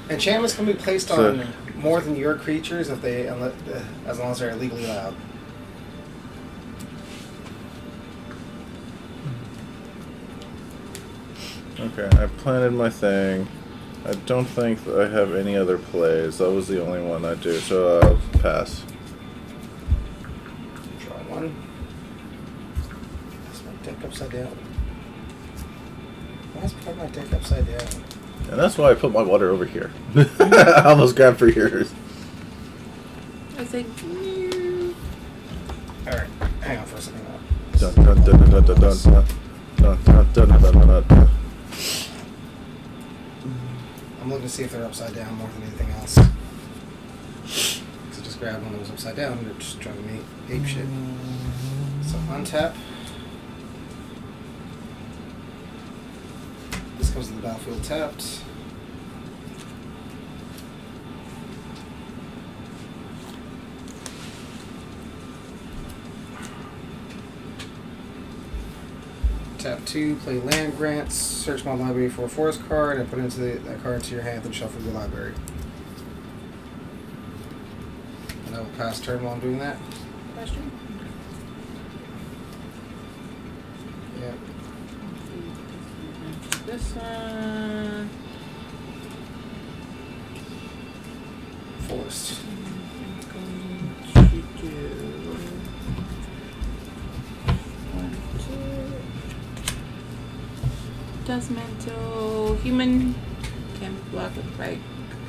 enchantments can be placed on more than your creatures as long as they're legally allowed. Okay, I planted my thing. I don't think that I have any other plays. That was the only one I do, so I'll pass. Draw one. That's my deck upside down. Why is my deck upside down? And that's why I put my water over here. I almost grabbed for yours. I was like, Alright, hang on for a second. Dun, dun, dun, dun, dun, dun, dun, dun, dun, dun, dun, dun, dun. I'm looking to see if they're upside down more than anything else. Because I just grabbed one that was upside down and they're just driving me ape shit. So untap. This goes to the battlefield tapped. Tap 2, play land grants, search my library for a forest card, and put into that card into your hand and shuffle your library. And I will pass turn while I'm doing that. question? Yeah. This one. Forest. I'm going to do 1, 2. Does mental human can block with right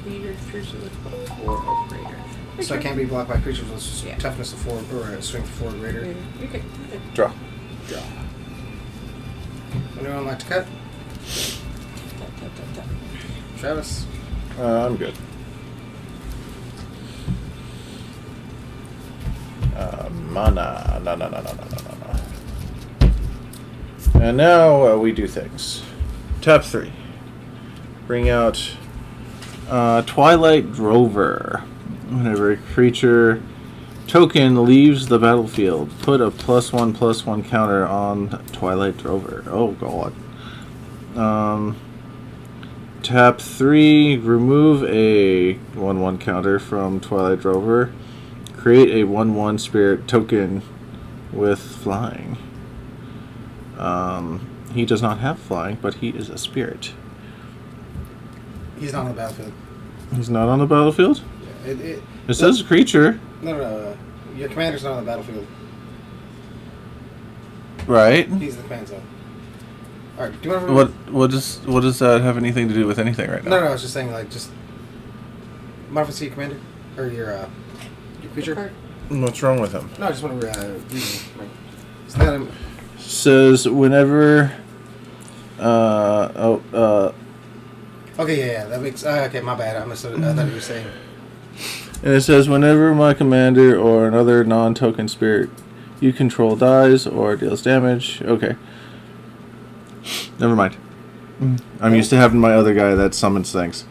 Creature with 4 or greater. So it can't be blocked by creatures with Yeah. toughness of 4 or a strength of 4 or greater. Okay. Draw. Draw. Anyone like to cut? Travis? I'm good. Mana. No. And now we do things. Tap 3. Bring out Twilight Drover. Whenever a creature token leaves the battlefield, put a +1/+1 counter on Twilight Drover. Oh god. Tap 3. Remove a 1/1 counter from Twilight Drover. Create a 1/1 spirit token with flying. He does not have flying, but he is a spirit. He's not on the battlefield. He's not on the battlefield? Yeah, It says creature. No. Your commander's not on the battlefield. Right. He's the command zone. Alright, do you want to... What does that have anything to do with anything right now? No, I was just saying, like, just... Modify your commander? Or your creature? What's wrong with him? No, I just want to read him. Like, it's not him. Says whenever Okay, yeah, that makes... okay, my bad. I thought you were saying... and it says whenever my commander or another non-token spirit you control dies or deals damage. Okay. Never mind. I'm used to having my other guy that summons things.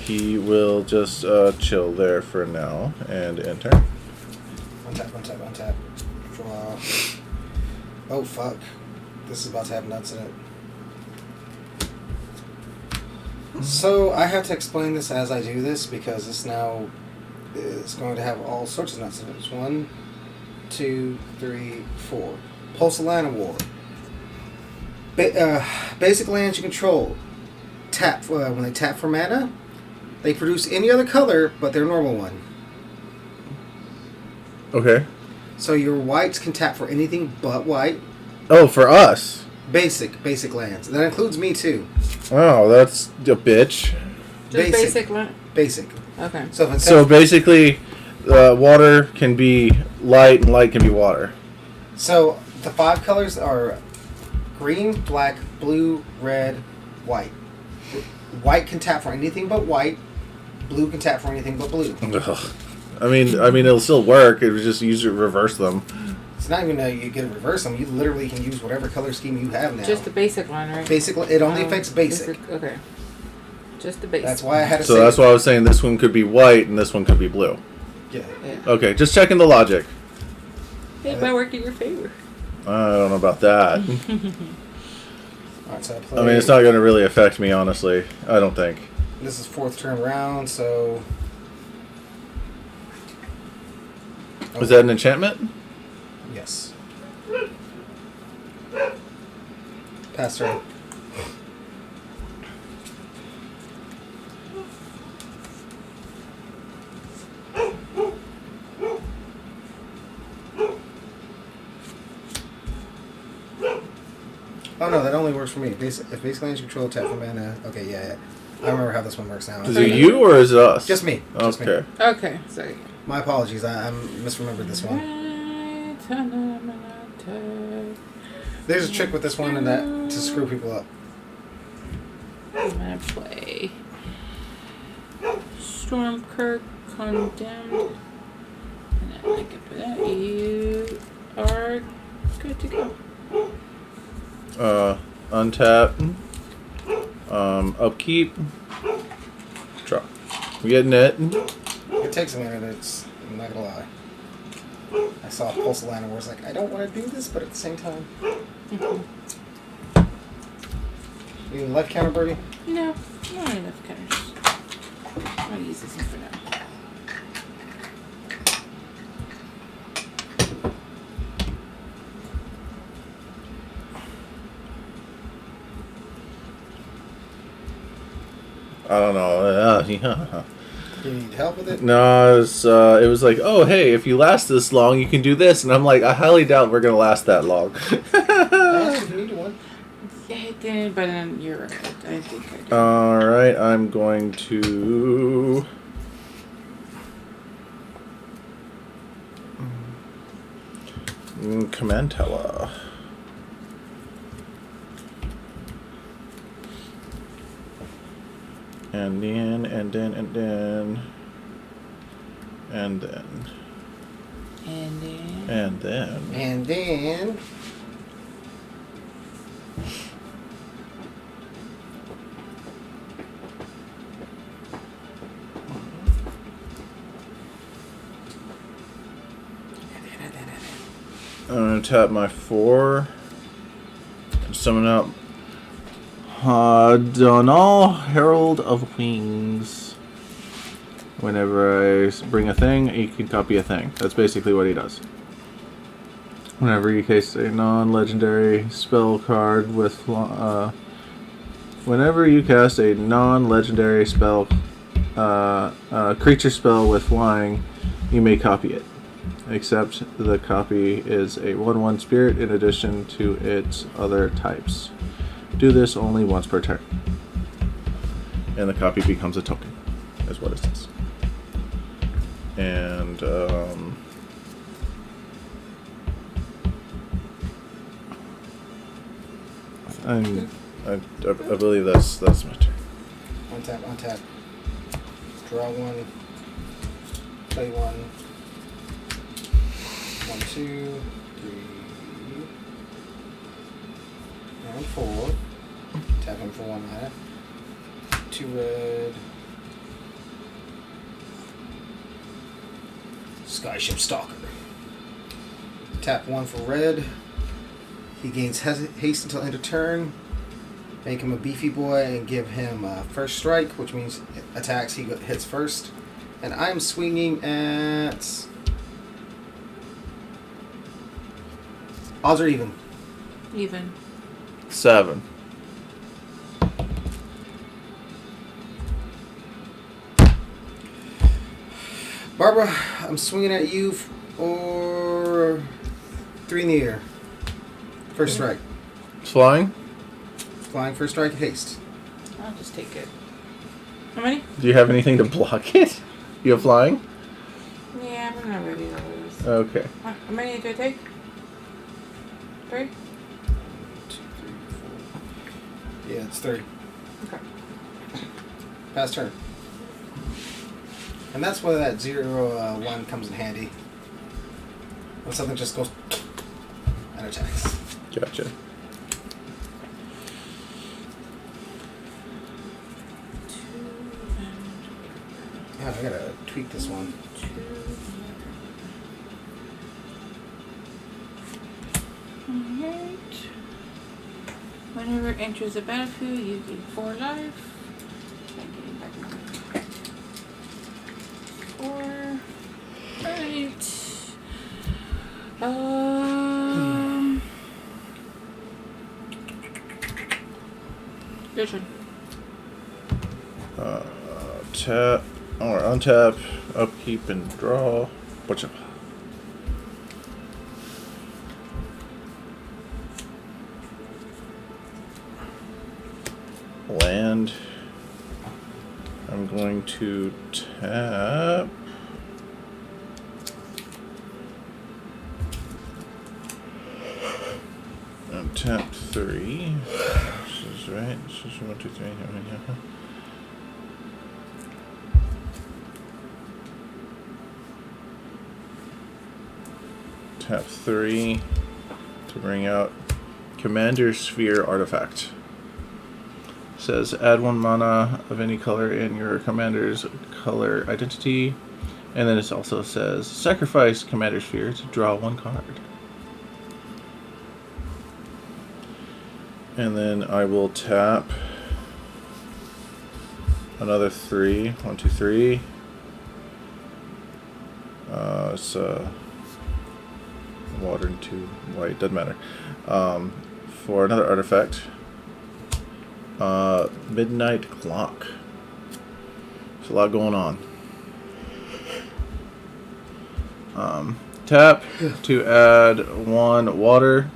He will just chill there for now and enter. Untap. Draw. Oh, fuck. This is about to have nuts in it. So, I have to explain this as I do this because this now is going to have all sorts of nuts in it. It's 1, 2, 3, 4. Pulsalana War. Basic lands you control. Tap when they tap for mana, they produce any other color but their normal one. Okay. So your whites can tap for anything but white. Oh, for us. Basic lands. That includes me too. Oh, that's a bitch. Just basic land? Basic. Okay. So basically, water can be light and light can be water. So the 5 colors are green, black, blue, red, white. White can tap for anything but white. Blue can tap for anything but blue. Ugh. I mean, it'll still work. It was just use it, reverse them. It's not even you get to reverse them. You literally can use whatever color scheme you have now. Just the basic one, right? Basic. It only affects basic. Okay. Just the basic. That's why I had to So say. that's why I was saying this one could be white and this one could be blue. Yeah. Okay, just checking the logic. It might work in your favor. I don't know about that. Alright, so I play. I mean, it's not going to really affect me, honestly. I don't think. This is 4th turn round, so. Is that an enchantment? Yes. Pass turn. Oh no, that only works for me. If basic lands you control tap for mana. Okay, yeah. I remember how this one works now. Is it you or is it us? Just me. Just Okay. me. Okay, sorry. My apologies. I misremembered this one. There's a trick with this one and that to screw people up. I'm gonna play Stormkirk Condemned. And then I can put that. You are good to go. Untap. Upkeep. Draw. We getting it. It takes a minute. I'm not gonna lie. I saw Pulsalana where I was like, I don't want to do this, but at the same time. You need a life counter, Birdie? No, not enough counters. I'm gonna use this one for now. I don't know. Yeah. Do you need help with it? No, it was like, oh, hey, if you last this long, you can do this. And I'm like, I highly doubt we're going to last that long. If you need one. It didn't, but then you're right. I think I did. Alright, I'm going to... Command Tower. And then, and then, and then, and then, And then. and then. And then. I'm going to tap my 4. Summon out Donal, Herald of Wings. Whenever I bring a thing, you can copy a thing. That's basically what he does. Whenever you cast a non-legendary spell card with... whenever you cast a non-legendary spell... creature spell with flying, you may copy it. Except the copy is a 1/1 spirit in addition to its other types. Do this only once per turn. And the copy becomes a token, is what it says. And, I believe that's my turn. Untap. Draw 1. Play 1. 1, 2, 3, and 4. Tap him for 1 mana. 2 red. Skyship Stalker. Tap 1 for red. He gains haste until end of turn. Make him a beefy boy and give him first strike, which means attacks he hits first. And I'm swinging at... Odds or even? Even. 7. Barbara, I'm swinging at you for 3 in the air. First strike. Flying? Flying first strike, haste. I'll just take it. How many? Do you have anything to block it? You have flying? Yeah, I'm not ready to lose. Okay. How many do I take? 3? 2, 3, 4. Yeah, it's 3. Okay. Pass turn. And that's where that 0-1 comes in handy. When something just goes and attacks. Gotcha. Yeah, I gotta tweak this one. Alright. Whenever it enters the battlefield, you gain 4 life. Getting back my 4. Alright. Your turn. Tap or untap, upkeep and draw. What's up? Land. I'm going to tap. Tap 3. This is right. This is 1, 2, 3. Tap 3 to bring out Commander Sphere Artifact. Says add 1 mana of any color in your commander's color identity, and then it also says sacrifice Commander Sphere to draw 1 card. And then I will tap another 3. 1, 2, 3. It's water and 2 white, doesn't matter. For another artifact, Midnight Clock. There's a lot going on. Tap to add 1 water.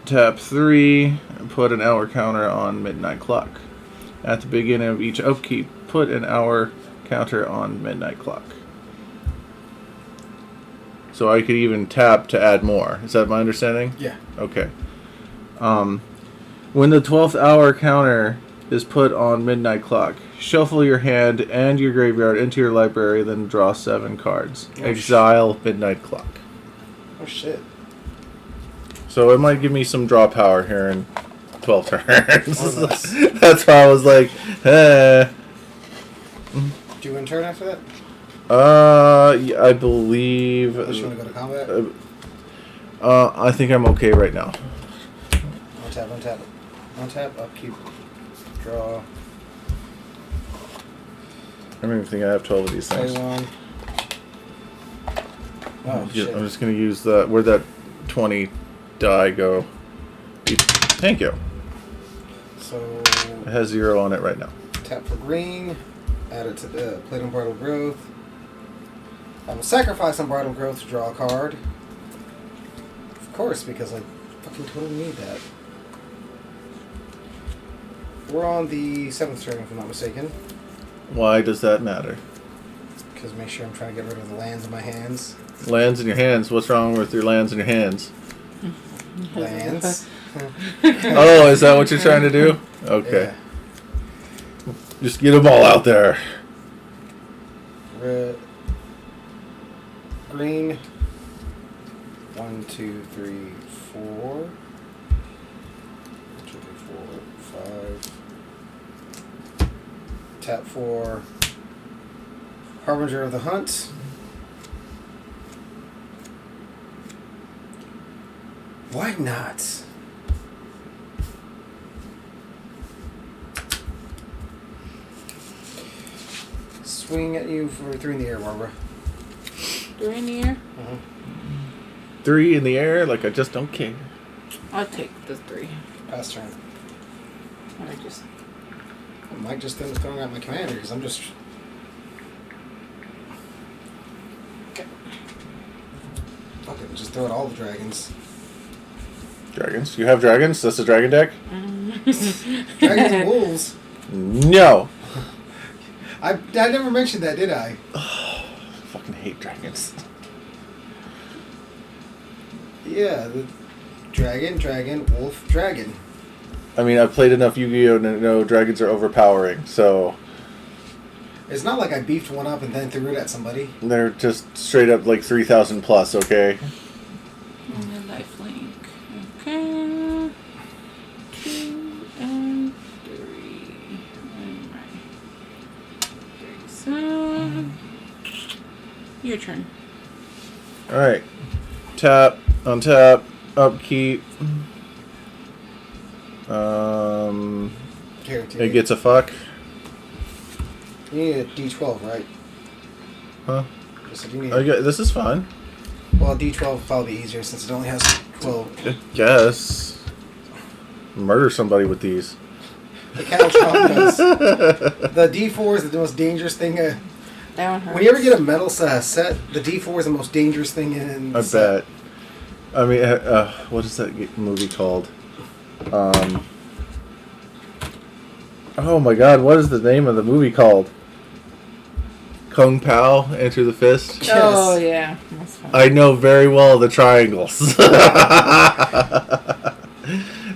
Tap 3, put an hour counter on midnight clock. At the beginning of each upkeep, put an hour counter on midnight clock. So I could even tap to add more. Is that my understanding? Yeah. Okay. When the 12th hour counter is put on midnight clock, shuffle your hand and your graveyard into your library, then draw 7 cards. Oh, Exile midnight clock. Oh shit. So it might give me some draw power here in 12 turns. Or less. That's why I was like, eh. Do you win turn after that? Yeah, I believe. Unless you want to go to combat? I think I'm okay right now. Untap, untap. Untap, upkeep. Draw. I don't even think I have 12 of these Play things. one. Oh, shit. I'm just going to use the. Where'd that 20 die go? Thank you. So, It has 0 on it right now. tap for green. Add it to the plate Unbridled Growth. I will sacrifice Unbridled Growth to draw a card. Of course, because I fucking totally need that. We're on the 7th turn, if I'm not mistaken. Why does that matter? Because make sure I'm trying to get rid of the lands in my hands. Lands in your hands. What's wrong with your lands in your hands? Lands. Oh, is that what you're trying to do? Okay. Yeah. Just get them all out there. Red. Green. 1, 2, 3, 4. 1, 2, 3, 4, 5. Tap for Harbinger of the Hunt. Why not? Swing at you for 3 in the air, Barbara. 3 in the air? 3 in the air, like I just don't care. I'll take the 3. Pass turn. I just. I might just end up throwing out my commander because I'm just. Okay. Fuck it, just throw out all the dragons. Dragons? You have dragons? That's a dragon deck? Dragons and wolves. No. I never mentioned that, did I? I fucking hate dragons. Yeah, the dragon, wolf, dragon. I mean, I've played enough Yu-Gi-Oh! To know dragons are overpowering, so It's not like I beefed one up and then threw it at somebody. they're just straight up like 3,000 plus, okay? And then lifelink. Okay. 2 and 3. Alright. 37. Your turn. Alright. Tap, untap, upkeep. Guaranteed. It gets a fuck. You need a D12, right? Huh? Just said you need. This is fun. Well, D12 will probably be easier since it only has 12. I guess. Murder somebody with these. The Caltron does. The D4 is the most dangerous thing. That one hurts. When you ever get a metal set, the D4 is the most dangerous thing in. I the set. bet. I mean, what is that movie called? Oh my god, what is the name of the movie called? Kung Pao, Enter the Fist? Yes. Oh, yeah. That's fine. I know very well the triangles.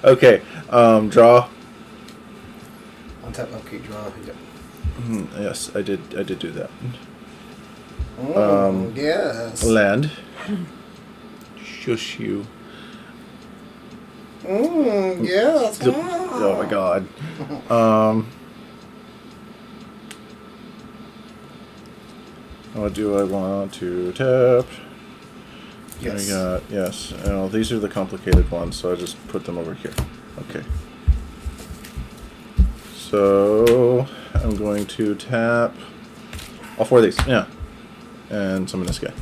Okay, draw. Untap, upkeep, draw. Yep. Yes, I did do that. Yes. Land. Shush you. Yes. Oh my god. What do I want to tap? Yes. I got, yes. Oh, these are the complicated ones, so I just put them over here. Okay. So, I'm going to tap all 4 of these. Yeah. And summon this guy.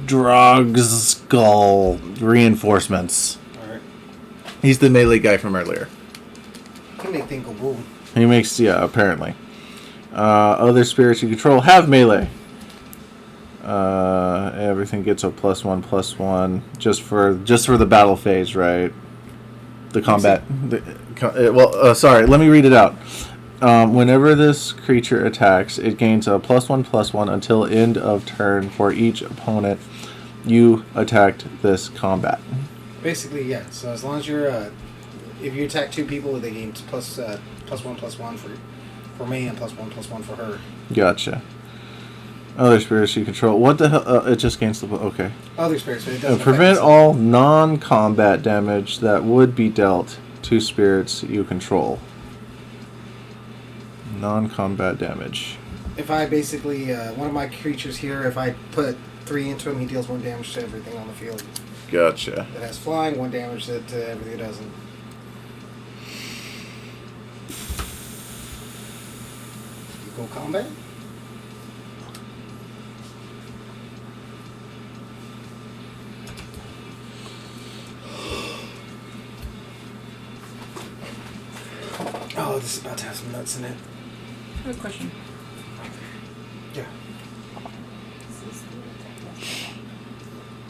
Drogskull Reinforcements. Alright. He's the melee guy from earlier. Can make things go boom. He makes, yeah, apparently. Other spirits you control have melee. Everything gets a +1/+1 just for the battle phase, right? The combat. Sorry. Let me read it out. Whenever this creature attacks, it gains a +1/+1 until end of turn for each opponent you attacked this combat. Basically, yeah. So as long as you're, if you attack 2 people, they gain +1/+1 for me and +1/+1 for her. Gotcha. Other spirits you control. What the hell? It just gains the... Okay. Other spirits, but it doesn't Prevent affect all non-combat damage that would be dealt to spirits you control. Non-combat damage. If I basically, one of my creatures here, if I put 3 into him, he deals 1 damage to everything on the field. Gotcha. It has flying, 1 damage to everything it doesn't. You go combat? Oh, this is about to have some nuts in it. I have a question. Yeah.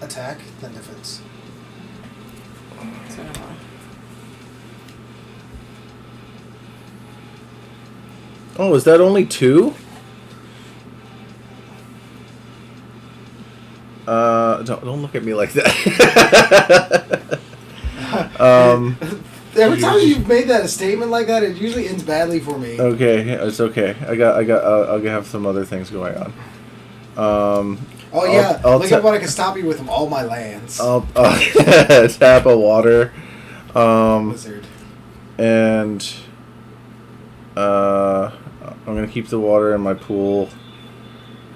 Attack, then defense. So, Oh, is that only 2? Don't look at me like that. Every time you've made that a statement like that, it usually ends badly for me. Okay, it's okay. I'll have some other things going on. Oh yeah, I'll look at what I can stop you with from all my lands. I'll tap a water. Wizard. And I'm gonna keep the water in my pool.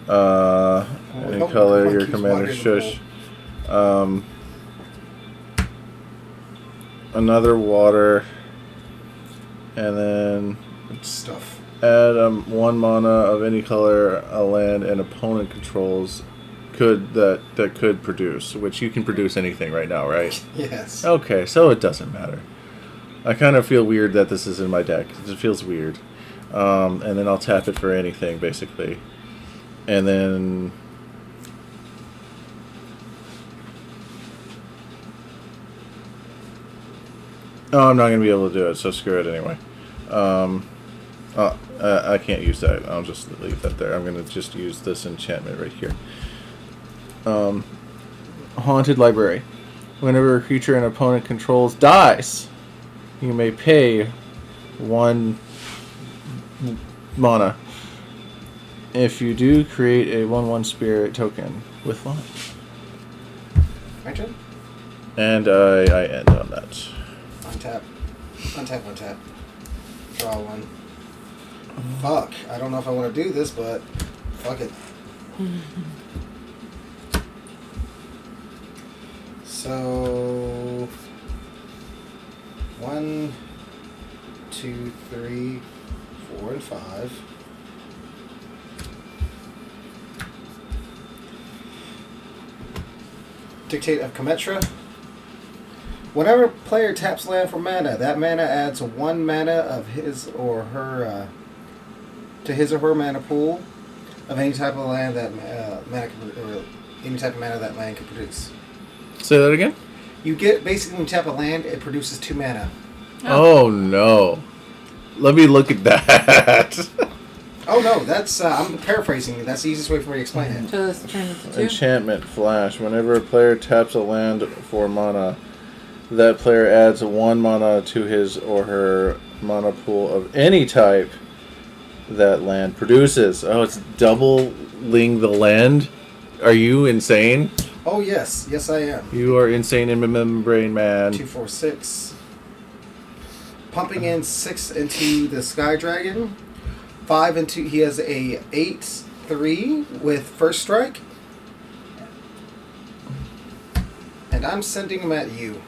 And color your commander shush. Another water, and then Stuff. add 1 mana of any color a land and opponent controls that could produce, which you can produce anything right now, right? Yes. Okay, so it doesn't matter. I kind of feel weird that this is in my deck. It feels weird. And then I'll tap it for anything, basically. And then... Oh, I'm not going to be able to do it, so screw it anyway. I can't use that. I'll just leave that there. I'm going to just use this enchantment right here. Haunted Library. Whenever a creature an opponent controls dies, you may pay 1 mana. If you do, create a 1/1 spirit token with flying. My turn? And I end on that. Untap. Untap. Draw 1. Fuck. I don't know if I want to do this, but fuck it. So 1, 2, 3, 4, and 5. Dictate of Kmetra. Whenever a player taps land for mana, that mana adds 1 mana of his or her to his or her mana pool of any type of land that mana can, or any type of mana that land can produce. Say that again? You get basically when you tap a land, it produces 2 mana. Oh no! Let me look at that. Oh no, that's I'm paraphrasing. That's the easiest way for me to explain it. so let's turn it to 2. Enchantment Flash. Whenever a player taps a land for mana, that player adds 1 mana to his or her mana pool of any type that land produces. Oh, it's doubling the land? Are you insane? Oh yes, yes I am. You are insane in membrane, man. 2, 4, 6. Pumping in 6 into the Sky Dragon. 5 into he has a 8/3 with first strike. And I'm sending him at you.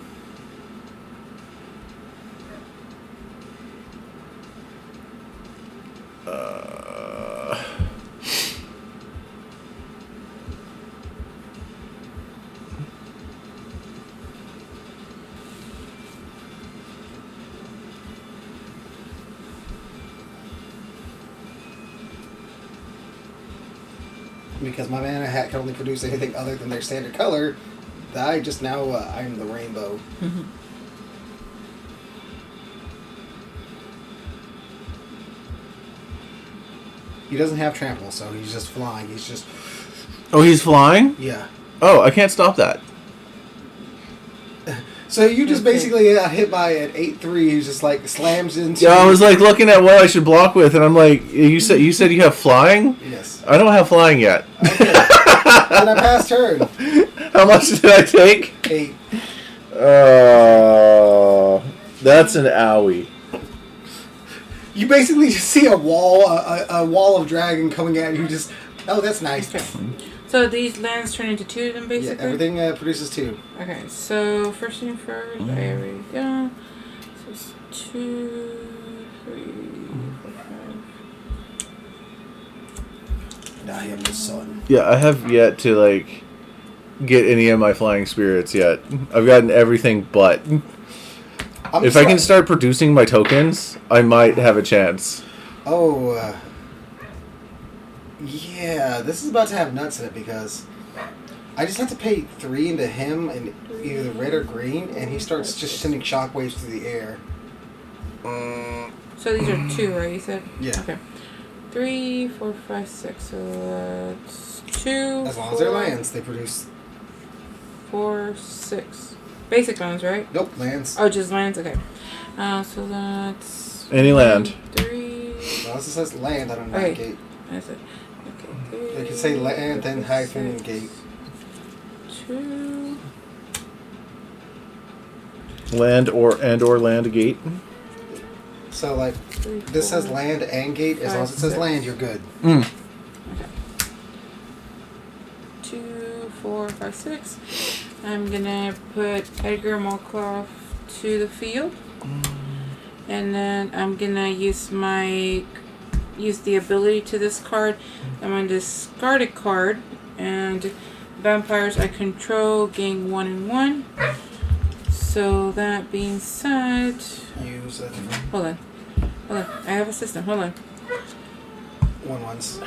because my mana hat can only produce anything other than their standard color, I just now I'm the rainbow. He doesn't have trample, so he's just flying. He's just Oh, he's flying? yeah. Oh, I can't stop that. So you just basically hit by an 8-3. He just like slams into. Yeah, I was like looking at what I should block with, and I'm like, you said you have flying? Yes. I don't have flying yet. Okay. Then I passed turn. How much did I take? 8. That's an owie. You basically just see a wall of dragon coming at you. Just that's nice. Okay. So these lands turn into 2 then, Yeah, basically? everything produces 2. Okay, so first thing first, I already got. So it's 2, 3, 4, 5. I am the sun. Yeah, I have yet to like get any of my flying spirits yet. I've gotten everything but. If I can start producing my tokens, I might have a chance. Oh, yeah, this is about to have nuts in it because I just have to pay 3 into him in either red or green, and he starts just sending shockwaves through the air. So these are 2, right? You said? Yeah. Okay. 3, 4, 5, 6. So that's 2. As long as they're lands, they produce. 4, 6. Basic lands, right? Nope, lands. Oh, just lands? Okay. So that's. Any land. 3. Unless it says land, I don't know. Okay. Gate. That's it. Okay, 3. They can say land, then hyphen and gate. 2. Land or land gate. So, like, 3, this says 4, land and gate. As long as it says 5, land, you're good. 2, 4, 5, 6. I'm gonna put Edgar Molkoff to the field, and then I'm gonna use the ability to this card. I'm gonna discard a card, and vampires I control gain 1 and 1. So that being said, Use a hold on. I have a system. Hold on. 1/1s.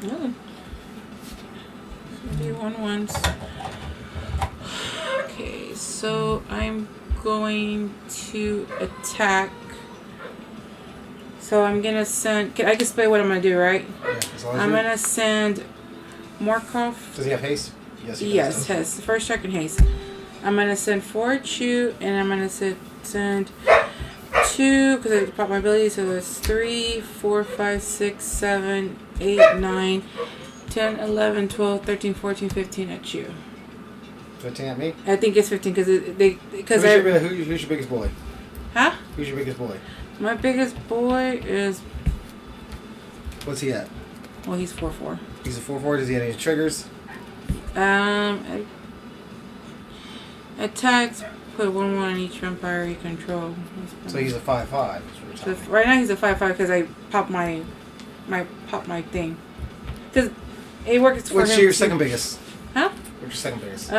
Hold on. Do 1/1s. Okay, so I'm going to attack. So I'm gonna send. I can explain what I'm gonna do, right? Yeah, as long as I'm you- gonna send Morkov. Does he have haste? Yes, he Yes, does. has first check and haste. I'm gonna send 4 Chew, and I'm gonna send 2 because I pop my ability. So it's 3, 4, 5, 6, 7, 8, 9, 10, 11, 12, 13, 14, 15 at Chew. 15 at me? I think it's 15 because Who's your biggest boy? Huh? Who's your biggest boy? My biggest boy is What's he at? well, he's 4/4. He's a 4/4. Does he have any triggers? Attacks put 1/1 on each vampire you control. So he's a 5/5. So right now he's a 5/5 because I pop my thing. Because it works for him. What's your second biggest? Huh? What's your second biggest?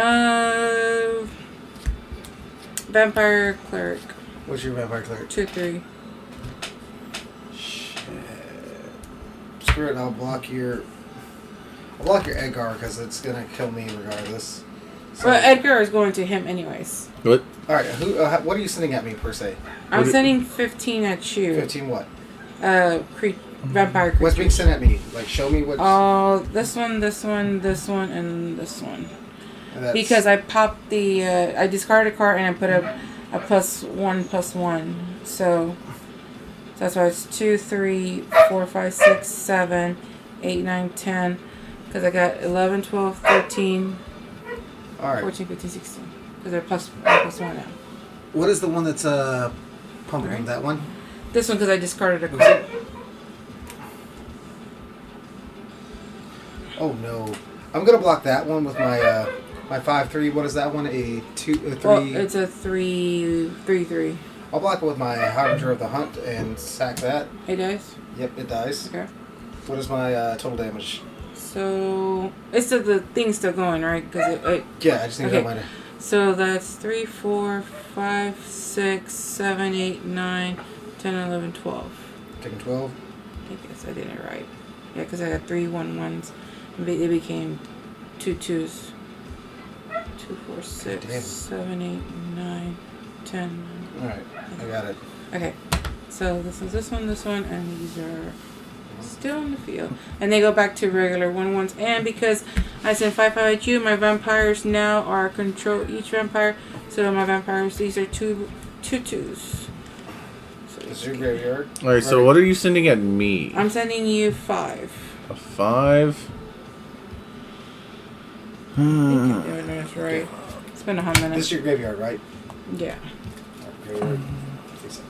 Vampire cleric. What's your vampire cleric? 2/3. Shit. Screw it. I'll block your Edgar because it's gonna kill me regardless. So, Well, Edgar is going to him anyways. What? all right. What are you sending at me per se? I'm sending 15 at you. 15 what? Vampire creature. What's being sent at me? Like, show me what. This one, and this one. That's- Because I popped the, I discarded a card and I put a +1/+1. So that's why it's 2, 3, 4, 5, 6, 7, 8, 9, 10. Because I got 11, 12, 13, all right. 14, 15, 16. Because they're +1 now. What is the one that's pumping him? That one? This one because I discarded a card. Oh no! I'm gonna block that one with my my 5/3. What is that one? A 2/3. Well, it's a 3/3. I'll block it with my Harbinger of the Hunt and sack that. It dies? Yep, it dies. Okay. What is my total damage? So, it's still, the thing's still going, right? Because Yeah, I just need to okay. know mine. So that's 3, 4, 5, 6, 7, 8, 9, 10, 11, 12. Taking 12. I guess I did it right. Yeah, because I got 3 1-1s. It became 2 2s. 2, 4, 6, Damn. 7, 8, 9, 10. Alright, I got it. Okay, so this one, and these are still in the field. And they go back to regular 1-1s. And because I sent 5 at you, my vampires now are control each vampire. So my vampires, these are 2 2s. So This is your graveyard. Alright, so what are you sending at me? I'm sending you 5. A 5? I think I'm doing this right. It's been a hot minute. This is your graveyard, right? Yeah. Graveyard. Because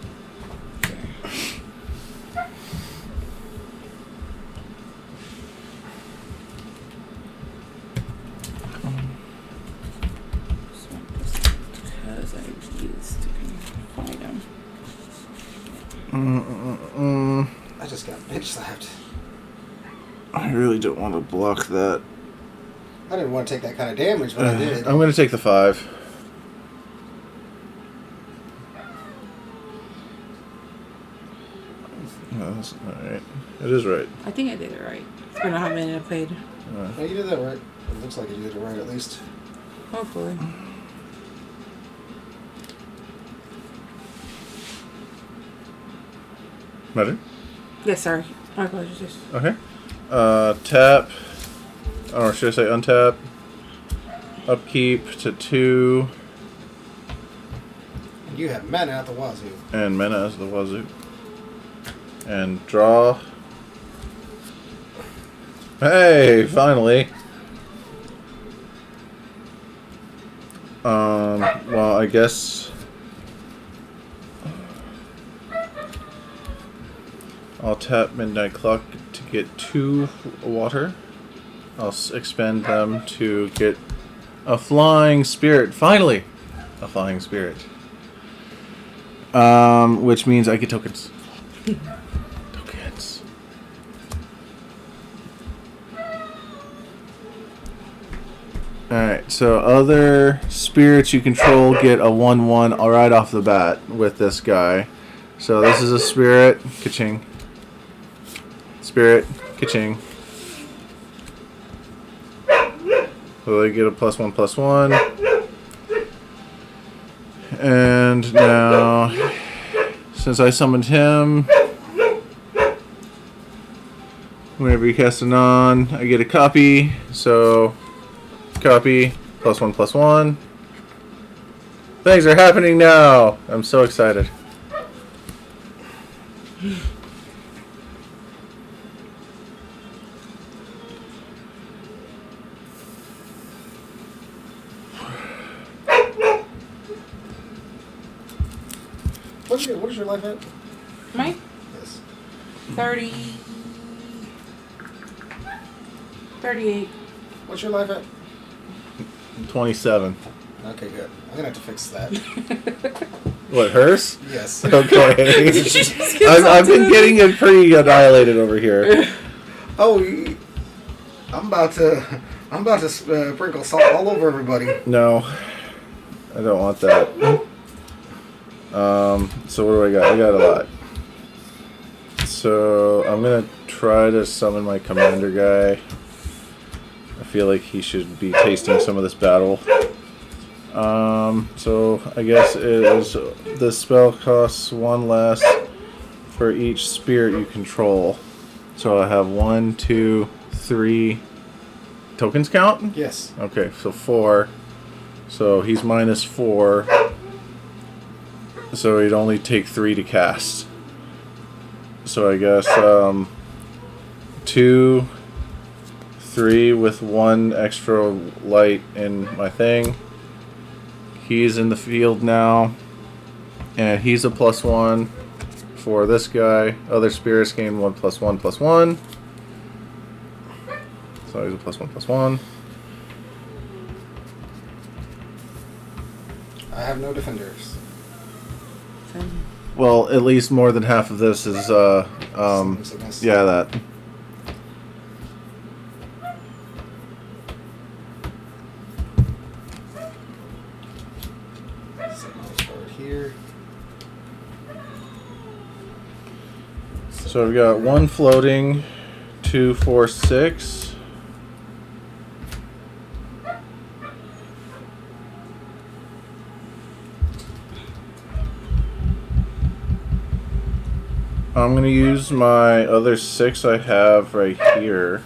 I used to fight them. I just got bitch slapped. I really don't want to block that. I didn't want to take that kind of damage, but I did. I'm going to take the 5. No, that's alright. It is right. I think I did it right. It's been a hot minute I played. No, you did that right. It looks like you did it right, at least. Hopefully. Better? Yes, sorry. My apologies. Okay. Tap. Or should I say untap? Upkeep to 2. You have mana at the wazoo. And mana as the wazoo. And draw. Hey, finally. Well, I guess I'll tap Midnight Clock to get 2 water. I'll expend them to get a Flying Spirit. Finally! A Flying Spirit. Which means I get tokens. Tokens. Alright, so other spirits you control get a 1/1 right off the bat with this guy. So this is a spirit. Ka-ching. Spirit. Ka-ching. So they get a +1/+1. And now, since I summoned him, whenever you cast a non, I get a copy. So, copy, +1/+1. Things are happening now! I'm so excited. What is your life at? Mine? Yes. 30. 38. What's your life at? 27. Okay, good. I'm gonna have to fix that. What, hers? Yes. Okay. I've been getting it pretty annihilated over here. Oh, I'm about to sprinkle salt all over everybody. No, I don't want that. So what do I got? I got a lot. So I'm gonna try to summon my commander guy. I feel like he should be tasting some of this battle. So I guess it is the spell costs 1 less for each spirit you control. So I have 1, 2, 3 tokens count? Yes. Okay, so 4. So he's -4. So he'd only take 3 to cast. So I guess 2, 3 with 1 extra light in my thing. He's in the field now. And he's a +1 for this guy. Other spirits gain 1/+1/+1. So he's a +1/+1. I have no defenders. Well, at least more than half of this is yeah, that. Set my card here. So we've got 1 floating, 2 2, 4, 6. I'm going to use my other 6 I have right here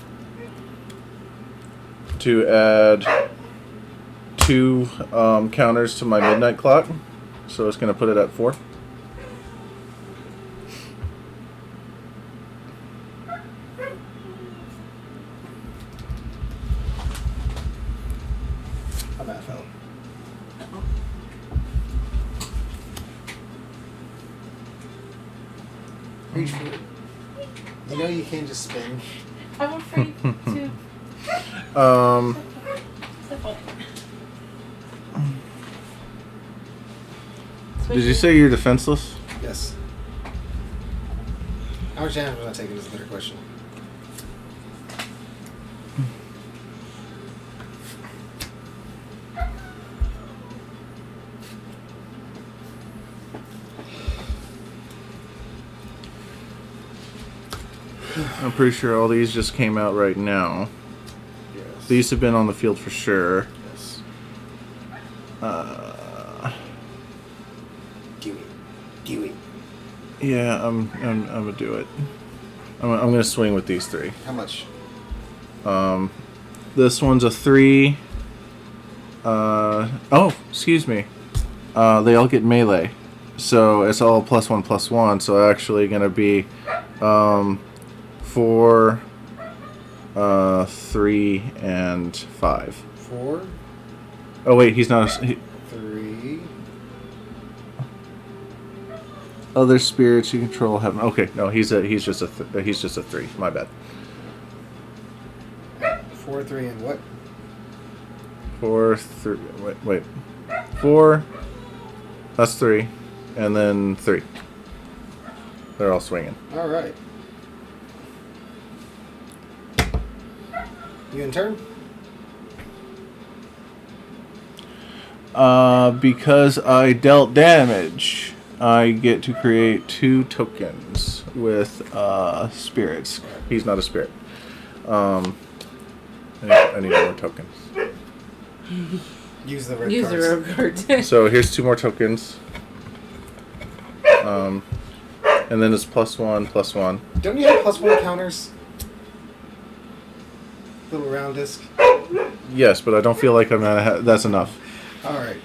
to add 2 counters to my midnight clock. So it's going to put it at 4. How bad, fella? Reach for it. You know you can't just spin. I'm afraid to. Did you say you're defenseless? Yes. How much damage was I taking is a better question. I'm pretty sure all these just came out right now. Yes. These have been on the field for sure. Yes. Do it. Yeah, I'm gonna do it. I'm gonna swing with these 3. How much? This one's a 3. Oh, excuse me. They all get melee, so it's all +1/+1. So actually gonna be 4, 3, and 5. 4, Oh wait, he's not. 3. Other spirits you control have. Okay, no, he's just a 3. My bad. 4, 3, and what? 4, 3. Wait. 4. That's 3, and then 3. They're all swinging. All right. You in turn? Because I dealt damage, I get to create 2 tokens with spirits. He's not a spirit. I need more tokens. Use the red Use the cards. road card. So here's 2 more tokens. And then it's +1/+1. Don't you have +1 counters? Little round disc. Yes, but I don't feel like that's enough. All right.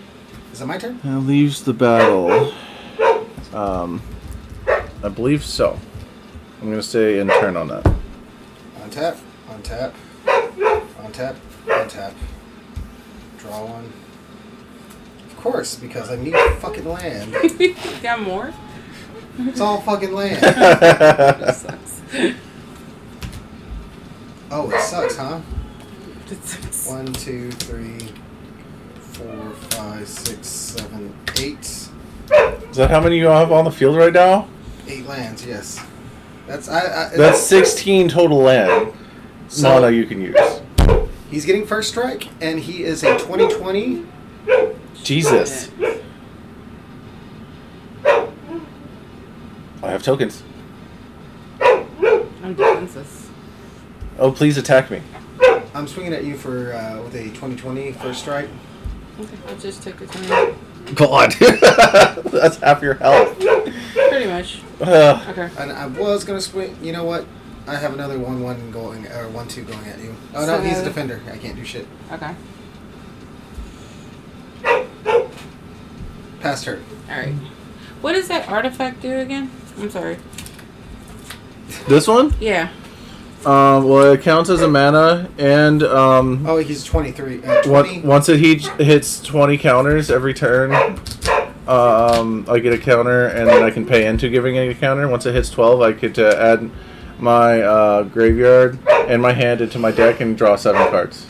Is it my turn? That leaves the battle. I believe so. I'm gonna say in turn on that. Untap. Untap. Untap. Untap. Draw one. Of course, because I need a fucking land. You got more? It's all fucking land. That sucks. Oh, it sucks, huh? It sucks. 1, 2, 3, 4, 5, 6, 7, 8. Is that how many you have on the field right now? 8 lands, yes. That's That's 16 total land mana you can use. He's getting first strike, and he is a 20/20. Jesus. I have tokens. I'm defenseless. Oh, please attack me. I'm swinging at you for with a 20/20 first strike. Okay, I'll just take a turn. God. That's half your health. Pretty much. Okay. And I was gonna swing. You know what? I have another 1/1 going or 1/2 going at you. Oh no, So- he's a defender. I can't do shit. Okay. Pass turn. Alright. What does that artifact do again? I'm sorry. This one? Yeah. Well, it counts as a mana, and Oh, he's 23. 20. once it hits 20 counters every turn, I get a counter, and then I can pay into giving it a counter. Once it hits 12, I get to add my graveyard and my hand into my deck and draw 7 cards.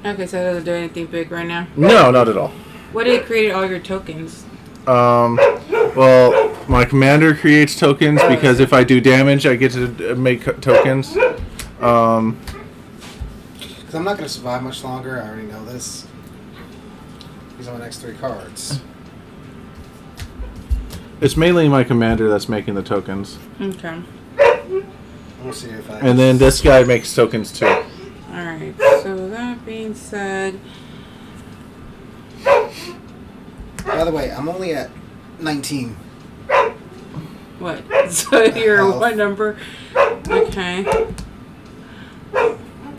Okay, so it doesn't do anything big right now. No, not at all. What did it create all your tokens? Well, my commander creates tokens because if I do damage, I get to make tokens. Because I'm not gonna survive much longer. I already know this. He's on my next 3 cards. It's mainly my commander that's making the tokens. Okay. We'll see if I. And then this guy makes tokens too. Alright, so that being said, By the way, I'm only at 19. what? So you're Health. what number? Okay.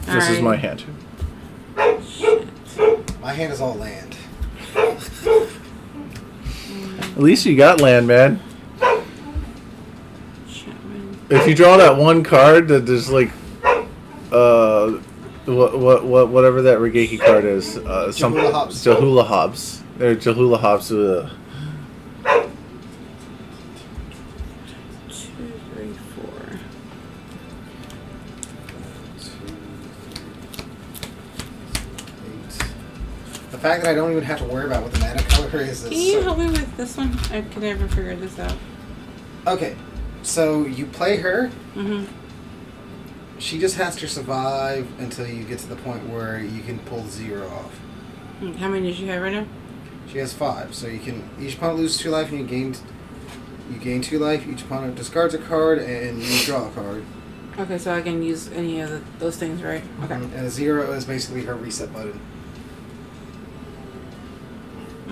This is my hand. My hand is all land. At least you got land, man. Chapman. If you draw that one card, that there's like, whatever that Regeki card is, Jahula Hops. Jahula Hops. They're Jahula Hops. 2, 3, 4. The fact that I don't even have to worry about what the mana color is. Can you help me with this one? I can never figure this out. Okay, so you play her. Mm-hmm. She just has to survive until you get to the point where you can pull 0 off. How many does she have right now? She has 5, so you can each opponent loses 2 life and you gain 2 life. Each opponent discards a card and you draw a card. Okay, so I can use any of those things, right? Okay. And a 0 is basically her reset button.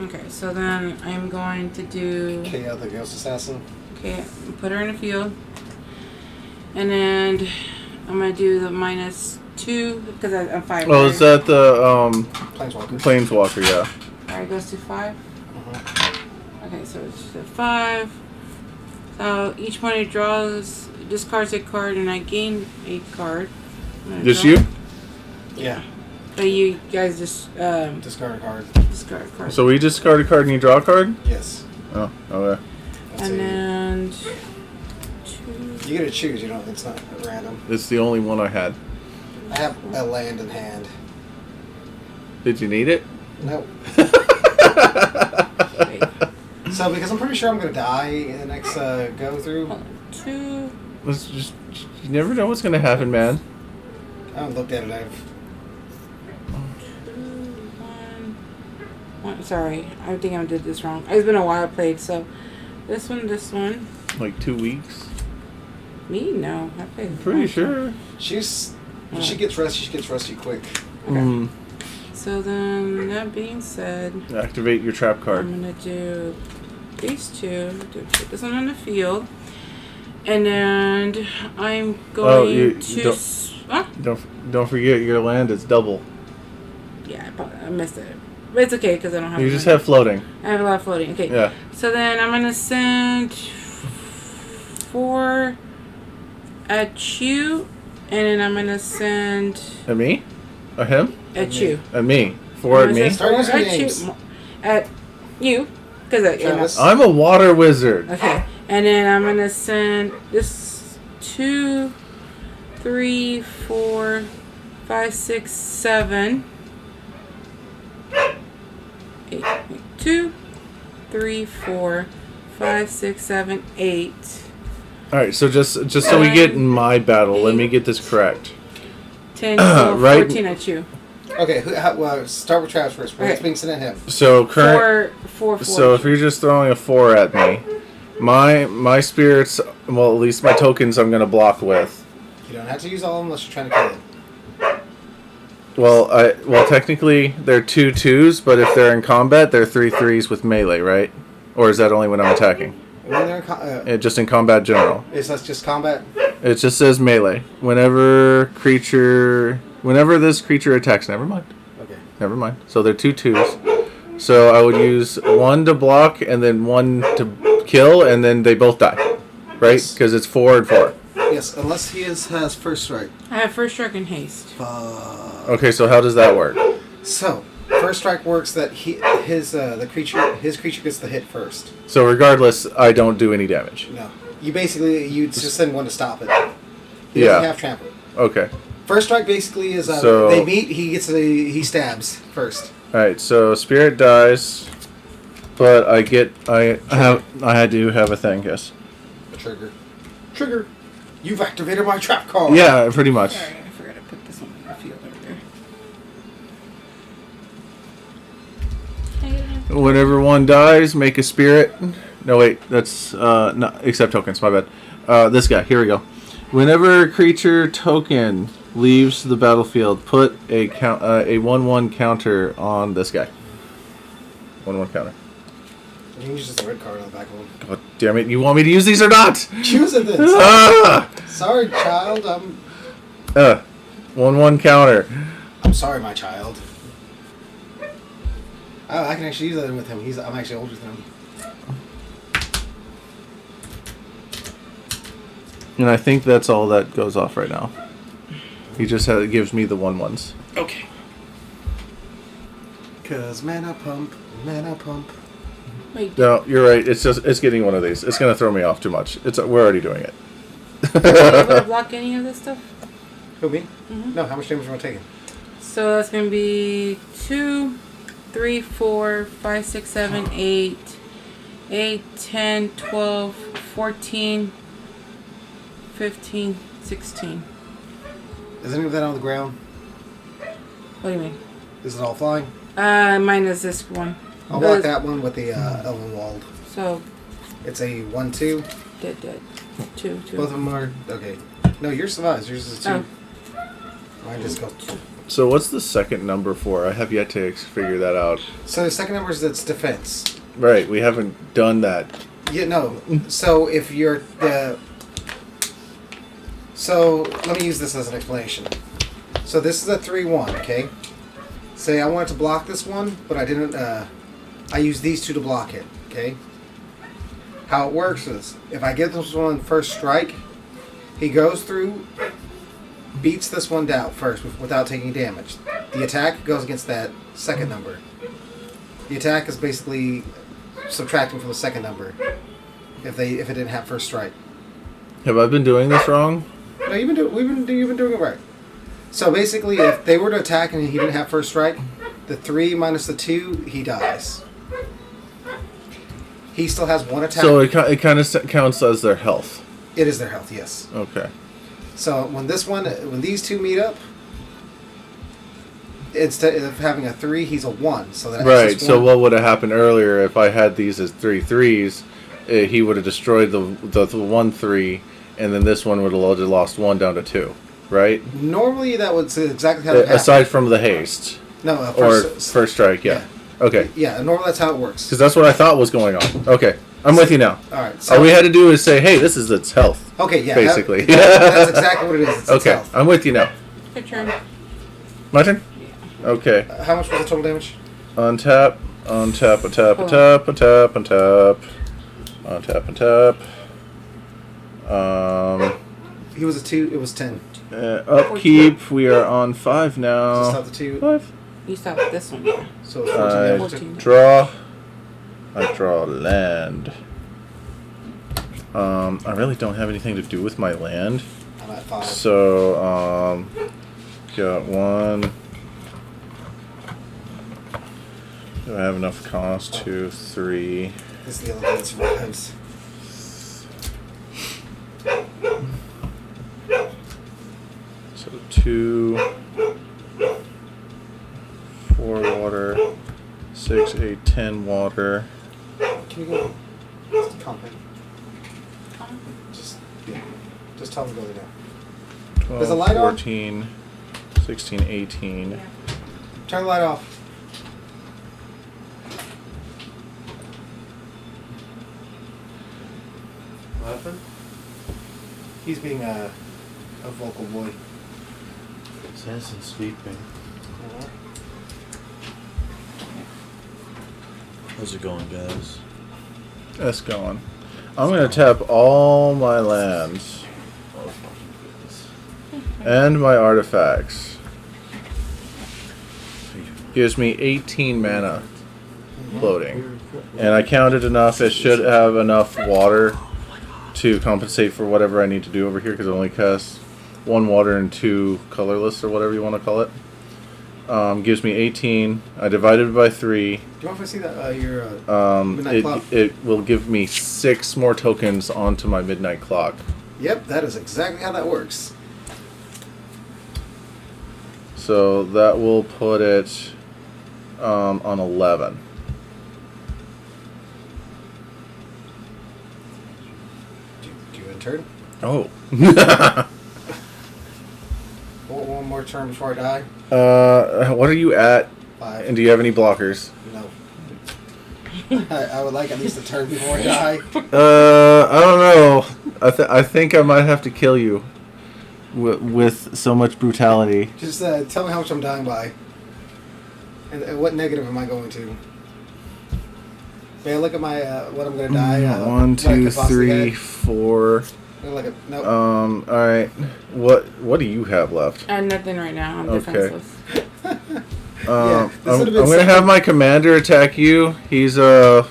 Okay, so then I'm going to do. KO the Ghost Assassin. Okay, put her in the field. And then I'm going to do the -2 because I'm 5. Oh, is that the Planeswalker. Planeswalker? Yeah. Alright, goes to 5. Uh-huh. Okay, so it's a 5. So each one it draws, discards a card, and I gain a card. Just you? Yeah. So you guys just Discard a card. discard a card. So we discard a card and you draw a card? Yes. Oh, okay. That's And it. then 2. You get to choose. You don't. It's not at random. It's the only one I had. I have a land in hand. Did you need it? No. Wait, So because I'm pretty sure I'm gonna die in the next go through. hold on. 2. Let's just. You never know what's gonna happen, man. I haven't looked at it. I've. 2, 1. Sorry, I think I did this wrong. It's been a while I played, so this one. Like 2 weeks. Me? No, I played. Pretty sure. She's. When she gets rusty. She gets rusty quick. Mm. So then, that being said, Activate your trap card. I'm gonna do these 2. Put this one on the field, and then I'm going you to. don't- Huh? Don't forget your land is double. Yeah, I missed it. But it's okay because I don't have. You just money. have floating. I have a lot of floating. Okay. Yeah. So then I'm gonna send 4 at you, and then I'm gonna send At me? At him? at you. At me. 4 at I'm me? gonna send Start 4 using at names. you. At you, because Travis. I'm a water wizard. okay. And then I'm gonna send this 2, 3, 4, 5, 6, 7, 8. 2, 3, 4, 5, 6, 7, 8. Alright, so just so we get in my battle, let me get this correct. 10, 12, Right. 14 at you. Okay. Well, start with Travis first. What's Okay. being sent at him? So current 4. So if you're just throwing a 4 at me, my spirits, well at least my tokens I'm gonna block with. You don't have to use all of them unless you're trying to kill it. Well technically they're 2 2s, but if they're in combat they're 3 3s with melee, right? Or is that only when I'm attacking? When they're in Just in combat general. is that just combat? It just says melee. Whenever this creature attacks, never mind. Okay. So they're 2 2s. So I would use 1 to block and then 1 to kill, and then they both die, right? Yes. Because it's 4 and 4. Yes, unless he has first strike. I have first strike and haste. Okay, so how does that work? So first strike works that his creature gets the hit first. So regardless, I don't do any damage. No, you just send one to stop it. He Yeah. doesn't have trample. Okay. First strike basically is So- they meet. He stabs first. All right. So spirit dies, but I had to have a thing. Yes. A trigger. Trigger. You've activated my trap card. Yeah, pretty much. Sorry, I forgot to put this one in the field over there. Whenever one dies, make a spirit. No, wait, that's not except tokens. My bad. This guy. Here we go. Whenever a creature token leaves the battlefield, put a 1/1 counter on this guy. 1/1 counter. You can use just a red card on the back of one. God damn it! You want me to use these or not? Choose it then. Ah! Sorry, child. 1/1 counter. I'm sorry, my child. Oh, I can actually use that with him. I'm actually older than him. And I think that's all that goes off right now. He just gives me the 1/1s. Okay. Cause mana pump. Wait, No, you're right. It's getting one of these. It's gonna throw me off too much. We're already doing it. are you able to block any of this stuff? Who, me? Mhm. No, how much damage am I taking? So that's gonna be 2, 3, 4, 5, 6, 7, 8, 10, 12, 14, 15, 16. Is any of that on the ground? What do you mean? Is it all flying? Mine is this one. I'll block that one with the Elven Wald. So, It's a 1/2. dead. 2. Both of them are okay. No, yours survives. Yours is 2. Oh. Mine just go. So what's the second number for? I have yet to figure that out. So the second number is that's defense. Right, we haven't done that. Yeah, no. So if you're the. So let me use this as an explanation. So this is a 3/1, okay? Say I wanted to block this one, but I didn't. I used these two to block it, okay? How it works is if I get this one first strike, he goes through, beats this one down first without taking damage. The attack goes against that second number. The attack is basically subtracting from the second number if it didn't have first strike. Have I been doing this wrong? No, you've been doing it right. So basically, if they were to attack and he didn't have first strike, the 3 minus the 2, he dies. He still has one attack. So it kind of counts as their health. It is their health, yes. Okay. So when these two meet up, instead of having a 3, he's a 1. So that Right. So what would have happened earlier if I had these as 3/3s? He would have destroyed the 1/3, and then this one would have lost 1 down to 2. Right. Normally that would exactly how it happens. Aside from the haste No, or first strike. Yeah. Okay. Yeah, normally that's how it works. Because that's what I thought was going on. Okay. I'm with you now. All right. So, All we had to do is say, "Hey, this is its health." okay, yeah. Basically. That's exactly what it is. It's Okay. health. I'm with you now. Your turn. My turn. Okay. How much was the total damage? Untap, untap, untap, untap, untap, untap, untap, untap. He was a 2. It was 10. Upkeep. We are on 5 now. Just stop the 2. 5. You stopped this one. Yeah. So it's 14 damage. 14. Draw. I draw land. I really don't have anything to do with my land. I'm at 5. So, got 1. Do I have enough cost? 2, 3. This is the other thing that survives. So 2, 4 water, 6, 8, 10 water. Can you go? Comp. Just tell them to go there. 12, Is the light on? 14, 16, 18. Yeah. Turn the light off. What happened? He's being a vocal boy. Assassin sweeping. How's it going, guys? That's going. I'm going to tap all my lands and my artifacts. Gives me 18 mana floating. And I counted enough. It should have enough water to compensate for whatever I need to do over here because I only cast 1 water and 2 colorless or whatever you want to call it. Gives me 18. I divided it by 3. Do you want to see that your midnight clock? It will give me 6 more tokens onto my midnight clock. Yep, that is exactly how that works. So that will put it on 11. Do you turn? Oh. One more turn before I die. What are you at? 5. And do you have any blockers? No. I would like at least a turn before I die. I don't know. I think I might have to kill you with so much brutality. Just tell me how much I'm dying by. And what negative am I going to? May I look at my what I'm going to die? 1, what I 2, could possibly 3, get? 4. Nope. All right. What do you have left? Nothing right now. I'm Okay. defenseless. Yeah, this I'm would've been gonna have second. my commander attack you. He's a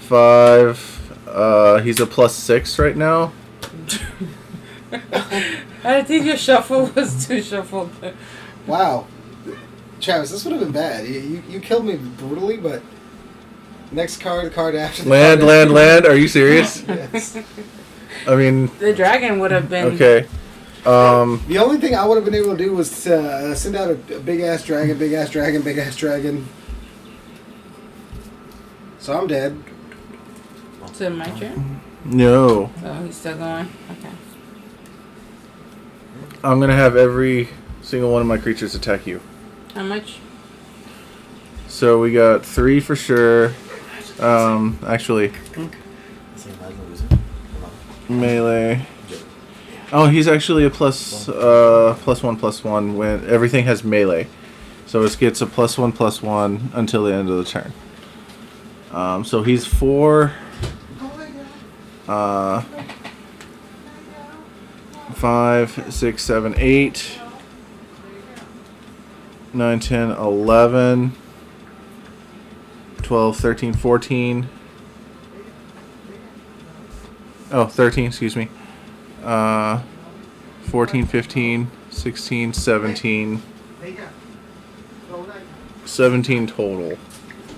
5. He's a +6 right now. I think your shuffle was too shuffled. Wow. Travis, this would have been bad. You killed me brutally, but next card, the card after. The Land, card land, after- land. Are you serious? Yes. I mean, The dragon would have been. okay. The only thing I would have been able to do was send out a big ass dragon, big ass dragon, big ass dragon. So I'm dead. So my turn. No. Oh, he's still going. Okay. I'm gonna have every single one of my creatures attack you. How much? So we got 3 for sure. Actually, melee. Oh, he's actually a +1/+1 when everything has melee. So it gets a +1/+1 until the end of the turn. So he's 4. 5, 6, 7, 8, 9, 10, 11, 12, 13, 14. Oh, 13, excuse me. 14, 15, 16, 17. 17 total.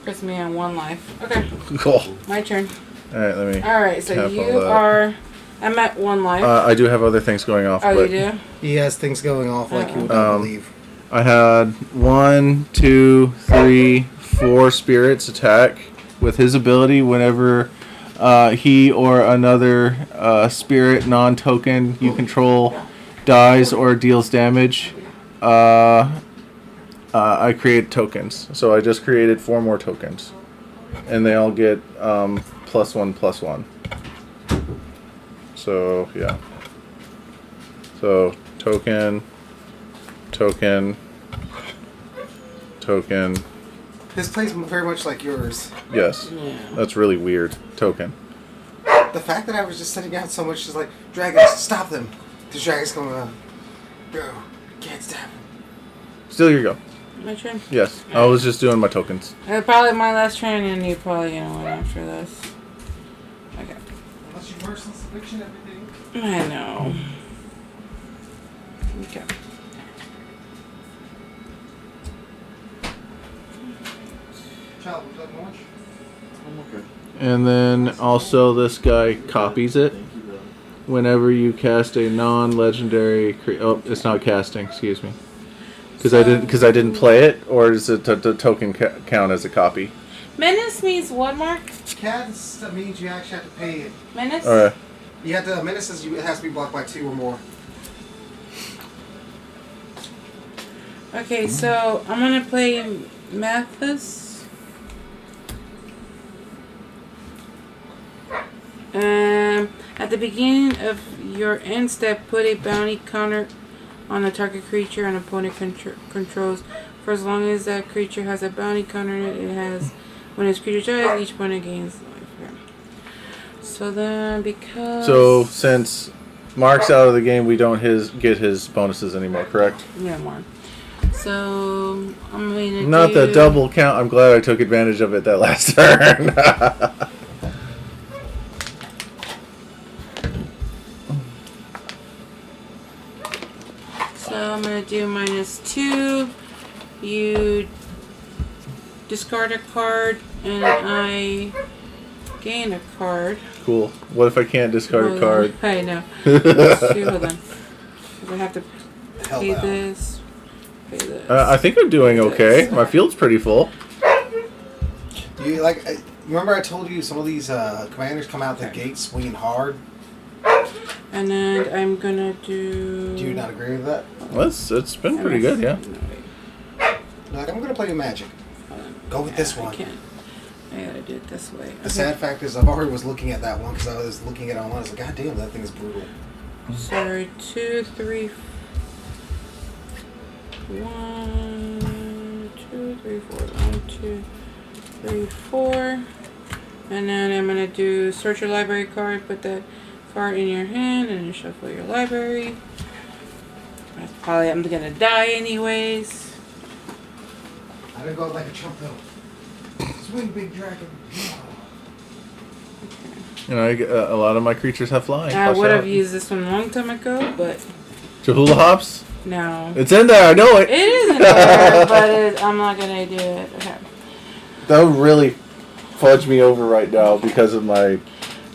Puts me on 1 life. Okay. Cool. My turn. Alright, let me. Alright, so tap you on that. are. I'm at 1 life. I do have other things going off. oh, but you do? He has things going off like you would not believe. I had 1, 2, 3, 4 spirits attack with his ability whenever he or another spirit non-token you control dies or deals damage. I create tokens, so I just created 4 more tokens, and they all get +1/+1. So yeah. So token. His plays very much like yours. Yes. That's really weird. Token. The fact that I was just sitting out so much is like, dragons, stop them. The dragon's going to go. Can't stop him. Still your go. My turn? Yes. I was just doing my tokens. Probably my last turn, and you probably gonna win after this. Okay. Unless you merciless eviction everything. I know. Okay. Child, would you like lunch? And then also this guy copies it. Whenever you cast a non-legendary oh, it's not casting, excuse me. Because I didn't play it, or does the token count as a copy? Menace means what, Mark? Cats, that means you actually have to pay it. Menace? Alright. You have to, menace says it has to be blocked by 2 or more. Okay, so I'm gonna play Mathis. At the beginning of your end step, put a bounty counter on the target creature an opponent controls. For as long as that creature has a bounty counter in it, it has. When this creature dies, each opponent gains life. Okay. So then, because. So since Mark's out of the game, we don't get his bonuses anymore, correct? Yeah, more. So I'm gonna Not do... the double count. I'm glad I took advantage of it that last turn. So I'm gonna do -2. You discard a card, and I gain a card. Cool. What if I can't discard a Hold card? on. I know. Let's see, hold on. 'Cause I have to Hell pay no. this. Pay this. I think I'm doing okay. My field's pretty full. You like? Remember I told you some of these commanders come out the gate swinging hard. And then I'm gonna do. Do you not agree with that? Well, it's been pretty good, yeah. No, wait. Like, I'm gonna play with magic. Hold on. Go with this I one. can't. I gotta do it this way. The sad fact is, I've already was looking at that one because I was looking at it online. I was like, God damn, that thing is brutal. So 2, 3, 1, 2, 3, 4. 1, 2, 3, 4. And then I'm gonna do search your library card. Put that card in your hand and then shuffle your library. That's probably I'm gonna die anyways. I didn't go like a chump though. Swing, big dragon. You know, a lot of my creatures have flying. I Watch would have out. used this one a long time ago, but Hula hops? no. It's in there, I know it. It is in there, but I'm not gonna do it. Okay. That would really fudge me over right now because of my...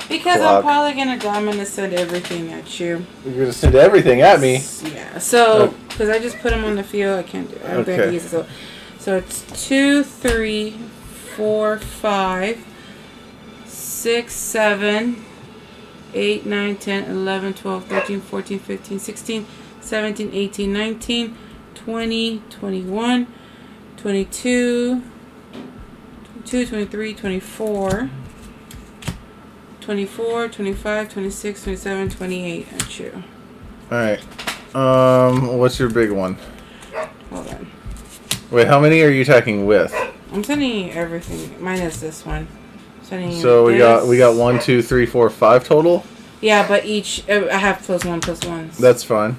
Because Clock. I'm probably gonna go. I'm gonna send everything at you. You're going to send everything at me. Yeah. So, because I just put them on the field, I can't do it. I'm gonna use it. So it's 2, 3, 4, 5, 6, 7, 8, 9, 10, 11, 12, 13, 14, 15, 16, 17, 18, 19, 20, 21, 22, 22, 23, 24, 24, 25, 26, 27, 28 at you. Alright. What's your big one? Hold on. Wait, how many are you attacking with? I'm sending you everything. Minus this one. Sending you So we this. got 1, 2, 3, 4, 5 total? Yeah, but each I have +1/+1s. That's fine.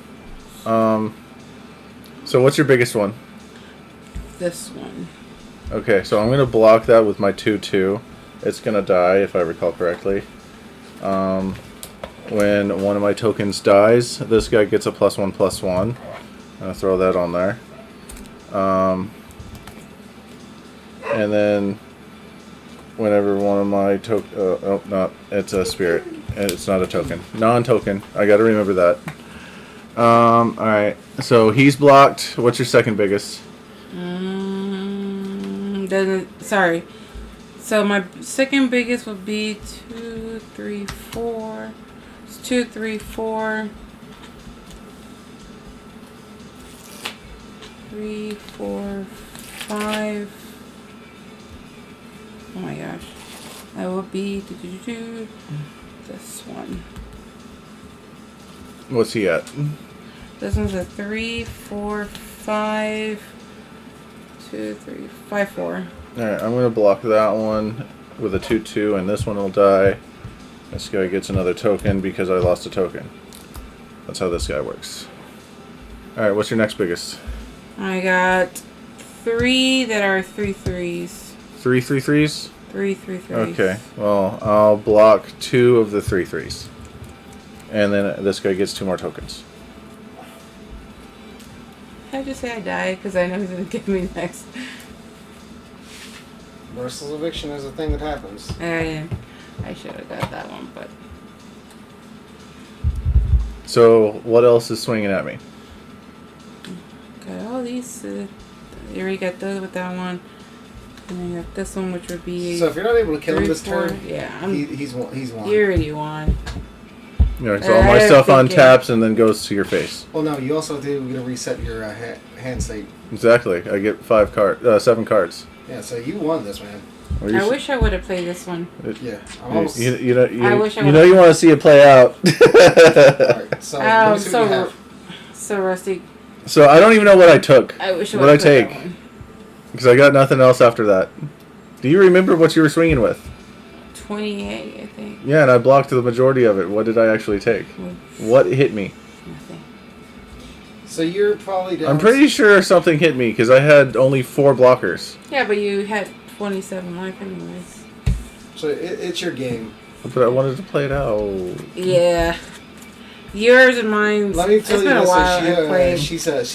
So what's your biggest one? This one. Okay, so I'm gonna block that with my 2/2. It's gonna die if I recall correctly. When one of my tokens dies, this guy gets a +1/+1. I'll throw that on there. And then whenever one of my it's a spirit. It's not a token. Non-token. I gotta remember that. Alright. So he's blocked. What's your second biggest? Sorry. So my second biggest would be 2, 3, 4. It's 2, 3, 4. 3, 4, 5. Oh my gosh. That would be this one. What's he at? This one's a 3, 4, 5. 2, 3, 5, 4. Alright, I'm gonna block that one with a 2/2, and this one will die. This guy gets another token because I lost a token. That's how this guy works. Alright, what's your next biggest? I got 3 that are 3/3s. 3 3/3s? 3 3/3s. Okay, well, I'll block 2 of the 3/3s. And then this guy gets 2 more tokens. I just say I die because I know he's gonna give me next. Merciless eviction is a thing that happens. I should have got that one, but So, what else is swinging at me? got all these. You already got those with that one, and then you got this one, which would be. So if you're not able to kill him 3, this 4, turn, yeah, he's won. you already won. You know, so all my I stuff think untaps and then goes to your face. Well, no, you also do gonna reset your hand state. Exactly. I get 7 cards. Yeah, so you won this, man. Well, you're I s- wish I would have played this one. Yeah, I'm You, almost. you know, I wish I you would've- know you want to see it play out. Alright, so let me see what you have. So rusty. So I don't even know what I took. I wish I What'd would I have played take? that one. Because I got nothing else after that. Do you remember what you were swinging with? 28, I think. Yeah, and I blocked the majority of it. What did I actually take? What hit me? Nothing. So you're probably down. I'm pretty sure something hit me because I had only 4 blockers. Yeah, but you had 27 life anyways. So it's your game. But I wanted to play it out. Yeah. Yours and mine. Let me tell it's you been a this: while I played. she's fast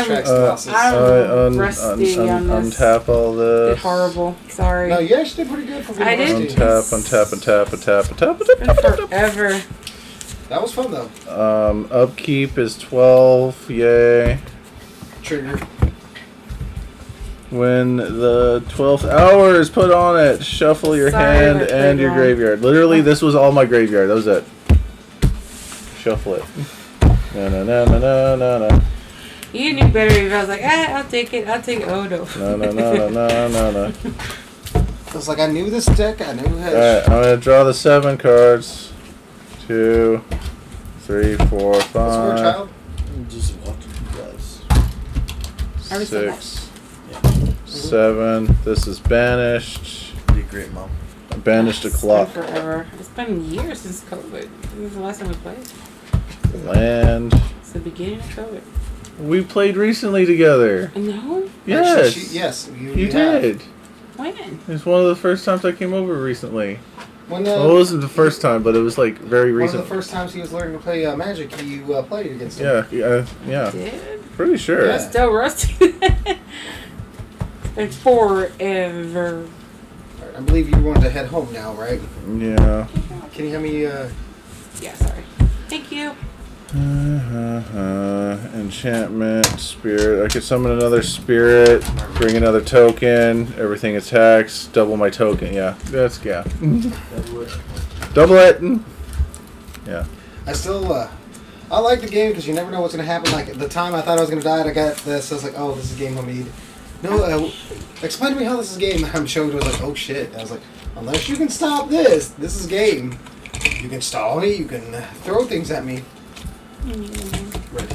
tracks losses. I'm rusty on this. Untap all this. Did horrible. Sorry. No, you actually did pretty good for being I did. rusty. Untap. Forever. That was fun though. Upkeep is 12. Yay. Trigger. When the 12th hour is put on it, shuffle your Sorry hand if I and played your wrong. graveyard. Literally, this was all my graveyard. That was it. Shuffle it. No, no, no, no, no, no, no. You knew better if I was like, I'll take it. I'll take it. Oh, no. No, no, no, no, no, no, no. I was like, I knew this deck. I knew it. Alright, I'm gonna draw the 7 cards. 2, 3, 4, What's for a 5, child? I'm just watching you guys. I already said 6, 7. This is banished. Pretty great, Mom. Banished a It's clock. been forever. It's been years since COVID. When was the last time we played? Land. It's the beginning of COVID. We played recently together. No? Yes. Yes. You have. did. When? It's one of the first times I came over recently. When, Well, it wasn't the first time, but it was like very one of recent. the first times he was learning to play Magic, you played against him. Yeah. Did? Pretty sure. Yeah. Still rusty. It's been forever. I believe you wanted to head home now, right? Yeah. Can you have me? Yeah, sorry. Thank you. Enchantment, spirit. I could summon another spirit, bring another token, everything attacks, double my token. Yeah. Double it. Yeah. I still, I like the game because you never know what's gonna happen. Like the time I thought I was gonna die, and I got this. I was like, oh, this is a game Hamid. No, explain to me how this is a game. I'm showing. I was like, oh shit. I was like, unless you can stop this, this is game. You can stall me. You can throw things at me. Right.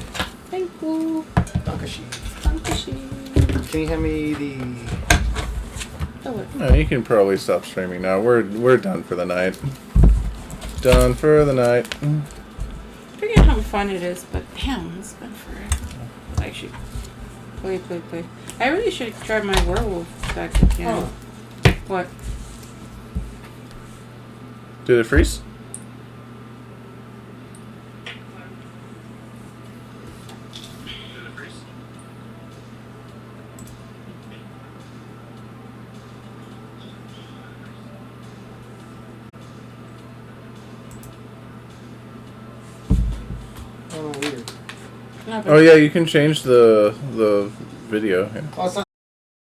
Thank you. Dankeschön. Dankeschön. Can you hand me the? Oh, what? No, you can probably stop streaming now. We're done for the night. Done for the night. I forget how fun it is, but damn, it's been forever. I should play. I really should try my werewolf back again. Oh. What? Did it freeze? Oh, weird. Not Oh yeah, you can change the video. Yeah. Oh, it's not.